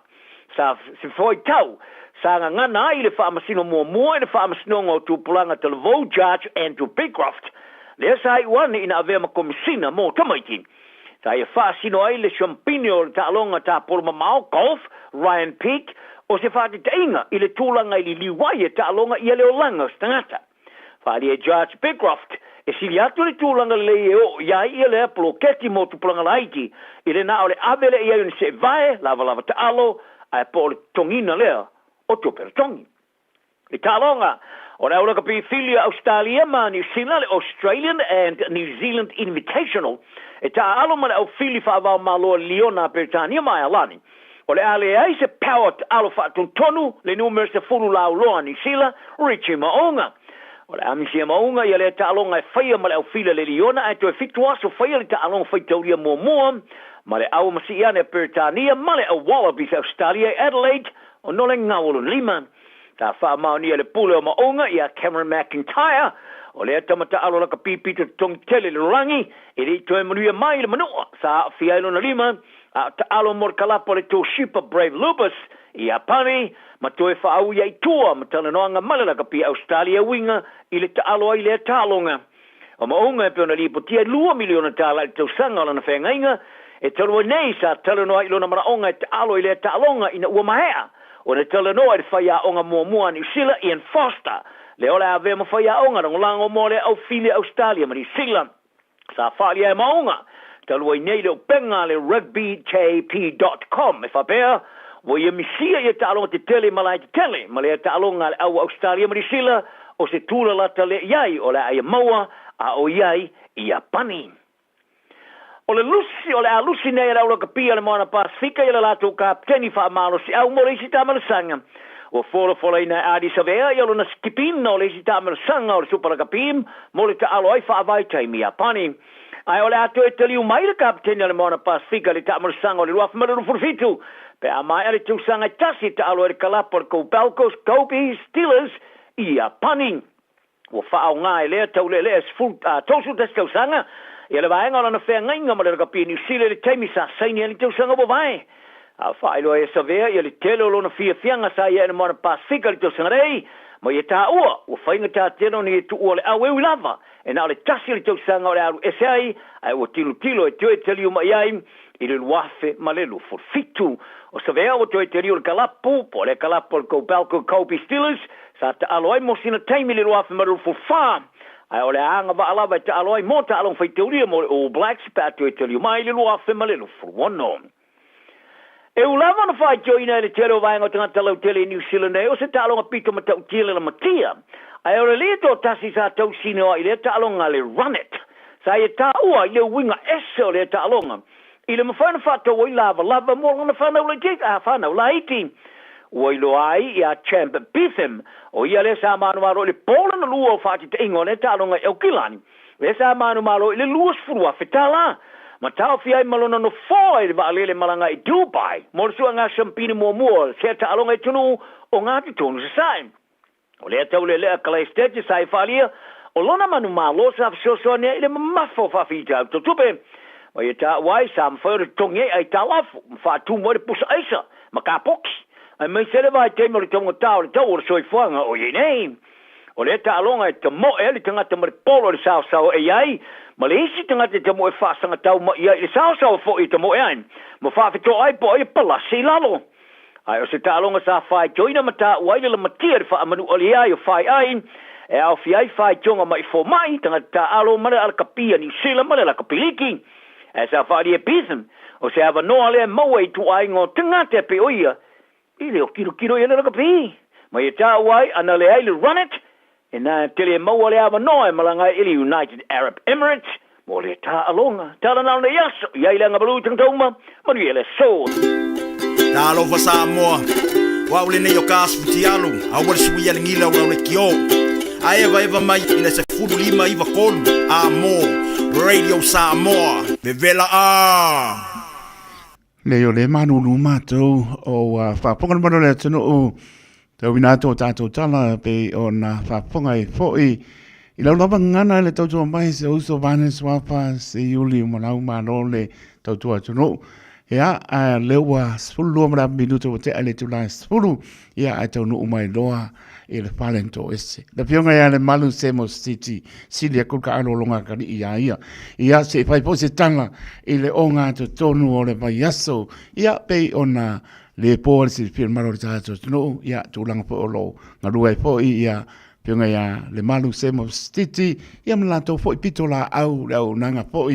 sa se foi tau sa ngana ai le fa masino mo le fa masnonga o tu pulanga te Vo Judge Andrew Beecroft le sai one in ave ma komisina mo tomaiti sa ia fa sino ai le champigno ta longa ta por mau golf Ryan Peak o se fa te inga i le tulanga i liwai ta longa i le olanga stangata fa le Judge Beecroft e si liatu le tulanga le o ia i le ploketi mo tu pulanga laiti i le na o le avele ia un se vai lava ta alo ai por tongina lea o tu per tongi le talonga o le aula kapi filia Australia ma New Zealand Australian and New Zealand Invitational e ta alo ma o fili fa va malo Leona Britania mai alani o le ale ai se power alo fa tonu le numero se fulu la lo New Zealand Richie Maonga o le amisi Maonga ia le talonga e faia ma le o fili le Leona e to efectua so faia le talonga fai tauria mo ma le au masiane Britania ma le o Wallabies Australia Adelaide o no le ngawolo lima ta fa mauni le pule o Maonga ia Cameron McIntyre o le tamata alo la kapipi to tong tele le rangi e le to manuia mai le manua sa fiailo na lima ta alo mor kalapo le to shipa Brave Lupus ia pani ma to e fa au ia tua ma tana noanga mala la kapi Australia winga i le ta alo ai le talonga o Maonga e pona li potia 2 miliona tala to sanga la na fengainga e talo nei sa talo no ai lo na maraonga e alo i le talonga ina ua mahea o le talo no ai fai a onga mua New Zealand Ian Foster le ola ave mo fai a onga lango mo le au fili Australia ma New Zealand sa fali e maonga talo nei le penga le rugbykp.com e fa bea wo ye misia ye talonga te tele malai te tele ma le talonga le au Australia ma New Zealand o se tula la tale iai o le ai maua a o iai ia pani o le lusi o le alusi nei la kapia le mona Pasifika ia la to kapteni fa malo si au mo le sita sanga o folo ina adi savea ia lona skipin no le sita sanga o super kapim mo le ta alo ai fa vai tai mia pani ai o le ato e tali mai le kapteni le mona Pasifika le ta sanga o le luaf malo furfitu pe a mai ale tu sanga tasi ta alo le kalapor ko Balcos Kobe Steelers ia pani o fa au ngai le tau le full tosu testau sanga ia le vaenga lana whea ngainga ma le rakapi New Zealand le taimi sa saini ali tau sanga bovai. A whaelo e savea ia le telo lona fia fianga sa ia ena mona Pasifika le tau sanga rei ma ia tā ua o whainga tā teno ni e tu ua le au ewi lava e nā le tasi le tau sanga o le aru esai ai ua tilo e tue tali uma iai i le luafe ma le lufo fitu o savea o tue tali o le kalapu po le kalapu o le Balco Kobe Steelers sa ta alo ai mo sina taimi le luafe ma le lufo farm ai ole anga va ala va ta aloi mota along fai teoria mo o Blacks patio e tell you mai le loa fe malelo for one no e ulava no fai joina le telo vai ngo tanga telo tele New Zealand e o se ta along pito mata tele la matia ai ole le to tasi sa tau sino ai le ta along ale run it sa ia ta ua i le winga ese o le ta alonga i le mawhana whato o i lava mo ngana whanau la jik a whanau la iti ua i lo ai i a Champ Bitham o ia le sa manu maro le pola na lua o whati te ingo le ta alonga e kilani le sa manu maro i le lua sfurua whetala ma tau fi ai malona no foi le vaalele malanga i Dubai mo le sua ngā champine mua se ta alonga i tunu o ngā te tonu se sai o le tau le lea kalai stetje sai whalia o lona manu malo sa fsosone i le mafo whawhita to tupe o ia ta wai sa mwhaure tonge ai ta lafu mwhatu mo le pusa aisa ma ka poki ai mai sere vai te mo le tonga tau le tau o le soifuanga o ye nei o le ta alonga i te mo e le tangata mo le polo le sao e ai ma le isi tangata te mo e whaasanga tau ma ia i le sao fo i te mo e ai ma whawhito ai po e palasi lalo ai o se ta alonga sa whai joina mata waile le matia le wha amanu oli ai o whai ai e au fi ai whai tionga mai fo mai tangata ta alo mare al kapia ni sila mare la kapiliki e sa whai e Bitham o se ava noa lea maua i tu ai ngō tangata pe oia i leo kiro i la kapi ma i ta wai ana le ai le run it e nā tele maua le ava noa e malanga i le United Arab Emirates mo le ta alonga tala nao le yaso i ai langa balu tangtauma manu i le so Da lova Samoa. Wa ule nei o kasputi alu. A wale sui ale ngila ura ule kio. A eva mai ina se furu lima iwa kolu. A mo. Radio Samoa. Me vela a. Le o le manu lu mātou o whaponga mano le tino o tau winato tātou tala pe o na whaponga e fōi. I lau lava ngana le tautua mai se uso vane swapa se yuli umanau mano le tautua tino. Ia a lewa sfulu mara minuto te ale tula sfulu ia a tau no mai loa e le palento ese le pionga ia le malu semo city silia kuka alo longa kani ia se fai po se tanga i le onga to tonu o le vaiaso ia pe ona le po se film maro tato no ia tulang po lo ngalua po ia pionga ia le malu semo city ia mlato fo pitola au le nanga po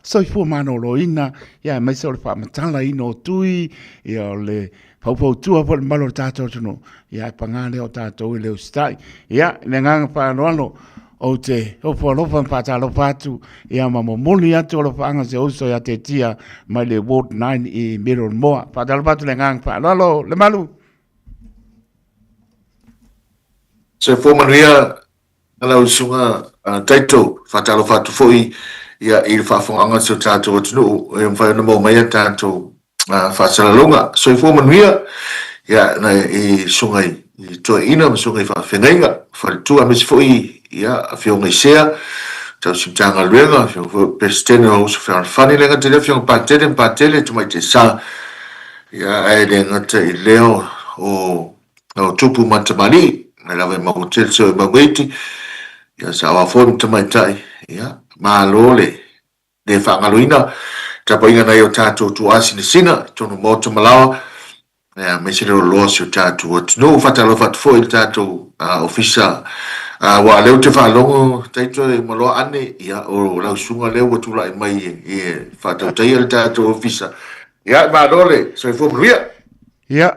soi fu mano loina ia mai so le fa matala ino tui ia le pau tua po le malo tato no ia pangale o tato le ustai ia le nganga pa no o te o po lo fa pata lo patu ia mamo muli atu lo fa anga se uso ia te tia mai le Ward 9 i Miron Moa pata lo patu le nganga pa lo le malu se fo maria ala usunga taito fata lo fatu foi ia i le whaafonga so tātou atunu e mwhai na mo mai tātou whaasalalonga. So i fō manuia, ia na i sungai i toa ina, ma sungai whaawhengainga, whalitua mesi fōi ia a whionga i sea, tau simtanga luenga, whionga pestene o uso whionga whani lenga te lea, whionga pātele, tumai te sā, ia ai le ngata i leo o tupu matamari, ngai lawe mahotel so i maweti, ia sa awa fōni tamai tai, ia, malole de whangaloina tapa inga nei o tātou tuasi ni sina tonu moto malawa me se leo loa si o tātou atino whatalo whatu fo i tātou ofisa wa leo te whalongo taito e maloa ane ia o lau sunga leo wa tula i mai e whatau taia le tātou ofisa ia malole so i fo mruia ia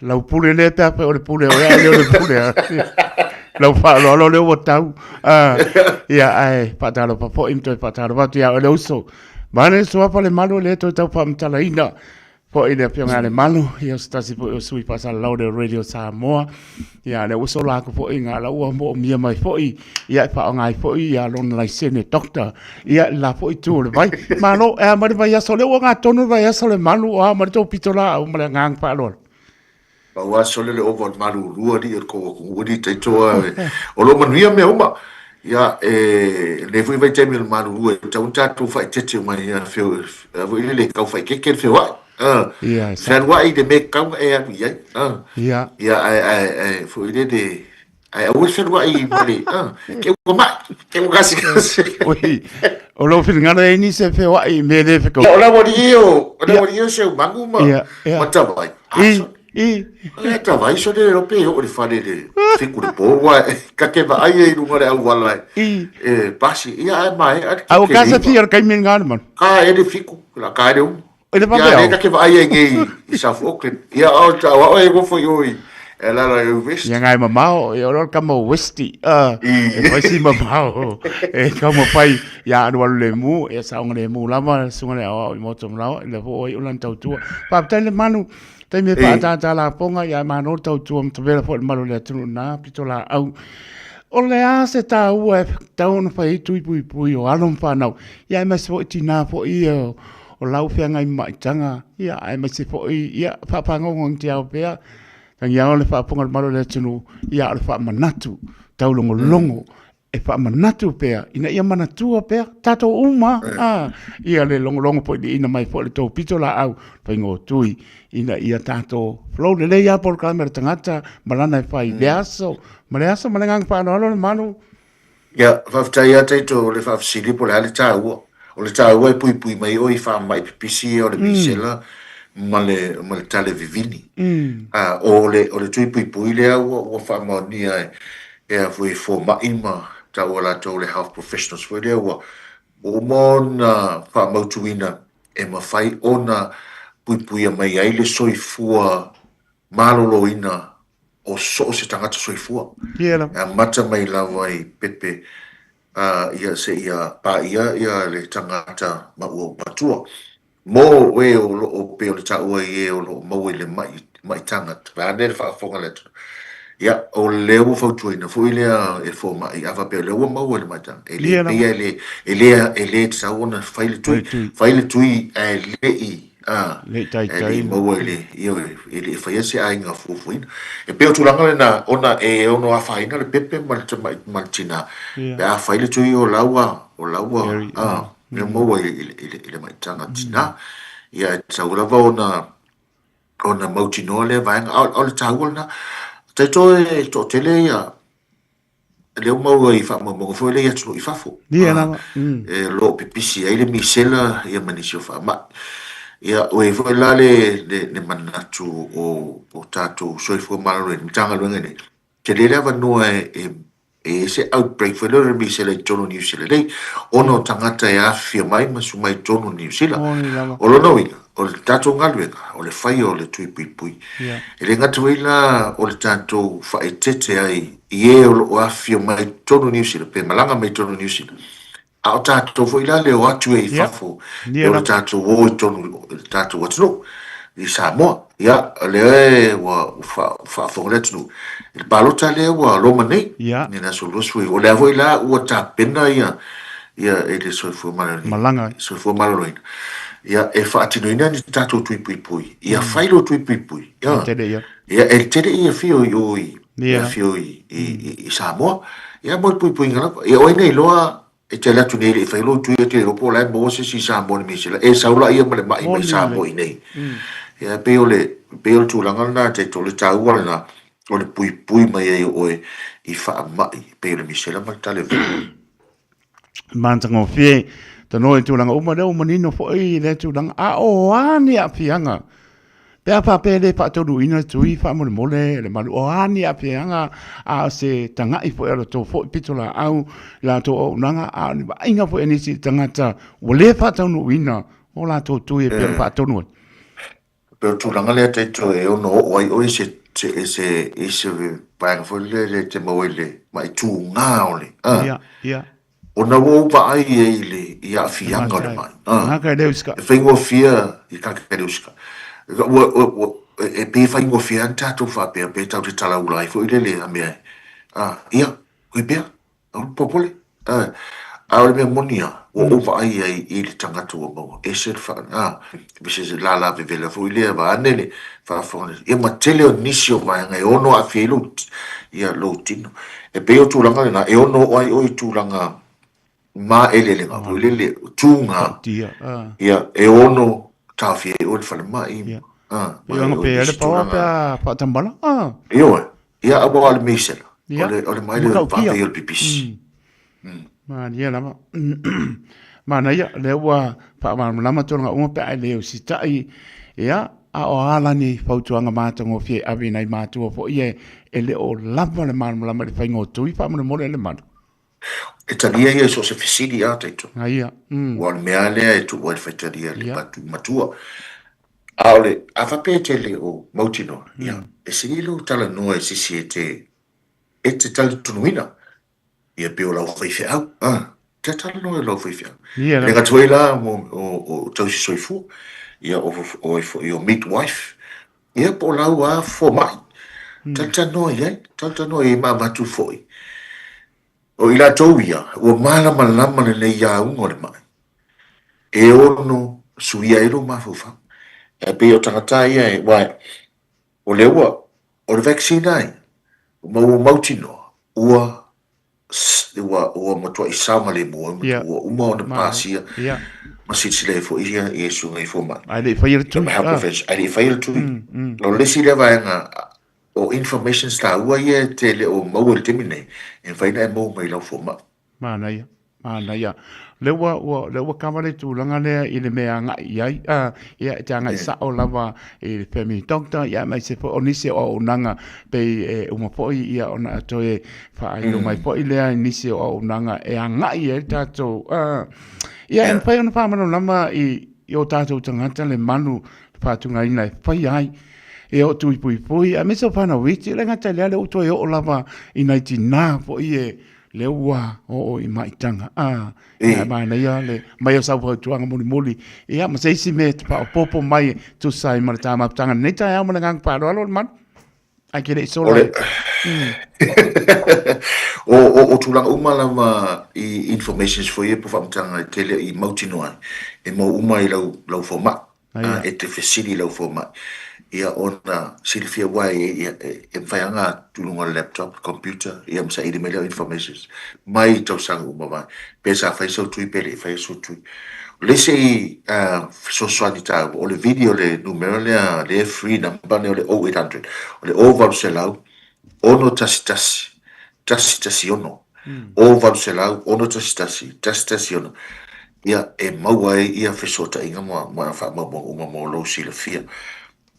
lau pule le tape o le pule o leo le pule lau whaalo alo leo o tau ia ai patalo papo imto e patalo patu ia o leo so mane suapa le malu le to tau pamtala ina po ina pionga le malu ia stasi po sui pasal lau de Radio Samoa ia le uso lako po inga la ua mo mia mai po ia pa ngai po ia lon lai sene doctor ia la po tu le vai malo e mari vai aso le nga tonu vai aso le malu a mari to pitola o mala ngang pa lo ba wa sole le over malu rua di ko udi te toa o lo manuia me uma ia le foi vai ter malu rua tau tatu fai tete mai ia feo voi le kau fai ke feo ia san wa i de me kau e ia ai foi de ai o sen wa i mari ke ko ma ke ko kasi oi o lo fin ngana ni se feo ai me de fe ko o la morio se mangu ma mata vai ta vai so de europeo o le fare de fiku de boa ka ke va ai no ngare au wala pasi ia mai au casa fier kai min ngan man ka e de fiku la ka de ele papel ia ka ke va ai ngi i South Auckland ia o ta o e go foi oi E la vesti. Ia ngai mamao, e ora ka mo westi. E vai si mamao. E ka mo pai ia anu le mu, e sa ngale mu lama sunga le o mo tom lao, le vo i ulan tau tua. Pa tele manu, te me pa ta la ponga ia manu tau tua mo tevela fo malu le tunu na pitola au. O le a se ta ua tau na pai tui pui o alon whanau. Ia e masi fo i tina fo i o lau whia ngai maitanga. Ia e masi fo i ia whapangongong te au pia. Tangi ao le whapunga maro le tunu. Ia le whamanatu. Tau longo. E whamanatu pia. Ina ia manatua pia. Tato uma. Ia le longo po i ina mai fo le tau pito la au. Paingo tui. Ina ia tato. Flow le ia por kamera tangata. Malana e whai. Le aso. Ma le asa malengang whanau le manu. Ia, whaftai a teito le whafsiri po le hale tāua. O le tāua e pui mai o i whamai pipisi o le misela ma le tale vivini. O le tui pui le au o whamaonia e a fui fo maima tāua la tau le health professionals fui le au. O mona whamautuina e mawhai o na pui a mai ai le soifua maloloina o so se tangata soifua. Ia mata mai lawa i pepe ia se ia pa ia le tangata ma o patua. Mo we o pe o le taua i o lo mo le mai tangata. Va ne fa fonga le. Ia o le o fautuina fu ile e fo mai ava pe le o mo le mai tanga. Ele sa ona faile tui e le i le tai mo ele ele fa ese ainga fufuina e pe tu langa na ona e ono a faina le pepe maltina ya faile tu o lawa ne mo ele mai tanga tina ya tsaula va ona mautino le va o le tsaula te to tele ya le mo i fa mo fo le ya tu i fa fo e lo pipisi ele misela ya manisio fa ma ia o e foi la le manatu o tato soifo malo ni tanga lo ngene ke le lava no e se outbreak foi le mi se le tono New Zealand ono tangata ya firmai masumai tono New Zealand o lo noi o le tato ngaluenga o le fai o le tui pui e le ngatu ila o le tato fai tete ai ie o a firmai tono New Zealand pe malanga mai tono New Zealand a tato foi la le o atu e fafo o tato o tonu tato o tonu i Samoa ia le wa fa fo le tonu il balota le wa lo mane ni na so lo sui o le foi la o ta pena ia e le so fo malanga so fo malanga ia e fa tino ina ni tato tui pui ia failo tui pui ia el tele ia fio ia fio i Samoa ia mo pui ngala ia o nei loa e te latu nei e whailo tui e te ropo lai mo se si sa mo ni misela e saula ia male mai sa mo i nei e pe o tu langa na te tole tau wale na o le pui mai e o i wha mai pe o le misela ma tale mantanga o fie ta no e tu langa uma leo manino fo i le tu langa a o ani a fianga pe pa pe le pa tonu ina tui fa mo le malu o ani a pianga a se tanga i fo ero to fo pitola au la to nanga a inga fo eni si tangata o le fa tonu ina o la to tui pe pa tonu pe tu langa le te to e ono o se pa fo le te mo le mai tu nga ole ya ona wo va ai ele ia fianga le mai nga ka deuska fengo fia i ka deuska e pe fai ngo fia tato fa pe tau te tala ulai fo ile le a me ia kui pe o popole a o me monia o va ai i le tangata o mo e se fa bise la vele fo ile va anele fa fo e ma tele o nisio va ngai ono a fielu ia lo tino e pe o tu langa na e ono ai o tu langa ma ele le fo ile le tunga ia e ono ta fie o fa ma i Ia pe ele pa tambala. Ia abo al misel. Ole mai le pa pe el pipis. Ma ia lama. Ma na ia le wa pa ma lama tonga o pe ai le si tai. Ia a o ala ni fautuanga matango fie abi nai matu fo ie ele o lava le lama le faingo tui pa mo le manu. E talia ia so se fisidi a teito. Ia. Wa me ale e tu wa fetaria le matua. Aole, afa pe tele o mautino, ia. E singilo tala noa e sisi e te tala tunuina. Ia pe o lau whaiwhi au. Te tala noa e lau whaiwhi au. Ia Nega toi la o tausi soifu, ia o midwife. Ia po lau a fo mai. Tata noa iai, tata noa e mamatu foi. O ila tau ia, o malama lama le ia ungo le mai. E ono suia ero mafufa. E pe o tangata ia e wai. O le ua, o le vaccine ai, o mautino, ua matua i sama le mua, ua uma o na pasia, ma sile fo ia e su ngai fo mai. Ai le whaira tui. Ai le whaira tui. No lesi le vaenga, o information sta ua ia te le o mau el temine, e whaina e mau mai lau fo mai. Mana ia. Le ua kamare tūlanga lea i le mea ngai iai, ia te angai sao lava i le family doctor, ia mai se po onise o unanga pe umapoi ia ona atoe whaai o mai poi lea i nise o unanga e a ngai e tātou. Ia en pai ona whamano lama i o tātou tangata le manu pātunga ina e pai ai. E o tui pui, a mesa whana witi, le ngata lea le utoe o lava i nai tina po i e le ua o i maitanga. Ia mana ia le mai o sau tuanga muli. Ia ma seisi me te pa o popo mai tu sai mana tā maputanga. Nei tai au mana ngang pāro alo man. Ai kere i sola. O tūlanga umalama i informations for ye po whamutanga i tele i mautinoa. E mo uma i lau foma. E te whesiri lau foma. Ia ona silifia wai e whaianga tulunga laptop, computer, ia msa i mele informations. Mai tau sanga uma mai. Pesa whai sau tui pele, whai sau tui. Lese i so swani tau, o le video le numero le free number o le 0800. O le ovaru se lau, ono tasi ono. Ovaru se lau, ono tasi ono. Ia e mauai ia whesota inga mua wha uma mo lo sila fia.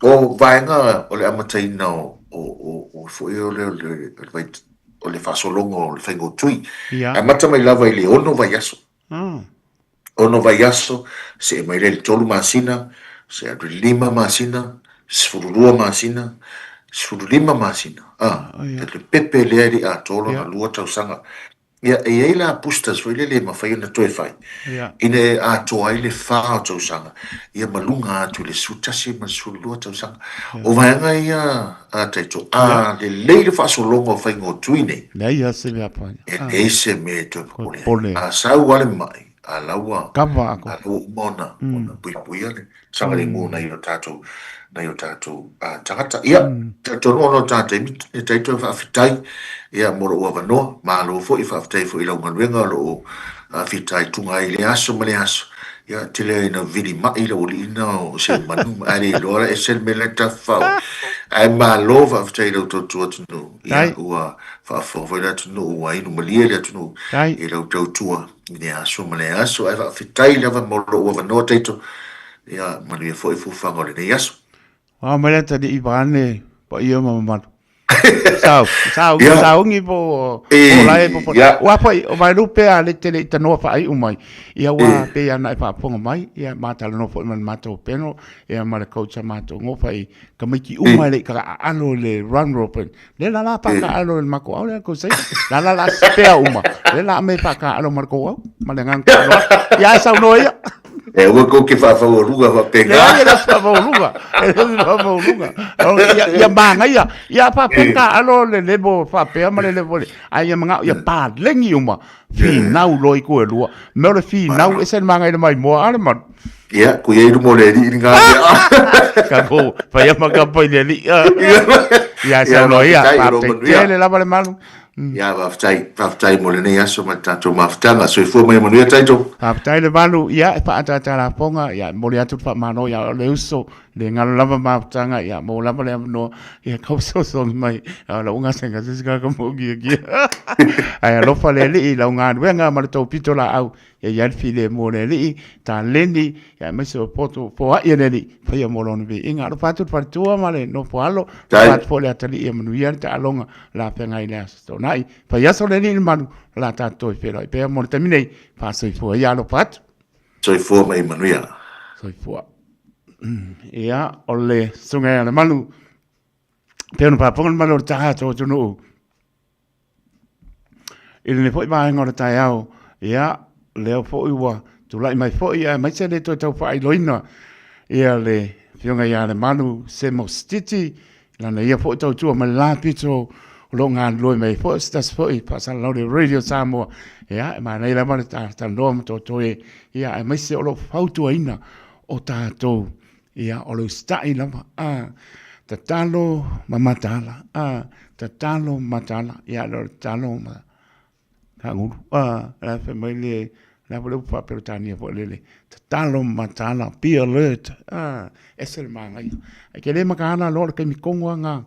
O vaenga o le amataina o foi o le fasolongo o le whaingo tui. A mata mai lava i le ono vai aso. Ono vai aso, se mai le tolu masina, se adri 5 masina, sfurulua masina, sfurulima masina. Le pepe le eri a tolo na lua tausanga. Ia e eila pustas foi le mawhai na toe whai. Ine a toa i le whao tausanga. Ia malunga atu le sutasi ma sulua tausanga. O vaenga ia a taito. Le leile whaasolonga o whaingo tuine. Nei a se mea pai. E nei se me toe pole. A sau wale mai. A laua. Kama ako. A laua umona. Mona pui ane. Sanga le mua na i o tātou. Na i o tātou. Tangata. Ia. Tono ono tātou. E taito e whaafitai. Ia moro ua wanoa, maa lo fo i whaafitai fo i lau manuenga lo whitai tunga i le aso ma le aso. Ia te lea ina vini mai lo li ina o se manu ari loara e sen me le tawhau. Ai maa lo whaafitai lau tautua tunu. Ia ua whaafawai la tunu ua inu malia la tunu. I lau tautua i le aso ma le aso. Ai whaafitai lava moro ua wanoa teito. Ia manu e fo i fufanga o le nei aso. Mele tadi i vane pa ia mamamatu. Sao ngi po lai po wa pa o mai lupe a le tele tanoa fa ai umai ia wa pe ana fa ponga mai ia mata no fo man mato peno ia mara coach mato ngo fa i kamiki umai le ka alo le run rope le la pa ka alo le mako ole ko sai la pe uma le la me pa ka alo marko ma le ngang ia sa no ia e o ko ke fa ruga va pegar ia fa ruga ia manga ia pa ka alo le lebo fa pe ma le lebo ai manga ia pa lengi uma fi nau loi ko lua me le fi nau esen manga ile mai mo ale man ia ku ye mo le ni nga ka ko fa ia ma ka po le ia sa no ia pa te le la vale malu ia waftai mo le nei aso ma tatou mafutanga so i fua mai manuia taito waftai le malu ia e paata la ponga ia mo le atu mano ia le uso le ngalo lava mafutanga ia mo lava le no ia kauso mai la unga senga sika ka mo gia ai lo fa le li la unga wenga ma to pitola au ia file mo le li ta leni ia me so poto po ia le li fa ia mo lo vi inga lo patu partua ma le no po alo pat po le atali ia manuia ta alonga la penga ile aso nai fa ia so le ni manu la tato e pero pe mo terminei fa so i fu ia lo pat so i fu mai manuia so i fu Ia, o le sunga le manu. Peona paponga le manu o taha tō tunu. Ili ne poi maenga o le tai au. Ia, leo poi ua. Tulai mai poi ia, mai se le tō tau whai loina. Ia le fionga ia le manu se mo stiti. Lana ia poi tau tua mai la pito. Lo ngā loi mai poi stas poi. Pasala lau le Radio Samoa. Ia, ma nei la manu ta loa mto toe. Ia, mai se o lo fautua ina o tātou. Ia, o lo stai lama. Ta talo mamatala. Ta talo matala. Ia, lo talo ma. Ka nguru. La fe mai le. La vole upa pero tania po lele. Ta talo matala. Be alert. Ese le mangai. Ai ke le makana lo ke mi kongo nga.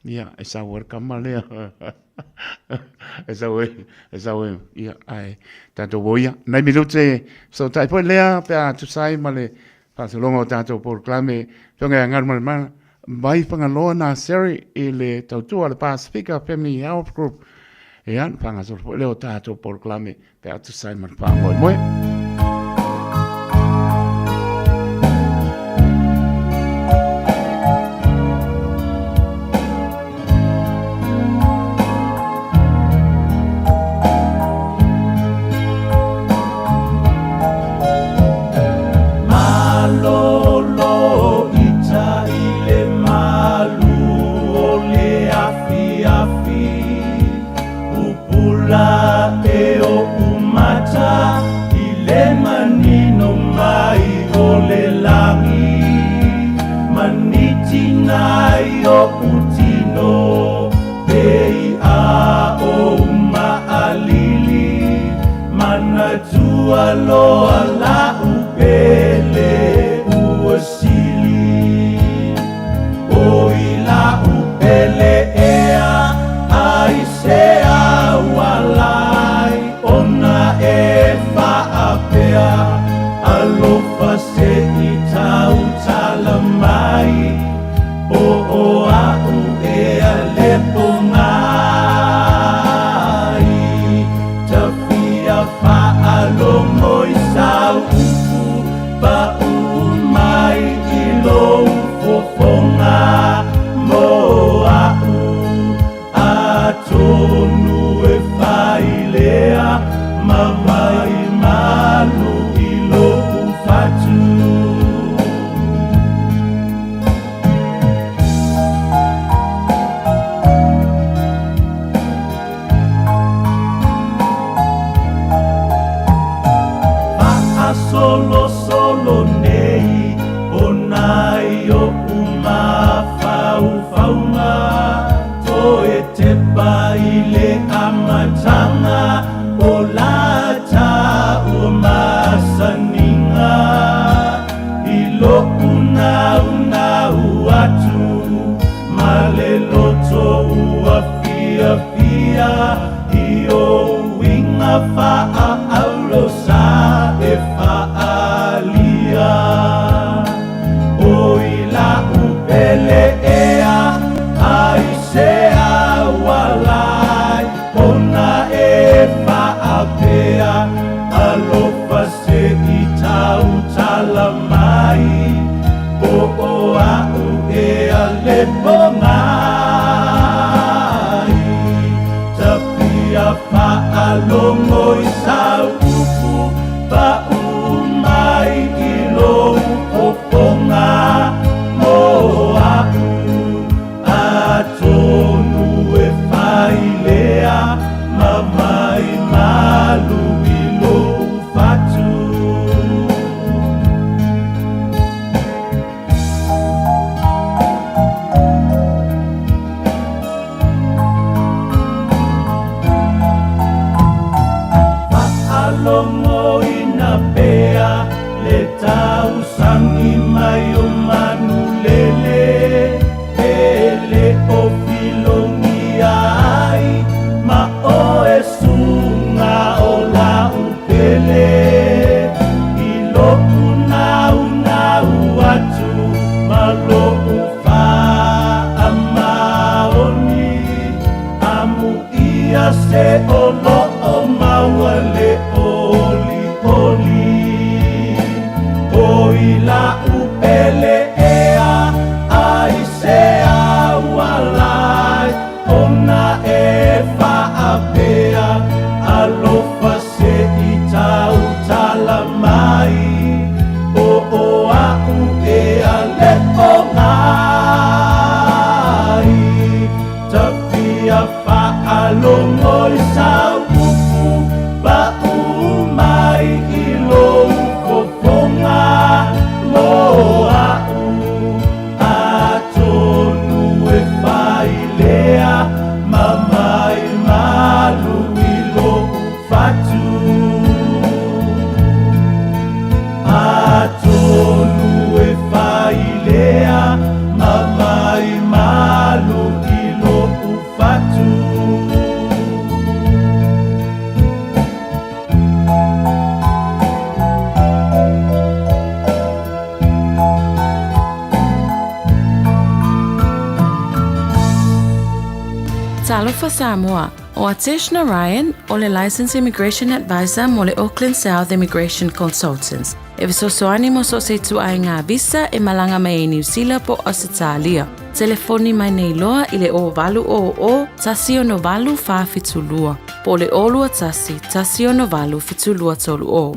Ia, esa wer kamalea. Esa we. Ia, ai. Tato voia. Nai mi lute. So tai po lea pe a tu sai male. Pasalongo tato por clame. Tonga ngar mal mai whangaloa nā seri I le tautua le Pasifika Family Health Group. E an whangasoro leo tātou porklame pe atu Simon Whamoe moe. Aloha la upele uosili o ila upele ea aisea walai ona e faapea alofa se ita utala mai o au e alepo ngai tafia faalongo isau upu ba umai ilo fofonga mo au atonu e failea mawai malu ilo ufatu solo nei onai o uma faunga to e te paile amatanga o lata o masaninga ilo una uatu maleloto uafia fia io winga faa aulosa e faalia o ila upele ea aisea walai ona e faapea alofa se ita utala mai o au e alepo ngai tapia faalongo isau upu pa umai ilo upoponga mo au atonu e failea mamai malu ilo ufatu Talofa Samoa, o Atishna Ryan, o le Licensed Immigration Advisor mo le Auckland South Immigration Consultants. E visosoani mo so se tu ai ngā visa e malanga mai New Zealand po Australia. Telefoni mai nei loa i le o valu o tasi o no valu wha fitulua. Po le olua tasi o no valu fitulua tolu o.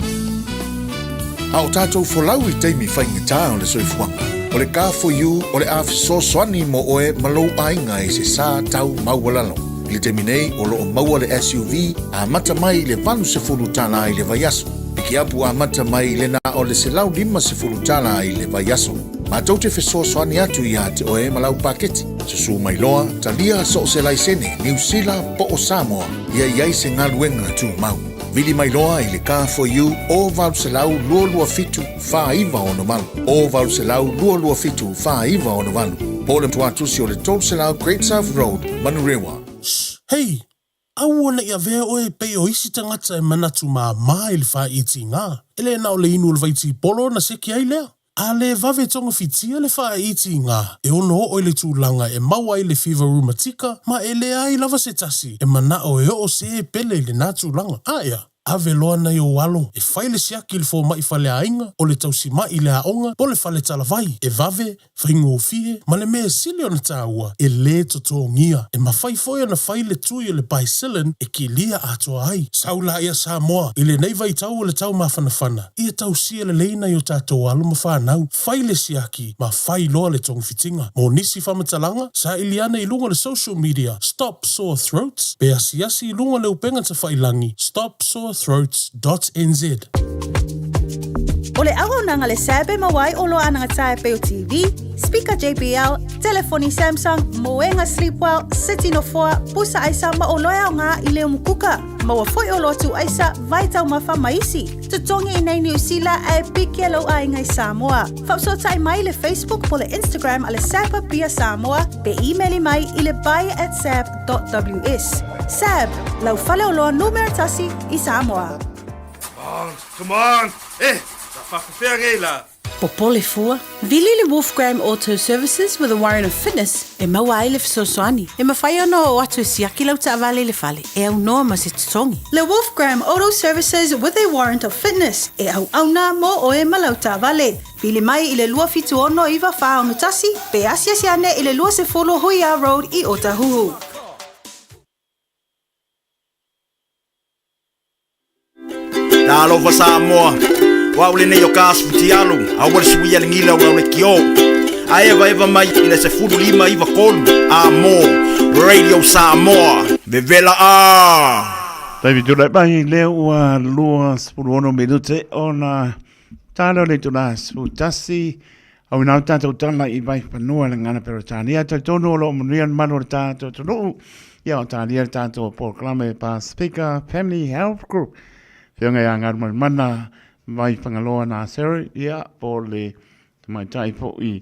A o tātou wholau I teimi whaingatā o le soifuanga. O le Ka4U o le awhisosoani mo oe malou ainga e se sā tau maualalo. I le temi nei o loo maua le SUV a mata mai le vanu se fulu tala I le vaiaso. Piki apu a mata mai le na o le se lau 5 se fulu tala I le vaiaso. Ma tau te whesosoani atu I a te oe malau paketi. Susu mai loa, talia so se laisene, New Zealand po o Samoa, ia iai se ngaluenga tu mau. Vili mai loa I le Ka4U o vau se lau lua fitu wha iwa o no malu. O vau se lau lua fitu wha iwa o no malu. Po le tuatusi o le tau se lau Great South Road, Manurewa. Hei, au ona ia vea oe pei o isi tangata e manatu maa I le wha iti ngā. Ele na o le inu le vaiti polo na seki ai lea. A le vave tonga fitia le wha iti ngā. E ono o le tūlanga e maua I le fever rheumatica, ma e le ai lava se tasi. E mana o e o se e pele le nā tūlanga. Aia. Ave loa na yo walo, e whaile siaki le fō mai whale ainga, o le tausi mai le aonga, po le whale talavai, e vave, whaingo o fie, ma le mea sili ona tāua, e le toto ngia, e ma whai foia na whaile tui le baisilin, e ki lia atoa ai. Saula ia Samoa, i le nei vai tau o le tau mawhanawhana, ia tau sia le leina yo tātou alo ma whanau, whaile siaki, ma whai loa le tongi fitinga. Mo nisi whamatalanga, sa iliana I lunga le social media, Stop Sore Throats, pe asiasi I lunga le upenga ta whailangi, Stop Sore Throats.nz. O le aronanga le sabe mawai o loa ananga tae peo TV, speaker JBL, telefoni Samsung, moenga Sleepwell, City no 4, pusa aisa ma o loa o ngā I leo mukuka. Maua foi o loa tu aisa, vai tau mawha maisi. Tutongi I nei New Zealand e piki alo ai ngai Samoa. Whapsota I mai le Facebook po le Instagram a le Sapa Pia Samoa, pe emaili mai I le buy@sab.ws. Sab, lau fale o loa numero tasi I Samoa. Come on, Popole fua. Vili le Wolfgram Auto Services with a warrant of fitness e maua ai le fisosoani. E mawhai ono o atu siaki lau ta avale le fale e au noa ma se tutongi. Le Wolfgram Auto Services with a warrant of fitness e au auna mo o e malau ta avale. Vili mai I le lua fitu ono iwa wha ono tasi pe asiasiane I le lua se folo Hoia Road I Otahuhu. Talofa Samoa, waule nei o kasputi alu, awal suia le ngila ura le kio. A eva mai I le se furu 5 iwa kolu, Amo, Radio Samoa, vevela a. David tu mai leo ua lua sepuluh ono minute ona talo le tula sputasi au nau tātou tala I vai panua le ngana perotania taitono lo munia mano tātou tonu ia o tālia tātou proclame pa speaker Family Health Group whiunga ia ngar mana vai pangaloa na seri ia po le mai tai po I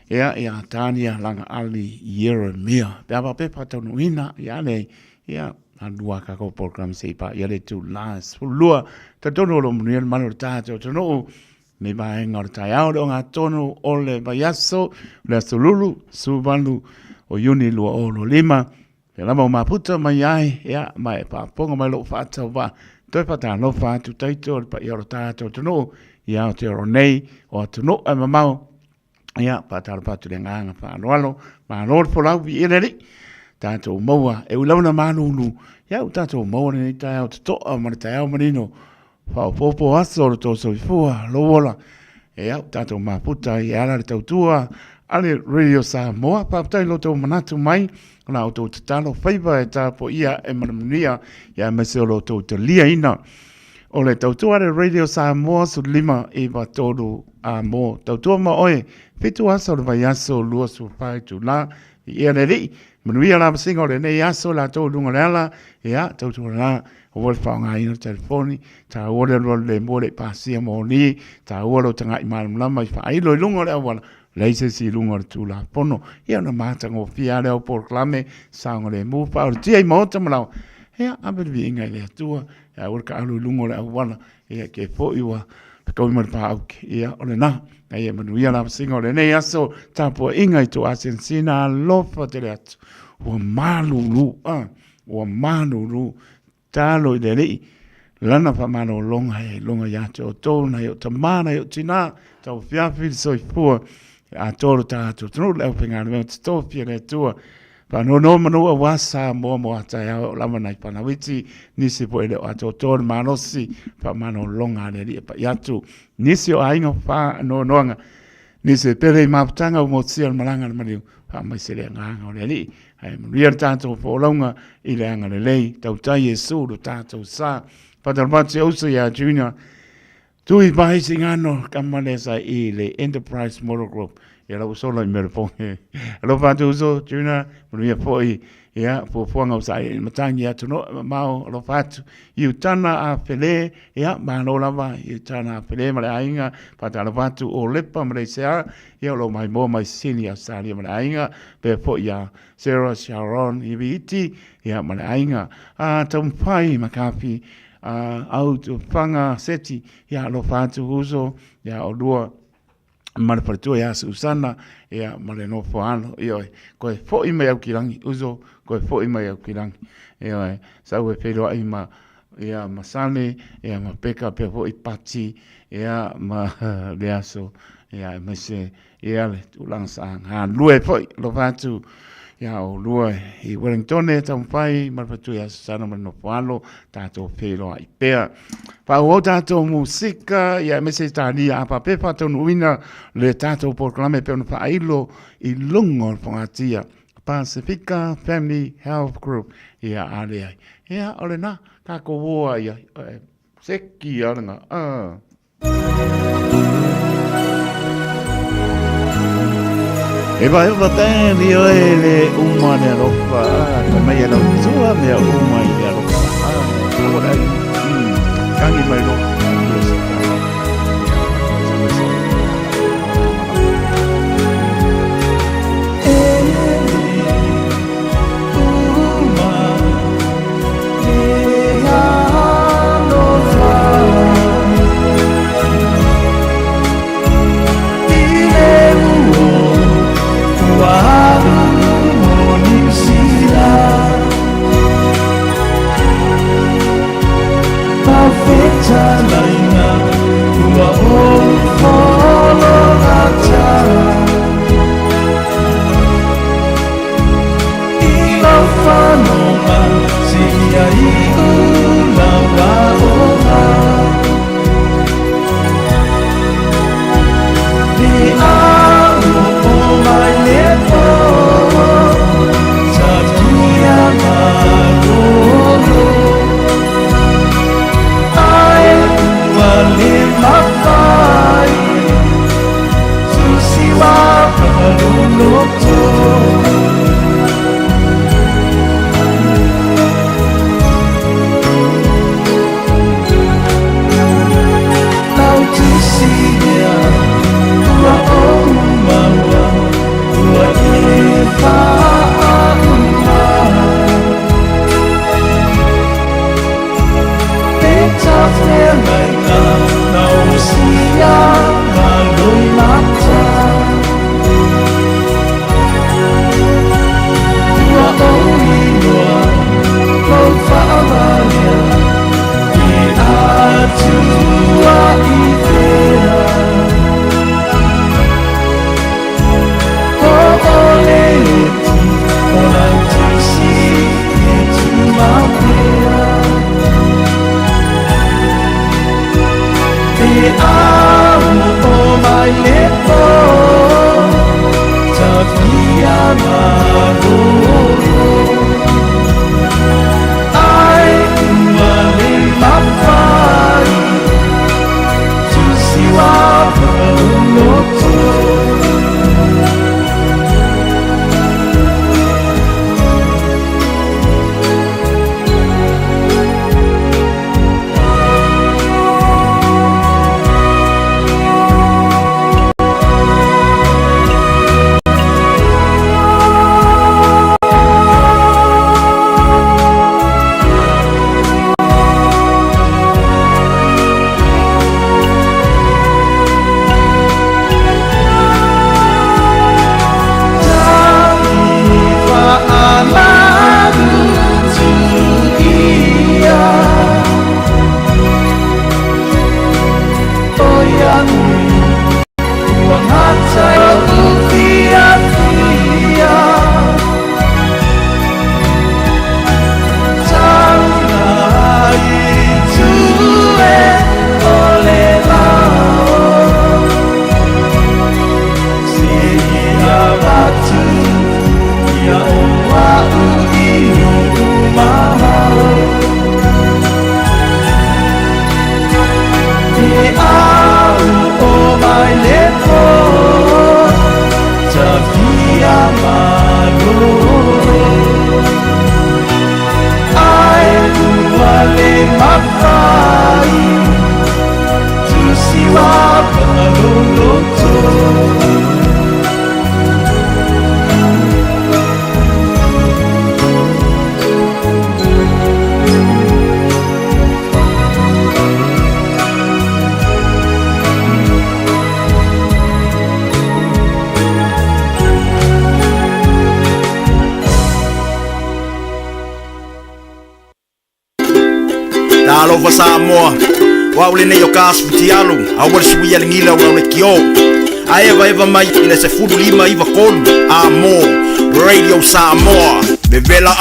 ia tānia langa ali Yeremia peapa pepa tonu ina ia le ia Andua kako program seipa ia le tu las lua tatono lo munel mano tato tono me vai ngor tai au nga tono ole bayaso le sululu subalu o yuni lua o lo lima le lama maputa mai ai ia mai pa ponga mai lo fata va toi pata no fa tu taito pa ia tato tono ia te ronei o tono a mamau ia pata pa tu le nganga pa loalo ma lor polau vi ele tātou maua, e ulauna manunu, iau tātou maua ni tai au toa, mani tai au manino, whao popo aso o tō soifua, lowola, e au tātou maputa, i ala le tautua, ale Radio Samoa, paputai lo tō manatu mai, ona o tō tatalo whaiva e tāpo ia e manamunia, ia mese o lo tō te lia ina, o le tautua le Radio Samoa su lima i watoru a mo, tautua ma oe, fitu aso le vai aso lua su pai tu la, i ere ri, manuia la masinga le nei aso la tō lunga leala, ea tautua la, o wale whaonga ina telefoni, ta ore le mole pasia mo ni, ta ore o tanga I malamlama I whailo I lunga lea wala, leise si lunga le tūla pono, ia na mātanga o fia leo porklame, saonga le mūpa, o tia I maota malau, ea aberevi inga I lea tua, ea ore ka alu lunga lea wala, ea ke po iwa, kau ima pa auke, ea ole na, ea manuia la masinga le nei aso, tāpua inga I tō asensina, lofa te le atu, ua malulu ua malulu talo i le lei lana fa mano longa e longa ya te o tona e o tamana e o tina tau fiafi soifua a toro tātou tunu leo pingana me o te tōpia le tua pa no manua wasa mo atai au lama nai panawiti nisi po ele o ato tōna manosi pa mano longa le li pa yatu nisi o ainga pa no noanga nisi pere i maputanga o motia malanga na mariu pa mai se le nganga o le li ai manuia tātou po longa i le anga le lei tau tai e suru tātou sa Patalpati uso ya junior tui bai singano kamane sa i le Enterprise Motor Group ya la uso i merponge lo fatu uso junior mia foi ya po fonga usa i matangi ya tuno mau lo fatu i utana a fele ya mano lava i utana a fele male ainga patalpatu o lepa male sea ya lo mai mo mai senior sali male ainga pe po ya Sarah Sharon i viti ya male ainga a tampai makafi au tu fanga seti ya lo fatu uso ya odua marapatu ya Susana ya maleno foano yo ko fo i mai au kirangi uso ko fo i mai au kirangi yo sa we pero ai ma ya masane ya mapeka pe fo i pati ya ma leaso ya mase ya le ulansa ha lue fo lo fatu ya o lua i Wellington e tampai marapatu ya Susana maleno foano tato pero ai pea pa o tato musika ya mese tani apa pe fato nuina le tato proclame pe pa ailo i lungo fongatia Pacifica Family Health Group ya ale ya olena ka ko wa ya seki ya nga Eva ten io ele umane rofa come ya no sua me umai ya rofa ora kangi mai no Time Alofa Samoa wa ule nei o ka hospitalu a wale suia le ngila o le kio a eva mai ina se fulu lima iva kolu a mo Radio Samoa bevela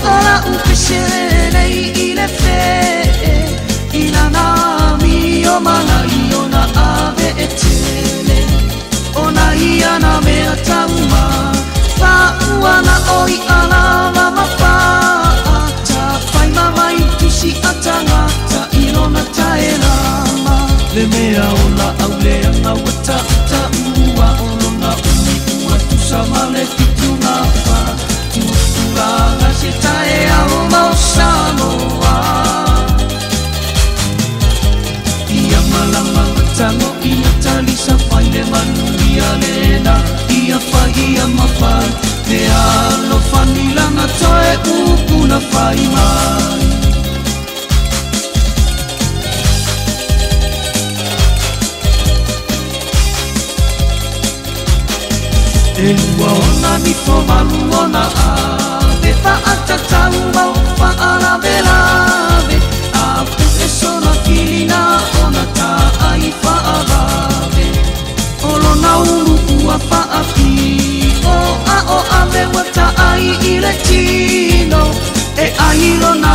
Ora upeshere ile fe ilana mi o mana iona ave etele ona iana me atama fa uana oi ala mama fa ta fai mama itusi atanga ta ilona taelama le mea ola aule anga wata ta ua olona uni ua tusamale tituna fa Turanga se tae ao mau Samoa Ia malama matango ia talisa faile manu ia lena Ia fai ia mawhai Te alo whanilanga toe upuna fai mai E ua ona ni fo malu ona ave Fa atatau mau fa ala velave Apu e sona kilina ona ta ai fa alave Olo na uru ua fa api O ave wata ai ile tino E ai lona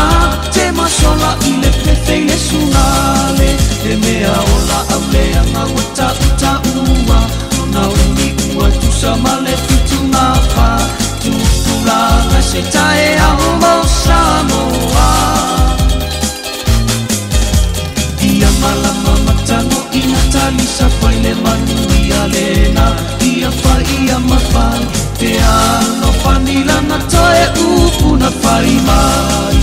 te masola ile pefe ile sunale E mea ola aulea nga wata uta ua Ona umi ua tusamale fitu nga fa Tupulanga se tae ao mau Samoa Ia malama matango ina talisa faile manu ia lena Ia fa ia mawhai Te ano whanilanga toe upuna fai mai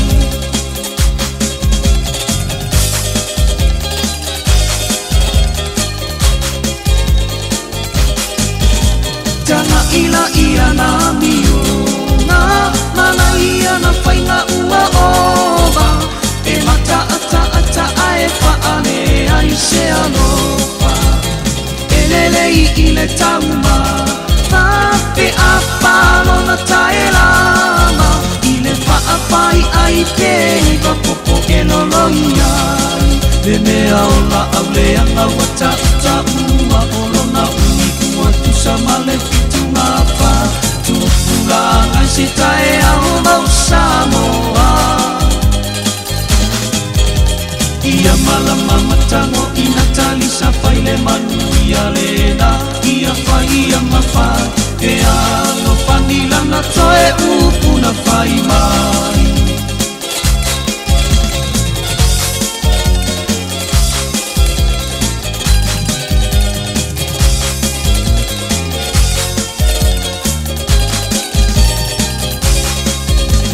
Tanga ila ia na mio Mana ia na whainga ua oba E mata ata ae whaane ai se alofa E lelei i le tauma Mape a whalo na tae lama I le whaawhai ai ke Iwa popo e loloi ai Le mea ola au leanga wata ua Olona uni ua tusamale fitu ngā wha Tupulanga se tae ao mau Samoa Ia malama matango ina talisa faile manu ia lena Ia fai ia mawhai E ano whanilanga toe upuna fai mai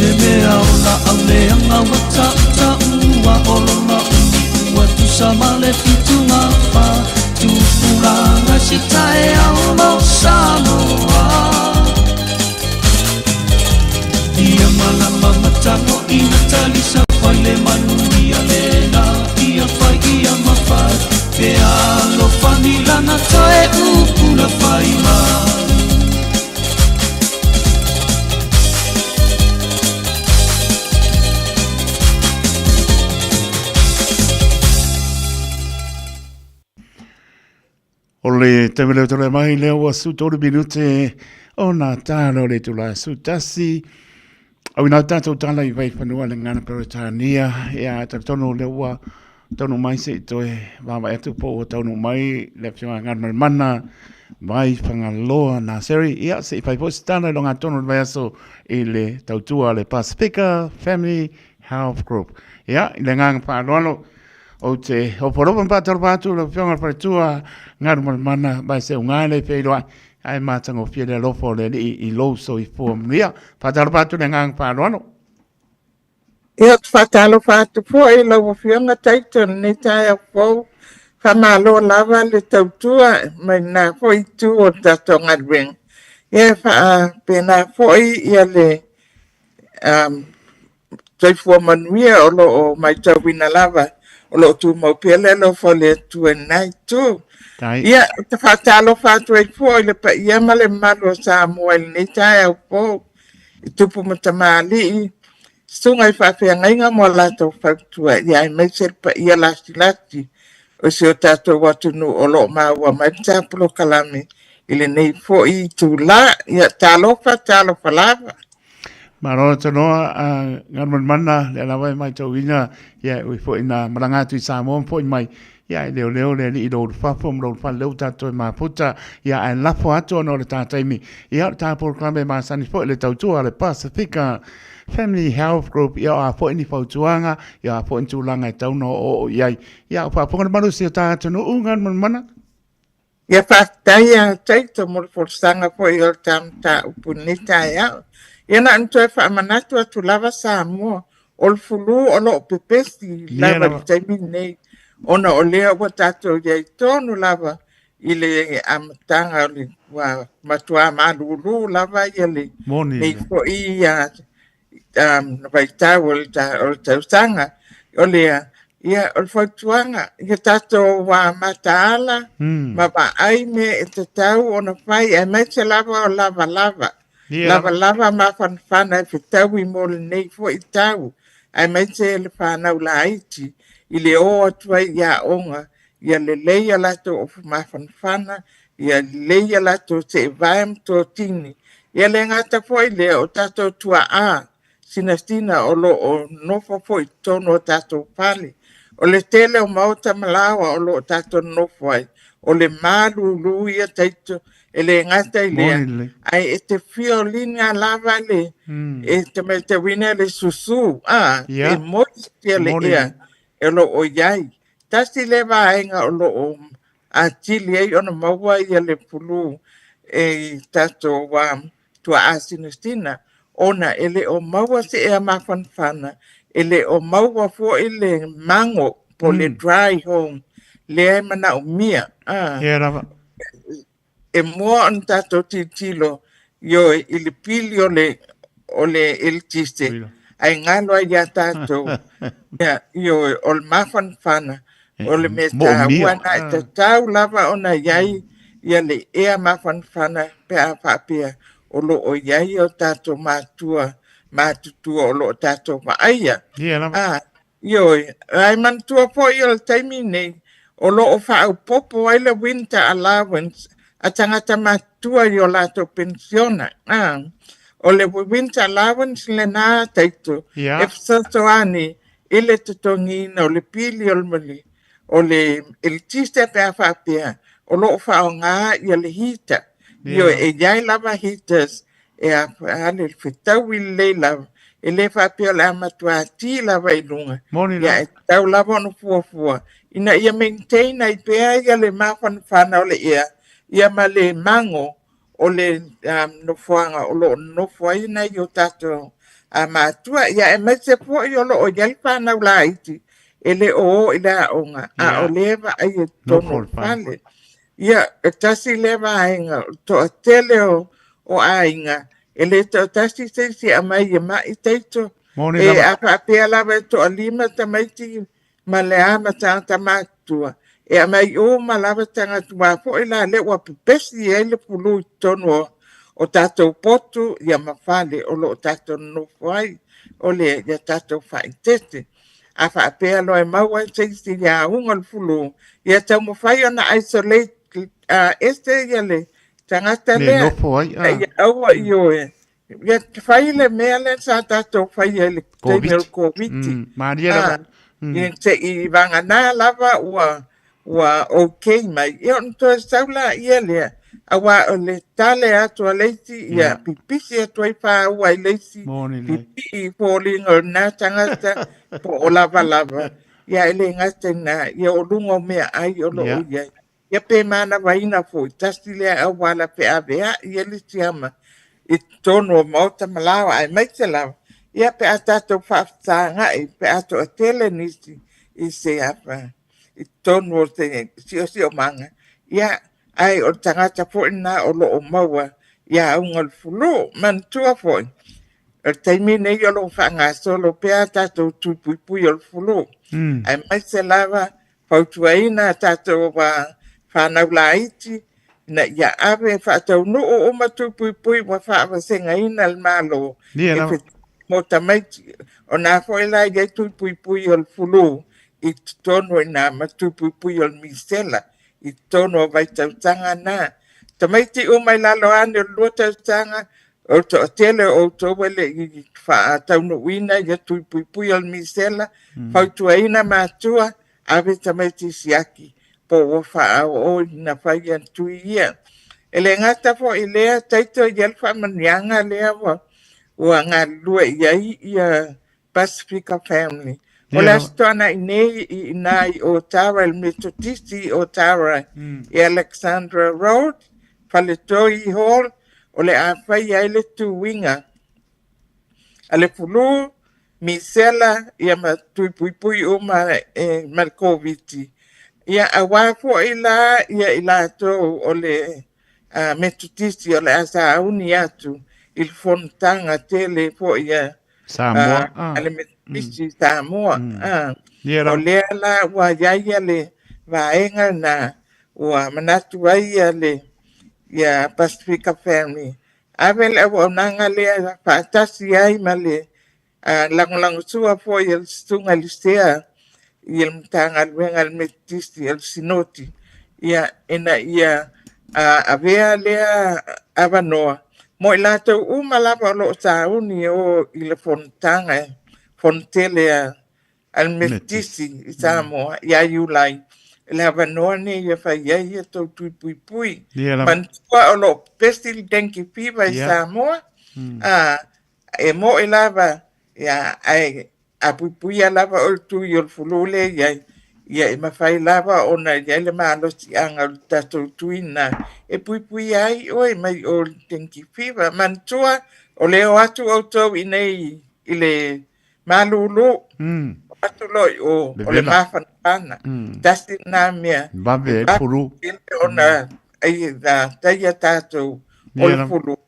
E mea ola au leanga wata ua olona uni ua tusamale fitu ngā wha Tupulanga se tae ao mau Samoa Ia malama matango ina talisa faile manu ia lena Ia fai ia mawhai Te alo whanilanga toe upuna fai mai O le temele tole mai leo wa su tolu minute o na tano le tula su tasi. Au ina tato tala i vai whanua le ngana Peretania e a tatono leo wa tonu mai se itoe wawa etu po o tonu mai le pionga ngana mana mai whangaloa na seri ia se i pai posi tana longa tonu vai aso i le tautua le Pacifica Family Health Group. Ia, i le ngana whaanoano o te oporopa mpataro patu le pionga paretua ngana mana mai se ungane peiloa ai matango fia le lofo le i lo so i formia pataro patu le ngana whaanoano. Ia whatalo whatu po e lau whionga taiton ni tae au pou whamalo lava le tautua mai nā hoi tu o tatonga ring. Ia wha pēnā hoi ia le Taifua manuia o lo o mai tawina lava o lo tu mau pele lo fole tu nai tu. Ia te whatalo whatu e fo ile pa ia male malo sa moel ni tai au po. I tupu matamali i sunga i whawhia ngainga mo lato whautua. Ia i mai ser pa ia lasti lasti. O si o tato watunu o lo maua mai tapulo kalame. Ile nei fo i tu la ia talo lava. Maro tanoa ngarman mana le lawa mai tawina ya ui fo ina maranga tu Samoa fo mai ya leo le ni do fa fom lo fa leo tato ma puta ya en la fo ato no le tata mi ya ta por klame ma sani fo le tautu ale Pacifica Family Health Group ya a fo ni fo tuanga ya fo tu langa tau no o ya fa fo ngana si ta no ngarman mana ya fa taya taito mo for sanga fo yo tam ta upunita ya Ia anto e whaamanatu atu lava Samoa, o le fulu o lo pepesi lava i taimi nei, ona o lea ua tatou iai tonu lava i le amatanga o le matua malulu lava ia le nei fo i vaitau o le tausanga, o lea ia o le whautuanga, ia tatou wa mataala, ma ba aime e te tau ona whai e meite lava o lava. Lava ma whanwhana e whitau i mole nei fo i tau. Ai mai te le whanau la aiti. I le o atua i a onga. Ia le leia lato o ma whanwhana. Ia leia lato te e vaem tō tini. Ia le ngata fo i lea o tato tua a. Sinastina o lo o nofo fo i tono o tato pali. O le tele o mauta malawa o lo tato nofo ai. O le malu luia taito. Ele ngata i lea, ai e te fiolina lava le, e te me te wina le susu, e moistia le ea, e lo o iai. Tasi le vaenga o lo o atili ei ona maua ia le pulu, e tato wa tua asinestina, ona ele o maua se ea mawhanwhana, ele o maua fo ele mango po le dry home, le e mana o mia. E mua an tato titilo yo ili pili o le eltiste ai ngalo ai ya tato ya yo ol mafan fana o le meta wana te tau lava ona yai ya le ea mafan fana pe a papia o lo o yai o tato matua o lo tato ma aia yo ai man tua po yo taimi nei o lo o fa popo ai le winter allowance a tangata matua i o lato pensiona. O le winter allowance le nā taito. E fsatoani, ile tutongina, o le pili o le mali, o le elitiste pe a whapea, o lo o whao ngā i le hita. Io e iai lava hitas, e a hale whitau i le lava, e le whapea le amatua ti lava i lunga. Ia e tau lava ono fuafua. Ina ia maintain ai pea ia le mawhanwhana o le ia, ia ma le mango o le nofuanga o lo nofuaina i o tato a matua. Ia e mese po i o lo o yalpana ula iti. E le o i la onga. A o leva ai e tono pale. Ia e tasi leva ainga. To a tele o ainga. E le to tasi se si a mai e mai teito. E a papea lava to a lima tamaiti ma le ama tanta matua. E a mai o malava tanga tua fo i la le ua pepesi e le pulu tono o tatou potu ia mawhale o lo tatou nofuai o le ia tatou whaitete. A whaapea loe maua teisi ia unga le pulu ia tau mawhai ona isolate este ia le tangata lea. Le nofuai. Ia aua i oe. Ia whai le mea le sa tatou whai e le teimel COVID. Maria lava. Ia te i vanga nā lava ua okay mai. Ia on to saula ia lea. Awa o le tale atu a leisi ia pipisi atu ai wha ua i leisi. Pipi i pōlinga o nā tangata po o lava lava. Ia ele ngata na ia o lunga o mea ai o lo o iai. Ia pe mana waina fo i tasti lea au wala pe avea ia le tiama. I tono o mauta malawa ai maite lava. Ia pe atato whaaftaa i pe ato a tele nisi i se apa. I tono o te sio manga. Ia ai o tangata fo ina o lo o maua. Ia unga le fulu man tua fo. taimi nei o lo whaangaso lo pea tātou tūpui o le fulu. Ai mai se lava pautuaina tātou whanau la iti na ia ave whaatau no o matupui wa whaawasenga ina le malo. Mo tamaiti o nā whaela i tupui o le fulu i tono ina matupui o le misela i tono o vaitautanga na. Tamaiti o mai lalo ane o lua tautanga o to tele o to wele i whaatau no wina i tupui o le misela pautuaina mātua ave tamaiti siaki. Po o wha o na whai an tui ia. E le ngata po i lea taito i alfa manianga lea wa ngā lua iai ia Pacifica Family. O le astona i nei i nai o Tara il Methodist o Tara i Alexandra Road, Faletoi Hall, o le a whai ai le tuwinga. A le fulu, misela ia ma tuipui o ma COVID. Ia awa fo ila ia ila to o le Methodist o le asa auni atu il fontanga tele fo ia Samoa ale Methodist Samoa o le ala wa ia le vaenga na wa manatu ia le ia Pacifica Family avel o nanga le fatasi ai male lang sua fo ia stunga listea ia mtanga luenga al Methodist al sinoti ia ena ia avea lea avanoa mo ilato umalava lo sauni o ile fontele al Methodist i Samoa ia iulai le avanoa ne ia faia ia to tupui mantua o lo pestil dengue fever i Samoa e mo ilava ia ai a pupuia lava o tu i o fulule ia e mawhai lava o na ia le malo si anga o tatou tuina e pupuia ai o e mai o dengue fever mantua o leo atu o tau i nei i le malulu atu loi o le mawhanapana tasi nā mea Babe e puru o na ai da taia tatou o le fulu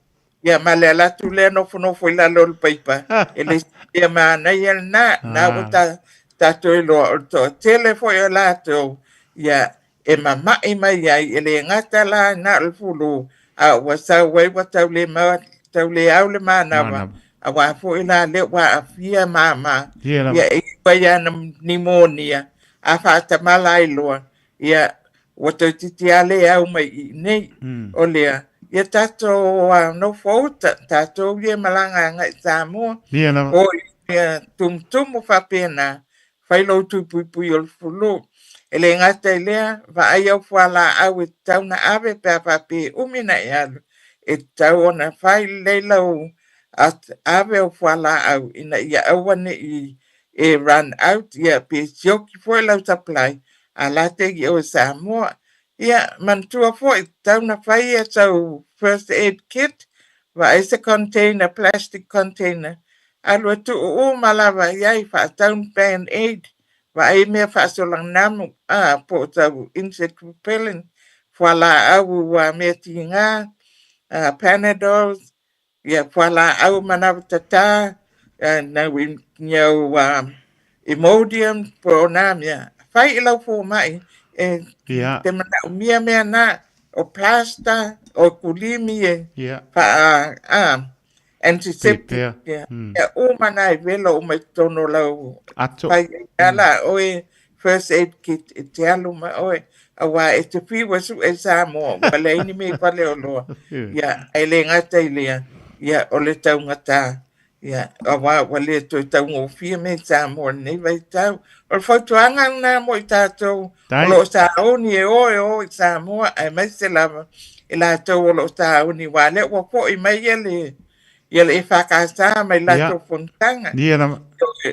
ia male alatu le nofo i lalo le paipa e le ia mana ia na wata tato i loa o to tele fo i lato ia e mamai mai ai e le ngata la na le fulu a wasa wai wata le ma tau le au le manawa a wa fo i la le wa a fia mama ia e wai ana pneumonia a fata malai loa ia wata titiale au mai i nei o lea ia tato no fauta tato ia malanga ngai Samoa o ia tum whapena whailo tupui o fulu ele ngata ilea va ai au whala au e tau na ave pe whape umina i alu e tau ona whai leilau at ave au whala au ina ia awane i e run out ia pe sioki fwoi lau supply a late i o Samoa ia mantua fwoi tau na whai e tau first aid kit va ese container plastic container alua tu o malava iai fa town band aid va ai me fa solang namu po tau insect repellent fala au wa me tinga panadols ia fala au manavtata na win nyau Imodium po namia fai lau fo mai te mana umia mea na o plasta o kulimi fa antiseptic o mana velo o mai tono lau fai ala oe first aid kit e te alu ma oe awa e te pi wasu e Samoa wale ini me pale o loa ia ele ngata ilea ia ole tau ngata ia awa wale to tau ngofia me Samoa nei vai tau o fautuanga na mo i tātou lo Saoni e o Samoa ai mai se lava e la tau lo Saoni wale wa po i mai ele e whakasa mai la tau fontanga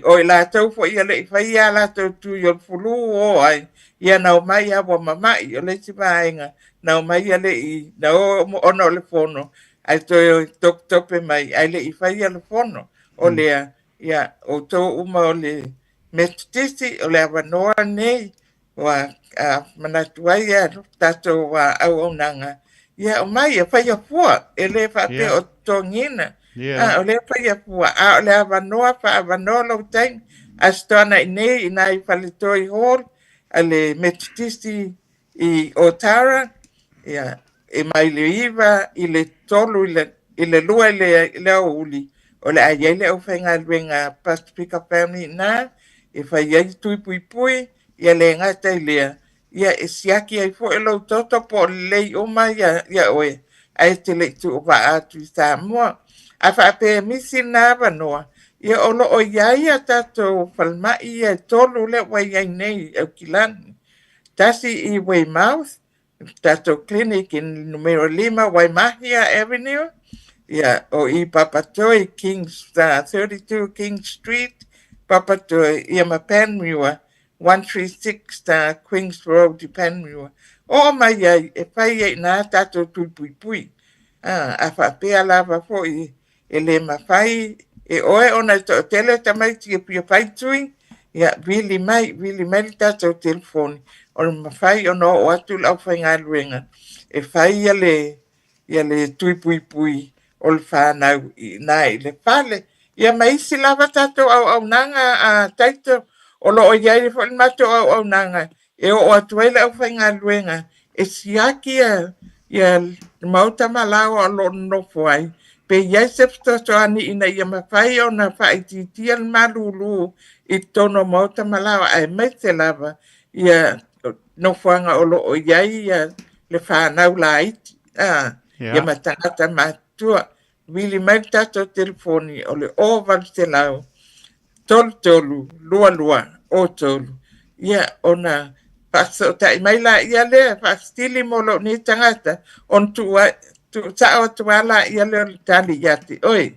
o i la tau po i ele i whaia la tau tu i o fulu o ai ia nau mai a wa mamai o le si vaenga nau mai ele i nau ono le fono ai tok tope mai ai le i whaia le fono o lea ia o tau uma o le Methodist o le avanoa nei wa manatuai a tatou wa au nanga ia o mai e whaia fua e le whape o tongina O le pai a pua. A o le avanoa lau taimi. A stona i nei i nai Faletoi Hall. A le metitisi i Otara. Ia, e mai le iwa i le tolu i le lua i le au uli. O le aiai le au whainga luenga Pacifica Family na. E whai ai tui pui pui. Ia le ngata i lea. Ia e siaki ai fo e lau toto po lei o mai ia oe. Ai te le tu o wa atu i Samoa. A wha pe misi nā wanoa. Ia olo o iai a tato whalmai ia tolu le wai ai nei au kilani. Tasi i Weymouth. Tato clinic in numero 5 Waimahia Avenue. Ia o i Papatoi 32 King Street. Papatoi ia ma Panmure. 136 Queens Road i Panmure. O mai ai e pai ai nā tato tui pui pui. A whapea lava fo i e le mawhai e oe ona to tele tamai tia pia pai tui. Ia vili mai tato telefoni. O le mawhai ona o atu lau whai ngā luenga. E whai ia le tui pui pui o le whanau i nai le whale. Ia maisi lava tato au nanga a taito. O lo o iai le whai mato au nanga. E o atu ai lau whai ngā luenga. E siaki ia mauta malawa o lo nofo ai. Pe iai se ftotoani ina ia mawhai o na whai titia malulu i tono mauta malawa ai mai te lava. Ia nofuanga o lo o iai ia le whanau la iti. Ia matangata matua. Wili mai tato telefoni o le oval te lau. Tolu, lua, o tolu. Ia ona paso tai mai la ia le pastili mo lo ni tangata. On tua sao tuala ia le tali yati. Oi.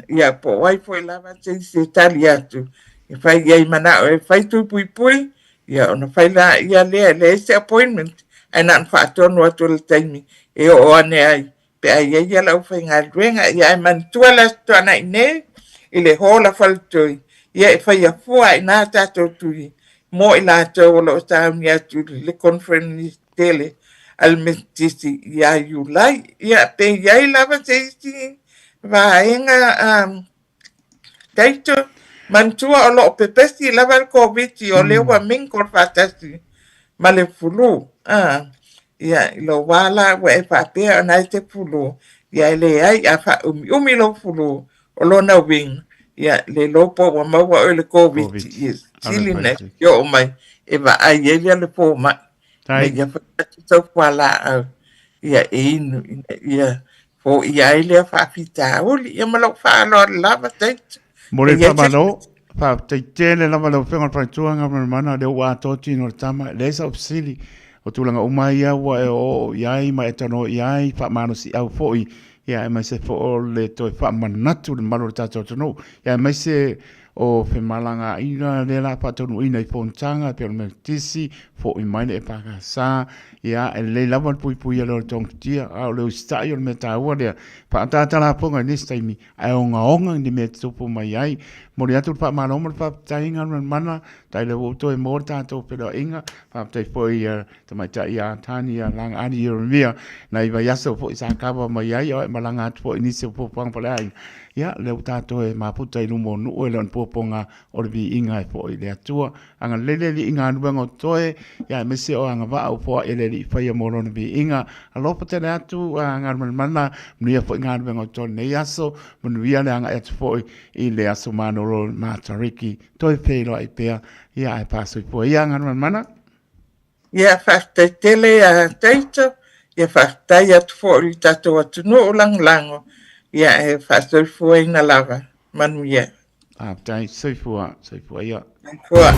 Ia po wai foi lava se tali yatu. E fai ia mana e fai tu pui pui. Ia ona fai la ia le se appointment. Ai nan fa tonu atu le taimi. E o ane ai. Pe ai ia la fai ngā ruenga. Ia man tuala tuana ine. Ile hola faltoi. Ia e fai a fua i nā tato tui. Mo i la tau lo tauni atu le conference tele. Al metisi ia iulai. Ia pe iai lava teisi. Vaenga taito. Mantua o lo pepesi lava el COVID o lewa mingkor fatasi. Ma le fulu. Ia ilo wala wa e papea na te fulu. Ia le ai a fa umi lo fulu. O lo na wing. Ia le lopo wa maua o le COVID. Sili ne yo mai. E va ai ele le po ma. Ia fa tau wala. Ia inu. Ia fo ia ele fa fita. Ia malo fa lo lava taito. Mori pamalo, pa te tele lava lo whenga praituanga mana leo wā tōti no tama, lesa opsili, o tūlanga umai awa e o iai ma e tono iai, pa mano si au foi, ia e mai se fo o le toi pa manatu le maro tato tono, ia e mai se o whemalanga ina le la pa tonu ina I pontanga, pe o me tisi, fo I maine e paka sa, ia e le lava pui pui alo tongtia, au leo stai o le me tāua lea, pa tātala ponga nis taimi, ai o ngaonga ni me tupu mai ai, mori atu pa maloma pa tainga mana, tai le woto e mor tātou pero inga, pa tai poi tamai tai a tani a lang ani o mia, na iwa yaso po isa kaba mai ai, o e malanga atu po inisi o popang pala ai, ia leo tātou e maputa I lumo nu e leon poponga o le vi inga e po I le atua, anga lele li inga anuanga o toe, ia me se o anga waa o po ele li whaia moro na vi inga, alopa tene atu anga mana, mnuia po inga anuanga o toe ne yaso, mnuia le anga etu po I le aso mano ro matariki, toi peilo ai pea, ia ai paso I po ia anga mana. Ia whaftai tele a teito, ia whaftai atu po I tato atu no lango, ia e whasoi fua ina lava, manu ia. Tai, soifua ia. Fua.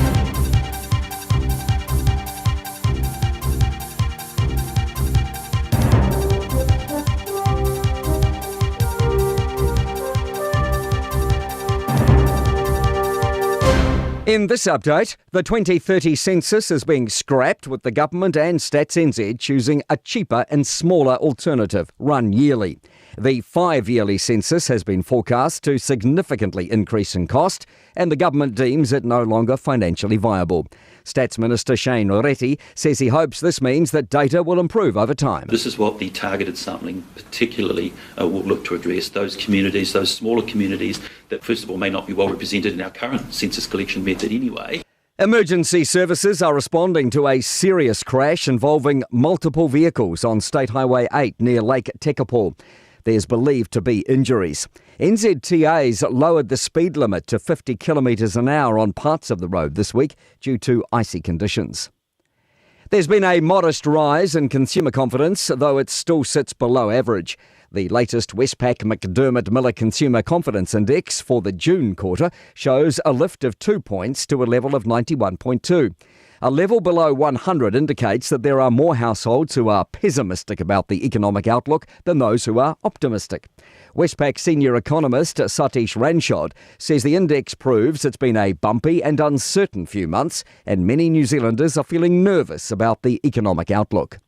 In this update, the 2030 census is being scrapped with the government and Stats NZ choosing a cheaper and smaller alternative run yearly. The 5-yearly census has been forecast to significantly increase in cost, and the government deems it no longer financially viable. Stats Minister Shane Oretti says he hopes this means that data will improve over time. This is what the targeted sampling particularly will look to address, those communities, those smaller communities that first of all may not be well represented in our current census collection method anyway. Emergency services are responding to a serious crash involving multiple vehicles on State Highway 8 near Lake Tekapo. There's believed to be injuries. NZTA's lowered the speed limit to 50 kilometres an hour on parts of the road this week due to icy conditions. There's been a modest rise in consumer confidence, though it still sits below average. The latest Westpac McDermott Miller Consumer Confidence Index for the June quarter shows a lift of 2 points to a level of 91.2. A level below 100 indicates that there are more households who are pessimistic about the economic outlook than those who are optimistic. Westpac senior economist Satish Ranchod says the index proves it's been a bumpy and uncertain few months, and many New Zealanders are feeling nervous about the economic outlook.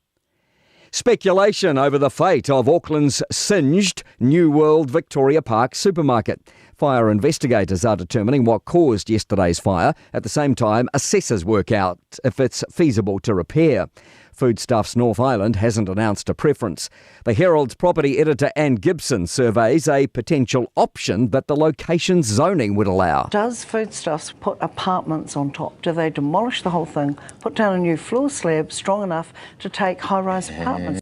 Speculation over the fate of Auckland's singed New World Victoria Park supermarket. Fire investigators are determining what caused yesterday's fire. At the same time, assessors work out if it's feasible to repair. Foodstuffs North Island hasn't announced a preference. The Herald's property editor Anne Gibson surveys a potential option that the location's zoning would allow. Does Foodstuffs put apartments on top? Do they demolish the whole thing, put down a new floor slab strong enough to take high-rise apartments?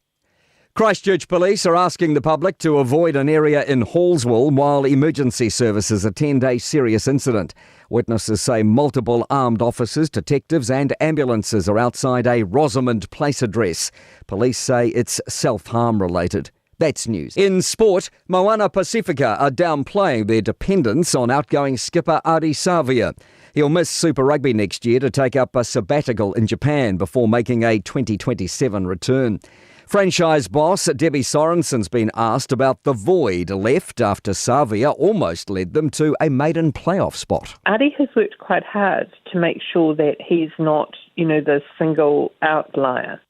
Christchurch police are asking the public to avoid an area in Hallswell while emergency services attend a serious incident. Witnesses say multiple armed officers, detectives and ambulances are outside a Rosamond Place address. Police say it's self-harm related. That's news. In sport, Moana Pacifica are downplaying their dependence on outgoing skipper Ari Savia. He'll miss Super Rugby next year to take up a sabbatical in Japan before making a 2027 return. Franchise boss Debbie Sorensen's been asked about the void left after Savia almost led them to a maiden playoff spot. Ari has worked quite hard to make sure that he's not, the single outlier.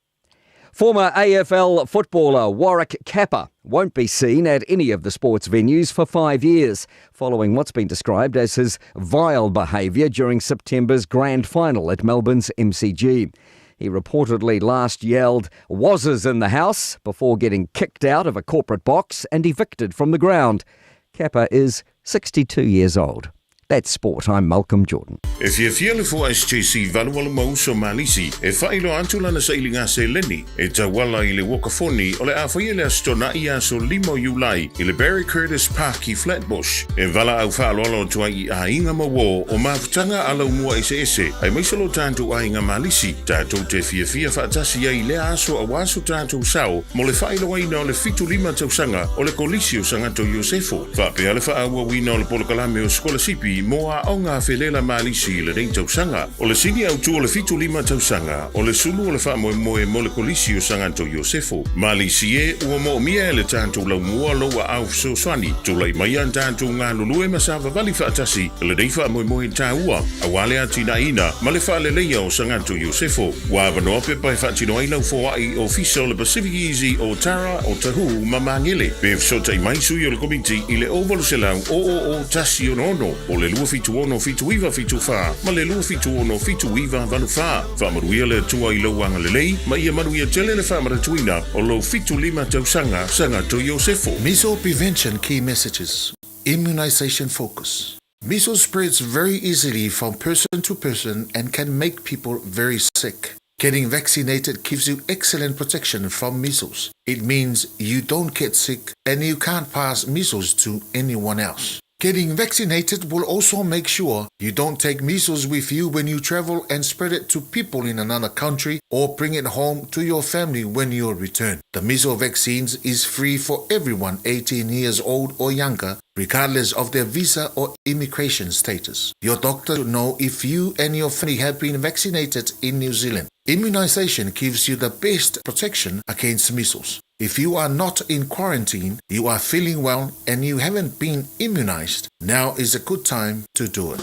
Former AFL footballer Warwick Kappa won't be seen at any of the sports venues for 5 years, following what's been described as his vile behaviour during September's grand final at Melbourne's MCG. He reportedly last yelled, "Wazzers in the house," before getting kicked out of a corporate box and evicted from the ground. Kappa is 62 years old. That's sport. I'm Malcolm Jordan. If you feel for SJC valuable mo so malisi, e failo antula na sa ilinga se leni, e tawala ile wakafoni, ole afaile astona ia so limo Julai, ile Barry Curtis Park I Flatbush, e vala au faalo tua I ainga mawo, o mafutanga ala umua ese, ai maisalo tanto ainga malisi, tato te fia fatasi ia ile aso awaso tanto sao, mo le failo aina ole fitu lima tausanga, ole kolisio sangato Yosefo, fa peale fa awa wina ole polokalame o skola sipi, moa onga felela malisi le rei tausanga. O le sini au tu o le fitu lima tausanga. O le sulu o le wha moe mo le kolisi o sanganto Yosefo. Malisi e ua mo mia e le tanto lau mua loa au so swani. Tu lai mai an tanto ngā lulu e masava vali whaatasi. Le rei wha moe tā ua. Awale atina ina. Ma le wha le leia o sanganto Yosefo. Wa wanoa pepa e whaatino ai lau foai o fisa o le Pacific Easy o Tara o Tahu mamangele. Pe fsota I mai sui o le komiti I le ovalo se lau o tasi o nono. O le lua fitu ono fitu iwa fitu wha, ma le lua fitu ono fitu iwa vanu wha. Whamaruia le tua I lauanga le lei, ma ia maruia tele le whamaratuina o lo fitu lima tausanga sanga to Yosefo. Measles prevention key messages. Immunization focus. Measles spreads very easily from person to person and can make people very sick. Getting vaccinated gives you excellent protection from measles. It means you don't get sick and you can't pass measles to anyone else. Getting vaccinated will also make sure you don't take measles with you when you travel and spread it to people in another country or bring it home to your family when you return. The measles vaccines is free for everyone 18 years old or younger, regardless of their visa or immigration status. Your doctor should know if you and your family have been vaccinated in New Zealand. Immunization gives you the best protection against measles. If you are not in quarantine, you are feeling well and you haven't been immunized, now is a good time to do it.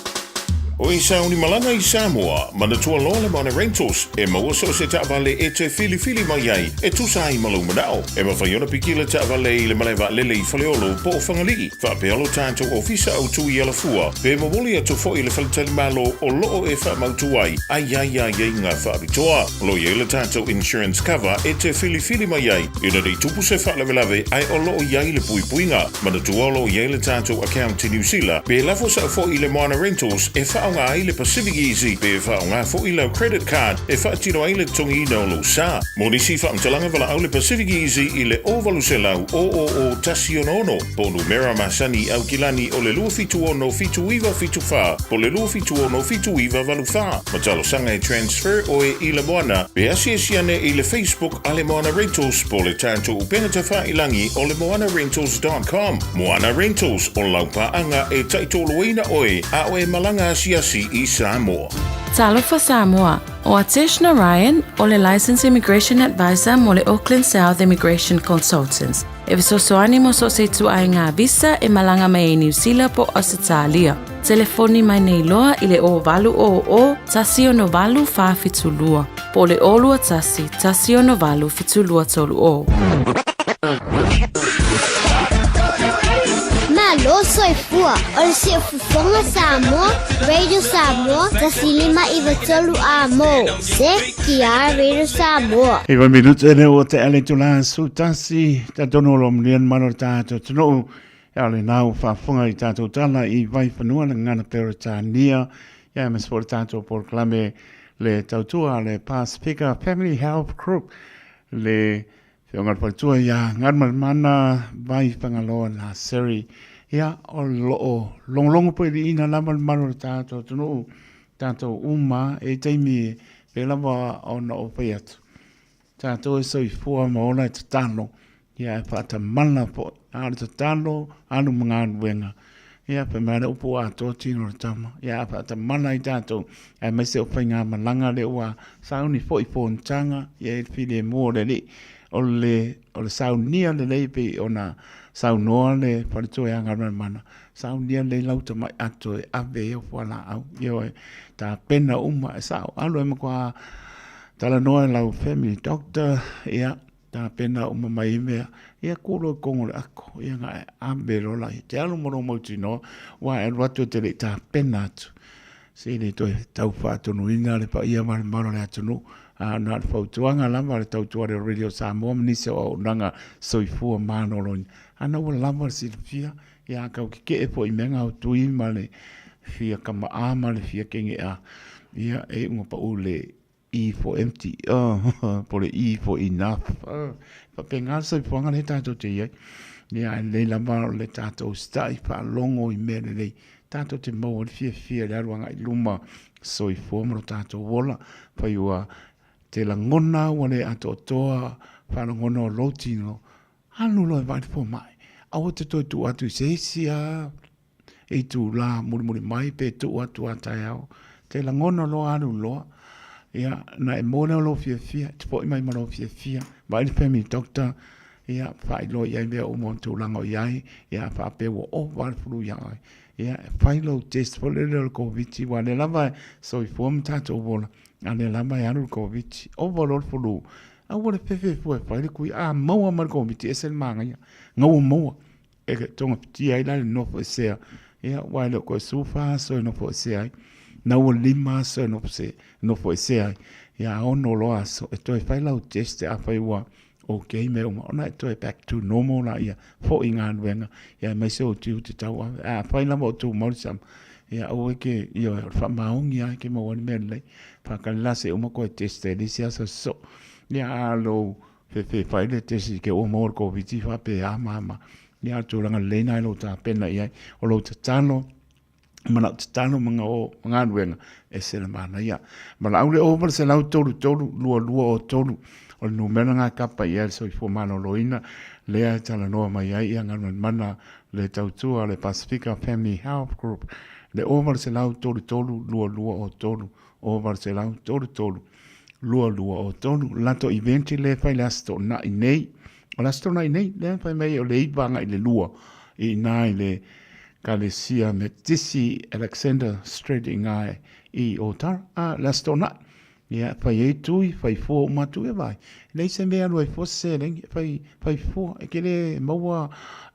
O i sauni malanga i Samoa, mana tua loa le Moana Rentals, e maua so se ta'avale e te fili mai ai, e tusa ai malu manao. E mawhaiona pikila ta'avale i le malewa lele i whaleolo po o whangalii. Whapealo tātou ofisa au tui ala fua, pe mawoli atu fo i le whaletali malo o loo e whamautu ai ngā whaabitoa. Lo i le tātou insurance cover e te fili mai ai, ina rei tupu se whaalawelawe ai o loo iai le puipuinga. Mana tuolo i le tātou account i New Zealand, pe lafo sa fo i le Moana Rentals e whaonga ai le Pacific Easy, pe whaonga fo i le credit card e whaatino ai le tongi ina o lo sa. Monisi whaamtalanga wala au le Pacific Easy i le ovalu se lau o tasionono. Ponu mera masani au kilani o le lua fitu ono fitu iwa fitu wha, po le lua fitu ono fitu iwa valu wha. Matalo sanga e transfer o e i le Moana, pe asiasiane i le Facebook a le Moana Rentals, po le tātou upenga te wha ilangi o le moanarentals.com. Moana Rentals o laupaanga e taitoloina oe a o e malanga asiasi i Samoa. Talofa Samoa, o Atish Narayan o le Licensed Immigration Advisor mo le Auckland South Immigration Consultants. E visosoani mo so se tu ai ngā visa e malanga mai e New Zealand po Australia. Telefoni mai nei loa i le o valu o tasio no valu wha fitulua. Po le olua tasio no valu fitulua tolu o. Malo soy fua, o se fufonga Samoa, Radio Samoa, tasilima i vatolu amo, se kia Radio Samoa. E vai minuto e o te ale tula su tasi, ta dono lo mlian mano tato tino, e ale nau whafonga i tato tala i vai whanua na ngana peritania, ia mes por tato por klame le tautua le Pacifica Family Health Group, le whiongar palitua ia ngarman mana vai whangaloa na seri, ia o loo longlongo po i ina lama maro tātou tunu tātou uma e teimi pe lama o na o pai atu. Tātou e soi fua maona e tatano ia e whaata mana po aare tatano anu mga anuenga. Ia pe mare upo a tō tino tama. Ia e whaata mana i tātou e meise o whainga malanga le ua sauni fo i pōntanga ia e while mō le li o le saunia le lei pe o na saunoa le paritu e angaran mana. Saunia le lauta mai ato e ave e o wala au. Io e ta pena uma e sao. Alo e makua tala noa lau family doctor. Ia ta pena uma mai mea. Ia kuro kongo le ako. Ia nga e ave rola. Te alo moro mauti no. Wa e ruatu te le ta pena atu. Se le toi tau whaatonu ina le pa ia mara mara le atonu. Na le fautuanga lama le tautua le Radio Samoa manise o nanga soifua manoloni. Ana ua lama le silfia, ia kau ke e po i menga o tui ma le fia kama a ma le fia kenge a. Ia e unga pa u le E for empty, po le E for enough. Pa penga soifuanga le tato te iai. Ia le lama le tato stai pa longo i mele lei. Tato te mau le fia le aruanga i luma soifua maro tato wola. Pa iua te la ngona wale ato toa whana ngona o lotino. Anu loe vai po mai. Awa te toi tu atu seisia. E tu la muri mai pe tu atu atai au. Te la ngona lo anu loa. Ia na e mone o lo fia. Te po imai ma lo fia. Vai ni family doctor. Ia whai lo iai mea o mon tu lango iai. Ia wha pewa o wale furu iai. Ia whai lo test po le lo COVID. Wale lava so i fuam tato wola. Ane lama e anu COVID. O wale furu. A wale pepe fue whai le kui. A maua mar COVID. E sen manga ia. Ngau maua. E tonga piti ai lale no po sea. Ia wale o koe sufa so no po sea ai. Nau lima so no po sea ai. Ia ono loa so. E toi whai lau test a whai ua. Okay, me uma ona e toi back to normal la ia. Fo inga anuenga. Ia me se o tiu te tau. A whai lama o tu maurisam. Ia au eke ia wha maongi ai ke mawani mea lei. Whakalase uma koe teste. Lisi asa so. Ia alo fe whaile testi ke o mawar COVID whape a mama. Ia tūranga leina ilo ta pena iai. O lo ta tano. Mana ta tano mga o mga anuenga. E sena mana ia. Mana aule o mara se lau tolu. Lua o tolu. O le numera ngā kapa ia so i fumano loina. Lea tala noa mai ai ia ngana mana le tautua le Pacifica Family Health Group. Le over se lau tolu, lua o tolu. Over se lau tolu, lua o tolu. Lato eventi le fai le asto na inei. O le asto na inei, le fai mei o le ibanga i le lua. I nai le Kalesia me tisi Alexander Street i ngai i Otara a Lastona. Ia fai e tui, fai fua o matu e vai. Nei se mea lua i fua seleng, fai fua, e kere maua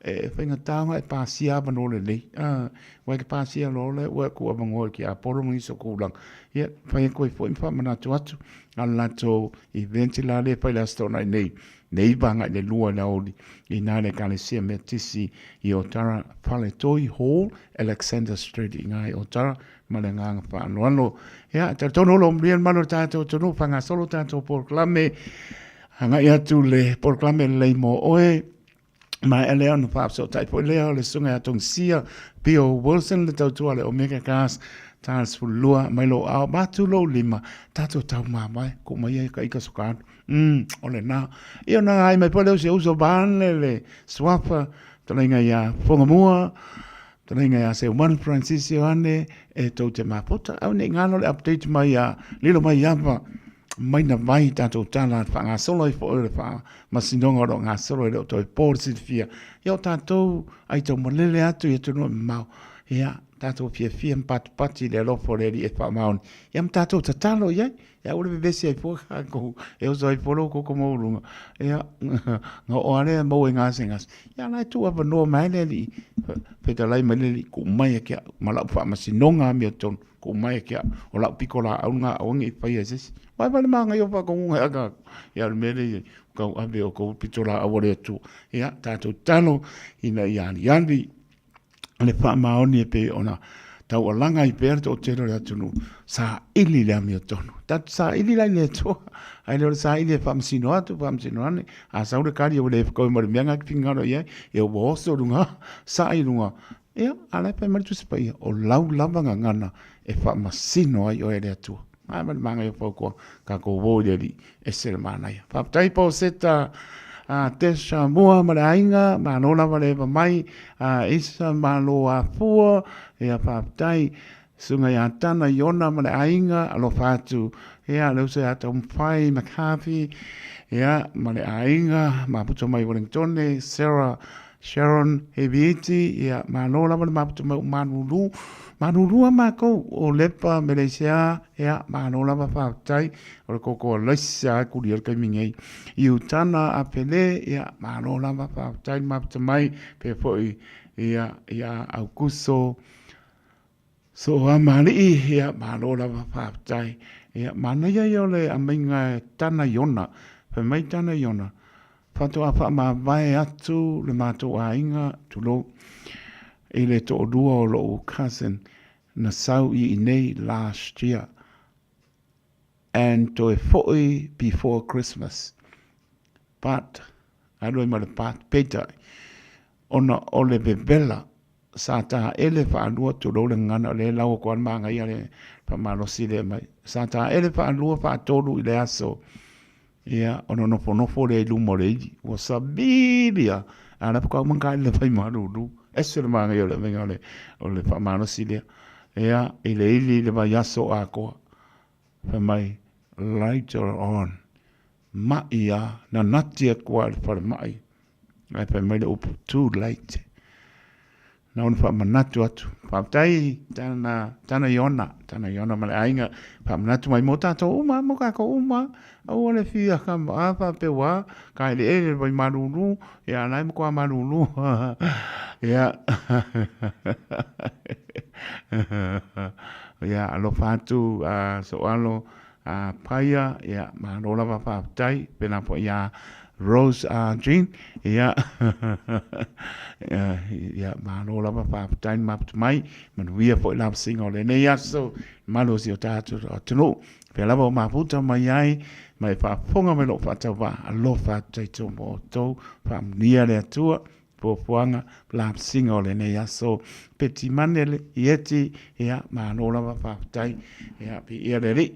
fai ngatanga e pasia manole nei. Wai ke pasia lole, ua kua mangoa ki a poro mui so kulang. Ia fai e koe fua imfa manatu atu. Alato i ventilale fai Lastona i nei. Nei banga le lua na oli i nane Kalesia me tisi i Otara Faletoi Hall, Alexander Street i ngai Otara, malenganga whaanoano. Ia, tono lo mrian mano tātou tono whanga solo tātou porklame, hanga i atu le porklame le mo oe, mai ele anu whaapso taipo leo le sunga atong sia, Pio Wilson le tautua le Omega Gas, Charles Fulua, Mailo au, matu lo lima, tātou tau mamai, ko mai e ka ika sokanu. Ole nā. Io nā ai mai pole se uso bane le swapa, talenga ia whangamua, talenga ia se One Francis Ioane, e tau te mapota, au ne ngano le update mai a, lilo mai iapa, mai na vai tātou tāna, whanga solo i fo ore wha, masinonga ro ngā solo i reo toi pōr sitifia, io tātou, ai tau malele atu i tunu mau, ia, tātou fia mpati le lofo le ri e wha maoni, ia tātou tatalo iai, ia ule bebesi ai fua kako, e oso ai folo koko maurunga, ia, ngā oare mau e ngāse ngāse, ia nai tu apa noa mai le li, peta lai mai le li, ku mai e kia, malau wha masinonga mi o tonu, ku mai e kia, o lau piko la au ngā awangi i whai e sisi, vai vale maa ngai o wha kongunga e aga, ia mele kau abe o kou pito la aware atu, ia, tātou tano, ina iani, le wha maoni e pe ona, tau alanga i pēr o tero le atunu, sa ili le ami o tonu. Tatu sa ili lai le toa, ai leo sa ili e whamsino atu, whamsino ane, a saure kari o le whakau mara mianga ki pingaro iai, e o waoso runga, sa i runga. Ea, alai pai maritu se pai, o lau lavanga ngana, e whamasino ai o e le atua. Ai mara manga i o whakua, ka ko wōi li, e sere mana ia. Whaptai po seta, Tesha mua mara ainga, ma nona mara eva mai, isa ma loa fua, ea whaptai, sunga ia tana iona mara ainga, alo whātu, ea leo se ata umwhai, McCarthy, ea mara ainga, ma puto mai Wellingtone, Sarah, Sharon, Hebieti, ea ma nona mara puto mai Manulu, Manurua mako o lepa Malaysia ea mano lava whautai o le koko laisa kuri al kai mingei i utana a pele ea mano lava whautai mapta mai pe foi ea au kuso so a mani ea mano lava whautai ea mana ia i ole a minga tana iona pe mai tana iona whato a wha ma vai atu le mato a inga tulo e le to dua o lo cousin na sau I nei last year and to e foi before Christmas but I don't know part Peter ona ole bebela sa ta ele fa lua to lo le ngana le lau ko ma nga ia le pa malo si le mai sa ta ele fa lua fa tolu le aso ia ona no fo le lu mo le o sabilia ana pa ko man ka le fa malu lu esse le manga yo le venga o le fa mano silia ea ile ili le vai aso a ko fa mai later on ma ia na natia kwa fa mai ai fa mai up too late na un fa manatu atu fa tai tana yona ma ainga fa manatu mai mota to uma mo ka ko uma o le fia ka ma fa pe wa ka ile ele vai maruru ya nai mo kwa maruru ya ya alo fatu so alo paya ya ma no la fa tai pena po ya Rose Jean ya ya ma no la fa tai map mai man we for love sing ole ne ya so malo si ta tu no pe la ma puta mai ai mai fa fonga me lo fa ta va lo fa tai to mo to fam nia le tua po fuanga la sing ole ne ya so petit manele yeti ya ma no la fa tai ya pi ere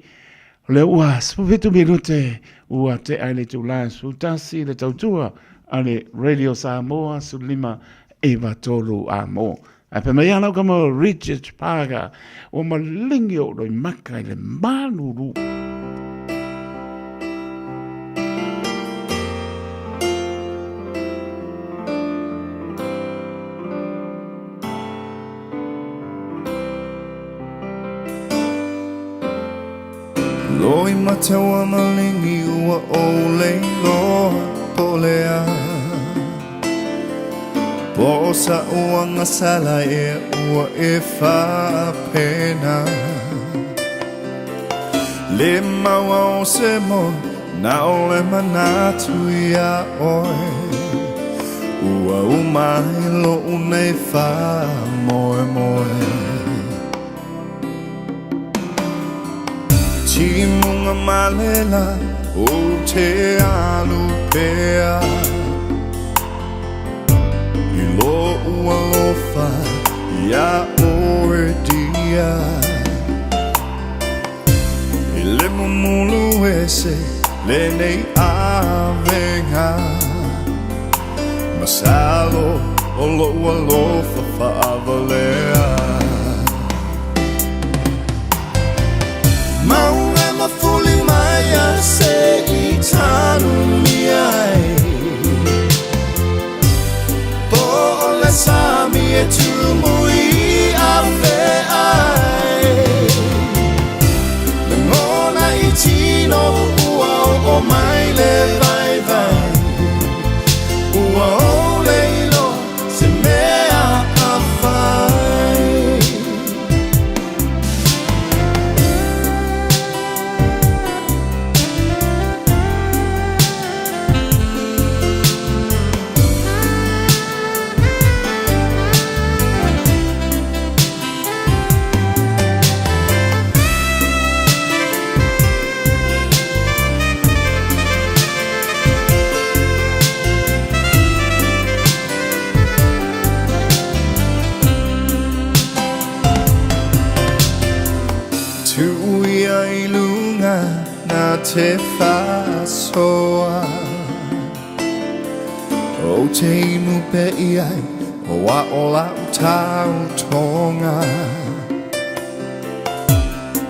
le ua spuvetu minute ua te aile tu la sutasi le tautua ale Radio Samoa sulima eva tolu amo a pe mai ana como Richard Parker o malingio do maka le manuru Oi matawa malingi ua ole loa polea Po sa uanga sala e ua e wha pena Le maua o se mo na ole manatu ia oe Ua umai lo unei wha moe moe Timunga malela o te alu pea I lo ua lofa ia ore dia I le mumulu ese le nei avenga Masalo o lo ua lofa whaavalea Maunga mafuli maya se I tanu miai Po ole sami e tumui a fe ai Ngona I tino ua o mai le vai vai Ua o leilo se mea a fai te whasoa O te inu pe iai O a o lau tau tonga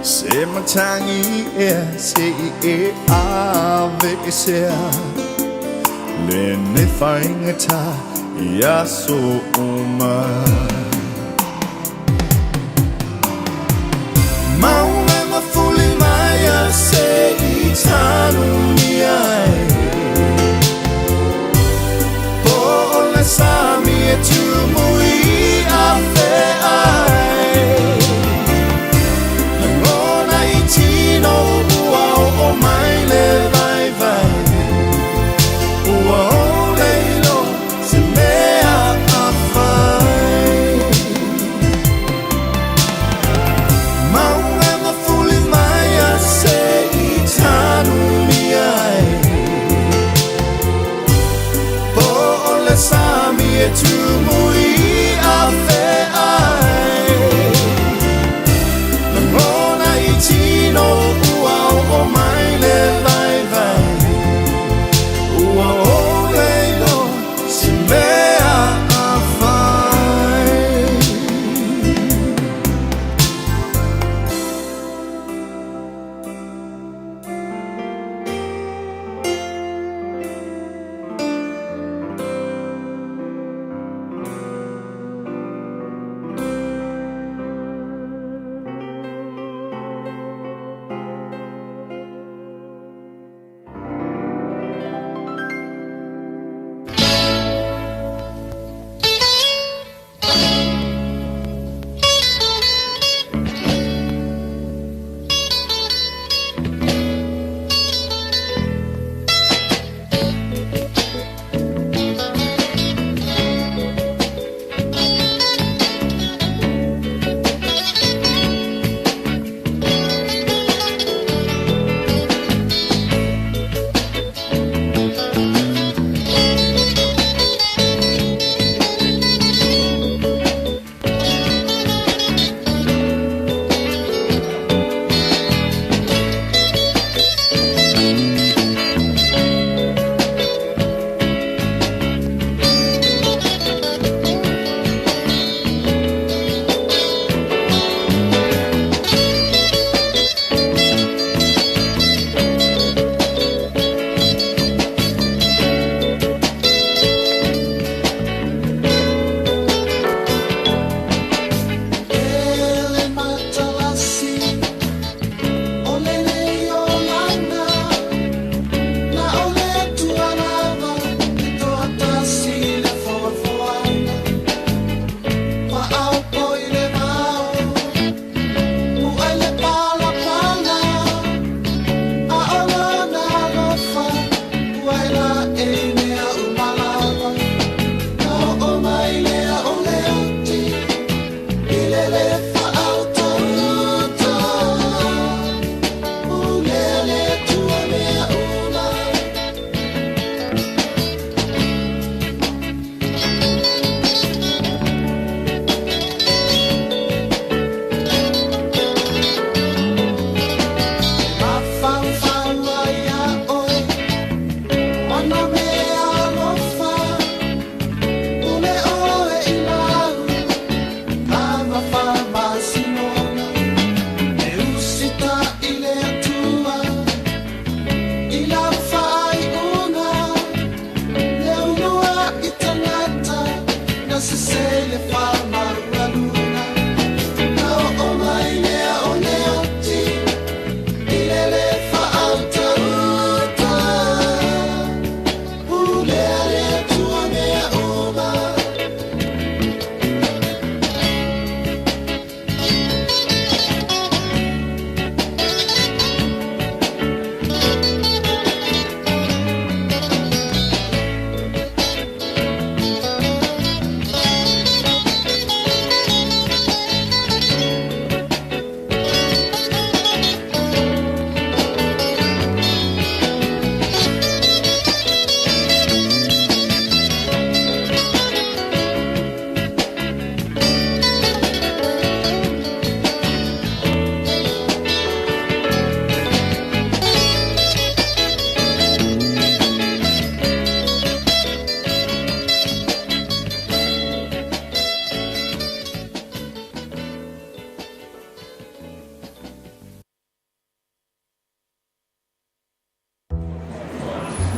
Se matangi e se I e ave sea Le ne whaingata I aso uma Maunga mafuli mai a se I tanu miai Po ole sami e tumui a fe ai Ngona I tino ua o mai le vai vai Ua o leilo se mea a fai Maunga mafuli mai a se I tanu miai Po ole sami e tumui a fe ai Ngona I tino ua o mai le vai vai Ua o leilo se mea a fai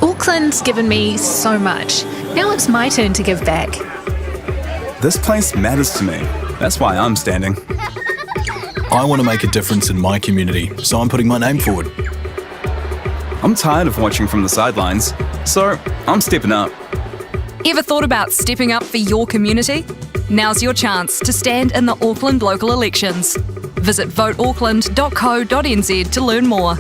Auckland's given me so much. Now it's my turn to give back. This place matters to me. That's why I'm standing. I want to make a difference in my community, so I'm putting my name forward. I'm tired of watching from the sidelines, so I'm stepping up. Ever thought about stepping up for your community? Now's your chance to stand in the Auckland local elections. Visit voteauckland.co.nz to learn more.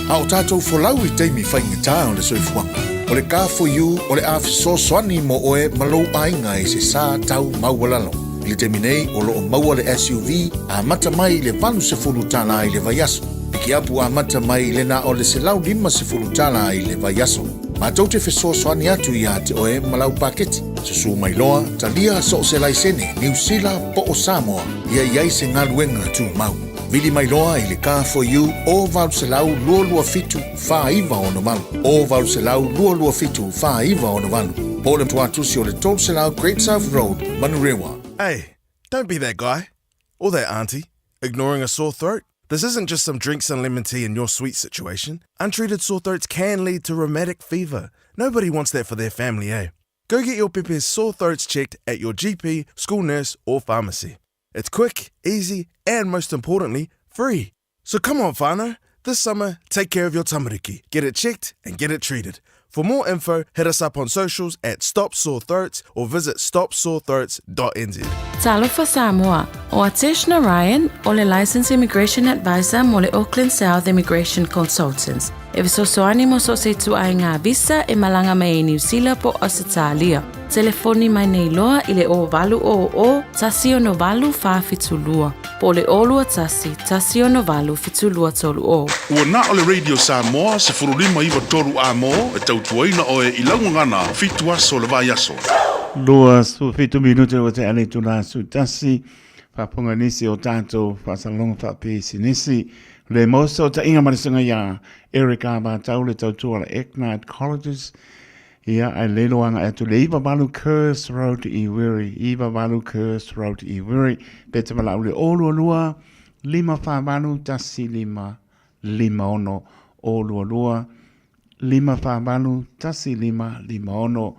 A o tātou wholau I teimi whaingatā o le soifuanga. O le ka for you, o le awhiso soani mo oe malou ainga I se sā tau maualalo. I le teminei o loo maua le SUV, a mata mai le valu se fulutala I le vaiaso. Piki apu a mata mai le na o le se lau lima se fulutala I le vaiaso. Ma tau te wheso soani atu ia te oe malau paketi. Susu mai loa, talia so se laisene, New Zealand po o Samoa, ia iai se ngaluenga tu mau. Vili mai loa I le ka for you o valu se lau lua fitu wha iwa o no malu. O valu se lau lua fitu wha iwa o no malu. Po le tuatusi o le tolu se lau Great South Road, Manurewa. Hey, don't be that guy or that auntie ignoring a sore throat. This isn't just some drinks and lemon tea in your sweet situation. Untreated sore throats can lead to rheumatic fever. Nobody wants that for their family, eh? Go get your Pepe's sore throats checked at your GP, school nurse or pharmacy. It's quick, easy, and most importantly, free. So come on, whānau. This summer, take care of your tamariki. Get it checked and get it treated. For more info, hit us up on socials at Stop Sore Throats or visit stopsorethroats.nz. Talofa Samoa, o Atish Narayan, o le Licensed Immigration Advisor mo le Auckland South Immigration Consultants. E visosoani mo so se tuai ngā visa e malanga mai New Zealand po Australia. Telefoni mai nei loa I le o valu o tasi o no valu wha fitulua. Po le olua tasi o no valu fitulua tolu o. Ua na o le Radio Samoa se furulima iwa toru a mo e tautuaina o e ilangu ngana fitua so le vai aso. Lua su fitu minute o te ale tula su tasi whapunga nisi o tātou whasalonga whapesi nisi le moso ta inga marisunga ia Erika ba tau le tautua la Ignite Colleges ia ai leloanga atu le Iwa Balu Curse Road I Wiri Iwa Balu Curse Road I Wiri pete malau le olua lua lima whabalu tasi lima ono olua lua lima whabalu tasi lima ono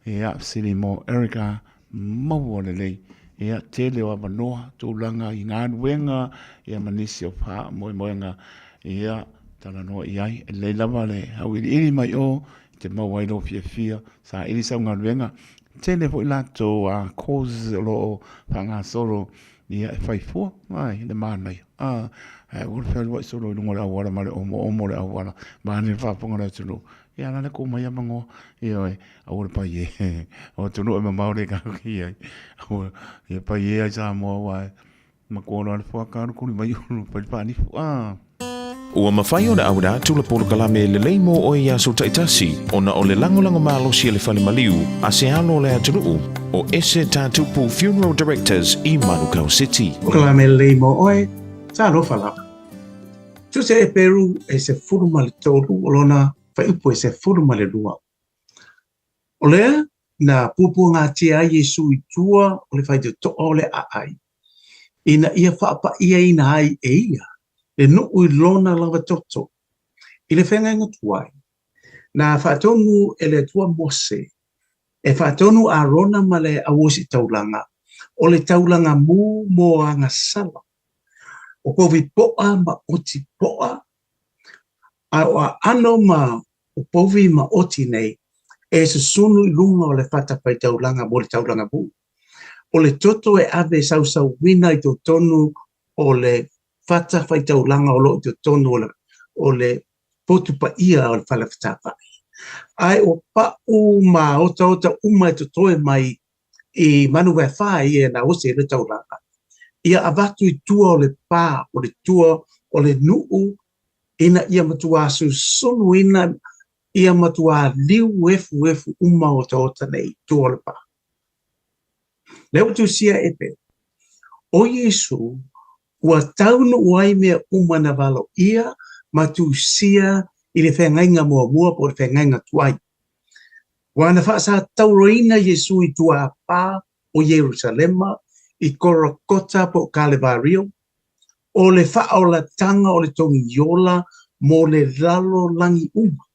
ia silimo Erika maua lelei ia te leo manoa tūlanga I ngā nuenga ia manisi o pā moenga ia tala noa iai e leilawa le hau ili mai o te mauailo fia sa ili sau ngā nuenga te le po ilato a causes o lo panga solo ia e whaifua ai le mānai ua whelu wai solo lungo le awara ma le omo le awara māne whaponga le tunu ia nana ko mai amango ia oi awara pa ye o tunu e mamaure ka ki ai awara ia pa ye ai sa mo wai makolo le whakaru kuri mai unu pa pani Ua mawhai o le aura tula polo kalame le leimo o ia so taitasi ona o le langolango malo si le whale maliu a se alo le atunuu o ese tātupu Funeral Directors I Manukau City. O kalame le leimo oe, sa alo whala. Tu se e peru e se furuma le tolu o lona whaiupo e se furuma le lua. O lea, na pupu ngā tia Yesu I tua o le whaite to o le aai. Ina ia whaapa ia ina ai e ia. Le nuu I lona lawa toto. I le whenga inga tuai. Na whaatongu e le tua Mose. E whaatonu a rona ma le awosi taulanga. O le taulanga mu mo anga sala. O povi poa ma oti poa. A ano ma o povi ma oti nei. E se sunu I lunga o le whatapai taulanga mo le taulanga mu. O le toto e ave sau wina I to tonu o le whatapai taulanga o lo I to tonu o le potu pa ia o le whalawhatapai. Ai o pa uma ota uma I to toe mai I manu vai whai e na ose le taulanga. Ia avatu I tua o le pā, o le tua o le nuu, ina ia matua su sunu ina ia matua liu efu uma ota nei tua o le pā. Leo tu sia epe. O Yesu, ua taunu uai mea uma na valo ia, matu sia I le whengainga mua po le whengainga tuai. Wana whaasa tauroina Yesu I tua pā o Jerusalema, I Korokota po Kalevario, o le whaola tanga o le tongi yola, mo le lalo langi uma.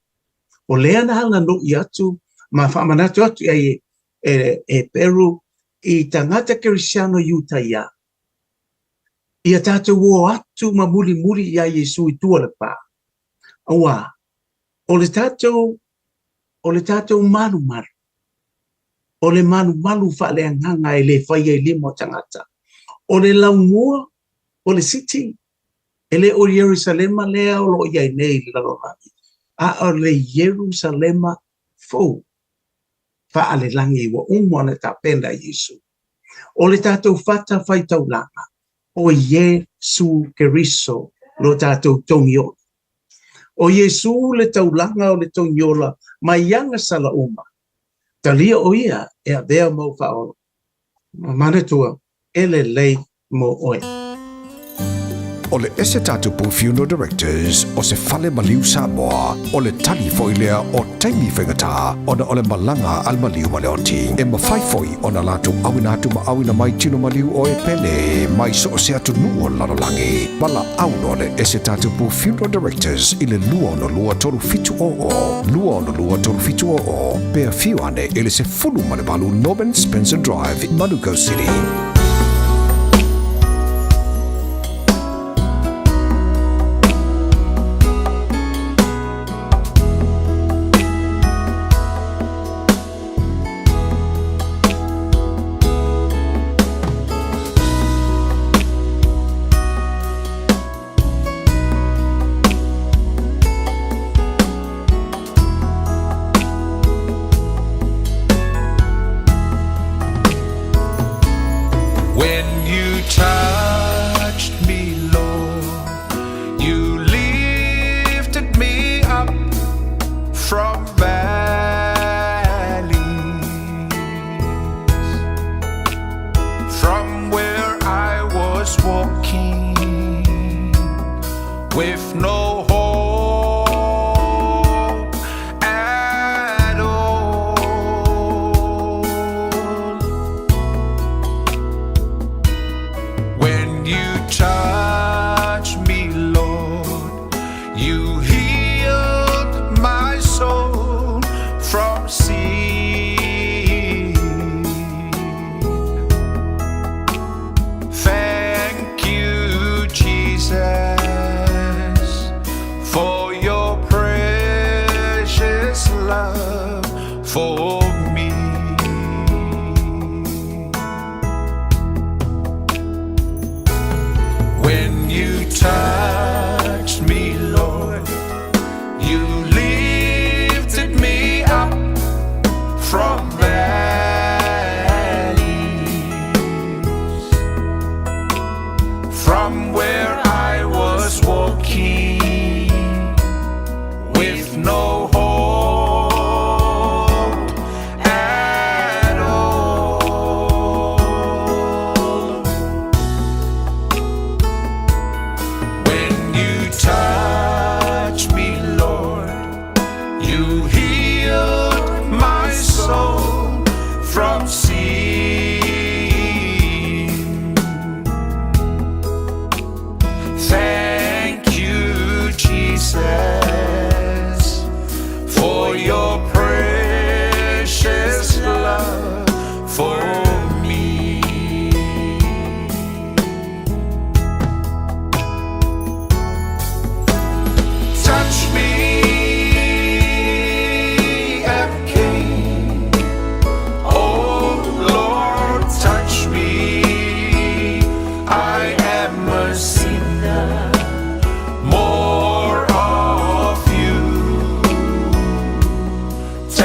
O lea na hanga no I atu, ma whamanatu atu e Peru, I tangata Kerisiano Utah ia. Ia tātou o atu ma muri ia Yesu I tua le pā. Awa, o le tātou maru. O le maru whaaleanganga e le whaia I limo tangata. O le laumua, o le city, e le o Jerusalema lea o lo iai nei le lalolani. A o le Jerusalema fau. Whaale langi wa umwana ta penda Yesu. O le tātou whata whai taulanga. O Yesu Keriso lo tātou tongiola. O Yesu le taulanga o le tongiola mai yanga sala uma. Talia o ia e a vea mo whaolo. Manatua ele lei mo oe. O le ese tatupu Funeral Directors o se fale maliu Samoa o le tali foilea o taimi whengata o na o le malanga al maliu maleoti. E mawhaifoi o na latu awinatu ma awina mai tino maliu o e pele mai so o se atu nuo lalolangi. Wala auno le ese tatupu Funeral Directors I le lua no lua toru fitu o. Lua no lua toru fitu o. Pea fiu ane ele se fulu malevalu Norman Spencer Drive in Manuka City.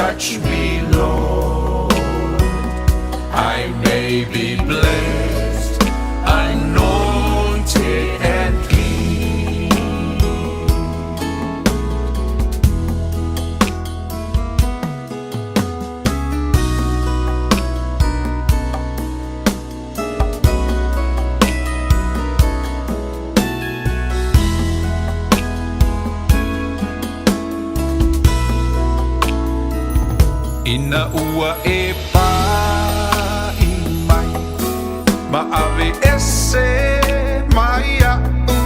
touch me, Lord. I may be blessed, anointed and clean. Ina ua e pai mai, ma'awe ese mai a'u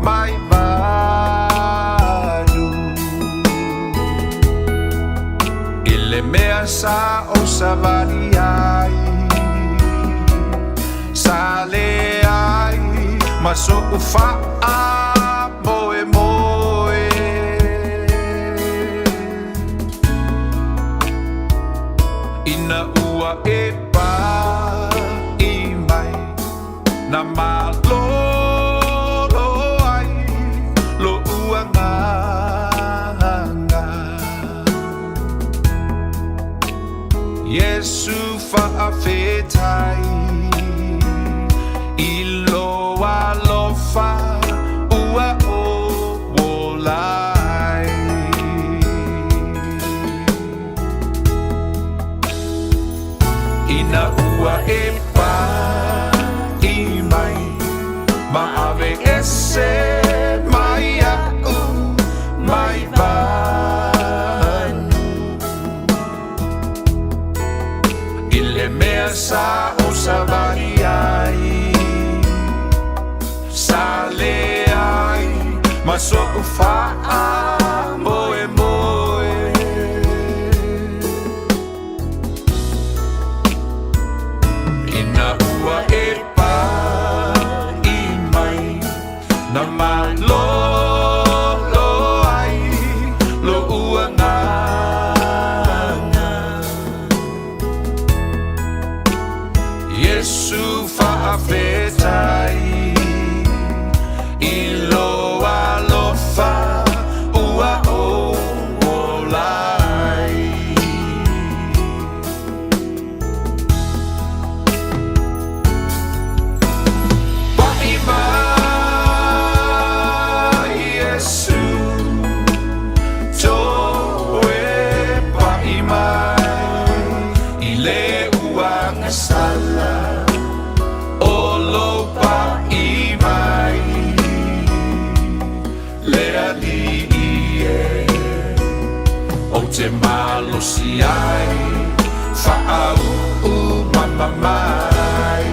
mai manu. Ile mea sa o savani ai, sale ai, maso ufa'a moe moe. Ina ua e pai mai, na malolo ai, lo ua nganga. Yesu fa'afetai, ilo alofa ua o wolai. Ina ua e pai mai, ma'awe ese mai a'u mai manu. Ile mea sa o savani ai, sale ai, maso ufa'a moe moe. Ina ua e pai mai, na malolo ai, lo ua nganga. Yesu fa'afetai, ilo alofa ua o wolai. Pa'i mai Yesu, toe pa'i mai, i le ua ngasala, olo pa'i mai, le ali'ie, o te malosi ai, fa'au'u mamamai.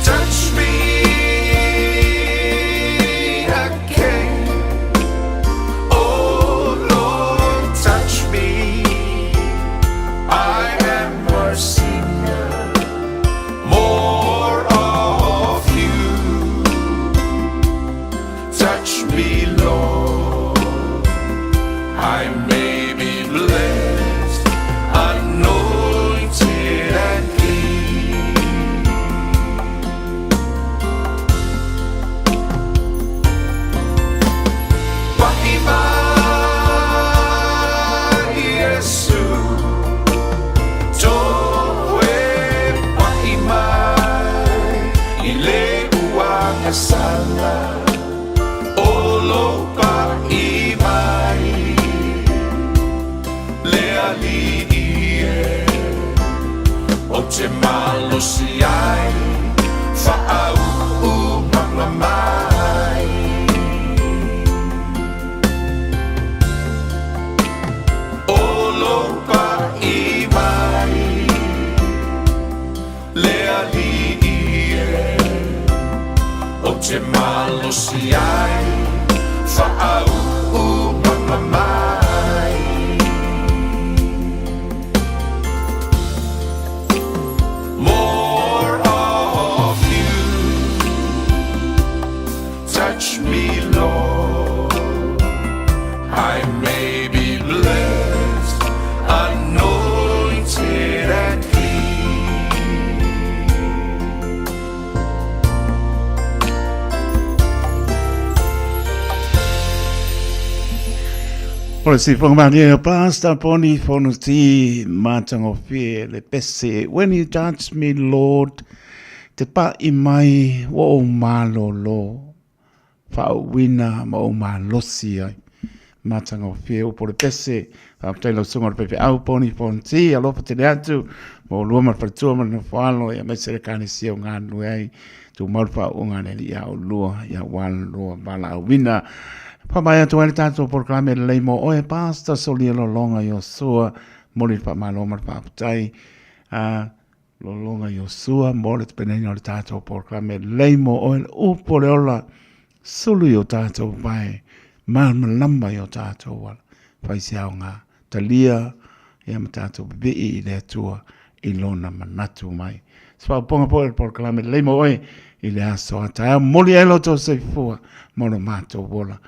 Touch me again, oh Lord, touch me. I am your senior, more of you. Touch me, Lord. I may be blessed, anointed and clean. Pa'i mai Yesu, toe pa'i mai, i le ua ngasala, olo pa'i mai, le ali'ie, o te malosi ai, fa'au'u mamamai. Olo pa'i mai, le ali'ie, o te malosi ai, fa'au'u mamamai. More of you, touch me, Lord. I may be blessed, anointed and clean. Ora si whangamania pasta poni whonuti mātango whie le pese. When you judge me, Lord, te pa I mai wa o mālolo. Whao wina ma o mālosi ai. Mātango whie o po le pese. Tailo sunga le pepe au poni whonuti. Alofa te le atu. Mo lua ma whatua ma na whalo. Ia mai sere kane si o ngā nui ai. Tu marupa o ngā neri ia o lua. Ia wala lua bala au wina. Pamai atu ele tātou proklame le leimo oe pasta soli lo longa yo sua mori pa maloma pa putai lo longa yo sua mori te peneni o le tātou proklame le leimo oe upo le ola sulu yo tātou vai malamba yo tātou wala faisi au ngā talia ia ma tātou bibi I le atua I lona manatu mai spa ponga po le proklame le leimo oe I le aso ata mori elo to se fua mono mato wola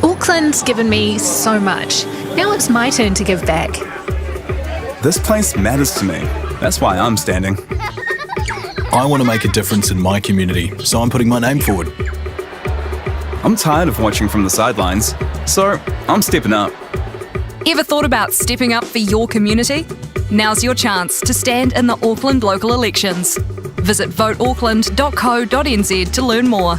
Auckland's given me so much. Now it's my turn to give back. This place matters to me. That's why I'm standing. I want to make a difference in my community, so I'm putting my name forward. I'm tired of watching from the sidelines, so I'm stepping up. Ever thought about stepping up for your community? Now's your chance to stand in the Auckland local elections. Visit voteauckland.co.nz to learn more.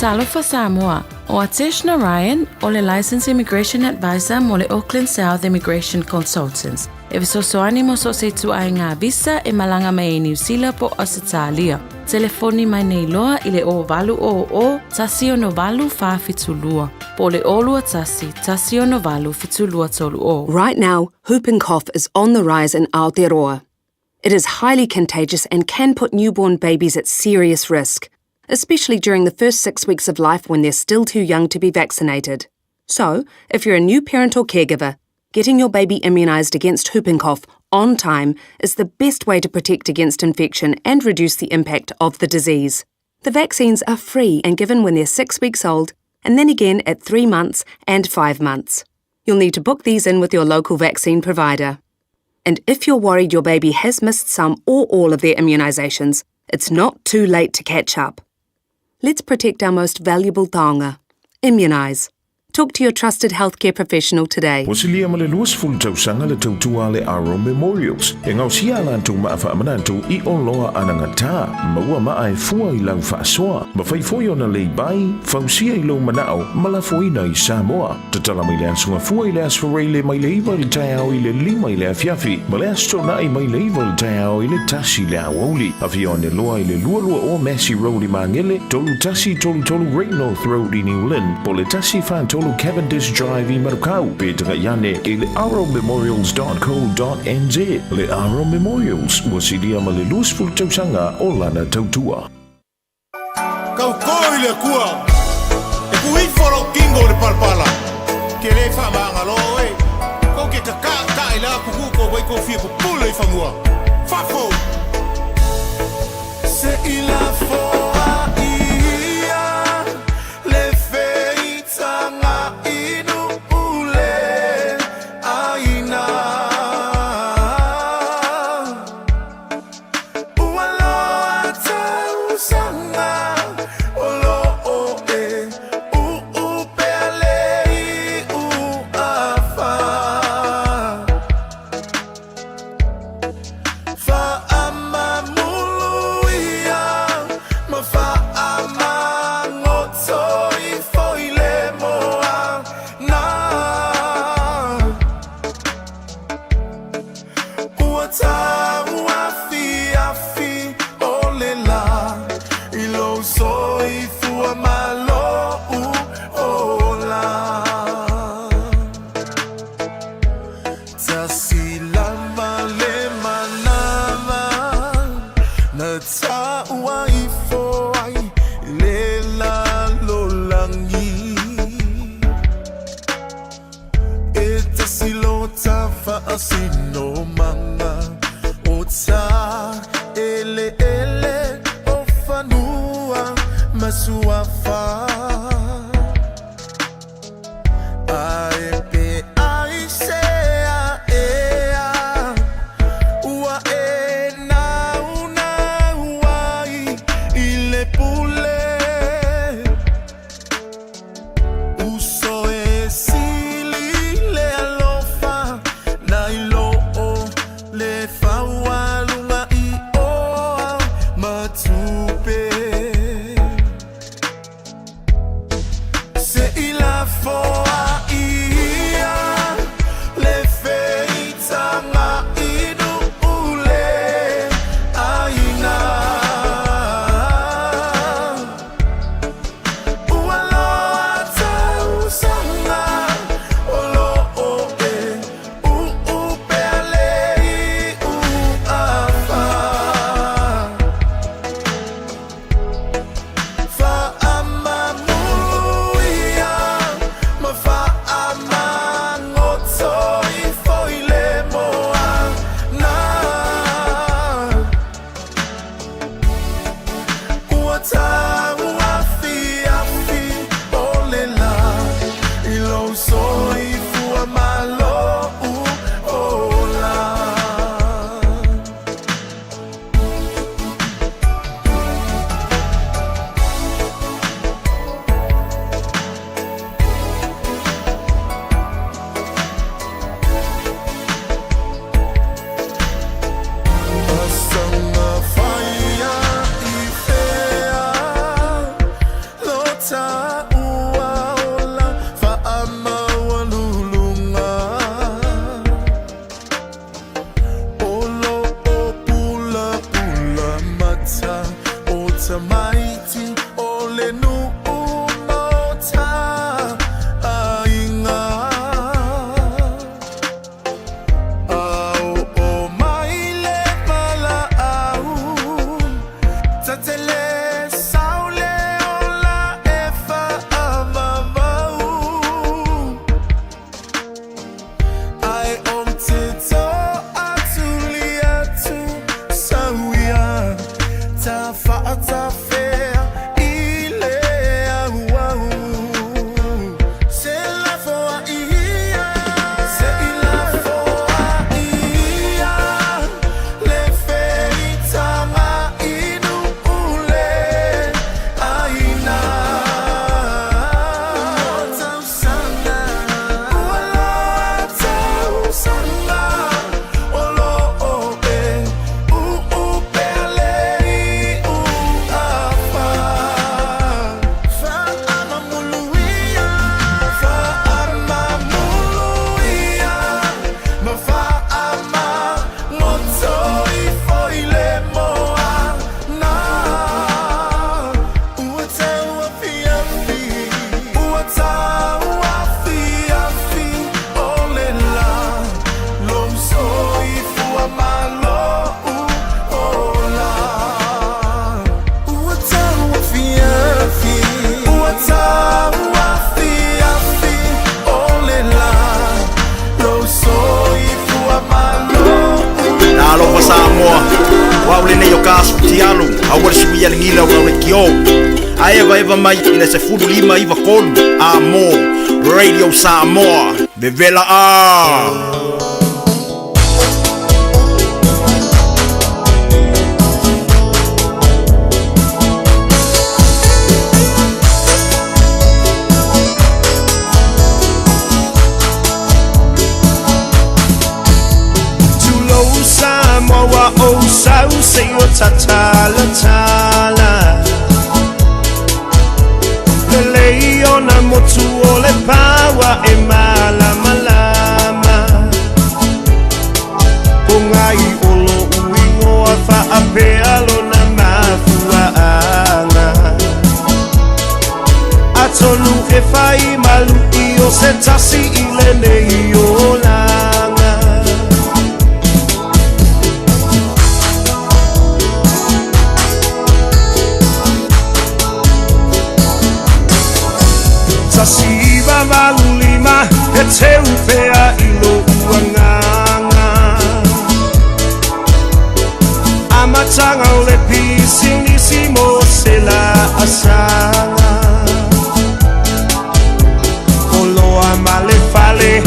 Talofa Samoa, o Atish Narayan, o le Licensed Immigration Advisor mo le Auckland South Immigration Consultants. E visosoani mo so se tu ai ngā visa e malanga mai e New Zealand po Australia. Telefoni mai nei loa I le o valu o tasi o no valu wha fitulua. Po le olua tasi o no valu fitulua tolu o. Right now, whooping cough is on the rise in Aotearoa. It is highly contagious and can put newborn babies at serious risk, especially during the first 6 weeks of life when they're still too young to be vaccinated. So, if you're a new parent or caregiver, getting your baby immunised against whooping cough on time is the best way to protect against infection and reduce the impact of the disease. The vaccines are free and given when they're 6 weeks old, and then again at 3 months and 5 months. You'll need to book these in with your local vaccine provider. And if you're worried your baby has missed some or all of their immunisations, it's not too late to catch up. Let's protect our most valuable taonga. Immunise. Talk to your trusted healthcare professional today. Wasilia male luas full tausanga le tautua le Aro Memorials. E ngau sia lantu maafa amanantu I oloa anangata. Maua maa e fua I lau whaasoa. Mawhaifoi ona lei bai, fausia I lo manao, malafoina I Samoa. Tatala mai le asunga fua I le asfarele mai le iwa le taiao I le lima I le afiafi. Ma le astona I mai le iwa le taiao I le tasi le awauli. Afia ne loa I le lualua o Massey Road I Mangele, tolu tasi tolu Great North Road I New Lynn, po le tasi fan tolu Cavendish Drive I Marukau, Petra Yane I le aromemorials.co.nz. Le Aro Memorials, wasilia ma le luas full tausanga o lana tautua. Kau koi le kua, e kui foro kingo le palpala, ke le wha maangalo e, kau ke ka I la kuku ko wai ko fia ko pula I whamua. Whafo! Se I la foa ia, le feitanga inu ule aina. Ualoa tausanga, olo o e, upealei uafa. Fa'ama muluia, ma fa'ama ngotoi foile moa na. Uata uafi afi olela, ilo soi fua malo ola. Tasilama le manama, na taua I foai le la lolangi. E tasilo tafa asino manga, o ta ele o fanua masuafa. Ai pe ai sea ea, ua e na uai I le pule. tupe se ila foa ia le feita nga inu ule aina ualo ata usanga olo oe upele uafa fa amamuia ma fa amangoto ifoile moa na uata uafi afi olela ilo soi fua malo ola Asanga faya ifea lota uaola fa amawalulunga olo opula pula mata otamaiti olenu umota ainga au o maile pala au tatele saule ola efa amavau ai om tito atuli atu sawia ta fa ta fea ile au se la foa ia se ila foa ia le feita ma inu ule aina tausanga ualo tausanga olo oe upele uafa fa amamuluia ma fa ama moto ifoile moa na uata uafi afi olela lo soi fua malo ola uata uafi afi olela lo soi fua malo Nalo fa Samoa. Wa ule nei o kasputi alu. Awar sui alingila wa ule kio. Aeva eva mai ina se fudu lima iva kolu. Amo. Radio Samoa. Bevela a. Tulo Samoa o sau se o tatala tala le leona motu o le pawa e mala malama o ngai olo uingo a fa apea lona mafua anga atonu e fai malu i o se tasi i le nei o langa Tasiva valulima e te upea ilo uanganga Amatanga o le pisingisimo se la asanga Oloa male fale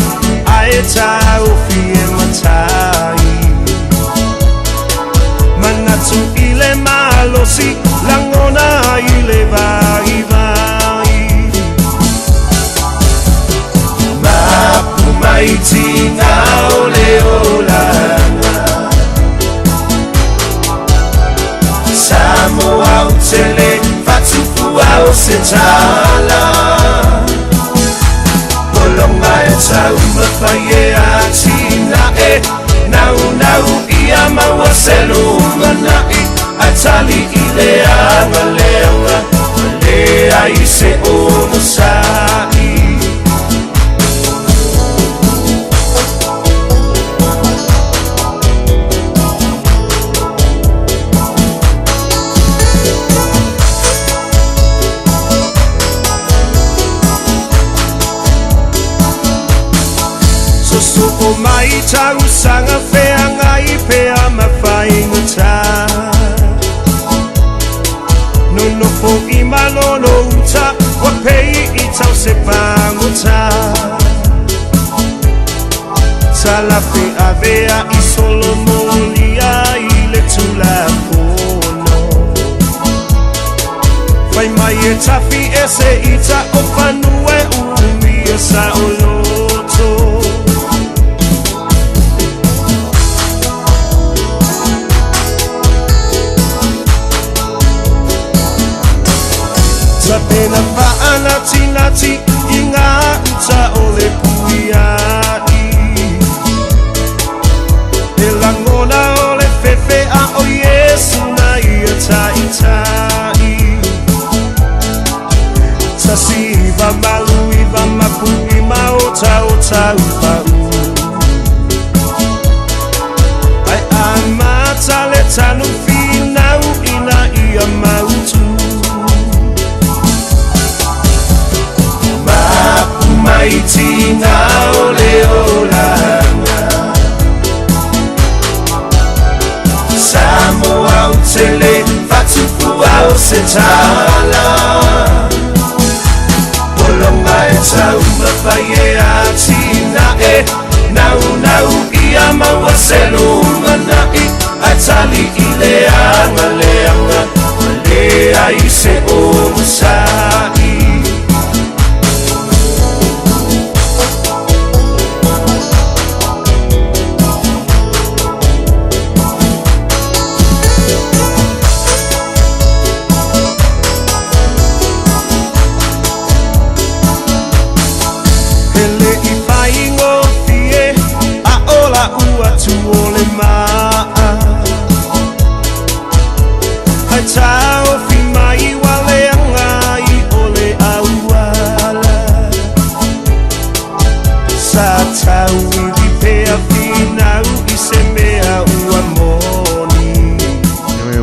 aeta ofie matai Manatu ile malosi langona ile vai vai Mapu au tele fatupu au se tala Polonga e tau mawhaie a tina e Nau ia maua selu manai Atali i le anga leanga Le ai se ono sai O mai tau sanga whea ngai pea mawhainga tā Nono po I malono uta Wa pei I tau se pango tā Talape avea I solo molia I le tula pono Whai mai e tafi e se ita o whanue umi o sa o loto Pena nati I ngā uta o le puiai E langona o le fefe a o Yesu na ia tai Tasi iwa malu iwa mapu I maota o tau pau Ai amata le tanu finau ina ia mautu Maitina ole olanga Samoa utele fatupu au se tala Polonga e tau mawhaie a tina e Nau ia maua selu manai Atali I leanga Le ai se ono sai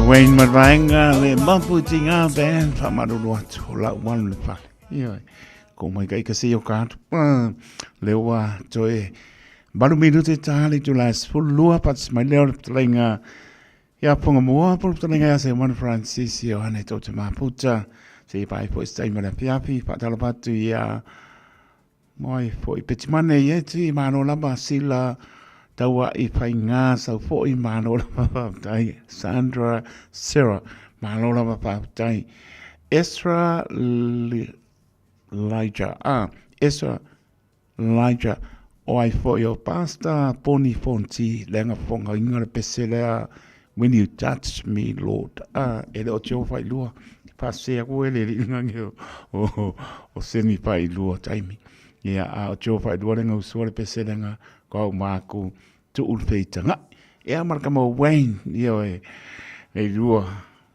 Wayne Maraenga le maputinga ben famarulu atu la wan le pa. Ia ko mai kai ka se o ka le wa toe baru minute tali tu las fulua pats mai le tlenga ia ponga moa por tlenga ia se Juan Francisco ane to te maputa se pai po stai mara piapi pa tala patu ia moi foi petimane ia ti mano la basila taua I whai ngā sau fo I mānola mapautai Sandra Sarah mānola mapautai Ezra Elijah Ezra Elijah o ai fo I o pasta poni fonti lenga fonga inga le peselea when you touch me Lord ele o tio whai lua pasea koe le ringangi o semi whai lua taimi ia o tio whai lua lenga usua le peselenga kau māku tu ulfeitanga. Ea marka mo Wayne, ia e lua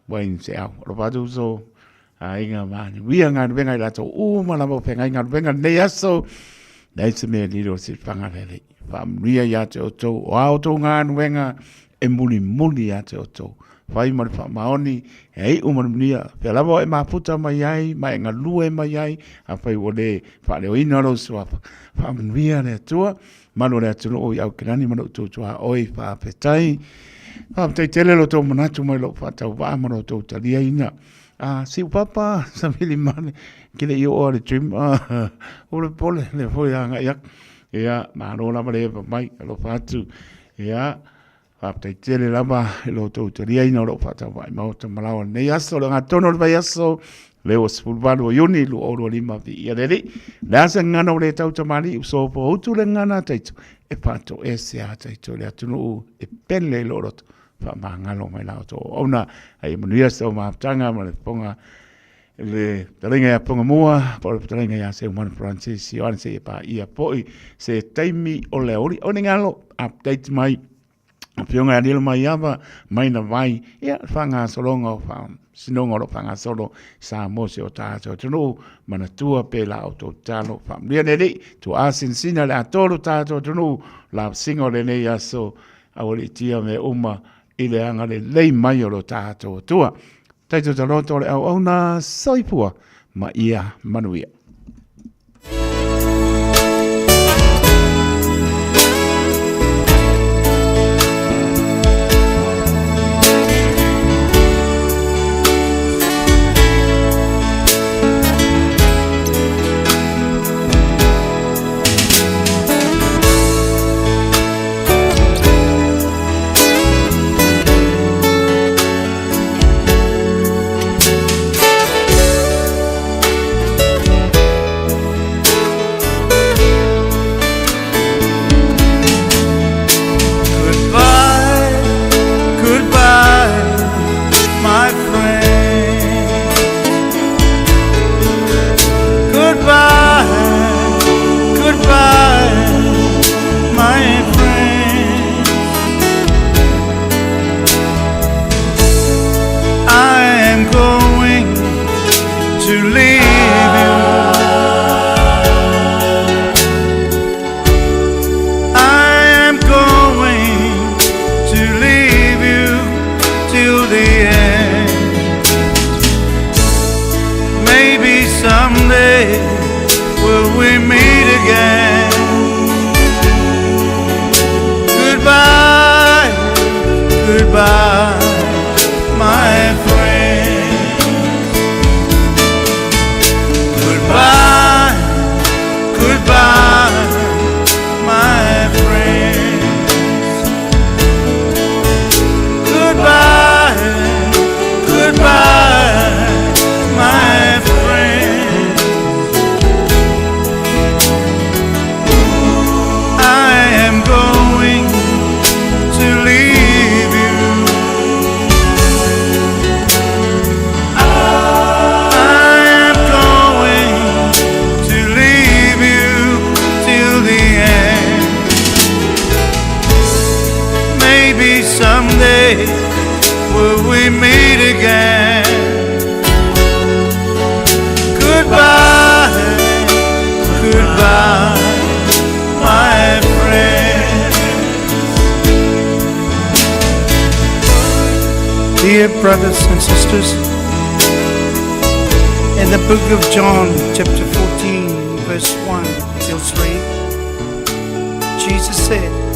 Wayne se au. Ropatu so, inga mani. Wia ngā ruenga I lato, malama penga ngā ruenga nei aso. Nei se mea liro si whangarele. Whamria ia te o tau. O ao tau ngā ruenga e muli ia te o tau. Whai mara whamaoni, hei umanunia. Pea lawa e maputa mai ai, mai ngā lua e mai ai. A whai wole, whare o ina ro suapa. Whamria rea tua. Mano rea tunu o I au kirani mano tau tua oi whapetai. Whapetai tele lo tau manatu mai lo whatau waa mano tau talia ina. Si upapa, samili mane, kile I o le trim, o le pole, le foi anga iak. Ia, mano lama le mai, lo whatu. Ia, whapetai tele lama, lo tau talia ina lo whatau waa mauta malawa. Nei aso, lo ngā tono le vai aso, leo spulvalo yoni lu oro lima vi iarere la sa ngana o le tau tamari so po utu le ngana taitu e pato e se a taitu le atunu e pele lorot whamangalo mai lao tō. Ona, ai manuia sau maaptanga, ma le ponga, le taringa ia ponga mua, po le taringa ia se umana Francis, i oane se pa ia poi, se taimi o le ori, o ngalo, update mai, pionga anilo mai ava, mai na vai, ia whanga solonga o sinonga o whanga solo, sa mose o tātou tunu, mana tua pe la o tō talo, whamria nere, tu asin sina le atoro tātou tunu, la singo le nei aso, awali tia me uma, ile anga le lei mai o lo tātou tua. Taito taloto le au na saipua, ma ia manuia. Dear brothers and sisters, in the book of John, chapter 14, verse 1 till 3, Jesus said,